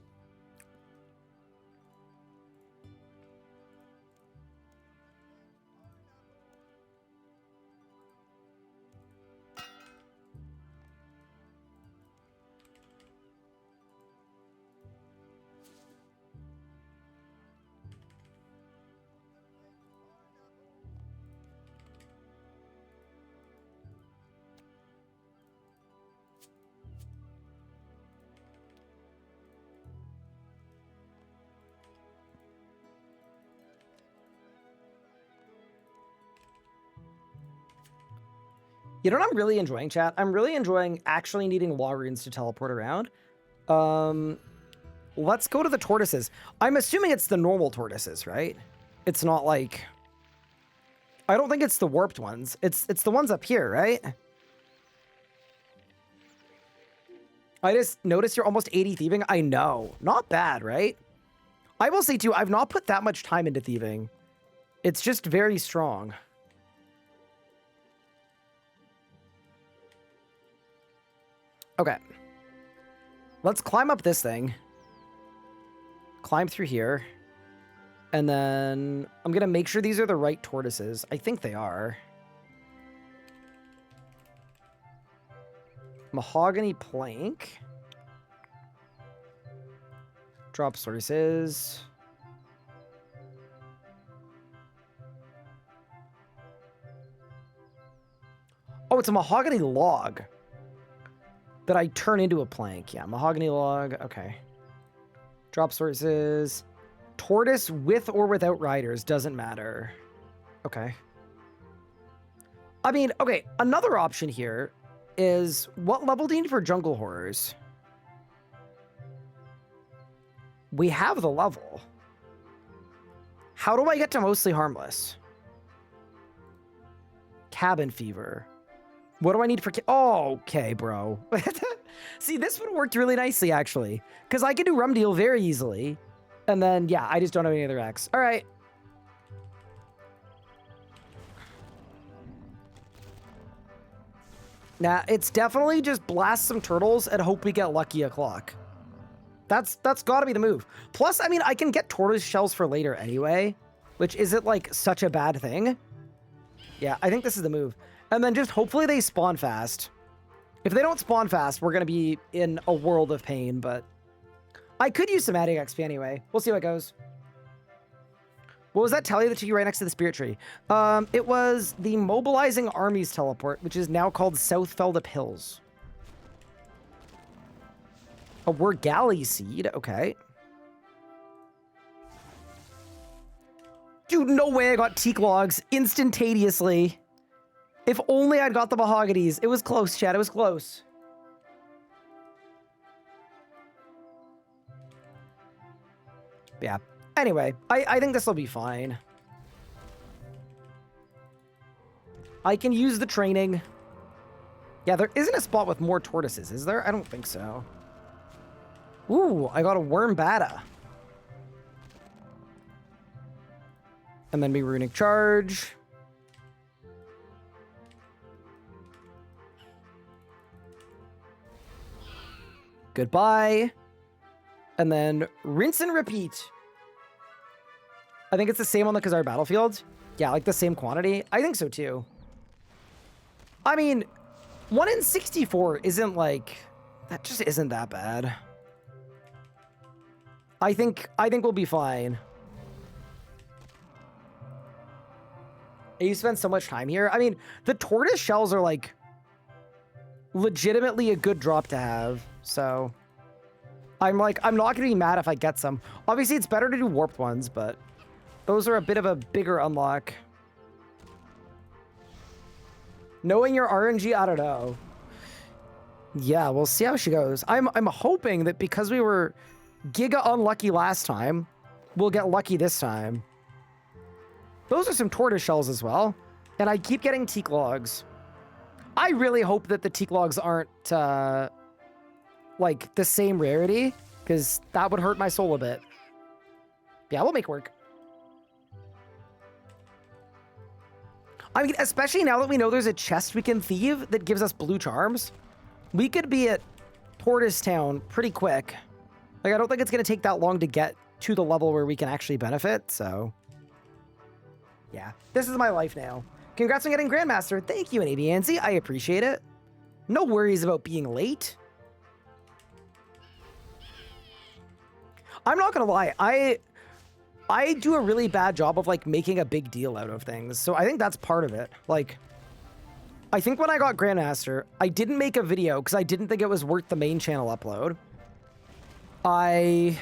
You know what I'm really enjoying, chat? I'm really enjoying actually needing law runes to teleport around. Let's go to the tortoises. I'm assuming it's the normal tortoises, right? It's not like... I don't think it's the warped ones. It's the ones up here, right? I just noticed you're almost 80 thieving. I know. Not bad, right? I will say, too, I've not put that much time into thieving. It's just very strong. Okay. Let's climb up this thing. Climb through here. And then I'm going to make sure these are the right tortoises. I think they are. Mahogany plank. Drop sources. Oh, it's a mahogany log that I turn into a plank. Yeah, mahogany log. Okay. Drop sources. Tortoise with or without riders. Doesn't matter. Okay. I mean, okay. Another option here is what level do you need for jungle horrors? We have the level. How do I get to mostly harmless? Cabin fever. What do I need for... Oh, okay, bro. See, this would have worked really nicely, actually. Because I can do rum deal very easily. And then, yeah, I just don't have any other X. All right. Nah, it's definitely just blast some turtles and hope we get lucky o'clock. That's got to be the move. Plus, I mean, I can get tortoise shells for later anyway, which isn't, like, such a bad thing. Yeah, I think this is the move. And then just hopefully they spawn fast. If they don't spawn fast, we're going to be in a world of pain, but I could use some adding XP anyway. We'll see how it goes. What was that tally that took you right next to the spirit tree? It was the mobilizing armies teleport, which is now called South Feldup Hills. A Wurgali seed. Okay. Dude, no way I got teak logs instantaneously. If only I'd got the mahoganies. It was close, chat. It was close. Yeah. Anyway, I think this will be fine. I can use the training. Yeah, there isn't a spot with more tortoises, is there? I don't think so. Ooh, I got a worm bata. And then me runic charge. Goodbye. And then rinse and repeat. I think it's the same on the Khazar battlefield. Yeah, like the same quantity. I think so too. I mean, 1 in 64 isn't like... That just isn't that bad. I think we'll be fine. You spend so much time here. I mean, the tortoise shells are like legitimately a good drop to have. So I'm not gonna be mad if I get some. Obviously, it's better to do warped ones, but those are a bit of a bigger unlock. Knowing your RNG, I don't know. Yeah, we'll see how she goes. I'm hoping that because we were giga unlucky last time, we'll get lucky this time. Those are some tortoise shells as well. And I keep getting teak logs. I really hope that the teak logs aren't, like, the same rarity, because that would hurt my soul a bit. Yeah, we'll make it work. I mean, especially now that we know there's a chest we can thieve that gives us blue charms, we could be at Tortoise Town pretty quick. Like, I don't think it's going to take that long to get to the level where we can actually benefit, so... Yeah, this is my life now. Congrats on getting Grandmaster. Thank you, Anabianzi. I appreciate it. No worries about being late. I'm not going to lie. I do a really bad job of, like, making a big deal out of things. So I think that's part of it. Like, I think when I got Grandmaster, I didn't make a video because I didn't think it was worth the main channel upload. I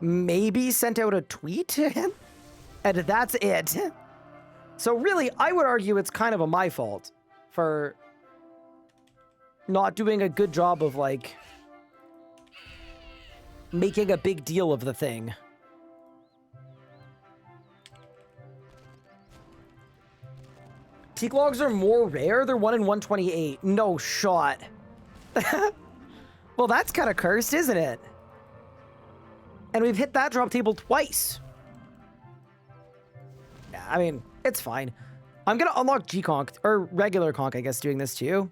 maybe sent out a tweet to him, and that's it. So really, I would argue it's kind of my fault for not doing a good job of, like, making a big deal of the thing. Teak logs are more rare? They're 1 in 128. No shot. Well, that's kind of cursed, isn't it? And we've hit that drop table twice. Yeah, I mean, it's fine. I'm going to unlock G-Conk, or regular Conk, I guess, doing this too.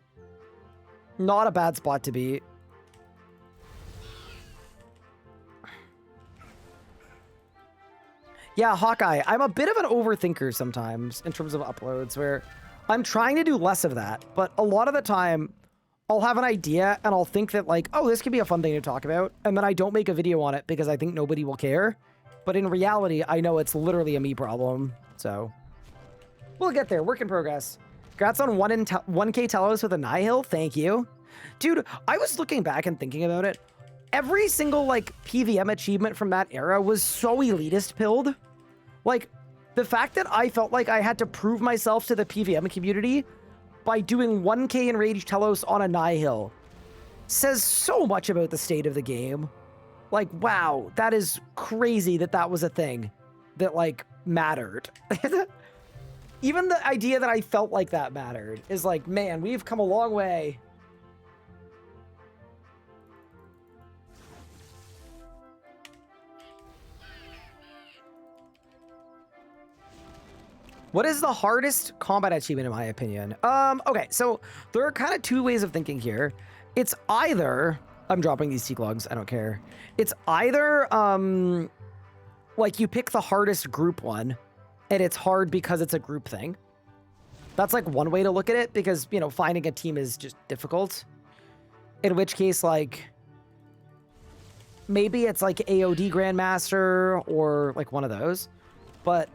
Not a bad spot to be. Yeah, Hawkeye, I'm a bit of an overthinker sometimes in terms of uploads, where I'm trying to do less of that, but a lot of the time I'll have an idea and I'll think that, like, oh, this could be a fun thing to talk about, and then I don't make a video on it because I think nobody will care. But in reality, I know it's literally a me problem, so we'll get there. Work in progress. Congrats on 1K Telos with a Nihil. Thank you. Dude, I was looking back and thinking about it. Every single, like, PVM achievement from that era was so elitist pilled. Like, the fact that I felt like I had to prove myself to the PVM community by doing 1K Enraged Telos on a Nihil says so much about the state of the game. Like, wow, that is crazy that that was a thing that, like, mattered. Even the idea that I felt like that mattered is like, man, we've come a long way. What is the hardest combat achievement, in my opinion? Okay, so there are kind of two ways of thinking here. It's either... I'm dropping these teak logs, I don't care. It's either, like, you pick the hardest group one, and it's hard because it's a group thing. That's, like, one way to look at it, because, you know, finding a team is just difficult. In which case, like, maybe it's, like, AOD Grandmaster, or, like, one of those. But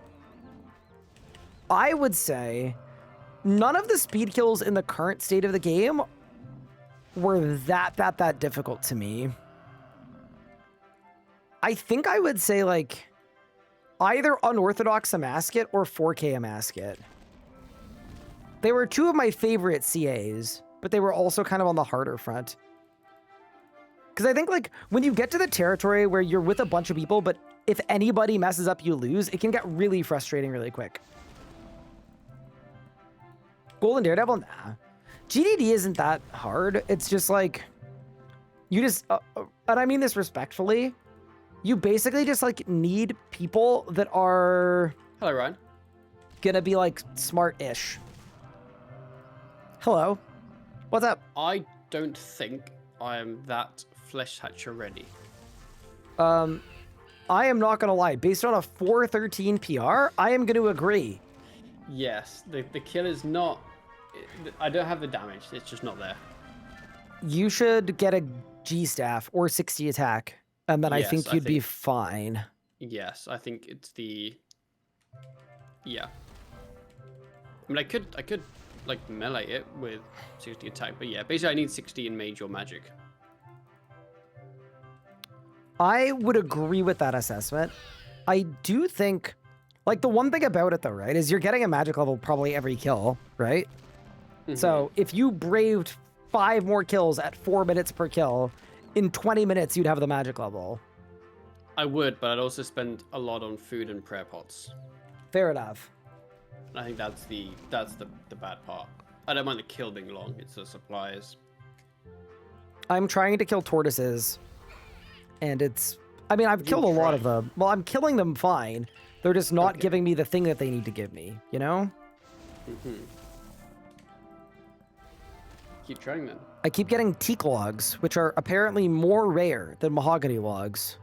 I would say none of the speed kills in the current state of the game were that difficult to me. I think I would say, like, either Unorthodox Amasket or 4K Amasket. They were two of my favorite CAs, but they were also kind of on the harder front. Because I think, like, when you get to the territory where you're with a bunch of people, but if anybody messes up, you lose, it can get really frustrating really quick. Golden Daredevil? Nah. GDD isn't that hard. It's just like, you just, and I mean this respectfully, you basically just, like, need people that are... Hello, Ryan. Gonna be, like, smart-ish. Hello. What's up? I don't think I am that flesh hatcher ready. I am not gonna lie. Based on a 413 PR, I am gonna agree. Yes, the kill is not... I don't have the damage. It's just not there. You should get a G-Staff or 60 attack, and then Yes, I think you'd be fine. Yes, I think it's the... Yeah. I mean, I could like, melee it with 60 attack, but yeah, basically I need 60 in mage or magic. I would agree with that assessment. I do think, like, the one thing about it, though, right, is you're getting a magic level probably every kill, right? Mm-hmm. So if you braved 5 more kills at 4 minutes per kill, in 20 minutes you'd have the magic level. I would, but I'd also spend a lot on food and prayer pots. Fair enough. And I think that's the bad part. I don't mind the kill being long, it's the supplies. I'm trying to kill tortoises, and it's... I mean, I've You killed a lot try. of them. Well, I'm killing them fine. They're just not Okay. giving me the thing that they need to give me, you know? Keep trying then. I keep getting teak logs, which are apparently more rare than mahogany logs,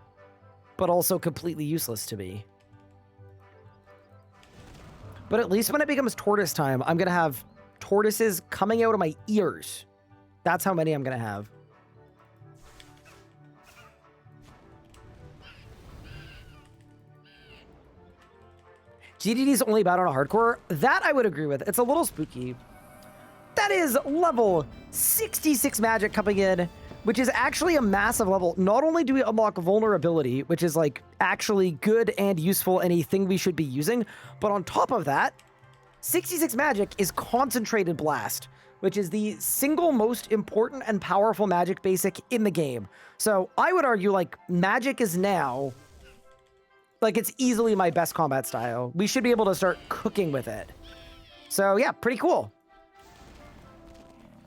but also completely useless to me. But at least when it becomes tortoise time, I'm going to have tortoises coming out of my ears. That's how many I'm going to have. GDD's only bad on a hardcore. That I would agree with. It's a little spooky. That is level 66 magic coming in, which is actually a massive level. Not only do we unlock vulnerability, which is like actually good and useful, anything we should be using, but on top of that, 66 magic is concentrated blast, which is the single most important and powerful magic basic in the game. So I would argue like magic is now, like it's easily my best combat style. We should be able to start cooking with it. So yeah, pretty cool.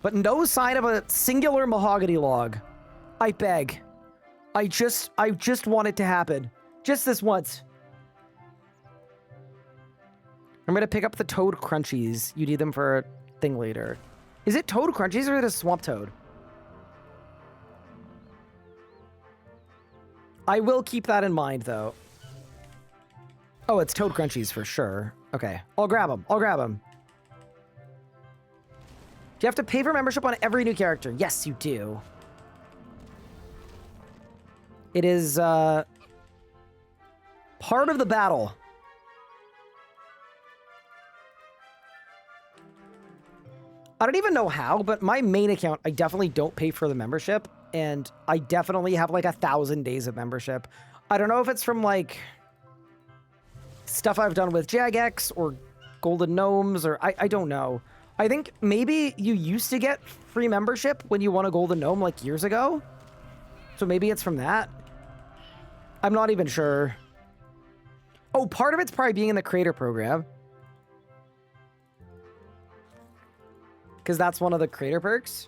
But no sign of a singular mahogany log. I beg. I just want it to happen. Just this once. I'm gonna pick up the toad crunchies. You need them for a thing later. Is it toad crunchies or is it a swamp toad? I will keep that in mind though. Oh, it's toad crunchies for sure. Okay, I'll grab them. I'll grab them. Do you have to pay for membership on every new character? Yes, you do. It is part of the battle. I don't even know how, but my main account, I definitely don't pay for the membership, and I definitely have like 1,000 days of membership. I don't know if it's from like stuff I've done with Jagex or Golden Gnomes, or I don't know. I think maybe you used to get free membership when you won a Golden Gnome like years ago. So maybe it's from that. I'm not even sure. Oh, part of it's probably being in the creator program. Because that's one of the creator perks.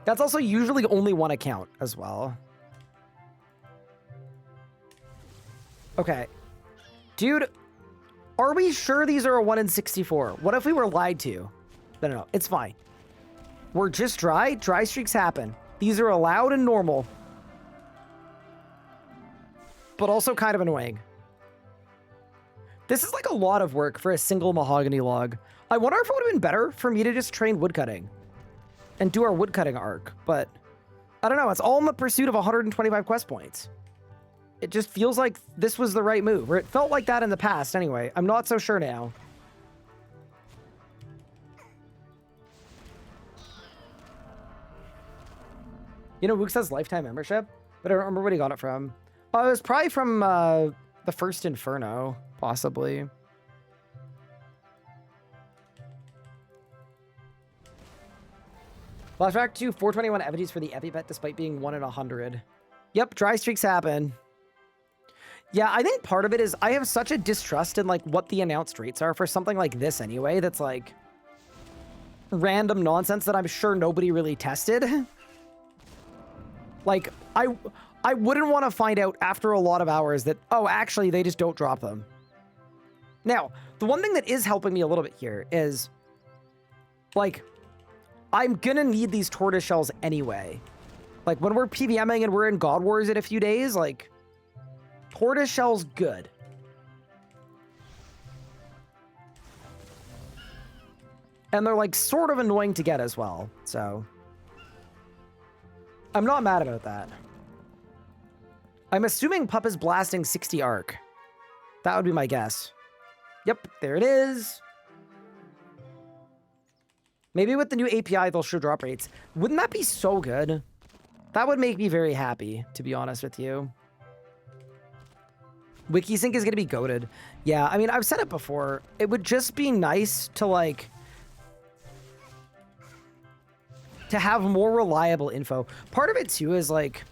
That's also usually only one account as well. Okay. Dude, are we sure these are a 1 in 64? What if we were lied to? No, it's fine. We're just dry. Dry streaks happen. These are allowed and normal. But also kind of annoying. This is like a lot of work for a single mahogany log. I wonder if it would have been better for me to just train woodcutting and do our woodcutting arc, but I don't know. It's all in the pursuit of 125 quest points. It just feels like this was the right move, or it felt like that in the past anyway. I'm not so sure now. You know, Wook says lifetime membership, but I don't remember what he got it from. Oh, it was probably from the first Inferno, possibly. Flashback to 421 effigies for the Epipet despite being 1 in 100. Yep, dry streaks happen. Yeah, I think part of it is I have such a distrust in like what the announced rates are for something like this anyway, that's like random nonsense that I'm sure nobody really tested. Like, I wouldn't want to find out after a lot of hours that, oh, actually, they just don't drop them. Now, the one thing that is helping me a little bit here is, like, I'm gonna need these tortoise shells anyway. Like, when we're PVMing and we're in God Wars in a few days, like, tortoise shell's good. And they're, like, sort of annoying to get as well, so I'm not mad about that. I'm assuming Pup is blasting 60 arc. That would be my guess. Yep, there it is. Maybe with the new API, they'll show drop rates. Wouldn't that be so good? That would make me very happy, to be honest with you. Wikisync is going to be goated. Yeah, I mean, I've said it before. It would just be nice to, like, to have more reliable info. Part of it, too, is, like,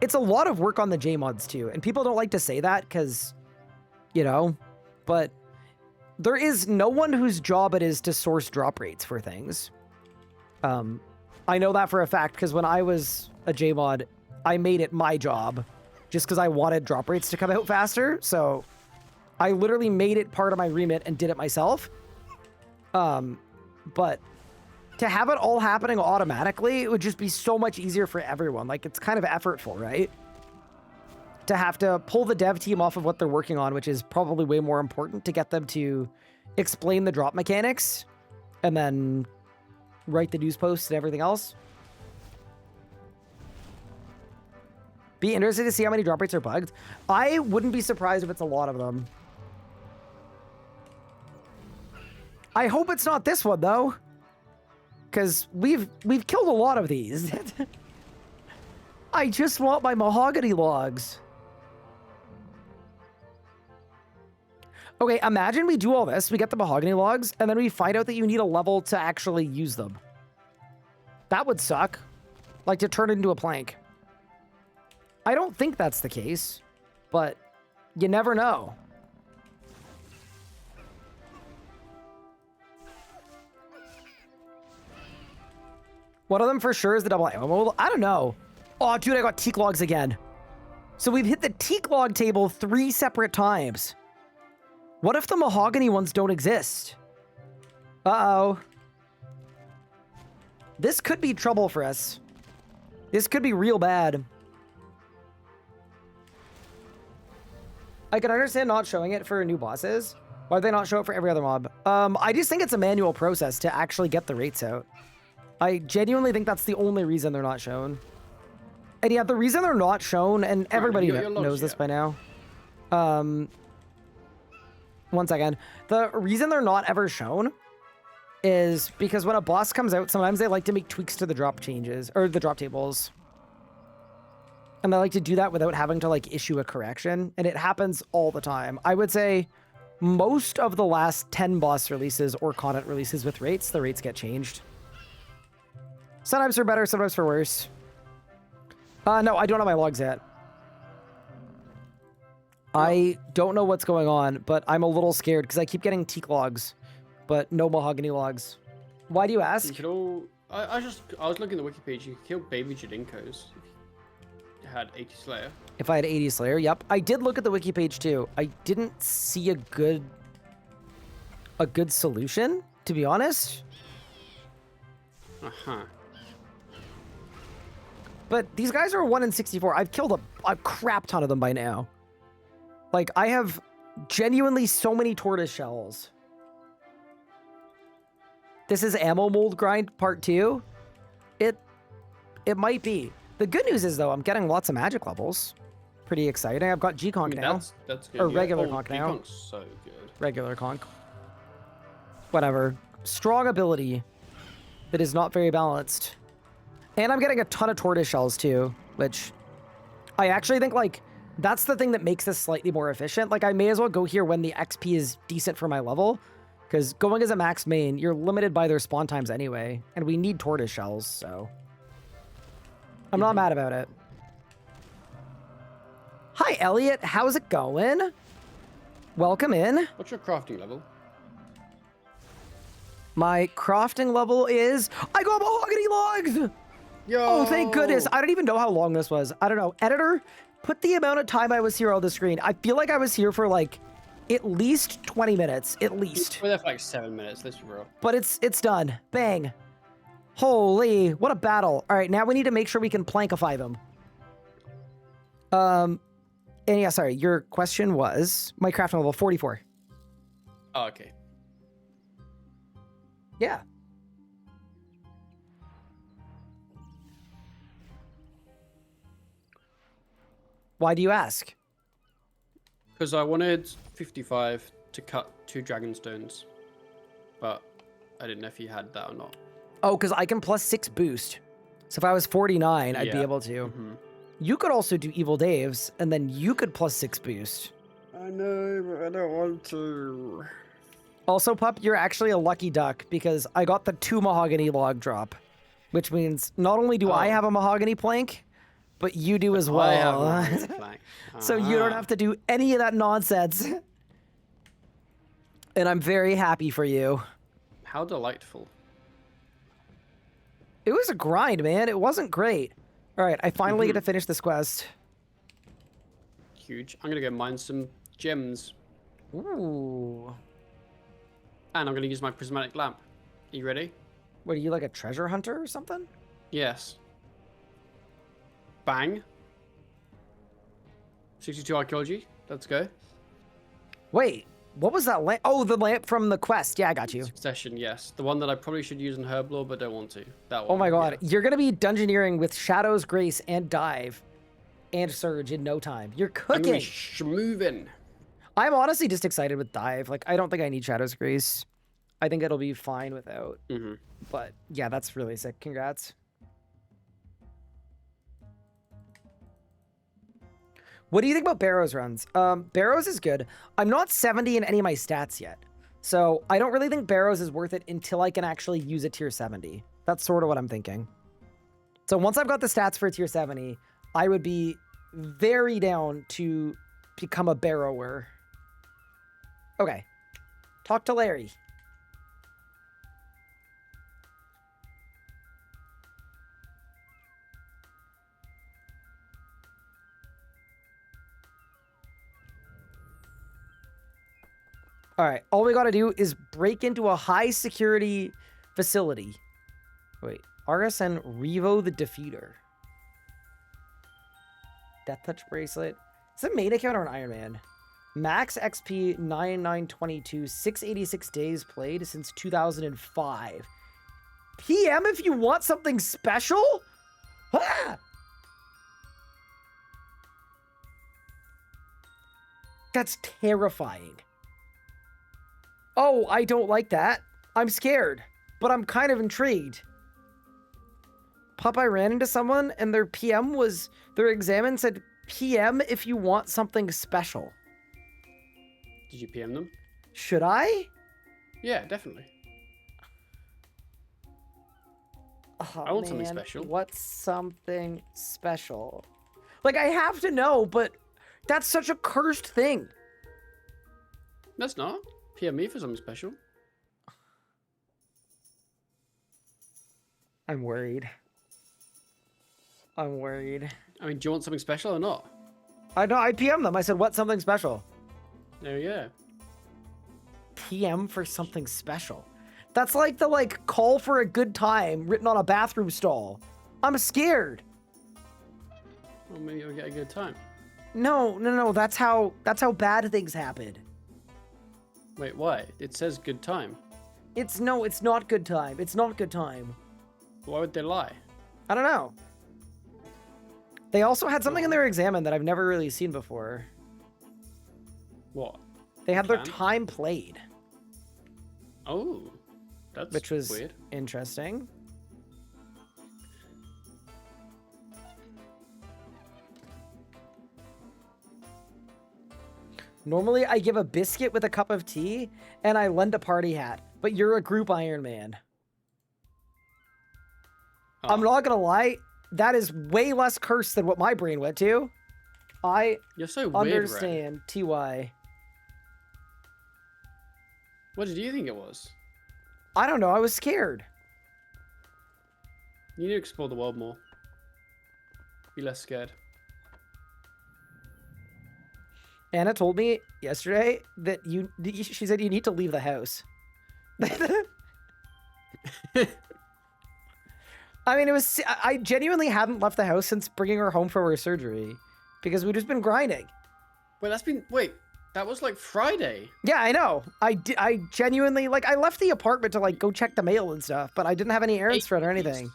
it's a lot of work on the J mods too, and people don't like to say that because, you know, but there is no one whose job it is to source drop rates for things. I know that for a fact because when I was a J mod, I made it my job just because I wanted drop rates to come out faster. So I literally made it part of my remit and did it myself. But to have it all happening automatically, it would just be so much easier for everyone. Like, it's kind of effortful, right? To have to pull the dev team off of what they're working on, which is probably way more important, to get them to explain the drop mechanics and then write the news posts and everything else. Be interested to see how many drop rates are bugged. I wouldn't be surprised if it's a lot of them. I hope it's not this one though, because we've killed a lot of these. I just want my mahogany logs. Okay, imagine we do all this, we get the mahogany logs, and then we find out that you need a level to actually use them. That would suck. Like, to turn it into a plank. I don't think that's the case, but you never know. One of them for sure is the double ammo. I don't know. Oh, dude, I got teak logs again. So we've hit the teak log table 3 separate times. What if the mahogany ones don't exist? Uh-oh. This could be trouble for us. This could be real bad. I can understand not showing it for new bosses. Why do they not show it for every other mob? I just think it's a manual process to actually get the rates out. I genuinely think that's the only reason they're not shown. And yeah, the reason they're not shown, and everybody knows this by now. One second. The reason they're not ever shown is because when a boss comes out, sometimes they like to make tweaks to the drop changes, or the drop tables. And they like to do that without having to, like, issue a correction. And it happens all the time. I would say most of the last 10 boss releases or content releases with rates, the rates get changed. Sometimes for better, sometimes for worse. No, I don't have my logs yet. I don't know what's going on, but I'm a little scared because I keep getting teak logs, but no mahogany logs. Why do you ask? You could all... I was looking at the wiki page. You could kill baby Jadinkos if you had 80 Slayer. If I had 80 Slayer, yep. I did look at the wiki page too. I didn't see a good solution, to be honest. Uh-huh. But these guys are 1 in 64. I've killed a crap ton of them by now. Like, I have genuinely so many tortoise shells. This is ammo mold grind part 2. It might be. The good news is, though, I'm getting lots of magic levels. Pretty exciting. I've got G-Conk now. That's good. Or regular conk now. G-Conk's so good. Regular conk. Whatever. Strong ability that is not very balanced. And I'm getting a ton of tortoise shells, too, which I actually think, like, that's the thing that makes this slightly more efficient. Like, I may as well go here when the XP is decent for my level, because going as a max main, you're limited by their spawn times anyway, and we need tortoise shells, so I'm not mad about it. Hi, Elliot. How's it going? Welcome in. What's your crafting level? My crafting level is... I got mahogany logs! Yo! Oh, thank goodness. I don't even know how long this was. I don't know. Editor, put the amount of time I was here on the screen. I feel like I was here for, like, at least 20 minutes. At least. We're there for like 7 minutes. Let's be real. But it's done. Bang. Holy, what a battle. All right, now we need to make sure we can plankify them. And yeah, sorry. Your question was my crafting level 44. Oh, okay. Yeah. Why do you ask? Because I wanted 55 to cut 2 dragonstones, but I didn't know if you had that or not. Oh, because I can +6 boost. So if I was 49, I'd be Yeah. able to. Mm-hmm. You could also do Evil Dave's, and then you could +6 boost. I know, but I don't want to. Also, Pup, you're actually a lucky duck, because I got the 2 mahogany log drop, which means not only do I have a mahogany plank, but you do as I have well. a weird flank. So you don't have to do any of that nonsense. And I'm very happy for you. How delightful. It was a grind, man. It wasn't great. All right, I finally get to finish this quest. Huge. I'm gonna go mine some gems. Ooh. And I'm gonna use my prismatic lamp. Are you ready? What, are you like a treasure hunter or something? Yes. Bang. 62 archaeology. Let's go. Wait, what was that lamp? Oh, the lamp from the quest. Yeah, I got you. Succession, yes. The one that I probably should use in Herblore, but don't want to. That one. Oh my god, yeah. you're gonna be dungeoneering with Shadow's Grace and Dive and Surge in no time. You're I'm gonna cooking. be schmoving. I'm honestly just excited with Dive. Like, I don't think I need Shadow's Grace. I think it'll be fine without. Mm-hmm. But yeah, that's really sick. Congrats. What do you think about Barrows runs? Barrows is good. I'm not 70 in any of my stats yet. So I don't really think Barrows is worth it until I can actually use a tier 70. That's sort of what I'm thinking. So once I've got the stats for a tier 70, I would be very down to become a Barrower. Okay. Talk to Larry. All right, all we got to do is break into a high security facility. Wait, RSN Revo the Defeater. Death Touch Bracelet. Is it a main account or an Ironman? Max XP 9922, 686 days played since 2005. PM if you want something special? Ah! That's terrifying. Oh, I don't like that. I'm scared, but I'm kind of intrigued. Popeye ran into someone and their PM was, their examine said, PM if you want something special. Did you PM them? Should I? Yeah, definitely. Oh, I want something man, special. What's something special? Like, I have to know, but that's such a cursed thing. That's not. PM me for something special. I'm worried. I'm worried. I mean, do you want something special or not? I know, I PM them. I said, what's something special? There we go. PM for something special. That's like the call for a good time written on a bathroom stall. I'm scared. Well, maybe you'll get a good time. No. That's how bad things happen. Wait, why? It says good time. It's not good time. It's not good time. Why would they lie? I don't know. They also had something in their examine that I've never really seen before. What? They had their Plan? time played, Oh, that's which was weird. interesting. Normally, I give a biscuit with a cup of tea, and I lend a party hat. But you're a group Ironman. Oh. I'm not gonna lie, that is way less cursed than what my brain went to. I You're so weird, Red. understand, TY. What did you think it was? I don't know, I was scared. You need to explore the world more. Be less scared. Anna told me yesterday that she said you need to leave the house. I mean, I genuinely hadn't left the house since bringing her home from her surgery because we've just been grinding. Wait, that was like Friday. Yeah, I know. I genuinely, I left the apartment to go check the mail and stuff, but I didn't have any errands for it or anything.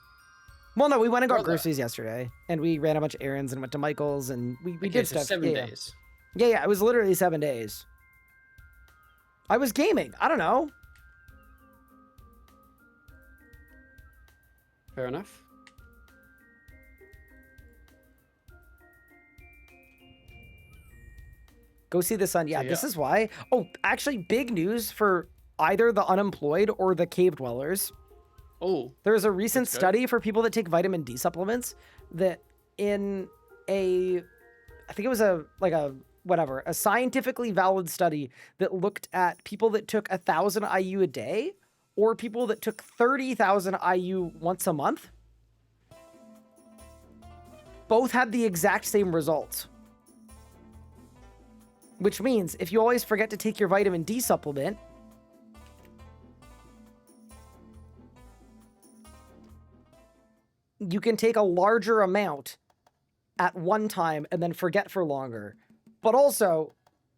Well, no, we went and got groceries yesterday and we ran a bunch of errands and went to Michael's and we did so stuff. 7 days. Yeah, it was literally 7 days. I was gaming. I don't know. Fair enough. Go see the sun. Yeah, So, this yeah. is why. Oh, actually, big news for either the unemployed or the cave dwellers. Oh, There was a recent That's good. study for people that take vitamin D supplements that in I think it was a scientifically valid study that looked at people that took 1,000 IU a day or people that took 30,000 IU once a month. Both had the exact same results. Which means if you always forget to take your vitamin D supplement, you can take a larger amount at one time and then forget for longer. But also,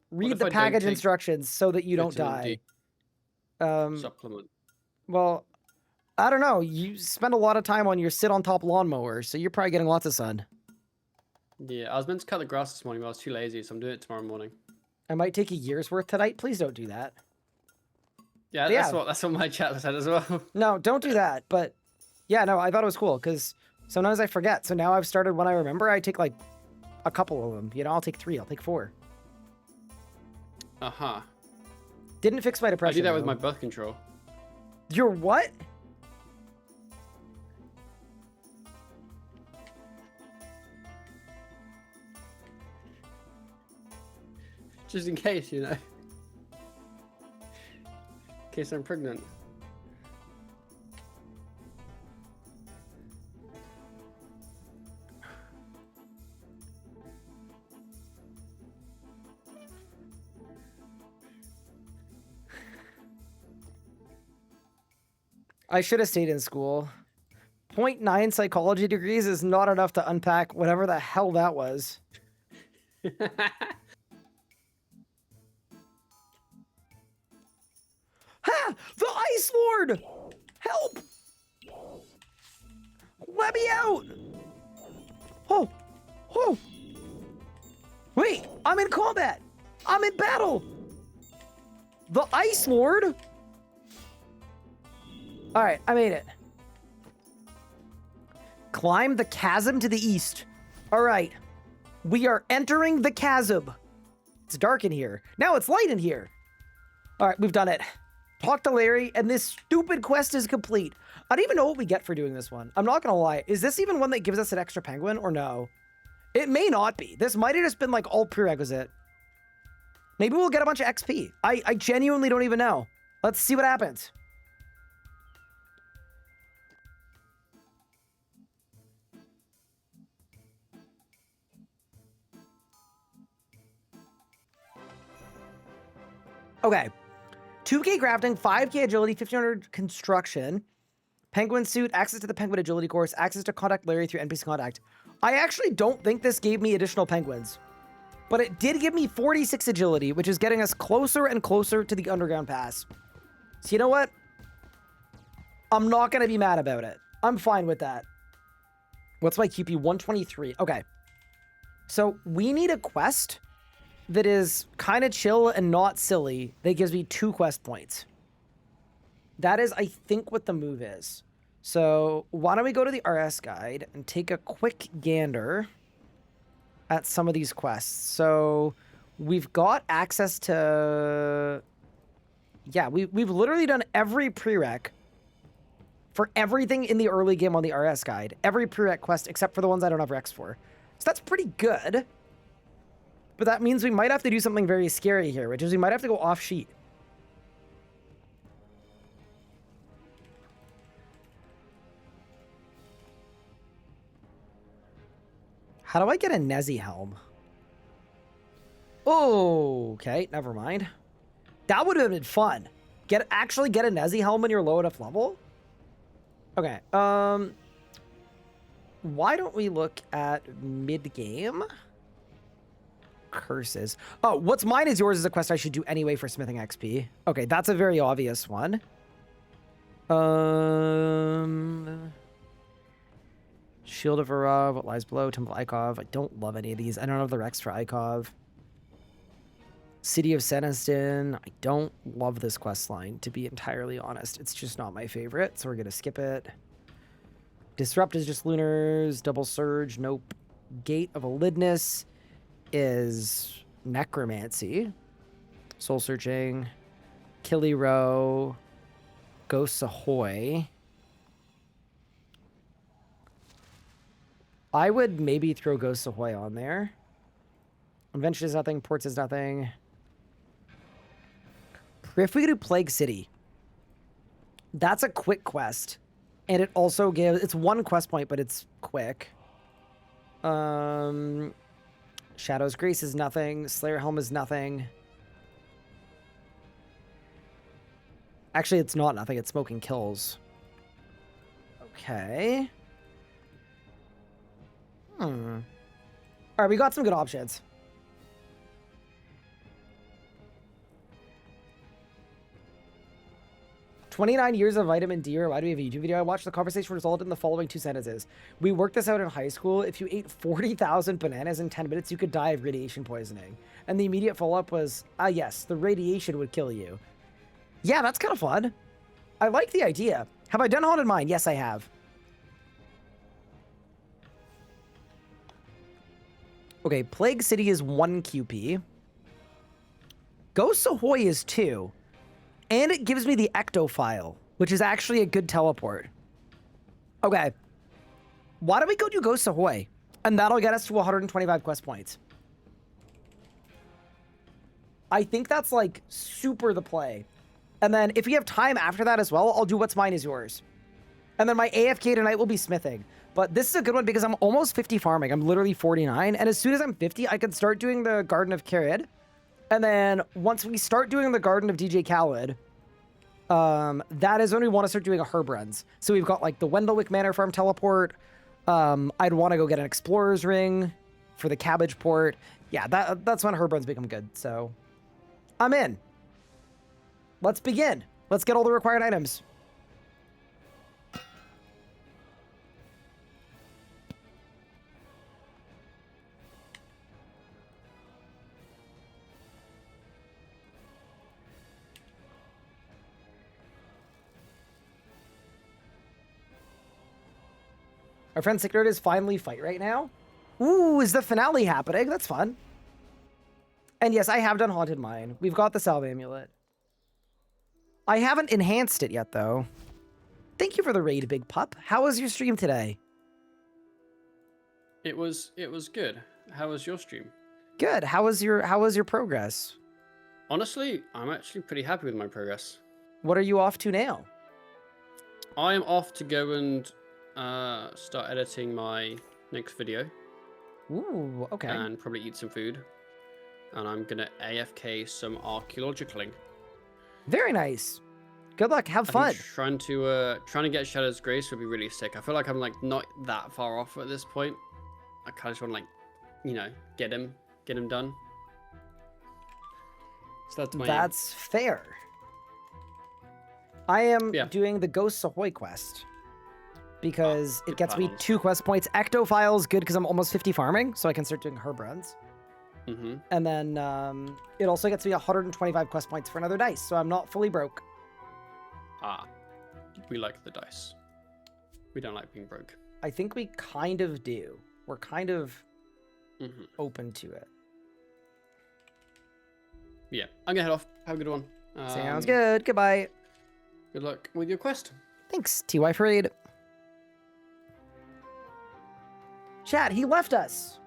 read the package instructions so that you don't die. Supplement. Well, I don't know. You spend a lot of time on your sit-on-top lawnmower, so you're probably getting lots of sun. Yeah, I was meant to cut the grass this morning, but I was too lazy, so I'm doing it tomorrow morning. I might take a year's worth tonight. Please don't do that. Yeah, that's what my chat said as well. No, don't do that. But yeah, no, I thought it was cool because sometimes I forget. So now I've started when I remember, I take like a couple of them. You know, I'll take 3, I'll take 4. Uh-huh. Didn't fix my depression. I do that with though. my birth control. Your what? Just in case, you know. In case I'm pregnant. I should have stayed in school. 0.9 psychology degrees is not enough to unpack whatever the hell that was. Ha! The Ice Lord! Help! Let me out! Oh! Oh! Wait! I'm in combat! I'm in battle! The Ice Lord? Alright, I made it. Climb the chasm to the east. Alright. We are entering the chasm. It's dark in here. Now it's light in here. Alright, we've done it. Talk to Larry, and this stupid quest is complete. I don't even know what we get for doing this one. I'm not gonna lie. Is this even one that gives us an extra penguin, or no? It may not be. This might have just been like all prerequisite. Maybe we'll get a bunch of XP. I genuinely don't even know. Let's see what happens. Okay. 2K crafting, 5K agility, 1500 construction, penguin suit, access to the penguin agility course, access to contact Larry through NPC contact. I actually don't think this gave me additional penguins, but it did give me 46 agility, which is getting us closer and closer to the underground pass. So you know what? I'm not going to be mad about it. I'm fine with that. What's my QP? 123. Okay. So we need a quest that is kind of chill and not silly that gives me 2 quest points. That is, I think, what the move is. So why don't we go to the RS guide and take a quick gander at some of these quests. So we've got access to... Yeah, we've literally done every prereq for everything in the early game on the RS guide. Every prereq quest except for the ones I don't have recs for. So that's pretty good. But that means we might have to do something very scary here, which is we might have to go off sheet. How do I get a Nezzy helm? Oh, okay, never mind. That would have been fun. Actually get a Nezzy helm when you're low enough level? Okay, why don't we look at mid-game? Curses. Oh, what's mine is yours is a quest I should do anyway for smithing XP. Okay, that's a very obvious one. Shield of Arav, What Lies Below, Temple Ikov. I don't love any of these. I don't have the Rex for Ikov. City of Senestin. I don't love this quest line, to be entirely honest. It's just not my favorite, so we're gonna skip it. Disrupt is just Lunars. Double Surge, nope. Gate of Elidness is Necromancy. Soul Searching. Killy Row. Ghosts Ahoy. I would maybe throw Ghost Ahoy on there. Invention is nothing. Ports is nothing. If we do Plague City, that's a quick quest. And it also gives... It's one quest point, but it's quick. Shadow's Grace is nothing. Slayer Helm is nothing. Actually, it's not nothing. It's Smoking Kills. Okay. All right, we got some good options. "29 years of vitamin D, or why do we have a YouTube video? I watched the conversation resulted in the following 2 sentences. We worked this out in high school. If you ate 40,000 bananas in 10 minutes, you could die of radiation poisoning." And the immediate follow-up was, yes, the radiation would kill you. Yeah, that's kind of fun. I like the idea. Have I done Haunted Mine? Yes, I have. Okay, Plague City is 1 QP. Ghost Ahoy is 2. And it gives me the Ectofile, which is actually a good teleport. Okay. Why don't we go do Ghost Ahoy? And that'll get us to 125 quest points. I think that's like super the play. And then if we have time after that as well, I'll do What's Mine is Yours. And then my AFK tonight will be smithing. But this is a good one because I'm almost 50 farming. I'm literally 49. And as soon as I'm 50, I can start doing the Garden of Carid. And then once we start doing the Garden of DJ Khaled, that is when we want to start doing a herb runs. So we've got like the Wendellwick Manor Farm teleport. I'd want to go get an Explorer's Ring for the Cabbage Port. Yeah, that's when herb runs become good. So I'm in. Let's begin. Let's get all the required items. Our friend Sicknerd is finally fight right now. Ooh, is the finale happening? That's fun. And yes, I have done Haunted Mine. We've got the Salve Amulet. I haven't enhanced it yet, though. Thank you for the raid, Big Pup. How was your stream today? It was good. How was your stream? Good. How was your progress? Honestly, I'm actually pretty happy with my progress. What are you off to now? I am off to go and start editing my next video. Ooh, okay. And probably eat some food. And I'm gonna AFK some archaeologicling. Very nice. Good luck. Have fun. Trying to get Shadow's Grace would be really sick. I feel like I'm like not that far off at this point. I kind of just want to like, you know, get him done. So that's fair. I am doing the Ghost Ahoy quest because it gets me 2 quest points. Ectophile's good because I'm almost 50 farming, so I can start doing herb runs. Mm-hmm. And then it also gets me 125 quest points for another dice, so I'm not fully broke. We like the dice. We don't like being broke. I think we kind of do. We're kind of open to it. Yeah, I'm gonna head off. Have a good one. Sounds good. Goodbye. Good luck with your quest. Thanks, TY for raid. Chat, he left us.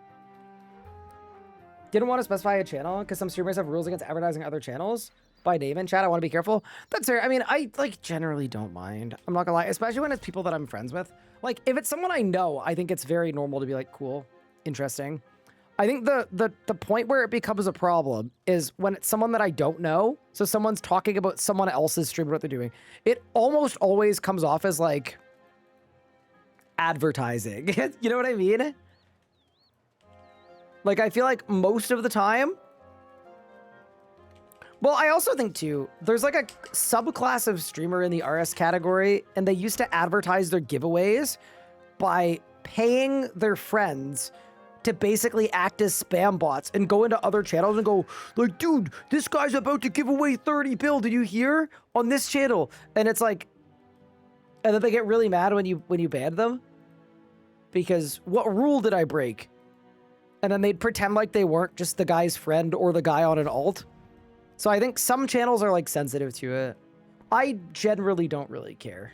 Didn't want to specify a channel because some streamers have rules against advertising other channels. By Dave in chat, I want to be careful. That's fair. I mean, I like generally don't mind. I'm not gonna lie, especially when it's people that I'm friends with. Like, if it's someone I know, I think it's very normal to be like, cool, interesting. I think the point where it becomes a problem is when it's someone that I don't know. So someone's talking about someone else's stream, what they're doing. It almost always comes off as like advertising. You know what I mean? Like, I feel like most of the time. Well, I also think too, there's like a subclass of streamer in the RS category, and they used to advertise their giveaways by paying their friends to basically act as spam bots and go into other channels and go like, dude, this guy's about to give away 30 bill. Did you hear on this channel? And it's like, and then they get really mad when you ban them because what rule did I break? And then they'd pretend like they weren't just the guy's friend or the guy on an alt. So I think some channels are like sensitive to it. I generally don't really care,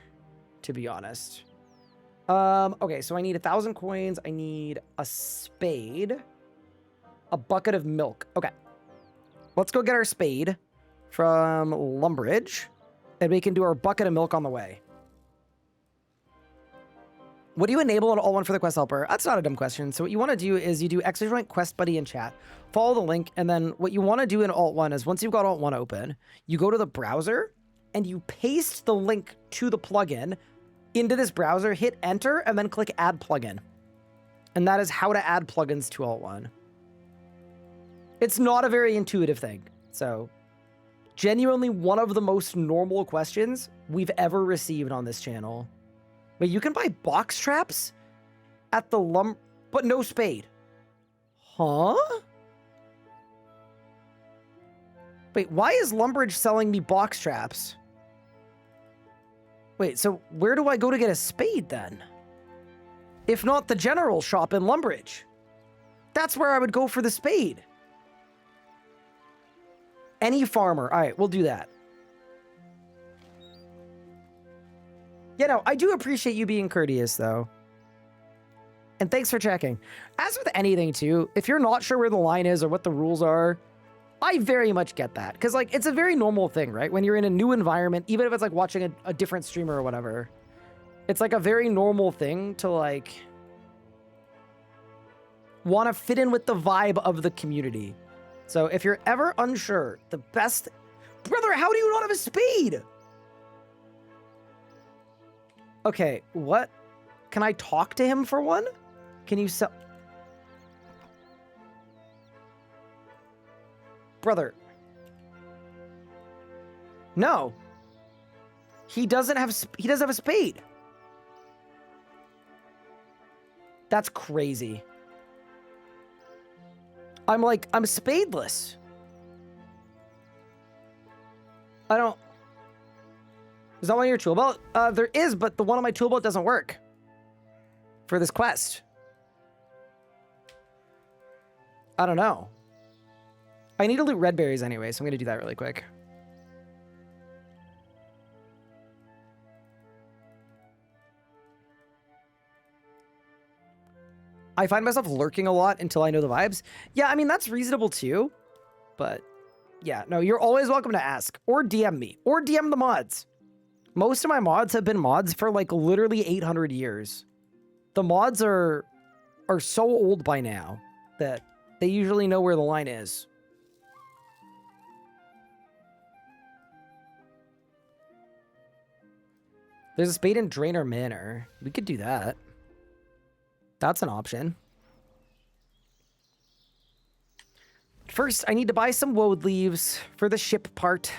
to be honest. Okay, so I need 1,000 coins. I need a spade. A bucket of milk. Okay. Let's go get our spade from Lumbridge. And we can do our bucket of milk on the way. What do you enable in Alt 1 for the quest helper? That's not a dumb question. So what you want to do is you do ! quest buddy in chat. Follow the link. And then what you want to do in Alt 1 is once you've got Alt 1 open, you go to the browser and you paste the link to the plugin into this browser, hit enter, and then click add plugin. And that is how to add plugins to Alt 1. It's not a very intuitive thing. So genuinely one of the most normal questions we've ever received on this channel. Wait, you can buy box traps at the but no spade. Huh? Wait, why is Lumbridge selling me box traps? Wait, so where do I go to get a spade then? If not the general shop in Lumbridge. That's where I would go for the spade. Any farmer. All right, we'll do that. You know, I do appreciate you being courteous, though. And thanks for checking. As with anything, too, if you're not sure where the line is or what the rules are, I very much get that. Because, like, it's a very normal thing, right? When you're in a new environment, even if it's, like, watching a different streamer or whatever, it's, like, a very normal thing to, like, want to fit in with the vibe of the community. So if you're ever unsure, the best... Brother, how do you not have a spade? Okay, what? Can I talk to him for one? Can you sell... Brother. No. He doesn't have a spade. That's crazy. I'm spadeless. I don't... Is that one on your tool belt? There is, but the one on my tool belt doesn't work. For this quest. I don't know. I need to loot red berries anyway, so I'm going to do that really quick. I find myself lurking a lot until I know the vibes. Yeah, I mean, that's reasonable too. But yeah, no, you're always welcome to ask. Or DM me. Or DM the mods. Most of my mods have been mods for like literally 800 years. The mods are so old by now that they usually know where the line is. There's a spade in Drainer Manor. We could do that. That's an option. First, I need to buy some woad leaves for the ship part.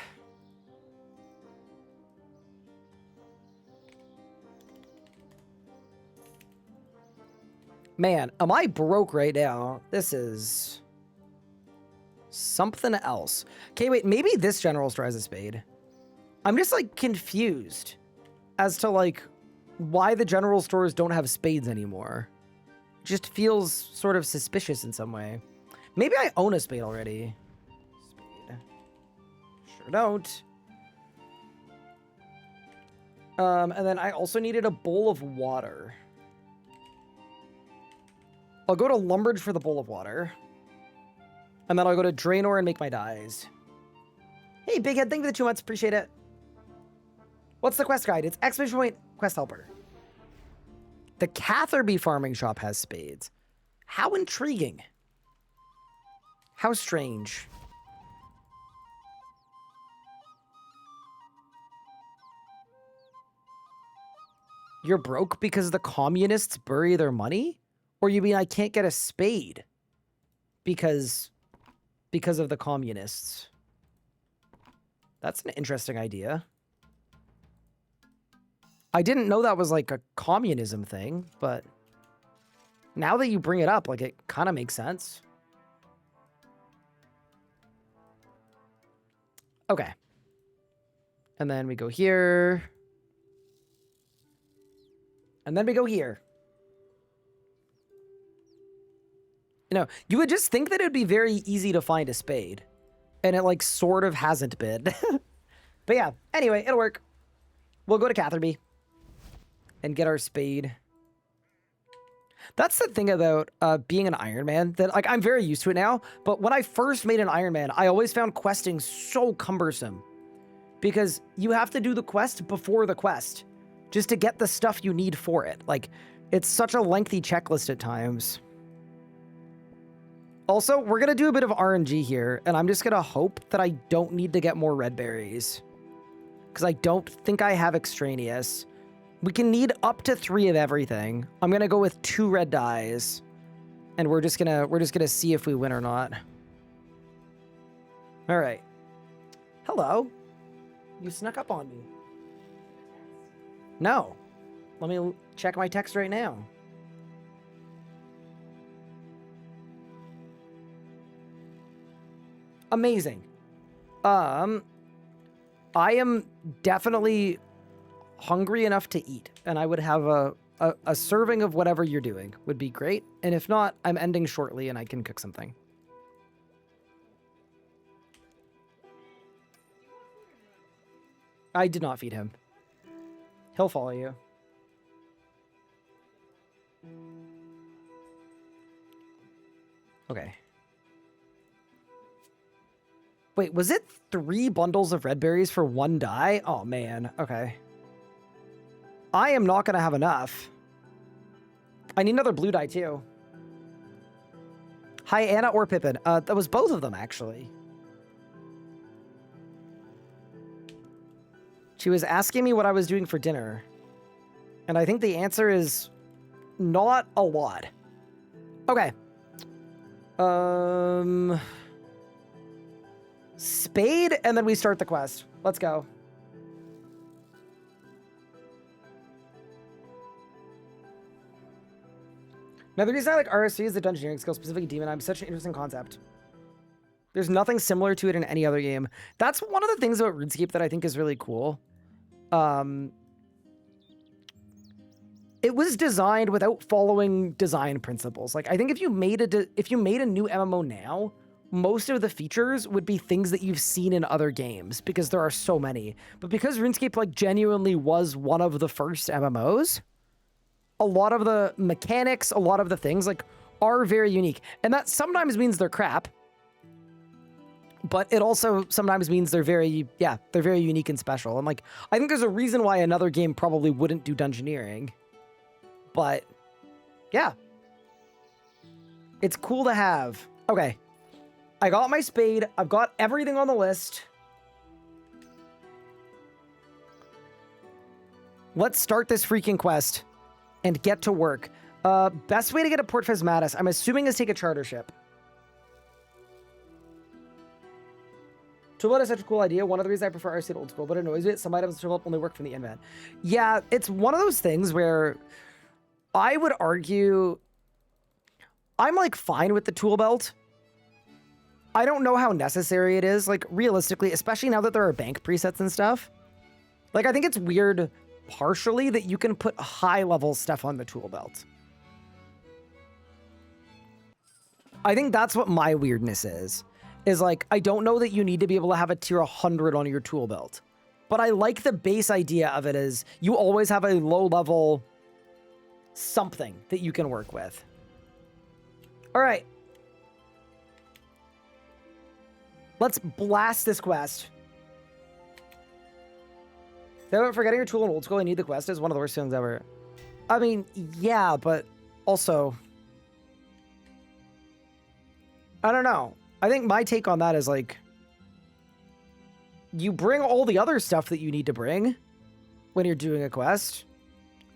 Man, am I broke right now? This is something else. Okay, wait, maybe this general store has a spade. I'm just like confused as to like why the general stores don't have spades anymore. Just feels sort of suspicious in some way. Maybe I own a spade already. Spade. Sure don't. And then I also needed a bowl of water. I'll go to Lumbridge for the bowl of water. And then I'll go to Draenor and make my dyes. Hey, Big Head, thank you for the 2 months. Appreciate it. What's the quest guide? It's exclamation point quest helper. The Catherby farming shop has spades. How intriguing. How strange. You're broke because the communists bury their money? Or you mean I can't get a spade because of the communists? That's an interesting idea. I didn't know that was like a communism thing, but now that you bring it up, like it kind of makes sense. Okay. And then we go here. And then we go here. You know, you would just think that it would be very easy to find a spade. And it like sort of hasn't been. But yeah, anyway, it'll work. We'll go to Catherby and get our spade. That's the thing about being an Ironman, that like I'm very used to it now, but when I first made an Ironman, I always found questing so cumbersome because you have to do the quest before the quest just to get the stuff you need for it. Like, it's such a lengthy checklist at times. Also, we're going to do a bit of RNG here, and I'm just going to hope that I don't need to get more red berries because I don't think I have extraneous. We can need up to 3 of everything. I'm going to go with 2 red dyes, and we're just going to see if we win or not. All right. Hello. You snuck up on me. No. Let me check my text right now. Amazing. I am definitely hungry enough to eat, and I would have a serving of whatever you're doing would be great. And if not, I'm ending shortly and I can cook something. I did not feed him. He'll follow you. Okay. Wait, was it 3 bundles of red berries for 1 dye? Oh, man. Okay. I am not going to have enough. I need another blue dye, too. Hi, Anna or Pippin. That was both of them, actually. She was asking me what I was doing for dinner. And I think the answer is not a lot. Okay. Spade, and then we start the quest. Let's go. Now, the reason I like RSC is the dungeoneering skill, specifically Demon. I'm such an interesting concept. There's nothing similar to it in any other game. That's one of the things about RuneScape that I think is really cool. It was designed without following design principles. Like, I think if you made a new MMO now, most of the features would be things that you've seen in other games because there are so many. But because RuneScape like genuinely was one of the first MMOs, a lot of the mechanics, a lot of the things like are very unique. And that sometimes means they're crap, but it also sometimes means they're very unique and special. And like, I think there's a reason why another game probably wouldn't do dungeoneering. But yeah, it's cool to have. Okay. I got my spade. I've got everything on the list. Let's start this freaking quest and get to work. Best way to get to Port Phasmatis, I'm assuming, is take a charter ship. Toolbelt is such a cool idea. One of the reasons I prefer RC to old school, but it annoys me. Some items in Toolbelt only work from the inven. Yeah, it's one of those things where I would argue I'm like fine with the tool belt. I don't know how necessary it is, like realistically, especially now that there are bank presets and stuff. Like, I think it's weird partially that you can put high level stuff on the tool belt. I think that's what my weirdness is like, I don't know that you need to be able to have a tier 100 on your tool belt, but I like the base idea of it is you always have a low level something that you can work with. All right. Let's blast this quest. Forgetting your tool in old school, I need the quest is one of the worst things ever. I mean, yeah, but also, I don't know. I think my take on that is like, you bring all the other stuff that you need to bring when you're doing a quest.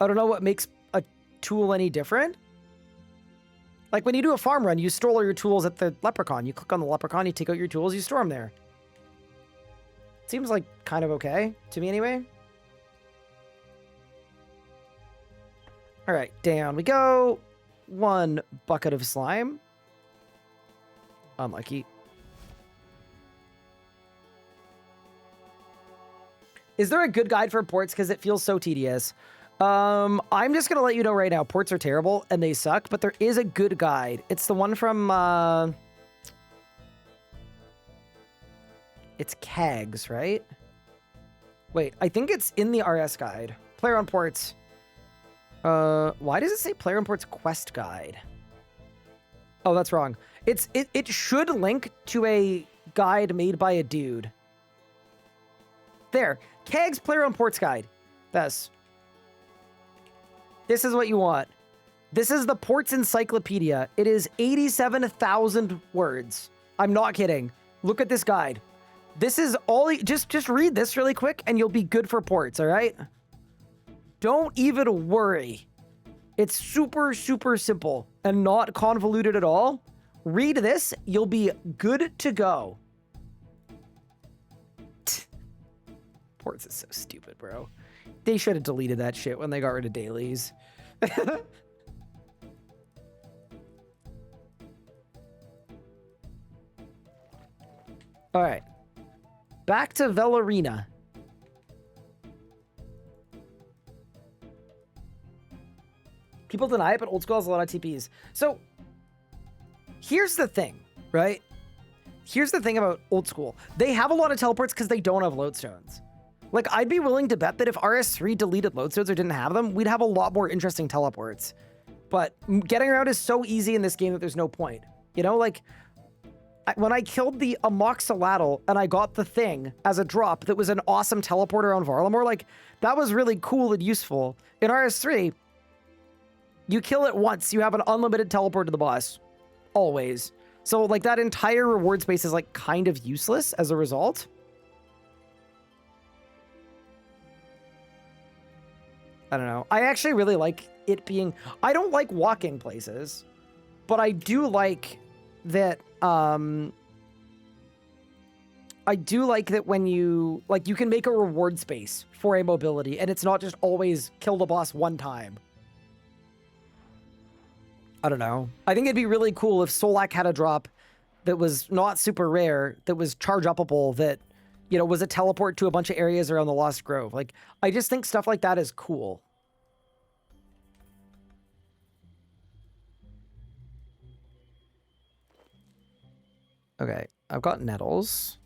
I don't know what makes a tool any different. Like when you do a farm run, you store all your tools at the leprechaun. You click on the leprechaun, you take out your tools, you store them there. Seems like kind of okay to me anyway. All right, down we go. 1 bucket of slime. Unlucky. Is there a good guide for ports? Because it feels so tedious. I'm just going to let you know right now, ports are terrible and they suck, but there is a good guide. It's the one from, it's Kegs, right? Wait, I think it's in the RS guide. Player on ports. Why does it say Player Imports Quest Guide? Oh, that's wrong. It should link to a guide made by a dude. There. Keg's Player Imports Guide. This is what you want. This is the Ports Encyclopedia. It is 87,000 words. I'm not kidding. Look at this guide. This is all... Just read this really quick and you'll be good for ports, all right? Don't even worry. It's super, super simple and not convoluted at all. Read this. You'll be good to go. Ports is so stupid, bro. They should have deleted that shit when they got rid of dailies. All right. Back to Velarina. People deny it, but old school has a lot of TPs. So here's the thing, right? Here's the thing about old school. They have a lot of teleports because they don't have lodestones. Like, I'd be willing to bet that if RS3 deleted lodestones or didn't have them, we'd have a lot more interesting teleports. But getting around is so easy in this game that there's no point. You know, like, when I killed the Amoxicillata and I got the thing as a drop that was an awesome teleporter on Varlamore, like, that was really cool and useful. In RS3, you kill it once, you have an unlimited teleport to the boss. Always. So, like, that entire reward space is, like, kind of useless as a result. I don't know. I actually really like it being... I don't like walking places, but I do like that... I do like that when you... Like, you can make a reward space for a mobility, and it's not just always kill the boss one time. I don't know. I think it'd be really cool if Solak had a drop that was not super rare, that was charge-upable, that, you know, was a teleport to a bunch of areas around the Lost Grove. Like, I just think stuff like that is cool. Okay, I've got nettles.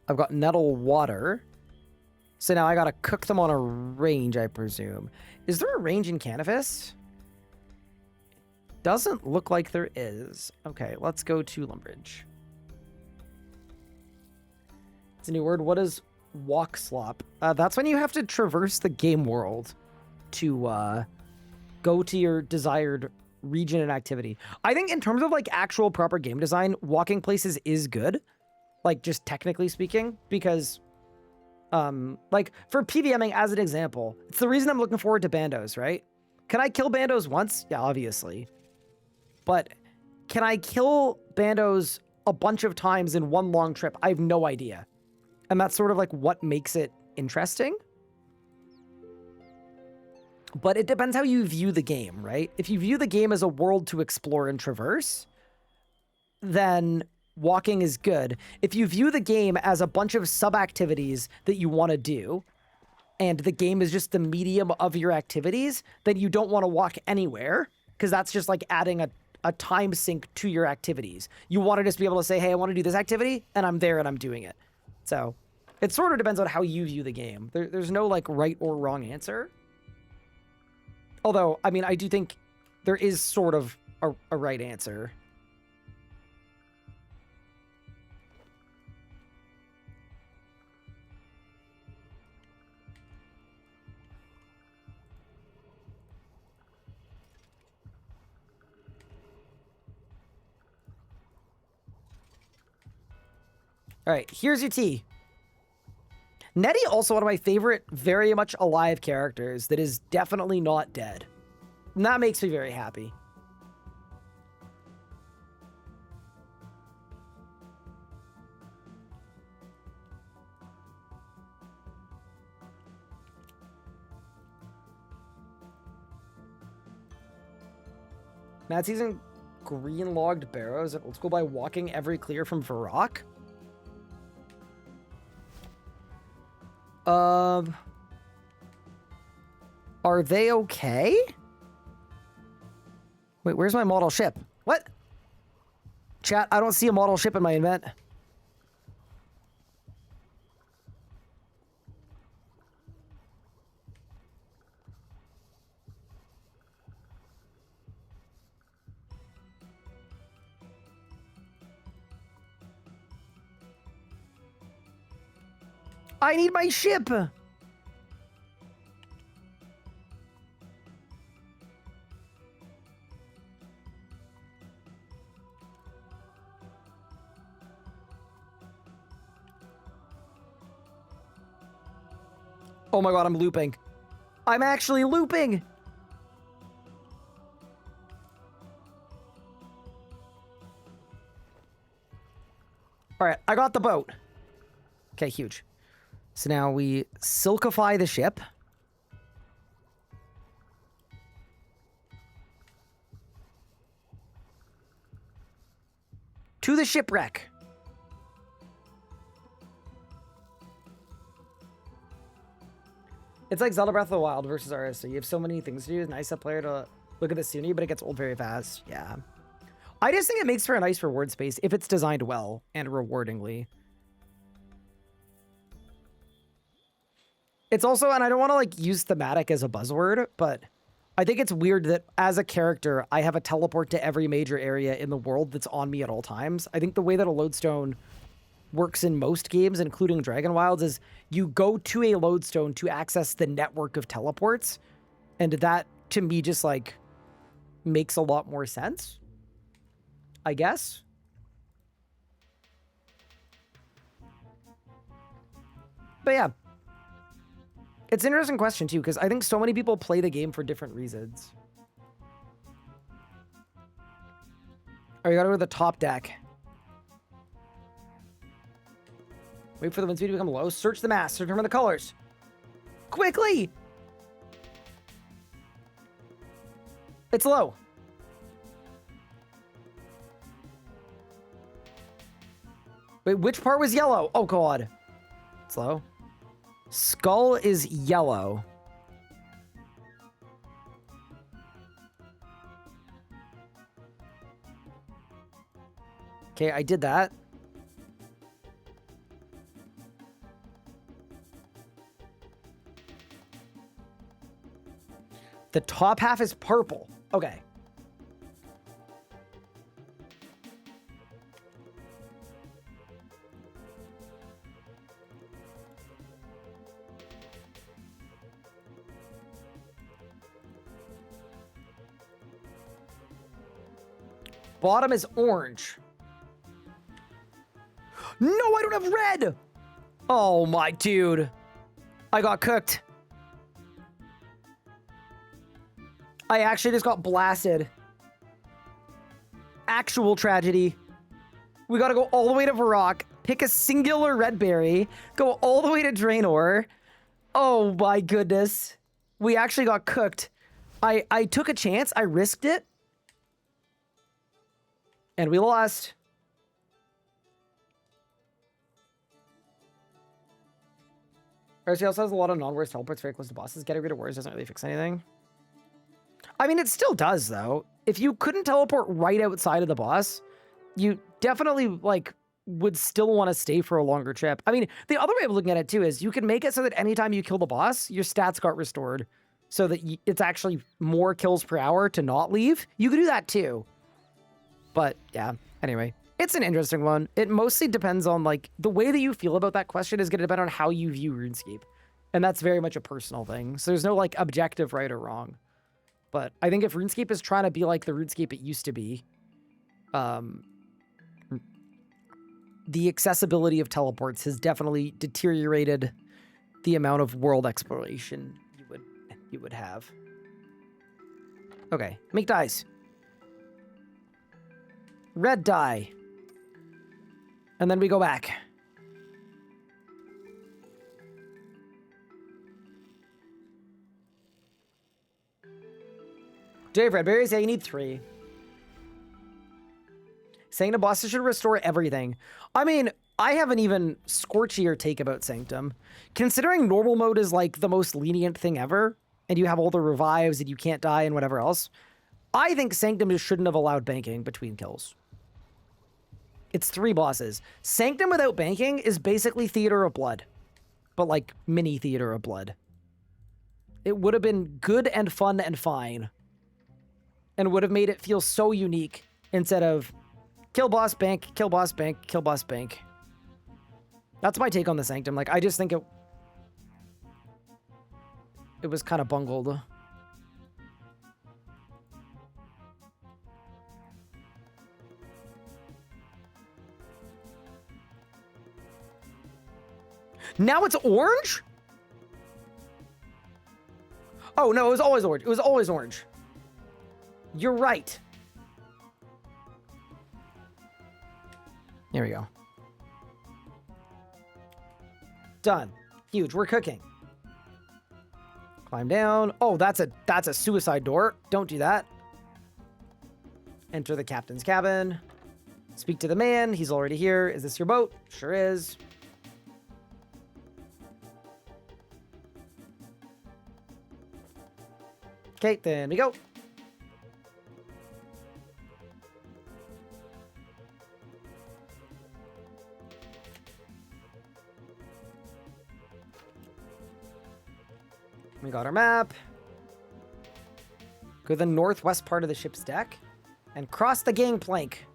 I've got nettle water. So now I gotta cook them on a range, I presume. Is there a range in Canifis? Doesn't look like there is. Okay, let's go to Lumbridge. It's a new word. What is walk slop? That's when you have to traverse the game world to go to your desired region and activity. I think in terms of like actual proper game design, walking places is good. Like just technically speaking, because like for PVMing as an example, it's the reason I'm looking forward to bandos, right? Can I kill bandos once? Yeah, obviously. But can I kill bandos a bunch of times in one long trip? I have no idea. And that's sort of like what makes it interesting. But it depends how you view the game, right? If you view the game as a world to explore and traverse, then walking is good. If you view the game as a bunch of sub-activities that you want to do, and the game is just the medium of your activities, then you don't want to walk anywhere, because that's just like adding a time sink to your activities. You want to just be able to say, hey, I want to do this activity, and I'm there and I'm doing it. So it sort of depends on how you view the game. There's no like right or wrong answer. Although, I mean, I do think there is sort of a right answer. All right, here's your tea. Nettie, also one of my favorite, very much alive characters that is definitely not dead. And that makes me very happy. Matt's using green logged barrows at old school by walking every clear from Varrock. Are they okay? Wait, where's my model ship? What? Chat, I don't see a model ship in my event. I need my ship. Oh my god, I'm looping. I'm actually looping. All right, I got the boat. Okay, huge. So now we silkify the ship. To the shipwreck. It's like Zelda Breath of the Wild versus RS. So you have so many things to do. It's nice a player to look at the scenery, but it gets old very fast. Yeah. I just think it makes for a nice reward space if it's designed well and rewardingly. It's also, and I don't want to like use thematic as a buzzword, but I think it's weird that as a character, I have a teleport to every major area in the world that's on me at all times. I think the way that a lodestone works in most games, including Dragon Wilds, is you go to a lodestone to access the network of teleports. And that, to me, just like makes a lot more sense, I guess. But yeah. It's an interesting question, too, because I think so many people play the game for different reasons. Oh, you gotta go to the top deck. Wait for the wind speed to become low. Search the mast. Determine the colors. Quickly! It's low. Wait, which part was yellow? Oh, God. It's low. Skull is yellow. Okay, I did that. The top half is purple. Okay. Bottom is orange. No, I don't have red. Oh my dude. I got cooked. I actually just got blasted. Actual tragedy. We gotta go all the way to Varrock, pick a singular red berry, go all the way to Draenor. Oh my goodness. We actually got cooked. I took a chance. I risked it. And we lost. RC also has a lot of non-worst teleports very close to bosses. Getting rid of words doesn't really fix anything. I mean, it still does, though. If you couldn't teleport right outside of the boss, you definitely, like, would still want to stay for a longer trip. I mean, the other way of looking at it, too, is you can make it so that anytime you kill the boss, your stats got restored. So that it's actually more kills per hour to not leave. You could do that, too. But, yeah, anyway. It's an interesting one. It mostly depends on, like, the way that you feel about that question is going to depend on how you view RuneScape. And that's very much a personal thing. So there's no, like, objective right or wrong. But I think if RuneScape is trying to be like the RuneScape it used to be, the accessibility of teleports has definitely deteriorated the amount of world exploration you would have. Okay, make dies. Red die. And then we go back. Dave red berries, yeah, you need 3. Saying the bosses should restore everything. I mean, I have an even scorchier take about Sanctum. Considering normal mode is like the most lenient thing ever, and you have all the revives and you can't die and whatever else, I think Sanctum just shouldn't have allowed banking between kills. It's 3 bosses. Sanctum without banking is basically Theater of Blood, but like mini Theater of Blood. It would have been good and fun and fine, and would have made it feel so unique instead of kill boss bank, kill boss bank, kill boss bank. That's my take on the Sanctum. Like, I just think it it was kind of bungled. Now it's orange? Oh, no, it was always orange. It was always orange. You're right. There we go. Done. Huge. We're cooking. Climb down. Oh, that's a suicide door. Don't do that. Enter the captain's cabin. Speak to the man. He's already here. Is this your boat? Sure is. Okay, then we go. We got our map. Go to the northwest part of the ship's deck and cross the gangplank.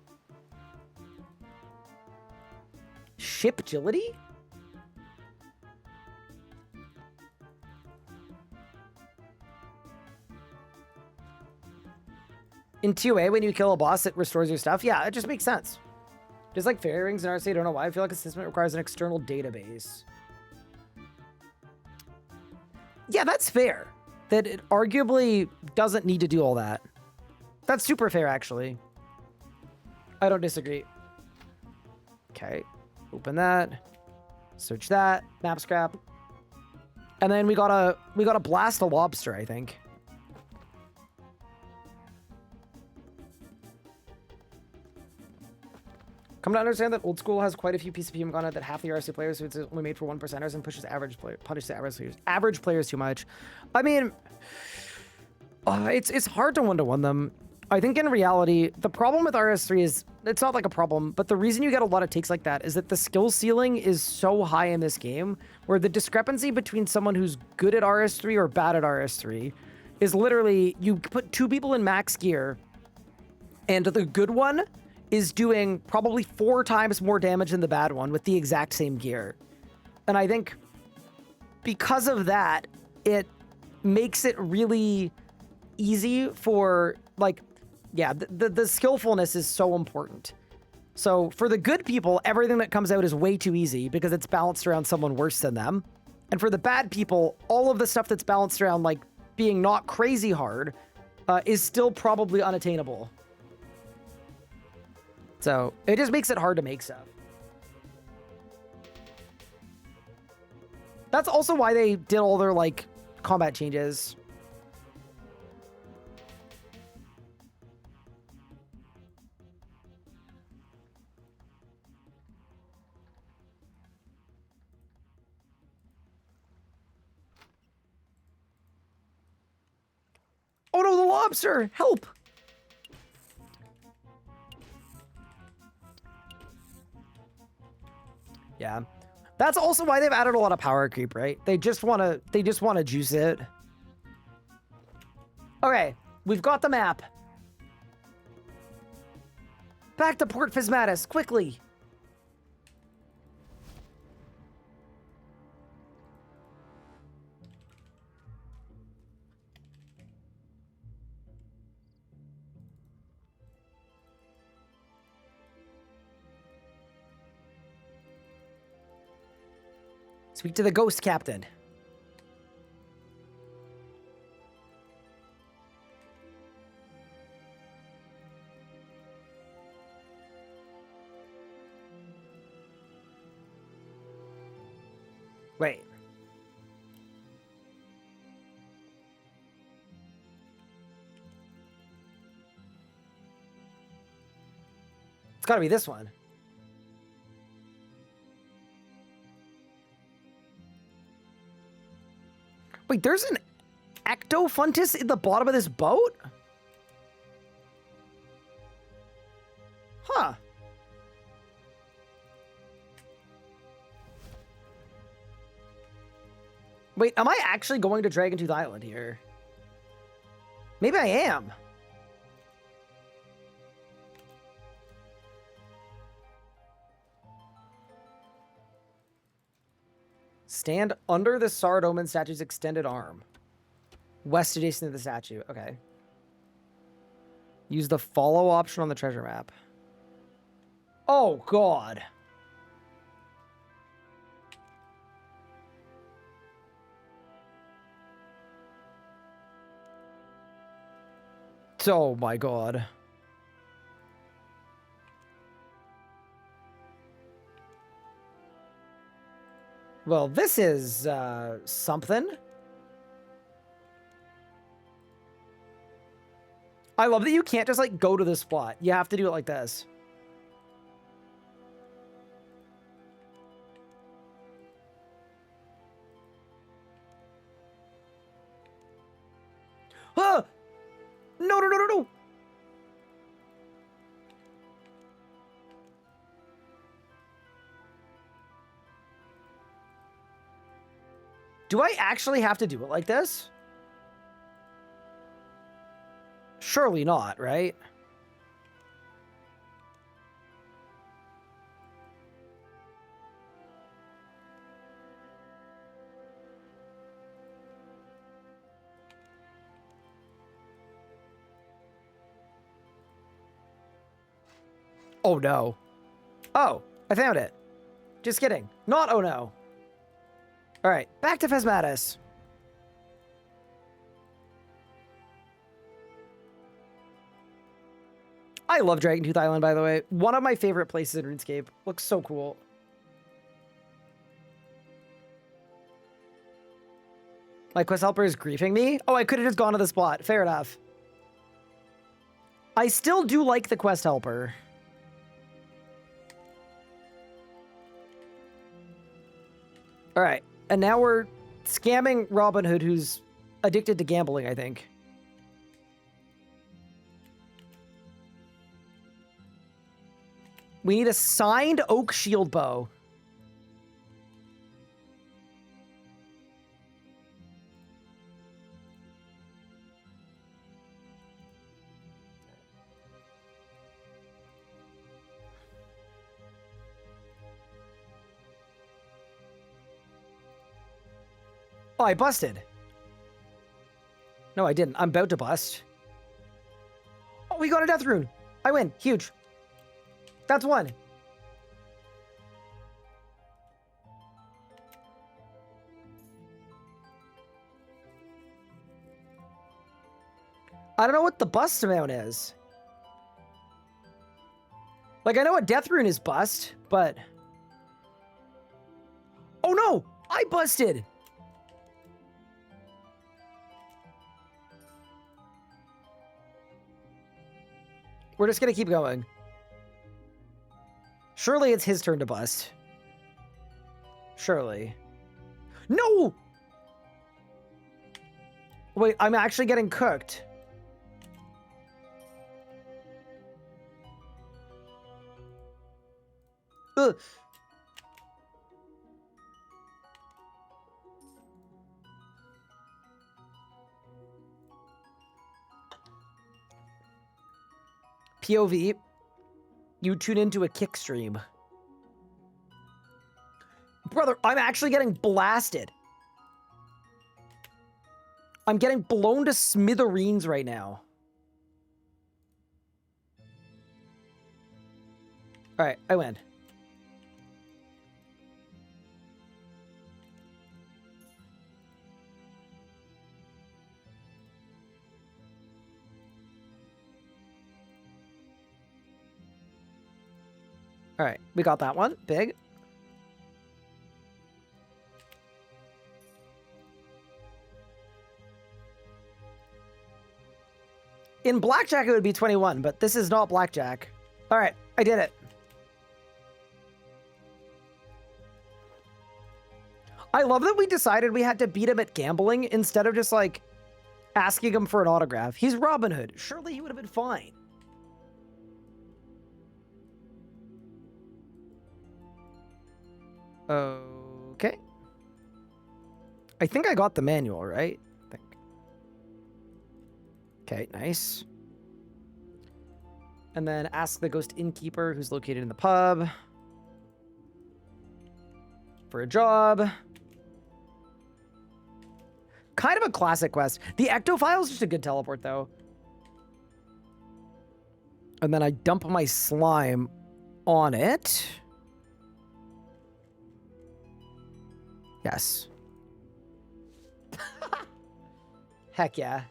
Ship agility? In 2A, when you kill a boss, it restores your stuff. Yeah, it just makes sense. Just like fairy rings in RC, I don't know why. I feel like a system requires an external database. Yeah, that's fair. That it arguably doesn't need to do all that. That's super fair, actually. I don't disagree. Okay. Open that. Search that. Map scrap. And then we gotta blast a lobster, I think. Come to understand that old school has quite a few PCP content that half the RC players, so it's only made for 1%ers and pushes punish the average players too much. I mean, it's hard to one-to-one them. I think in reality, the problem with RS3 is, it's not like a problem, but the reason you get a lot of takes like that is that the skill ceiling is so high in this game, where the discrepancy between someone who's good at RS3 or bad at RS3 is literally, you put two people in max gear, and the good one is doing probably 4 times more damage than the bad one with the exact same gear. And I think because of that, it makes it really easy for, like, yeah, the skillfulness is so important. So for the good people, everything that comes out is way too easy because it's balanced around someone worse than them. And for the bad people, all of the stuff that's balanced around, like, being not crazy hard is still probably unattainable. So it just makes it hard to make stuff. That's also why they did all their, like, combat changes. Oh no, the lobster! Help! Yeah. That's also why they've added a lot of power creep, right? They just want to juice it. Okay, we've got the map. Back to Port Physmatis, quickly. Speak to the ghost captain. Wait. It's gotta be this one. Wait, there's an ectofuntus in the bottom of this boat? Huh. Wait, am I actually going to Dragontooth Island here? Maybe I am. Stand under the Sard Omen statue's extended arm. West adjacent to the statue. Okay. Use the follow option on the treasure map. Oh, God. Oh, my God. Well, this is, something. I love that you can't just, like, go to the spot. You have to do it like this. Ah! No, no, no, no, no! Do I actually have to do it like this? Surely not, right? Oh no. Oh, I found it. Just kidding. Not oh no. Alright, back to Phasmatis. I love Dragon Tooth Island, by the way. One of my favorite places in RuneScape. Looks so cool. My quest helper is griefing me? Oh, I could have just gone to the spot. Fair enough. I still do like the quest helper. Alright, and now we're scamming Robin Hood, who's addicted to gambling, I think. We need a signed oak shield bow. Oh, I busted. No, I didn't. I'm about to bust. Oh, we got a death rune. I win. Huge. That's one. I don't know what the bust amount is. Like, I know a death rune is bust, but... Oh no! I busted! We're just gonna keep going. Surely it's his turn to bust. Surely. No! Wait, I'm actually getting cooked. Ugh. POV. You tune into a kick stream. Brother, I'm actually getting blasted. I'm getting blown to smithereens right now. Alright, I win. Alright, we got that one. Big. In blackjack, it would be 21, but this is not blackjack. Alright, I did it. I love that we decided we had to beat him at gambling instead of just, like, asking him for an autograph. He's Robin Hood. Surely he would have been fine. Okay. I think I got the manual, right? I think. Okay, nice. And then ask the ghost innkeeper who's located in the pub for a job. Kind of a classic quest. The ectophile is just a good teleport, though. And then I dump my slime on it. Yes. Heck yeah.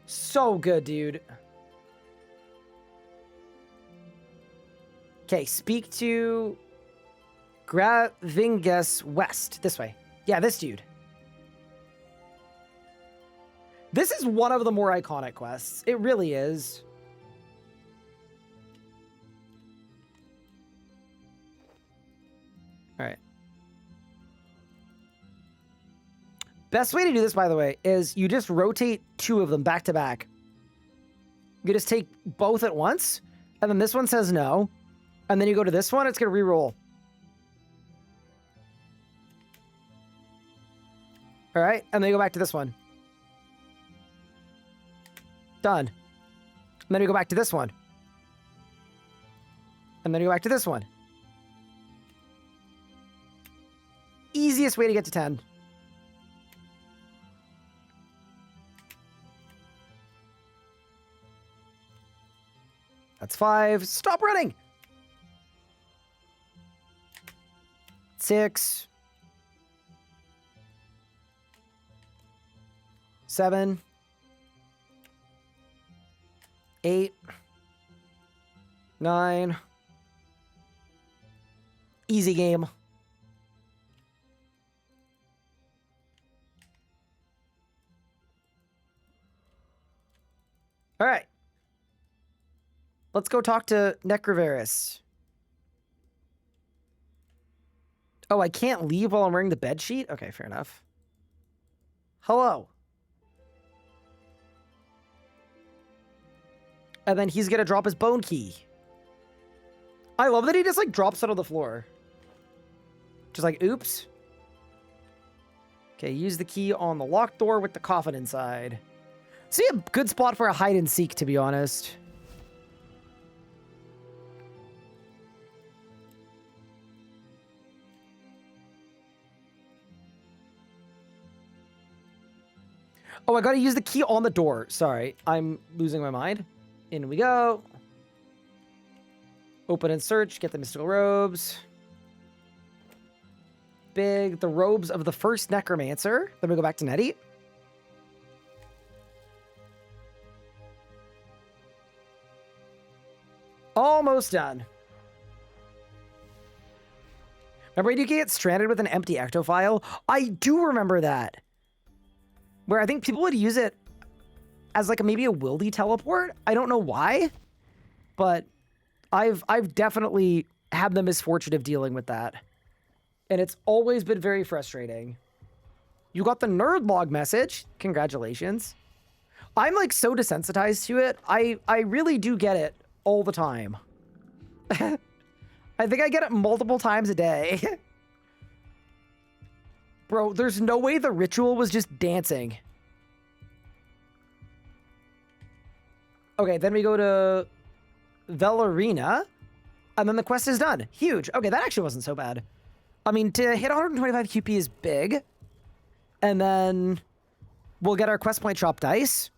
So good, dude. Okay, speak to Gravingus West. This way. Yeah, this dude. This is one of the more iconic quests. It really is. All right. Best way to do this, by the way, is you just rotate 2 of them back to back. You just take both at once, and then this one says no. And then you go to this one, it's going to re-roll. All right, and then you go back to this one. Done. And then you go back to this one. And then you go back to this one. Easiest way to get to 10. That's 5. Stop running! 6. 7. 8. 9. Easy game. All right. Let's go talk to Necrovarus. Oh, I can't leave while I'm wearing the bed sheet? Okay, fair enough. Hello. And then he's gonna drop his bone key. I love that he just like drops it on the floor. Just like, oops. Okay, use the key on the locked door with the coffin inside. See, a good spot for a hide and seek, to be honest. Oh, I gotta use the key on the door. Sorry, I'm losing my mind. In we go. Open and search, get the mystical robes. The robes of the first necromancer. Then we go back to Nettie. Almost done. Remember you can get stranded with an empty ectophile? I do remember that. Where I think people would use it as like maybe a wildy teleport. I don't know why, but I've definitely had the misfortune of dealing with that. And it's always been very frustrating. You got the nerd log message. Congratulations. I'm like so desensitized to it. I really do get it all the time. I think I get it multiple times a day. Bro, there's no way the ritual was just dancing. Okay, then we go to Velarina, and then the quest is done. Huge. Okay, that actually wasn't so bad. I mean, to hit 125 QP is big. And then we'll get our quest point shop dice.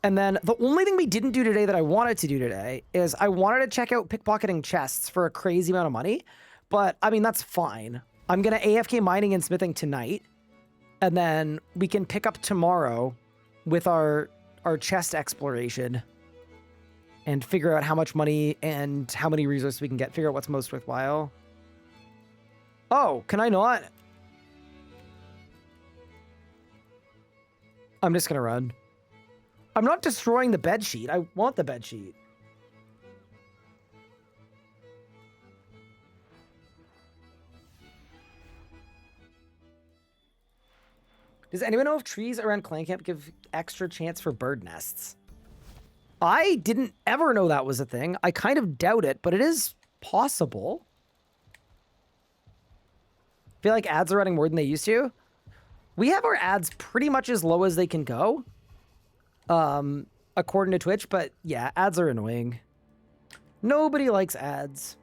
And then the only thing we didn't do today that I wanted to do today is I wanted to check out pickpocketing chests for a crazy amount of money. But, I mean, that's fine. I'm going to AFK mining and smithing tonight. And then we can pick up tomorrow with our chest exploration. And figure out how much money and how many resources we can get. Figure out what's most worthwhile. Oh, can I not? I'm just going to run. I'm not destroying the bed sheet. I want the bed sheet. Does anyone know if trees around clan camp give extra chance for bird nests? I didn't ever know that was a thing. I kind of doubt it, but it is possible. I feel like ads are running more than they used to. We have our ads pretty much as low as they can go. According to Twitch, but yeah, ads are annoying. Nobody likes ads.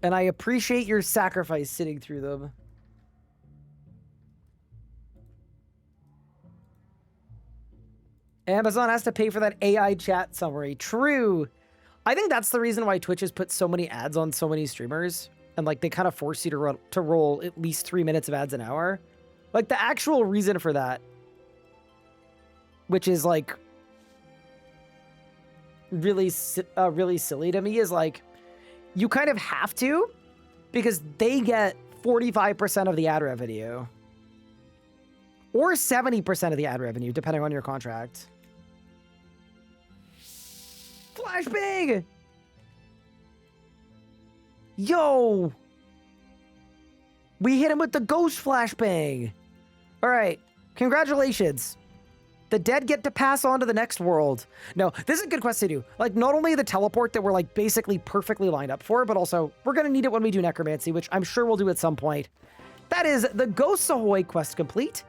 And I appreciate your sacrifice sitting through them. Amazon has to pay for that AI chat summary. True. I think that's the reason why Twitch has put so many ads on so many streamers. And like they kind of force you to roll at least 3 minutes of ads an hour. Like the actual reason for that, which is like really silly to me, is like you kind of have to because they get 45% of the ad revenue or 70% of the ad revenue, depending on your contract. Flashbang! Yo! We hit him with the ghost flashbang. All right, congratulations. The dead get to pass on to the next world. No, this is a good quest to do. Like, not only the teleport that we're, like, basically perfectly lined up for, but also we're going to need it when we do necromancy, which I'm sure we'll do at some point. That is the Ghosts Ahoy quest complete.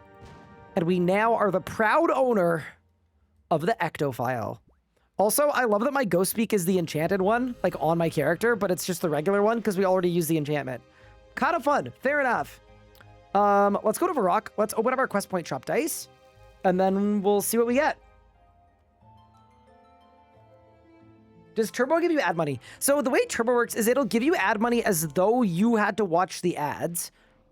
And we now are the proud owner of the Ectophile. Also, I love that my ghost speak is the enchanted one, like, on my character, but it's just the regular one because we already use the enchantment. Kind of fun. Fair enough. Let's go to Varrock. Let's open up our quest point shop dice. And then we'll see what we get. Does Turbo give you ad money? So the way Turbo works is it'll give you ad money as though you had to watch the ads,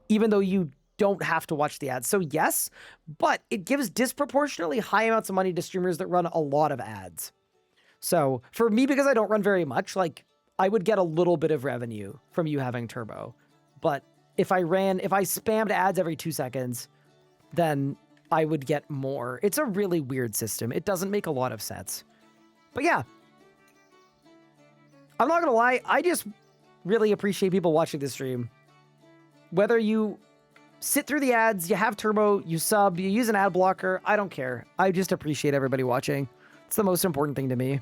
even though you don't have to watch the ads. So yes, but it gives disproportionately high amounts of money to streamers that run a lot of ads. So for me, because I don't run very much, like I would get a little bit of revenue from you having Turbo. But if I spammed ads every 2 seconds, then I would get more. It's a really weird system. It doesn't make a lot of sense. But yeah, I'm not gonna lie, I just really appreciate people watching this stream. Whether you sit through the ads, you have Turbo, you sub, you use an ad blocker, I don't care. I just appreciate everybody watching. It's the most important thing to me.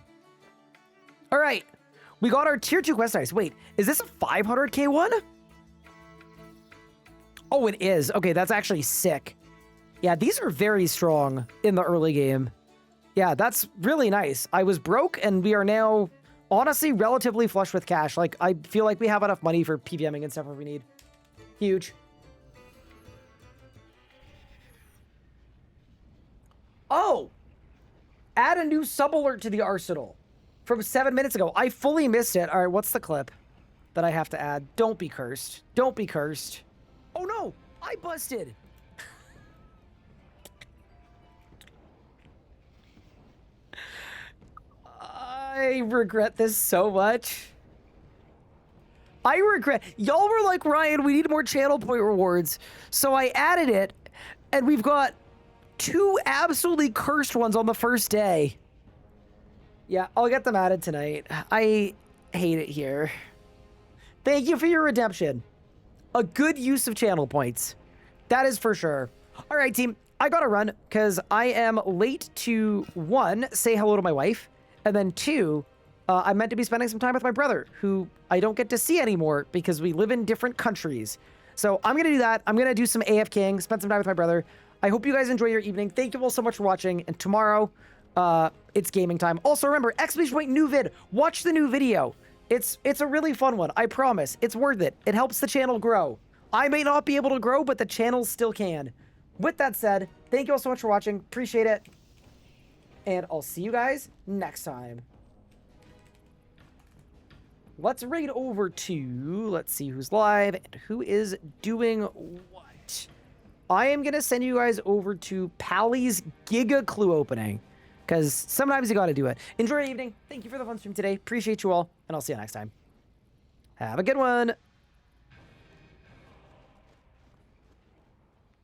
All right, we got our tier 2 quest dice. Wait, is this a 500k one? Oh, it is. Okay, that's actually sick. Yeah, these are very strong in the early game. Yeah, that's really nice. I was broke, and we are now, honestly, relatively flush with cash. Like, I feel like we have enough money for PVMing and stuff if we need. Huge. Oh! Add a new sub-alert to the arsenal from 7 minutes ago. I fully missed it. All right, what's the clip that I have to add? Don't be cursed. Don't be cursed. Oh, no! I busted! I regret this so much. I regret. Y'all were like, Ryan, we need more channel point rewards. So I added it, and we've got 2 absolutely cursed ones on the first day. Yeah, I'll get them added tonight. I hate it here. Thank you for your redemption. A good use of channel points. That is for sure. All right, team. I gotta run because I am late to 1, say hello to my wife. And then 2, I'm meant to be spending some time with my brother, who I don't get to see anymore because we live in different countries. So I'm going to do that. I'm going to do some AFKing, spend some time with my brother. I hope you guys enjoy your evening. Thank you all so much for watching. And tomorrow, it's gaming time. Also, remember, exclamation point new vid. Watch the new video. It's a really fun one. I promise. It's worth it. It helps the channel grow. I may not be able to grow, but the channel still can. With that said, thank you all so much for watching. Appreciate it. And I'll see you guys next time. Let's raid over to, let's see who's live and who is doing what. I am going to send you guys over to Pally's Giga Clue opening, because sometimes you got to do it. Enjoy your evening. Thank you for the fun stream today. Appreciate you all, and I'll see you next time. Have a good one.